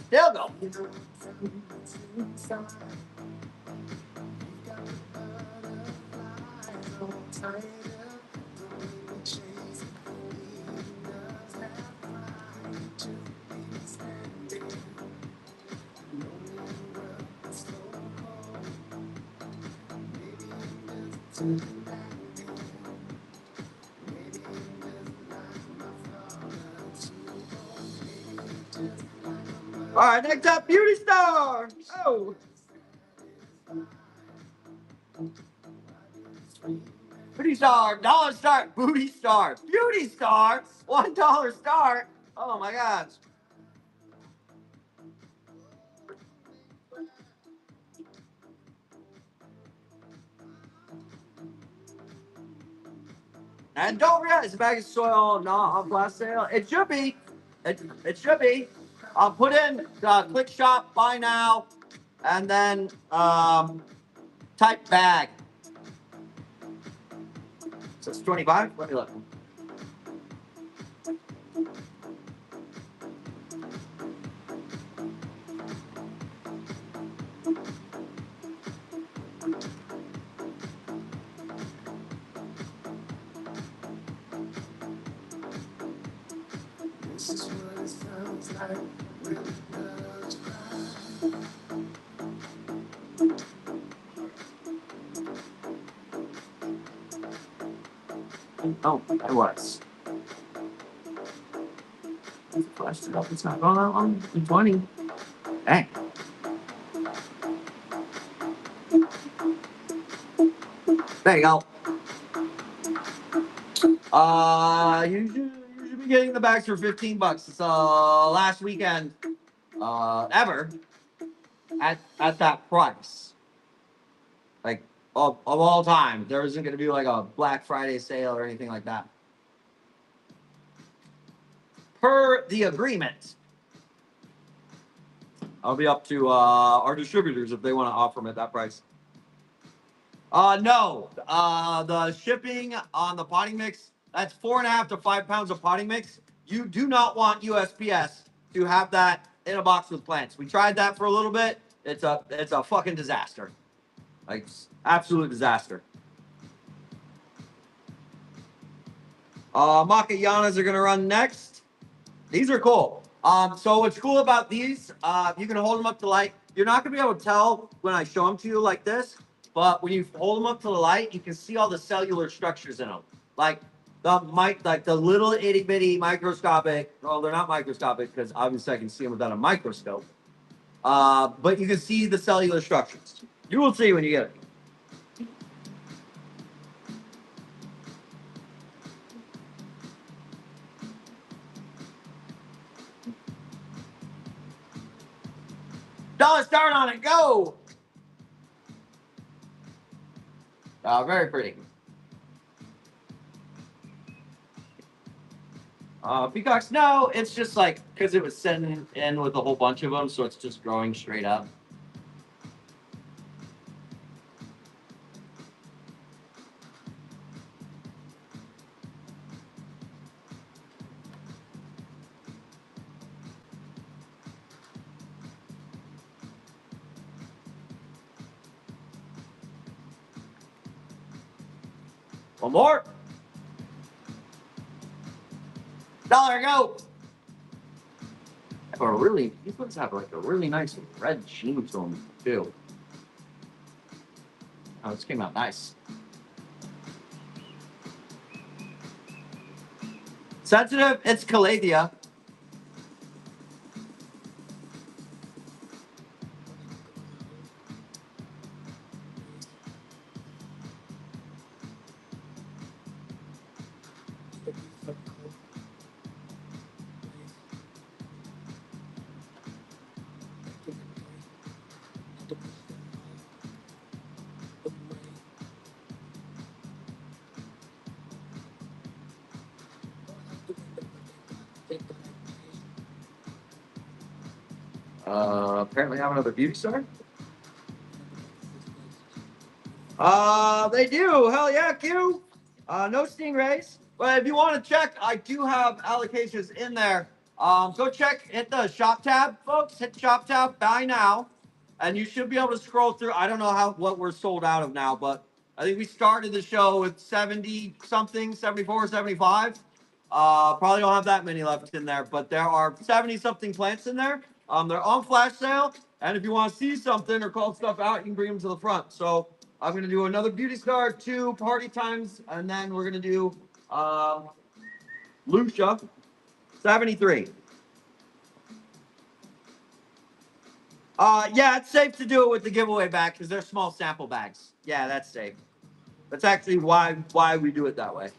Still going. You know what's inside. Got the butterflies all tied up. The way we chase it, leading us half right to be standing. Lonely world, it's so cold. Maybe it's too late. Maybe it's like my father too. All right, next up, Beauty Star. Oh. Beauty Star, dollar start, Booty Star, Beauty Star, $1 start. Oh my gosh. And don't forget, it's a bag of soil not on flash sale. It should be. It should be. Put in click shop, buy now, and then type bag. So it's 25. Let me look. This is what it sounds like when it does cry. Oh, I was. Flashed it up. It's not going that long. 20. Dang. There you go. You should be getting the bags for $15. It's last weekend ever at that price. Like of all time. There isn't gonna be like a Black Friday sale or anything like that. Per the agreement. I'll be up to our distributors if they want to offer them at that price. No. The shipping on the potting mix, that's 4.5 to 5 pounds of potting mix. You do not want USPS to have that in a box with plants. We tried that for a little bit. It's a fucking disaster. Like absolute disaster. Macayanas are gonna run next. These are cool. So what's cool about these, you can hold them up to light. You're not gonna be able to tell when I show them to you like this, but when you hold them up to the light, you can see all the cellular structures in them. Like the little itty bitty microscopic. Well, they're not microscopic because obviously I can see them without a microscope. But you can see the cellular structures. You will see when you get it. Dollar start on it. Go. Very pretty. Peacocks, no, it's just like because it was sitting in with a whole bunch of them, so it's just growing straight up. One more. Dollar go. Have a really, these ones have like a really nice red sheen to them too. Oh, this came out nice. Sensitive, it's Calathea. Apparently have another beauty star. They do. Hell yeah, Q. No stingrays. But if you want to check, I do have allocations in there. Go check, hit the shop tab, folks. Hit the shop tab, buy now, and you should be able to scroll through. I don't know what we're sold out of now, but I think we started the show with 70 something, 74, 75. Probably don't have that many left in there, but there are 70 something plants in there. They're on flash sale, and if you want to see something or call stuff out, you can bring them to the front. So I'm gonna do another beauty star, 2 party times, and then we're gonna do Lucia 73. Yeah, it's safe to do it with the giveaway bag because they're small sample bags. Yeah, that's safe. That's actually why we do it that way.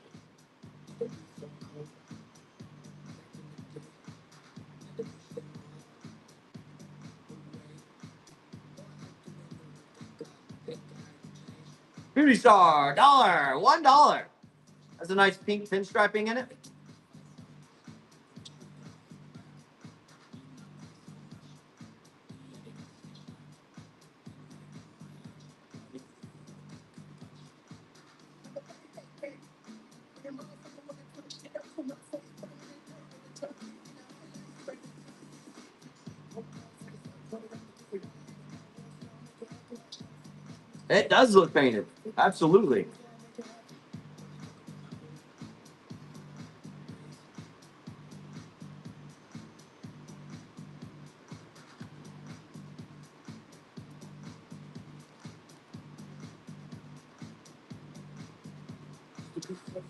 Beauty star, $1. That's a nice pink pinstriping in it. It does look painted. Absolutely.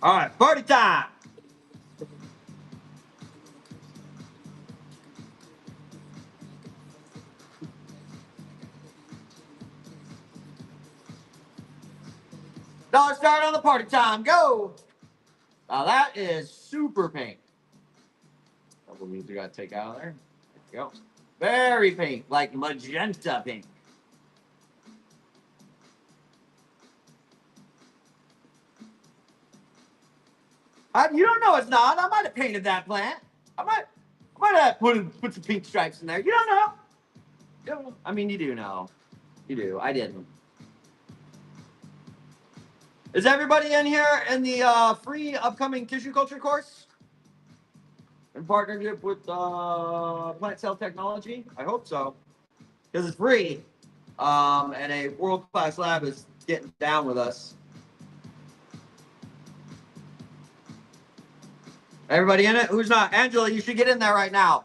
All right, party time. Dollar start on the party time. Go. Now that is super pink. Couple means we gotta take out of there. There you go. Very pink, like magenta pink. You don't know it's not. I might have painted that plant. I might have put some pink stripes in there. You don't know. You don't know. I mean, you do know. You do. I didn't. Is everybody in here in the free upcoming tissue culture course in partnership with Plant Cell Technology? I hope so, because it's free, and a world-class lab is getting down with us. Everybody in it? Who's not? Angela, you should get in there right now.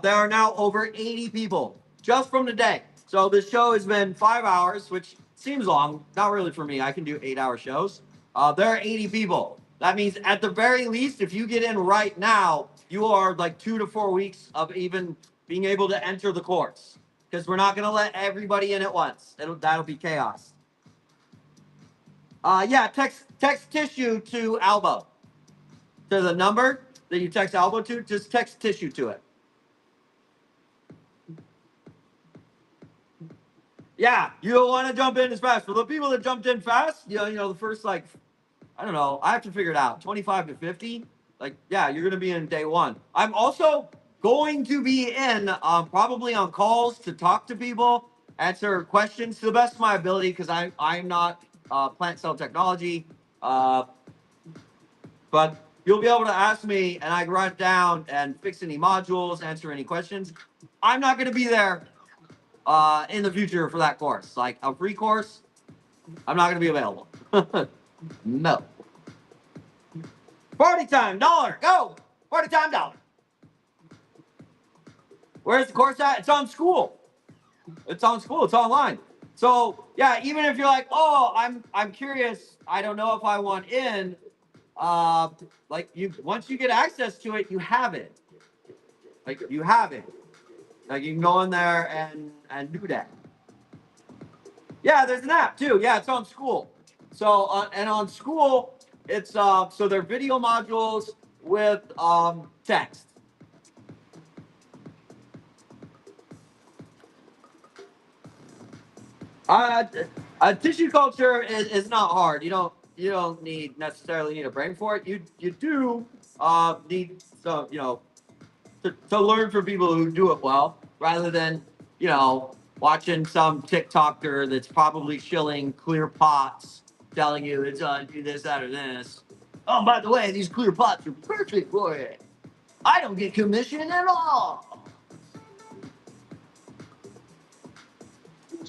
There are now over 80 people just from today. So this show has been 5 hours, which seems long. Not really for me. I can do 8-hour shows. There are 80 people. That means at the very least, if you get in right now, you are like 2 to 4 weeks of even being able to enter the course. Because we're not going to let everybody in at once. That'll be chaos. Yeah, text tissue to Albo. To the number that you text Albo to, just text tissue to it. Yeah, you don't want to jump in as fast. For the people that jumped in fast, you know, the first like, I don't know, I have to figure it out. 25 to 50. Like, yeah, you're gonna be in day one. I'm also going to be in probably on calls to talk to people, answer questions to the best of my ability because I'm not plant cell technology, but you'll be able to ask me and I can write it down and fix any modules, answer any questions. I'm not going to be there in the future for that course. Like a free course, I'm not going to be available. No. Party time, $1. Go. Party time, $1. Where's the course at? It's on school. It's on school. It's online. So yeah, even if you're like, oh, I'm curious. I don't know if I want in. Like you, once you get access to it, you have it. Like you have it. Like you can go in there and do that. Yeah, there's an app too. Yeah, it's on school. So and on school, it's so they're video modules with text. Tissue culture is not hard. You don't necessarily need a brain for it. You do need some to learn from people who do it well rather than you know, watching some TikToker that's probably shilling clear pots, telling you it's do this, that, or this. Oh, by the way, these clear pots are perfect for it. I don't get commission at all.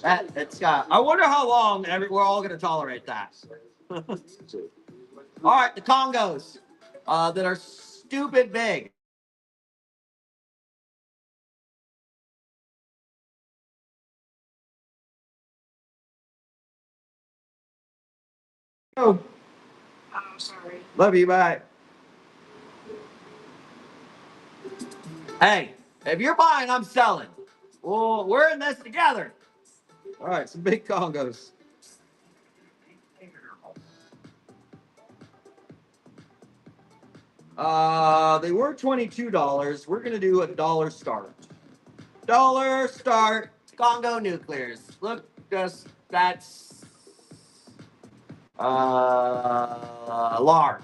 That's I wonder how long we're all going to tolerate that. All right, the Congos that are stupid big. Oh, I'm sorry. love you. Bye. Hey, if you're buying, I'm selling. Well, we're in this together. All right, some big Congos. They were $22. We're gonna do $1 start. Dollar start. Congo nuclears. Look, just that's large.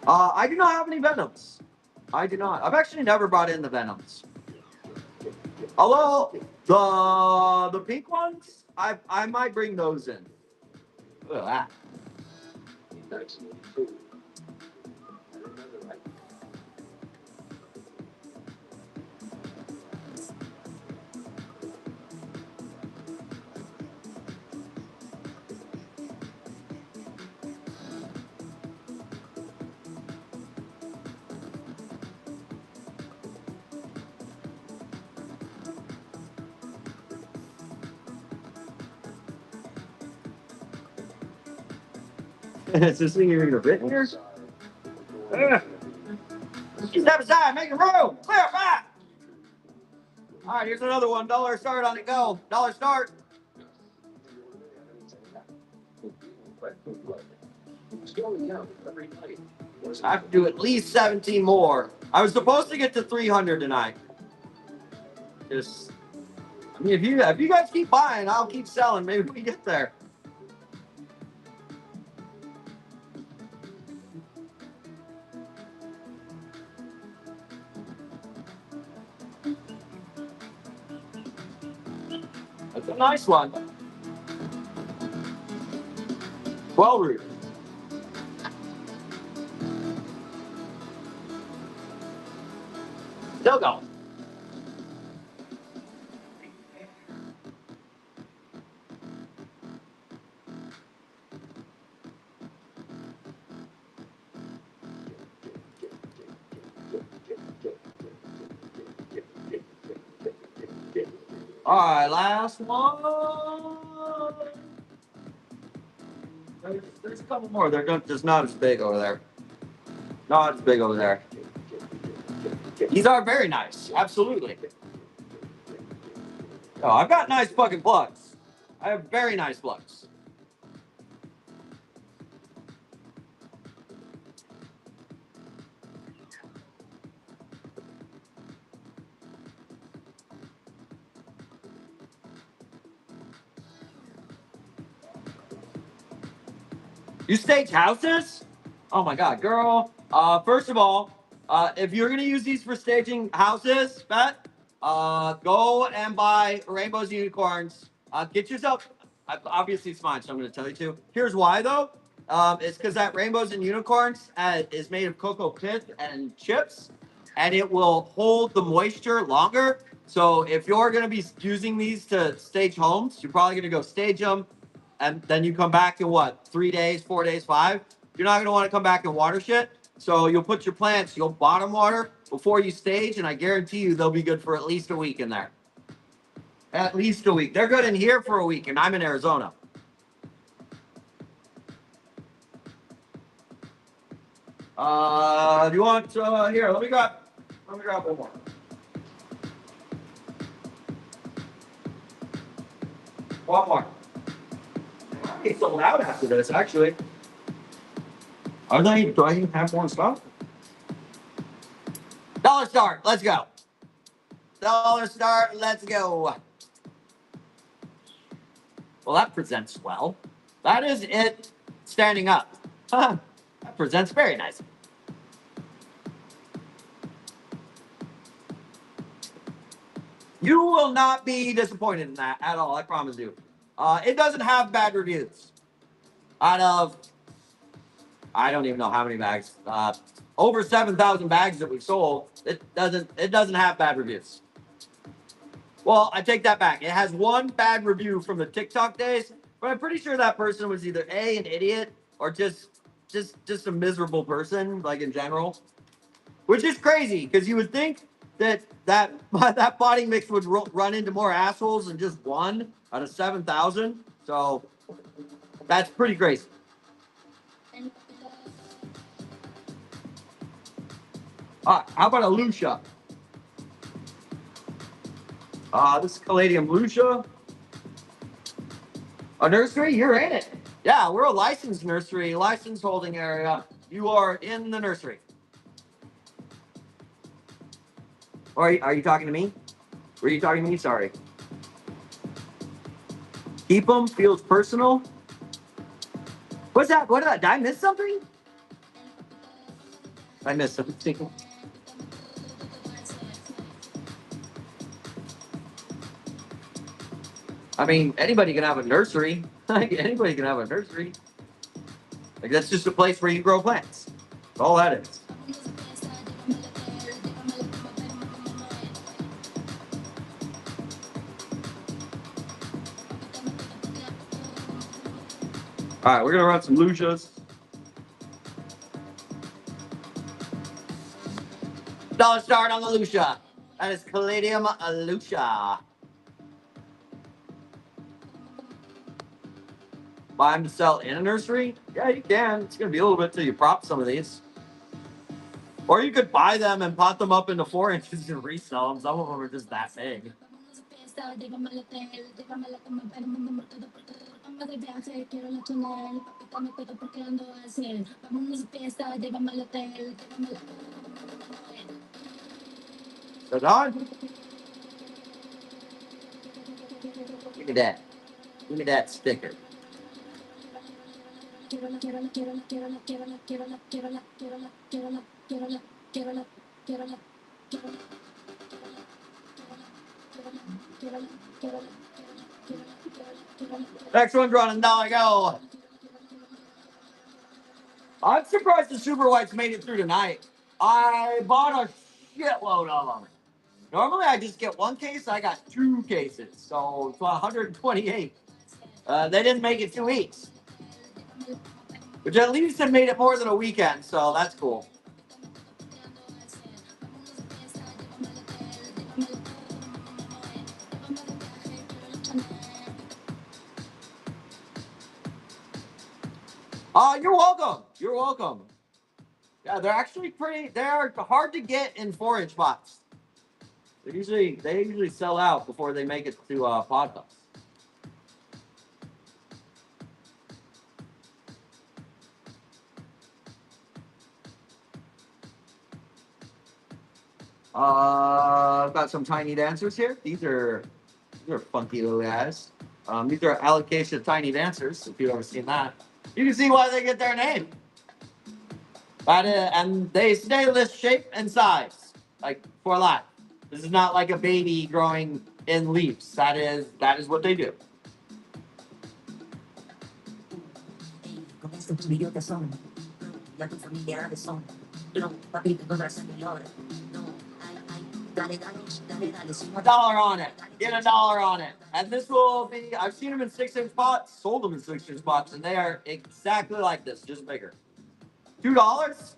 I do not have any venoms. I do not. I've actually never brought in the venoms. Although the pink ones, I might bring those in. Look at that. Is this thing even written here? Step aside, make room, clear back. All right, here's another one. $1 start on the go. $1 start. I have to do at least 17 more. I was supposed to get to 300 tonight. Just, I mean, if you guys keep buying, I'll keep selling. Maybe we get there. That's a nice one. 12 root. Still going. All right, last one. There's a couple more. They're just not as big over there. Not as big over there. These are very nice. Absolutely. Oh, I've got nice fucking plugs. I have very nice plugs. You stage houses? Oh my god, girl. First of all, if you're gonna use these for staging houses, bet, go and buy rainbows and unicorns. Get yourself. Obviously, it's mine, so I'm gonna tell you to. Here's why though. It's because that rainbows and unicorns is made of cocoa pith and chips, and it will hold the moisture longer. So if you're gonna be using these to stage homes, you're probably gonna go stage them and then you come back in what, 3 days, 4 days, five? You're not going to want to come back and water shit. So you'll put your plants, you'll bottom water before you stage, and I guarantee you they'll be good for at least a week in there. At least a week. They're good in here for a week, and I'm in Arizona. Do you want here? Let me grab one more. One more. It's sold out after this, actually. Are they? Do I even have more stuff? $1 start. Let's go. $1 start. Let's go. Well, that presents well. That is it standing up. That presents very nice. You will not be disappointed in that at all. I promise you. It doesn't have bad reviews. Out of, I don't even know how many bags. Over 7,000 bags that we've sold. It doesn't have bad reviews. Well, I take that back. It has one bad review from the TikTok days, but I'm pretty sure that person was either A, an idiot, or just a miserable person, like in general. Which is crazy, because you would think that body mix would run into more assholes than just one out of 7,000. So that's pretty crazy. How about a Lucia? This is Caladium Lucia. A nursery? You're in it. Yeah, we're a licensed nursery, licensed holding area. You are in the nursery. Or are you talking to me? Were you talking to me? Sorry. Keep them feels personal. What's that? What did I miss something? I missed something. I mean, anybody can have a nursery. Anybody can have a nursery. Like, that's just a place where you grow plants. That's all that is. All right, we're gonna run some Lucias. Dollar start on the Lucia. That is Caladium Lucia. Buy them to sell in a nursery? Yeah, you can. It's gonna be a little bit till you prop some of these. Or you could buy them and pot them up into 4 inches and resell them. Some of them are just that big. So Don, look at that. Look at that sticker. Next one's running dollar go. I'm surprised the Super Whites made it through tonight. I bought a shitload of them. Normally I just get one case. I got 2 cases, so it's 128. They didn't make it 2 weeks, which at least it made it more than a weekend, so that's cool. You're welcome. You're welcome. Yeah, they're actually they're hard to get in 4-inch pots. They usually sell out before they make it to pod cups. I've got some tiny dancers here. These are funky little guys. These are Alocasia tiny dancers. If you've ever seen that, you can see why they get their name. And they stay this shape and size, like for life. This is not like a baby growing in leaves. That is what they do. $1 on it. Get $1 on it. And this will be, I've seen them in 6-inch pots, sold them in 6-inch pots, and they are exactly like this, just bigger. $2?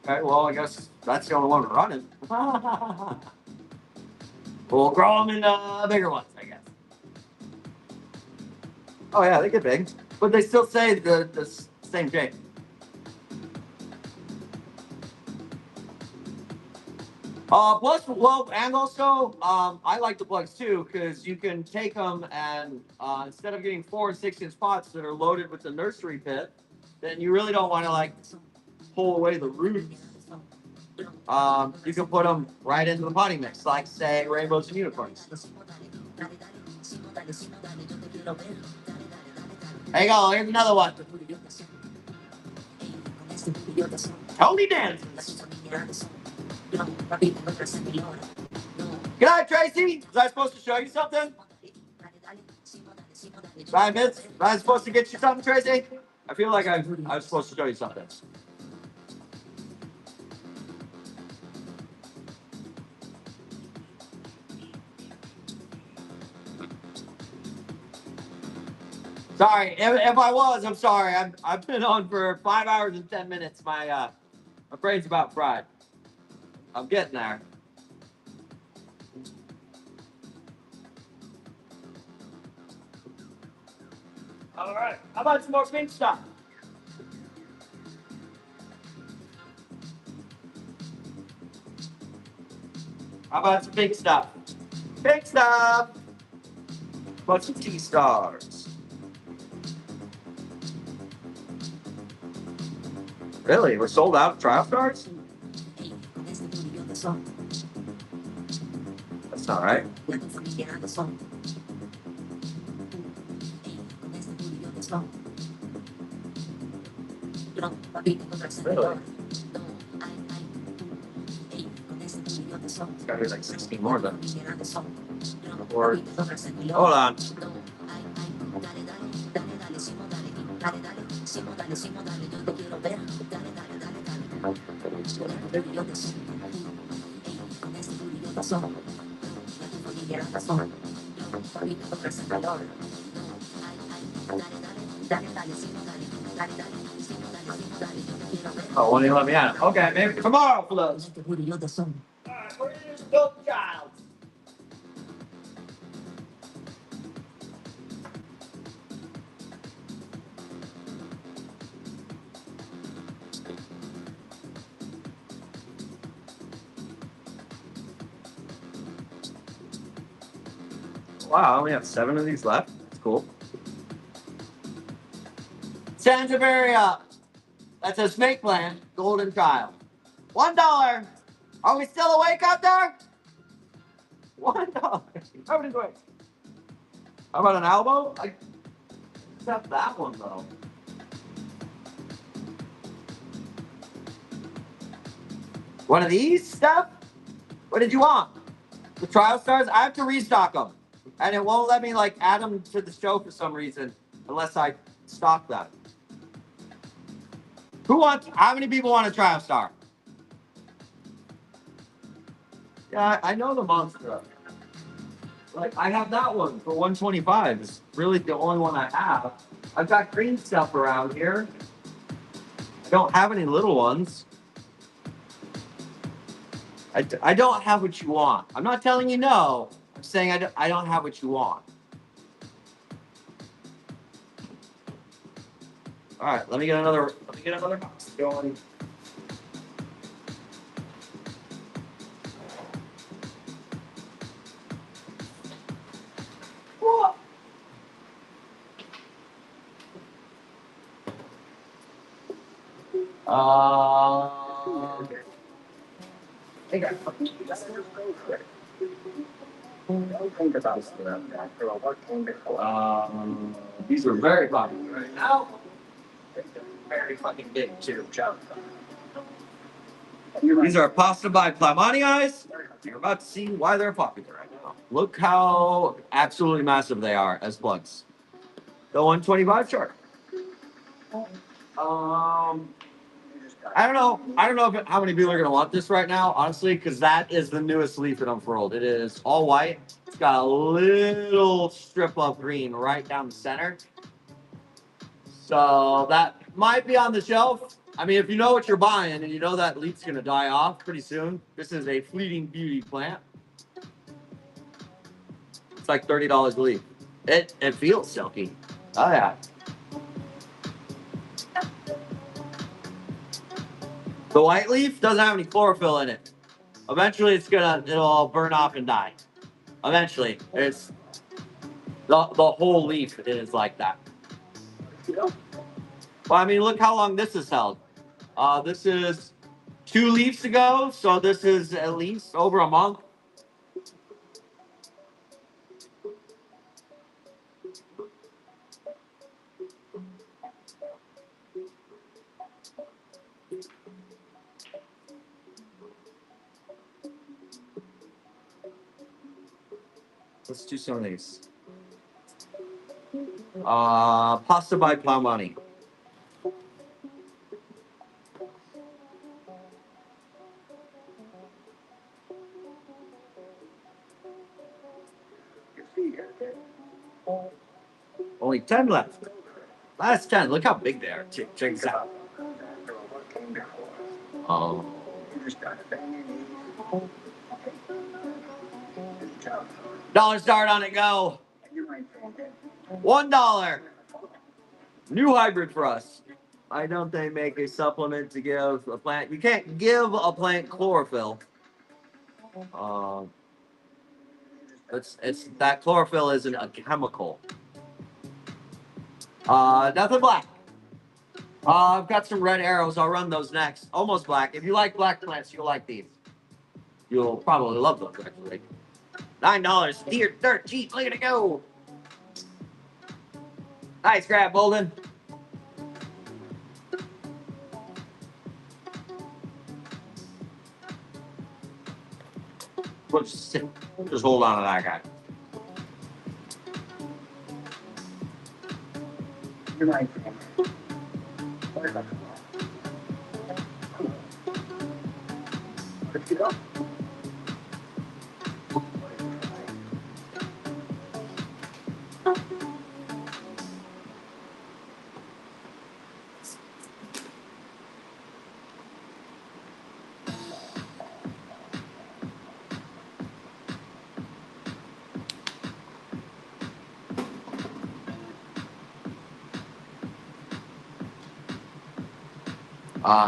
Okay, well, I guess that's the only one we're running. We'll grow them into bigger ones, I guess. Oh, yeah, they get big. But they still say the same shape. Plus, well, and also, I like the plugs too, because you can take them and instead of getting 4 and 6-inch pots that are loaded with the nursery pit, then you really don't want to like pull away the roots. You can put them right into the potting mix, like say rainbows and unicorns. There you go. Here's another one. Tony dances. Good night, Tracy. Was I supposed to show you something? Was I supposed to get you something, Tracy? I feel like I was supposed to show you something. Sorry, if I was, I'm sorry. I've been on for 5 hours and 10 minutes. My brain's about fried. I'm getting there. All right. How about some more pink stuff? How about some pink stuff? Pink stuff. Bunch of T stars. Really? We're sold out of trial stars? That's not right. Really? It's gotta be like 16 more then. Or, hold on. Oh, won't even let me out. Okay, maybe tomorrow for those. Alright, we're gonna do Dope Child. Wow, I only have 7 of these left. That's cool. Santaveria. That's a snake plant, golden child. $1. Are we still awake out there? $1. Nobody's awake. How about an elbow? I accept that one though. One of these stuff? What did you want? The trial stars? I have to restock them. And it won't let me like add them to the show for some reason unless I stock them. How many people want a trial star? Yeah, I know the monster. Like I have that one for 125. It's really the only one I have. I've got green stuff around here. I don't have any little ones. I don't have what you want. I'm not telling you no. I'm saying I don't have what you want. All right, let me get another box going. Whoa. These are very popular right now. They're very fucking big too. These are pasta by Plamani eyes. You're about to see why they're popular right now. Look how absolutely massive they are as plugs. The 125 chart. I don't know. How many people are gonna want this right now, honestly, because that is the newest leaf at Unfurled. It is all white. It's got a little strip of green right down the center. So that might be on the shelf. I mean, if you know what you're buying and you know that leaf's gonna die off pretty soon, this is a fleeting beauty plant. It's like $30 a leaf. It feels silky. Oh yeah. The white leaf doesn't have any chlorophyll in it. Eventually, it'll burn off and die. Eventually, it's the whole leaf is like that. Well, I mean, look how long this has held. This is 2 leaves ago, so this is at least over a month. do some of these. Pasta by Palmani. Only 10 left. Last 10. Look how big they are. Check this out. Oh. Dollar start on it. Go. $1. New hybrid for us. Why don't they make a supplement to give a plant? You can't give a plant chlorophyll. It's that chlorophyll isn't a chemical. Nothing black. I've got some red arrows. I'll run those next. Almost black. If you like black plants, you'll like these. You'll probably love those actually. $9. Dear dirt cheap. Look at it go. Nice grab, Bolden. Just hold on to that guy.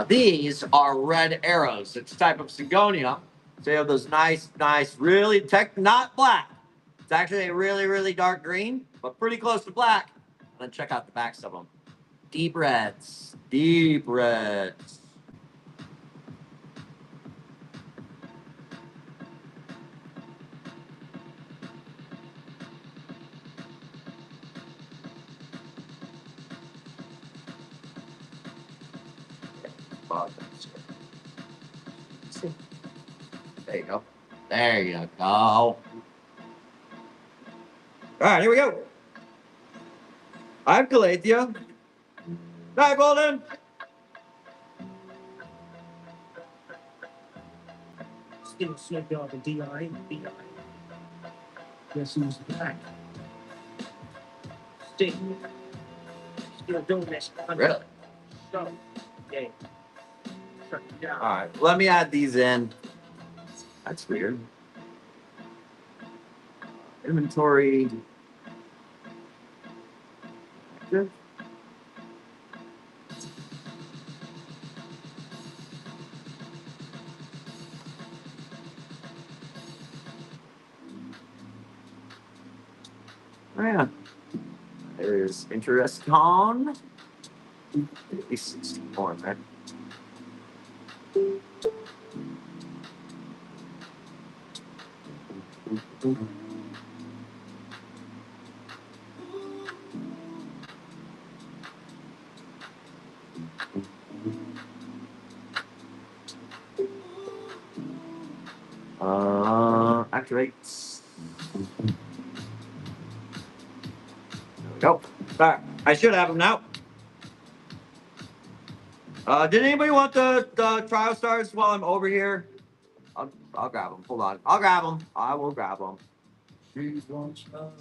These are red arrows. It's a type of Sigonia. So you have those nice, really not black. It's actually a really, really dark green, but pretty close to black. And then check out the backs of them. Deep reds. Deep reds. There you go. There you go. All right, here we go. I'm Calathea. Hi, Bolden. Still Snoop Dogg and D.I. Guess who's back? Sting. Still doing this. Really? So, yeah. All right, let me add these in. That's weird. Inventory. Good. Oh, yeah. There's interest on. At least 64, right? Activates. There we go. All right, I should have them now. Did anybody want the trial stars while I'm over here? I'll grab them. Hold on. I'll grab them. I will grab them. She's once love,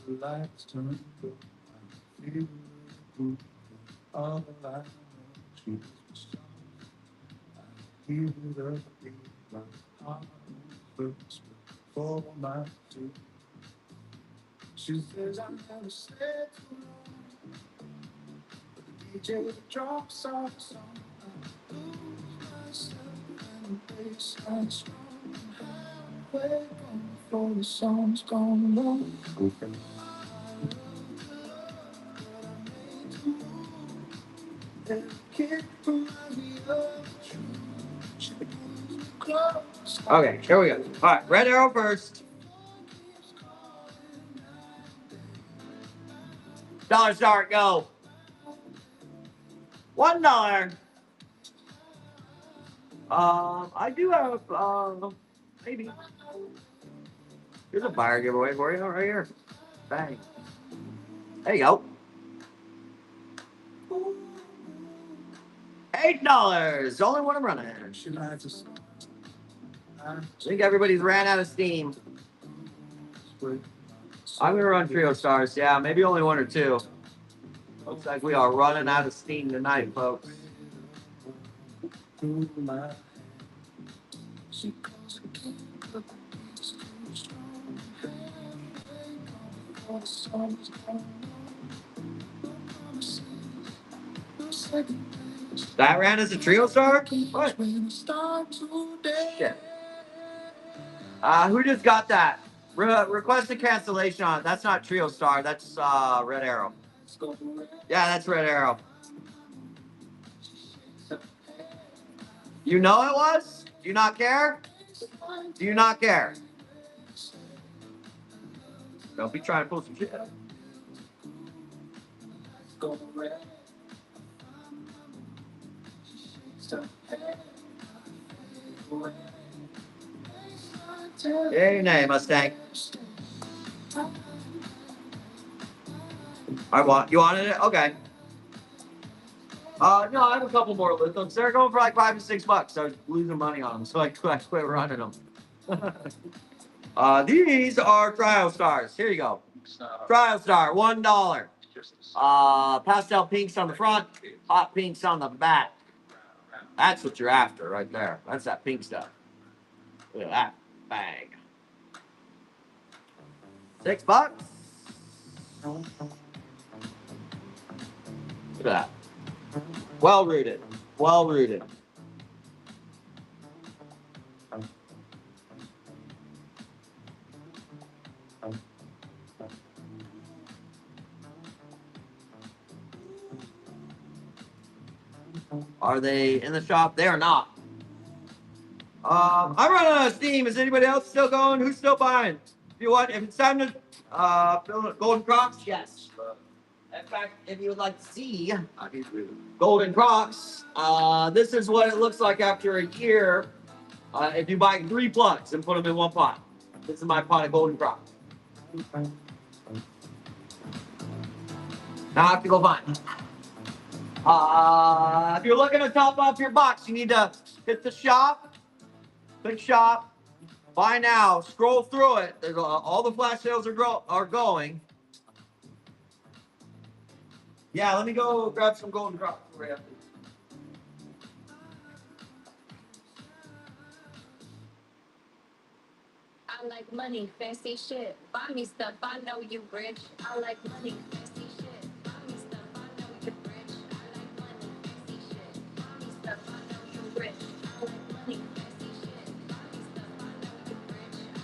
the lights turn blue. I feel good. All the light, she's the sun. I hear the beat, my heart bursts for my two. She says I never said too long, but the DJ drops our song. I lose myself in the bass line strong. Halfway gone before the song's gone long. Okay, here we go. All right, red arrow first. Dollar start, go. $1. I do have maybe. Here's a buyer giveaway for you right here. Bang. There you go. $8. Only one I'm running. I think everybody's ran out of steam. I'm gonna run Trio Stars. Yeah, maybe only one or two. Looks like we are running out of steam tonight, folks. That ran as a Trio Star? What? Shit. Who just got that? Request a cancellation on it. That's not Trio Star. That's Red Arrow. Yeah, that's Red Arrow. You know it was? Do you not care? Do you not care? Don't be trying to pull some shit. Hey, nay, Mustang. You wanted it? Okay. No, I have a couple more lithiums. They're going for like $5 to $6. I was losing money on them, so I quit running them. These are Trial Stars. Here you go. Trial Star, $1. Pastel pinks on the front, hot pinks on the back. That's what you're after right there. That's that pink stuff. Look at that bag. $6. Look at that. Well rooted. Well rooted. Are they in the shop? They are not. I'm running out of steam. Is anybody else still going? Who's still buying? If it's time to build Golden Crocs, yes. In fact, if you would like to see Golden Crocs, this is what it looks like after a year. If you buy 3 plugs and put them in one pot. This is my pot of Golden Crocs. Now I have to go find them. If you're looking to top off your box, you need to hit the shop, click shop, buy now, scroll through it. There's all the flash sales are going. Yeah, let me go grab some Golden Crocs for you. I like money, fancy shit. Buy me stuff, I know you rich. I like money, fancy shit. Buy me stuff, I know you rich. I like money, fancy shit. Buy me stuff, I know you rich. I like money, fancy shit. Buy me stuff, I know you rich. I like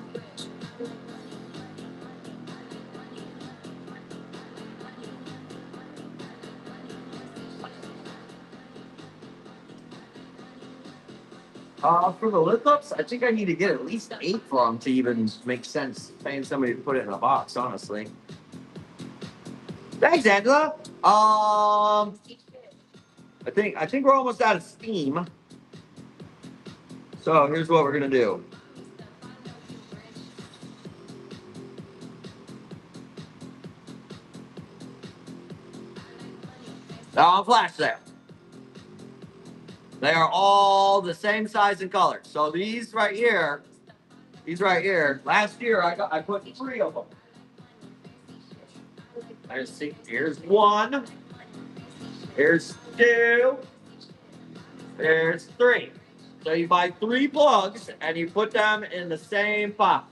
money, fancy shit. Buy me stuff, I know you rich. I like money, For the lithiums, I think I need to get at least 8 for them to even make sense paying somebody to put it in a box, honestly. Thanks, Angela. I think we're almost out of steam. So here's what we're gonna do. Now on flash sale. They are all the same size and color. So these right here, last year I put 3 of them. Here's 1. Here's 2. There's 3. So you buy 3 plugs and you put them in the same pot.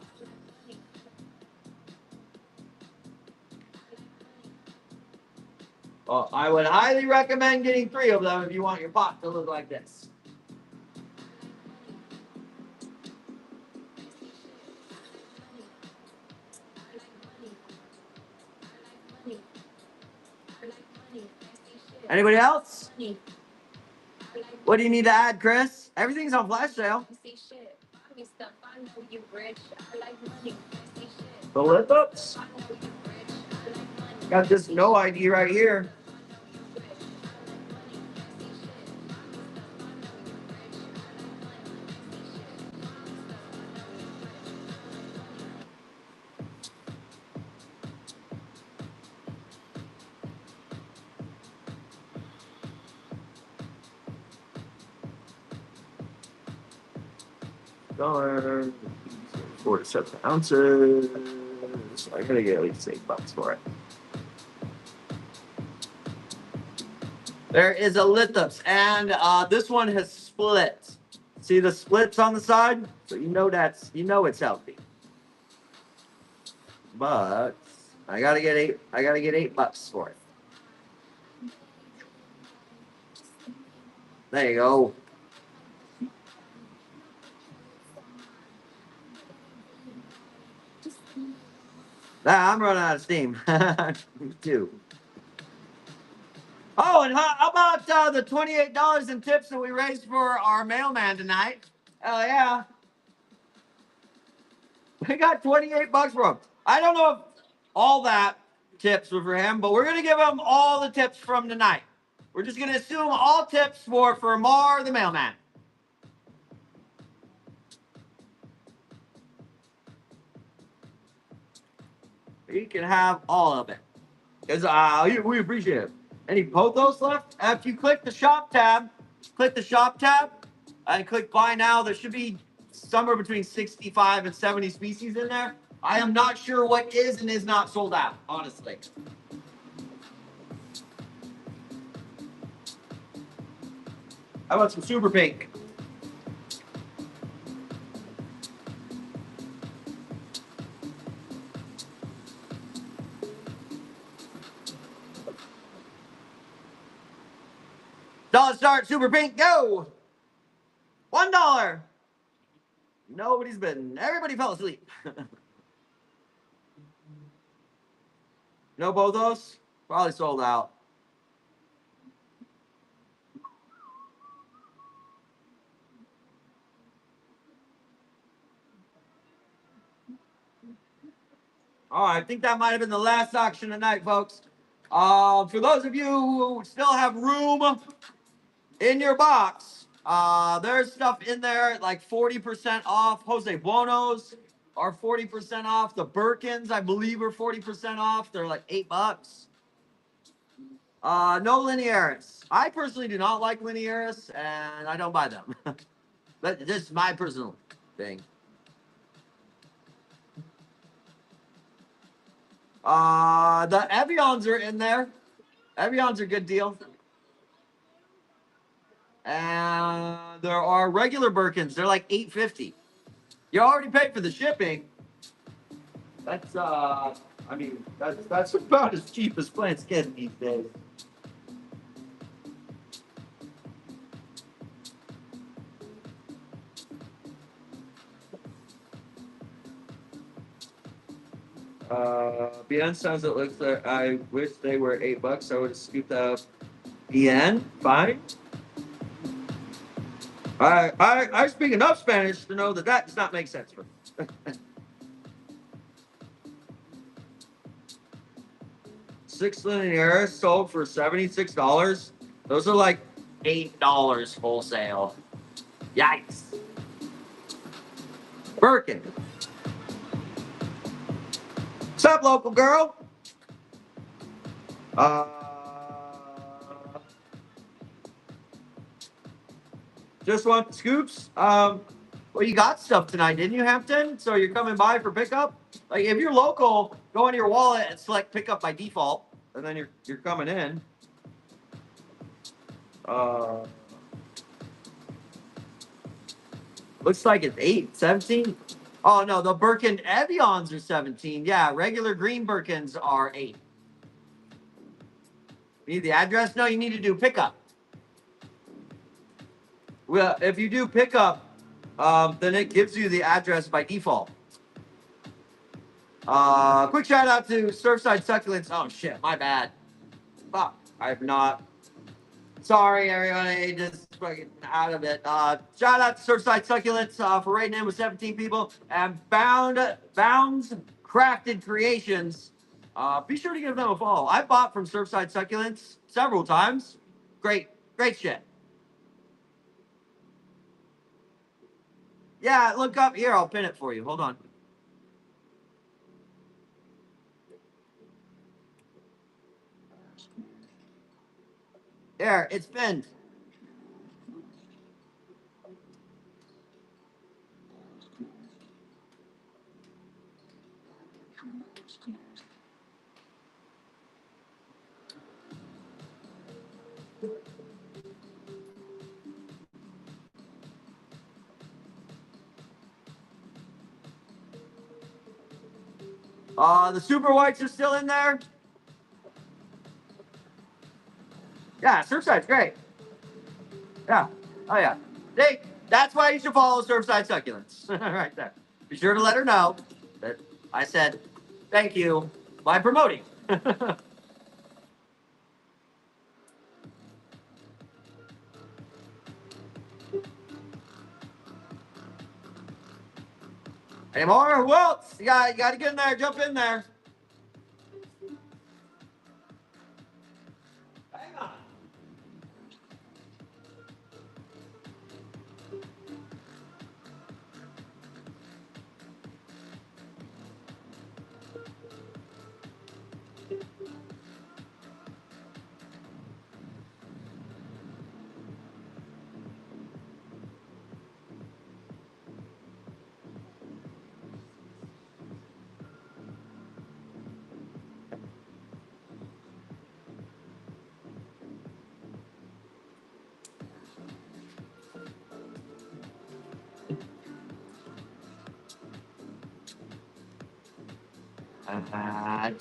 Well, I would highly recommend getting 3 of them if you want your pot to look like this. Anybody else? What do you need to add, Chris? Everything's on flash sale. The lithiums? Got this no ID right here. $1. 4 to 7 ounces. I gotta get at least $8 for it. There is a lithos, and this one has split. See the splits on the side? So you know it's healthy. But I gotta get $8 for it. There you go. I'm running out of steam. Me too. Oh, and how about the $28 in tips that we raised for our mailman tonight? Hell yeah. We got $28 for him. I don't know if all that tips were for him, but we're gonna give him all the tips from tonight. We're just gonna assume all tips for Mar the mailman. He can have all of it. Because we appreciate it. Any pothos left? If you click the shop tab, and click buy now, there should be somewhere between 65 and 70 species in there. I am not sure what is and is not sold out, honestly. How about some super pink? Dollar start, super pink, go! $1. Nobody's been. Everybody fell asleep. No pothos? Probably sold out. All right, I think that might have been the last auction tonight, folks. For those of you who still have room in your box, there's stuff in there like 40% off. Jose Buonos are 40% off. The Birkins, I believe, are 40% off. They're like $8. No Linearis. I personally do not like Linearis, and I don't buy them. But this is my personal thing. The Evians are in there. Evians are a good deal. And there are regular Birkins. They're like $8.50. You already paid for the shipping. That's I mean that's about as cheap as plants get these days. BN sounds it looks like I wish they were $8. I would have scooped out BN. Fine. I speak enough Spanish to know that does not make sense for me. Six lineaires sold for $76. Those are like $8 wholesale. Yikes. Birkin. What's up, local girl? Just want scoops? Well, you got stuff tonight, didn't you, Hampton? So you're coming by for pickup? Like, if you're local, go into your wallet and select pickup by default, and then you're coming in. Looks like it's 8, 17. Oh no, the Birkin Evians are 17. Yeah, regular green Birkins are 8. You need the address? No, you need to do pickup. Well, if you do pickup, then it gives you the address by default. Quick shout out to Surfside Succulents. Oh shit, my bad. Fuck, I have not. Sorry, everyone. I just fucking out of it. Shout out to Surfside Succulents for rating in with 17 people and Bounds Crafted Creations. Be sure to give them a follow. I bought from Surfside Succulents several times. Great shit. Yeah, look up here. I'll pin it for you. Hold on. There, it's pinned. The super whites are still in there. Yeah, Surfside's great. Yeah. Oh yeah. That's why you should follow Surfside Succulents. Right there. Be sure to let her know that I said thank you by promoting. Any more? Who else? You got to get in there. Jump in there. Hang on.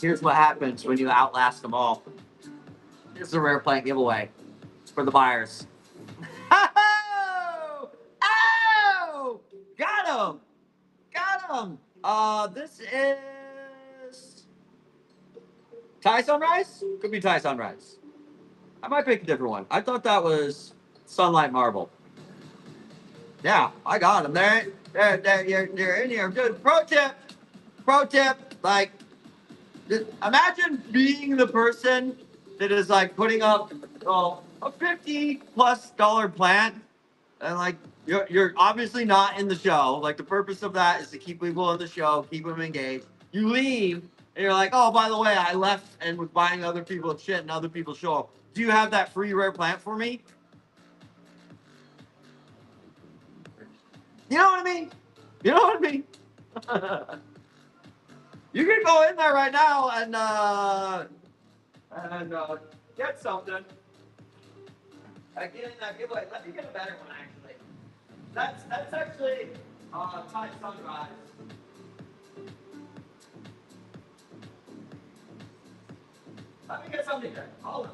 Here's what happens when you outlast them all. Here's the rare plant giveaway for the buyers. Oh! Oh! Got him! Got him! This is Thai Sunrise? Could be Thai Sunrise. I might pick a different one. I thought that was Sunlight Marble. Yeah, I got them. They're in here. Dude, pro tip, like, imagine being the person that is like putting up a $50+ plant, and like you're obviously not in the show. Like the purpose of that is to keep people in the show, keep them engaged. You leave and you're like, oh, by the way, I left and was buying other people's shit, and other people show up. Do you have that free rare plant for me? You know what I mean? You know what I mean? You can go in there right now and get something. Again, that giveaway. Let me get a better one actually. That's actually Thai Sunrise. Let me get something here. Hold on.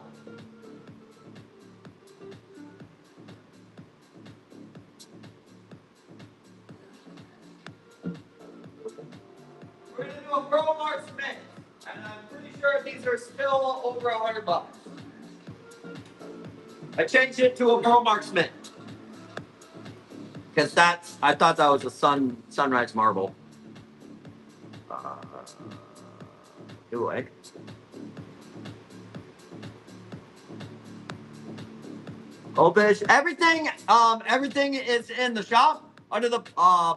We're gonna do a Pro Mart Smith, and I'm pretty sure these are still over $100. I changed it to a Pro Mark Smith because I thought that was a sunrise marble. Anyway. Opish. Everything is in the shop under the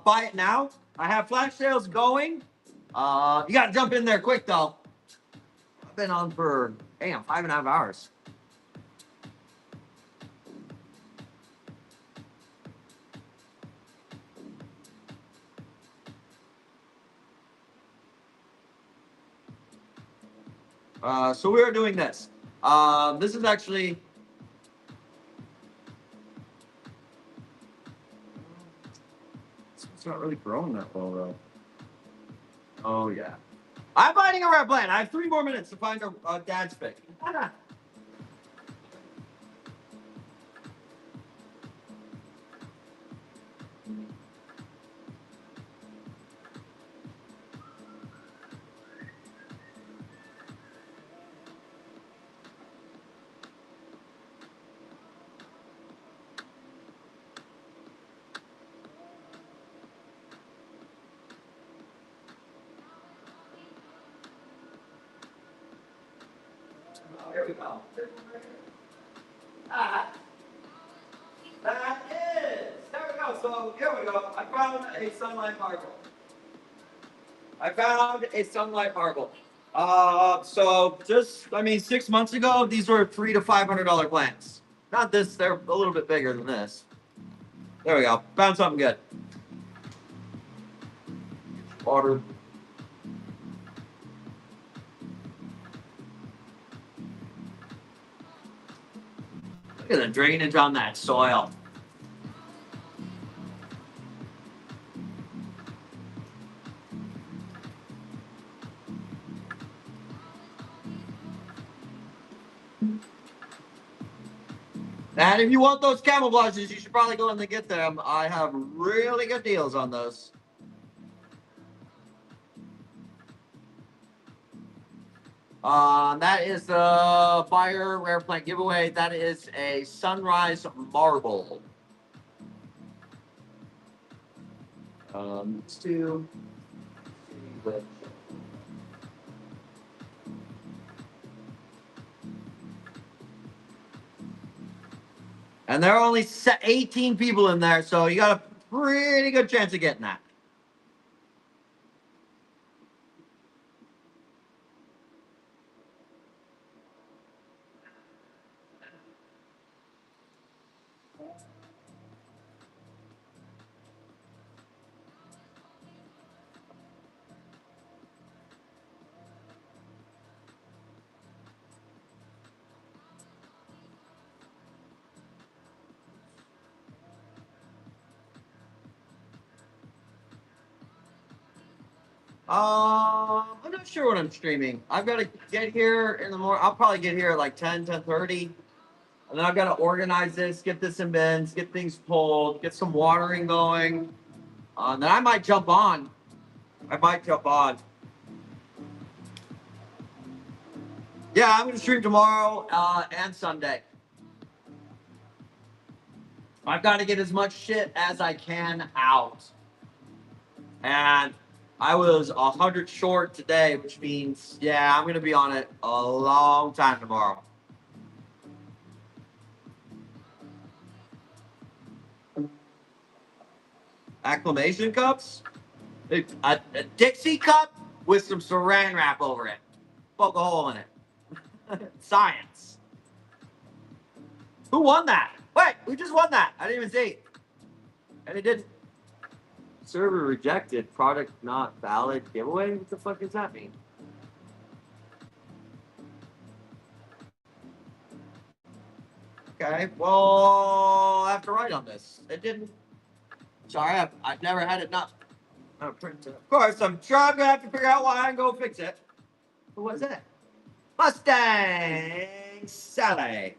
buy it now. I have flash sales going. You gotta jump in there quick though. I've been on for 5.5 hours. So we are doing this. This is actually it's not really growing that well though. Oh yeah. I'm finding a rare plant. I have 3 more minutes to find a dad's pick. Here we go. That is. There we go. So here we go. I found a sunlight marble. So just 6 months ago, these were $300 to $500 plants. Not this. They're a little bit bigger than this. There we go. Found something good. Water. Look at the drainage on that soil. And if you want those camouflages, you should probably go in and get them. I have really good deals on those. That is the Fire Rare Plant giveaway. That is a Sunrise Marble. Let's do. And there are only 18 people in there, so you got a pretty good chance of getting that. I'm not sure what I'm streaming. I've got to get here in the morning. I'll probably get here at like 10:30. And then I've got to organize this, get this in bins, get things pulled, get some watering going. Then I might jump on. Yeah, I'm going to stream tomorrow and Sunday. I've got to get as much shit as I can out. And I was 100 short today, which means, yeah, I'm going to be on it a long time tomorrow. Acclamation cups? A Dixie cup with some saran wrap over it. Poke a hole in it. Science. Who won that? Wait, who just won that? I didn't even see. And it didn't. Server rejected. Product not valid. Giveaway? What the fuck does that mean? Okay, well, I have to write on this. It didn't. Sorry, I've never had it not printed. Of course, I'm sure I'm going to have to figure out why and go fix it. What was that? Mustang Sally.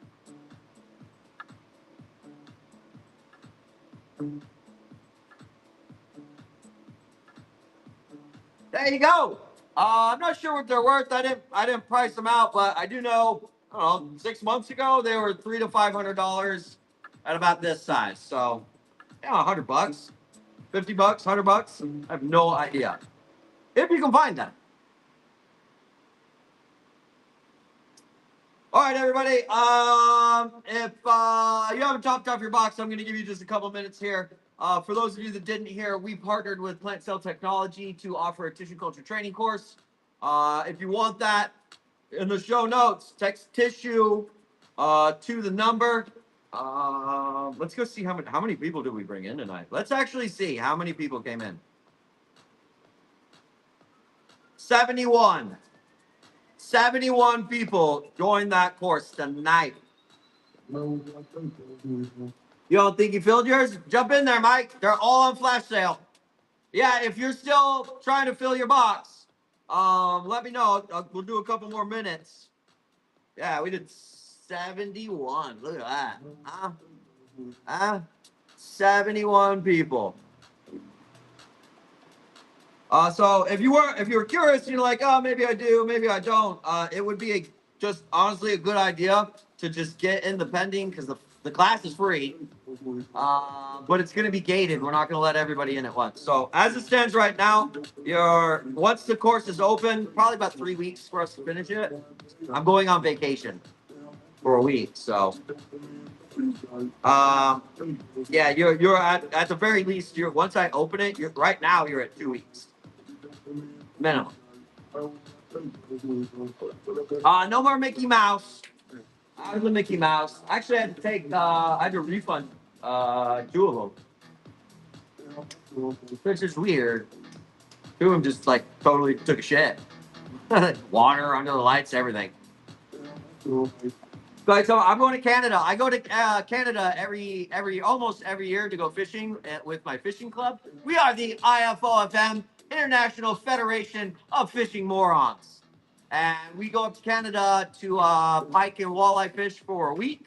There you go. I'm not sure what they're worth. I didn't price them out, but I do know. I don't know. 6 months ago, they were $300 to $500 at about this size. So, yeah, $100, $50, $100. I have no idea if you can find them. All right, everybody. If you haven't topped off your box, I'm going to give you just a couple minutes here. For those of you that didn't hear, we partnered with Plant Cell Technology to offer a tissue culture training course. If you want that, in the show notes, text tissue to the number. Let's go see how many people did we bring in tonight. Let's actually see how many people came in. 71. 71 people joined that course tonight. You don't think you filled yours? Jump in there, Mike. They're all on flash sale. Yeah, if you're still trying to fill your box, let me know. We'll do a couple more minutes. Yeah, we did 71. Look at that. 71 people. So if you were curious, you're like, oh, maybe I do, maybe I don't. It would be just honestly a good idea to just get in the pending because the class is free, but it's going to be gated. We're not going to let everybody in at once. So as it stands right now, once the course is open, probably about 3 weeks for us to finish it. I'm going on vacation for a week, so yeah, you're at the very least. Once I open it, right now you're at 2 weeks minimum. No more Mickey Mouse. I was a Mickey Mouse. Actually, I had to take. I had to refund 2 of them, which is weird. 2 of them just like totally took a shit. Water under the lights, everything. But so I'm going to Canada. I go to Canada almost every year to go fishing with my fishing club. We are the IFOFM, International Federation of Fishing Morons, and we go up to Canada to pike and walleye fish for a week.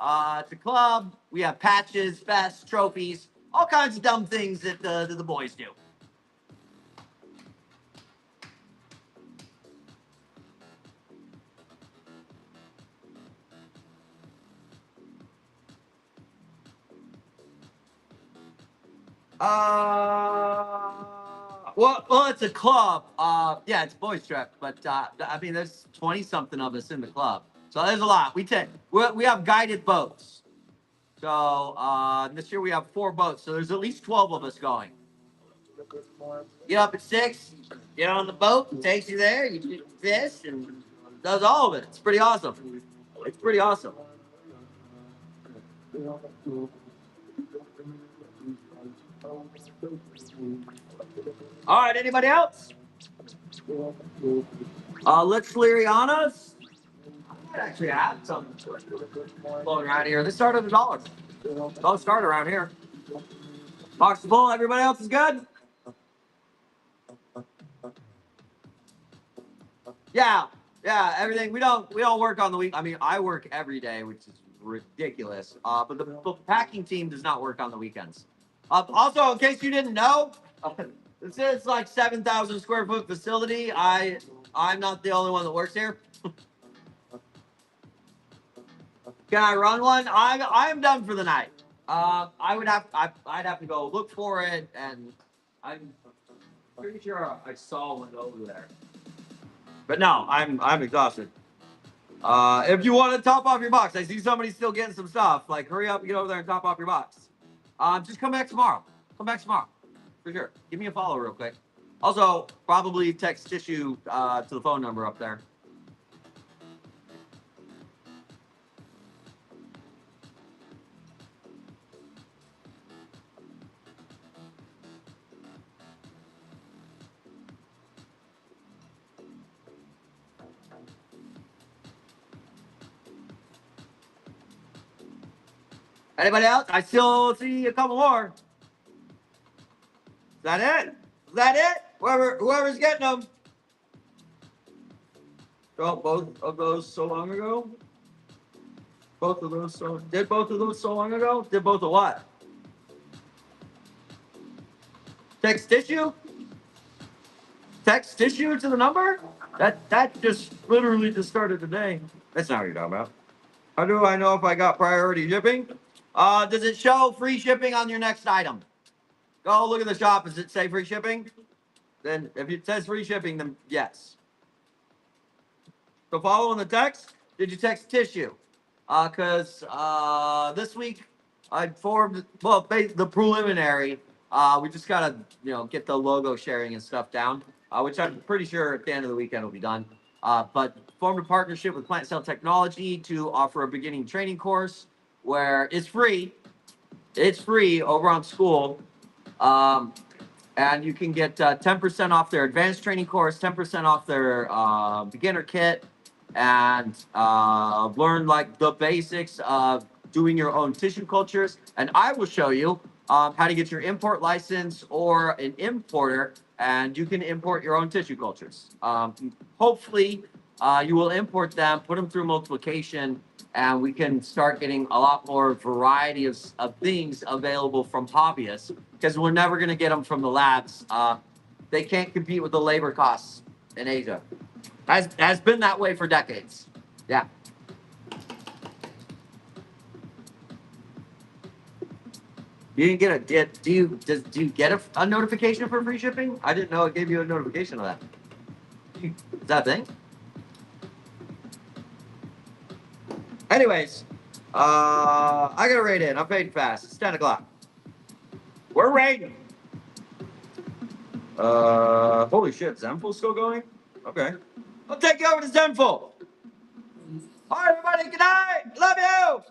It's a club. We have patches, vests, trophies, all kinds of dumb things that the boys do. Well, it's a club. Yeah, it's a boys trip, but I mean, there's 20 something of us in the club, so there's a lot. We have guided boats. So this year we have 4 boats, so there's at least 12 of us going. Get up at 6, get on the boat, it takes you there. You fish and does all of it. It's pretty awesome. It's pretty awesome. All right, anybody else? Let's Lirianas. I might actually have some floating around here. They start at $1. Don't start around here. Box the bull. Everybody else is good. Yeah, everything. We don't work on the week. I mean, I work every day, which is ridiculous. But the packing team does not work on the weekends. Also, in case you didn't know, this is like 7,000 square foot facility. I'm not the only one that works here. Can I run one? I'm done for the night. I'd have to go look for it, and I'm pretty sure I saw one over there. But no, I'm exhausted. If you want to top off your box, I see somebody still getting some stuff. Like, hurry up, get over there and top off your box. Just come back tomorrow. Come back tomorrow, for sure. Give me a follow real quick. Also, probably text Tissue to the phone number up there. Anybody else? I still see a couple more. Is that it? Is that it? Whoever's getting them. Oh, both of those so long ago? Both of those so long ago? Did both of what? Text Tissue? Text Tissue to the number? That just literally just started today. That's not what you're talking about. How do I know if I got priority shipping? Does it show free shipping on your next item? Go look at the shop. Does it say free shipping? Then if it says free shipping, then yes. So following the text, did you text Tissue? Because this week I formed the preliminary. We just gotta get the logo sharing and stuff down, which I'm pretty sure at the end of the weekend will be done. But formed a partnership with Plant Cell Technology to offer a beginning training course where it's free. It's free over on School. And you can get 10% off their advanced training course, 10% off their beginner kit, and learn like the basics of doing your own tissue cultures. And I will show you how to get your import license or an importer, and you can import your own tissue cultures. Hopefully, you will import them, put them through multiplication, and we can start getting a lot more variety of things available from hobbyists, because we're never going to get them from the labs. They can't compete with the labor costs in Asia. Has been that way for decades. Yeah. You didn't get a do you get a notification for free shipping? I didn't know it gave you a notification of that. Is that a thing? Anyways, I gotta raid in. I'm fading fast. It's 10 o'clock. We're raiding. Holy shit, Zenful's still going? Okay. I'll take you over to Zenful. All right, everybody, good night. Love you.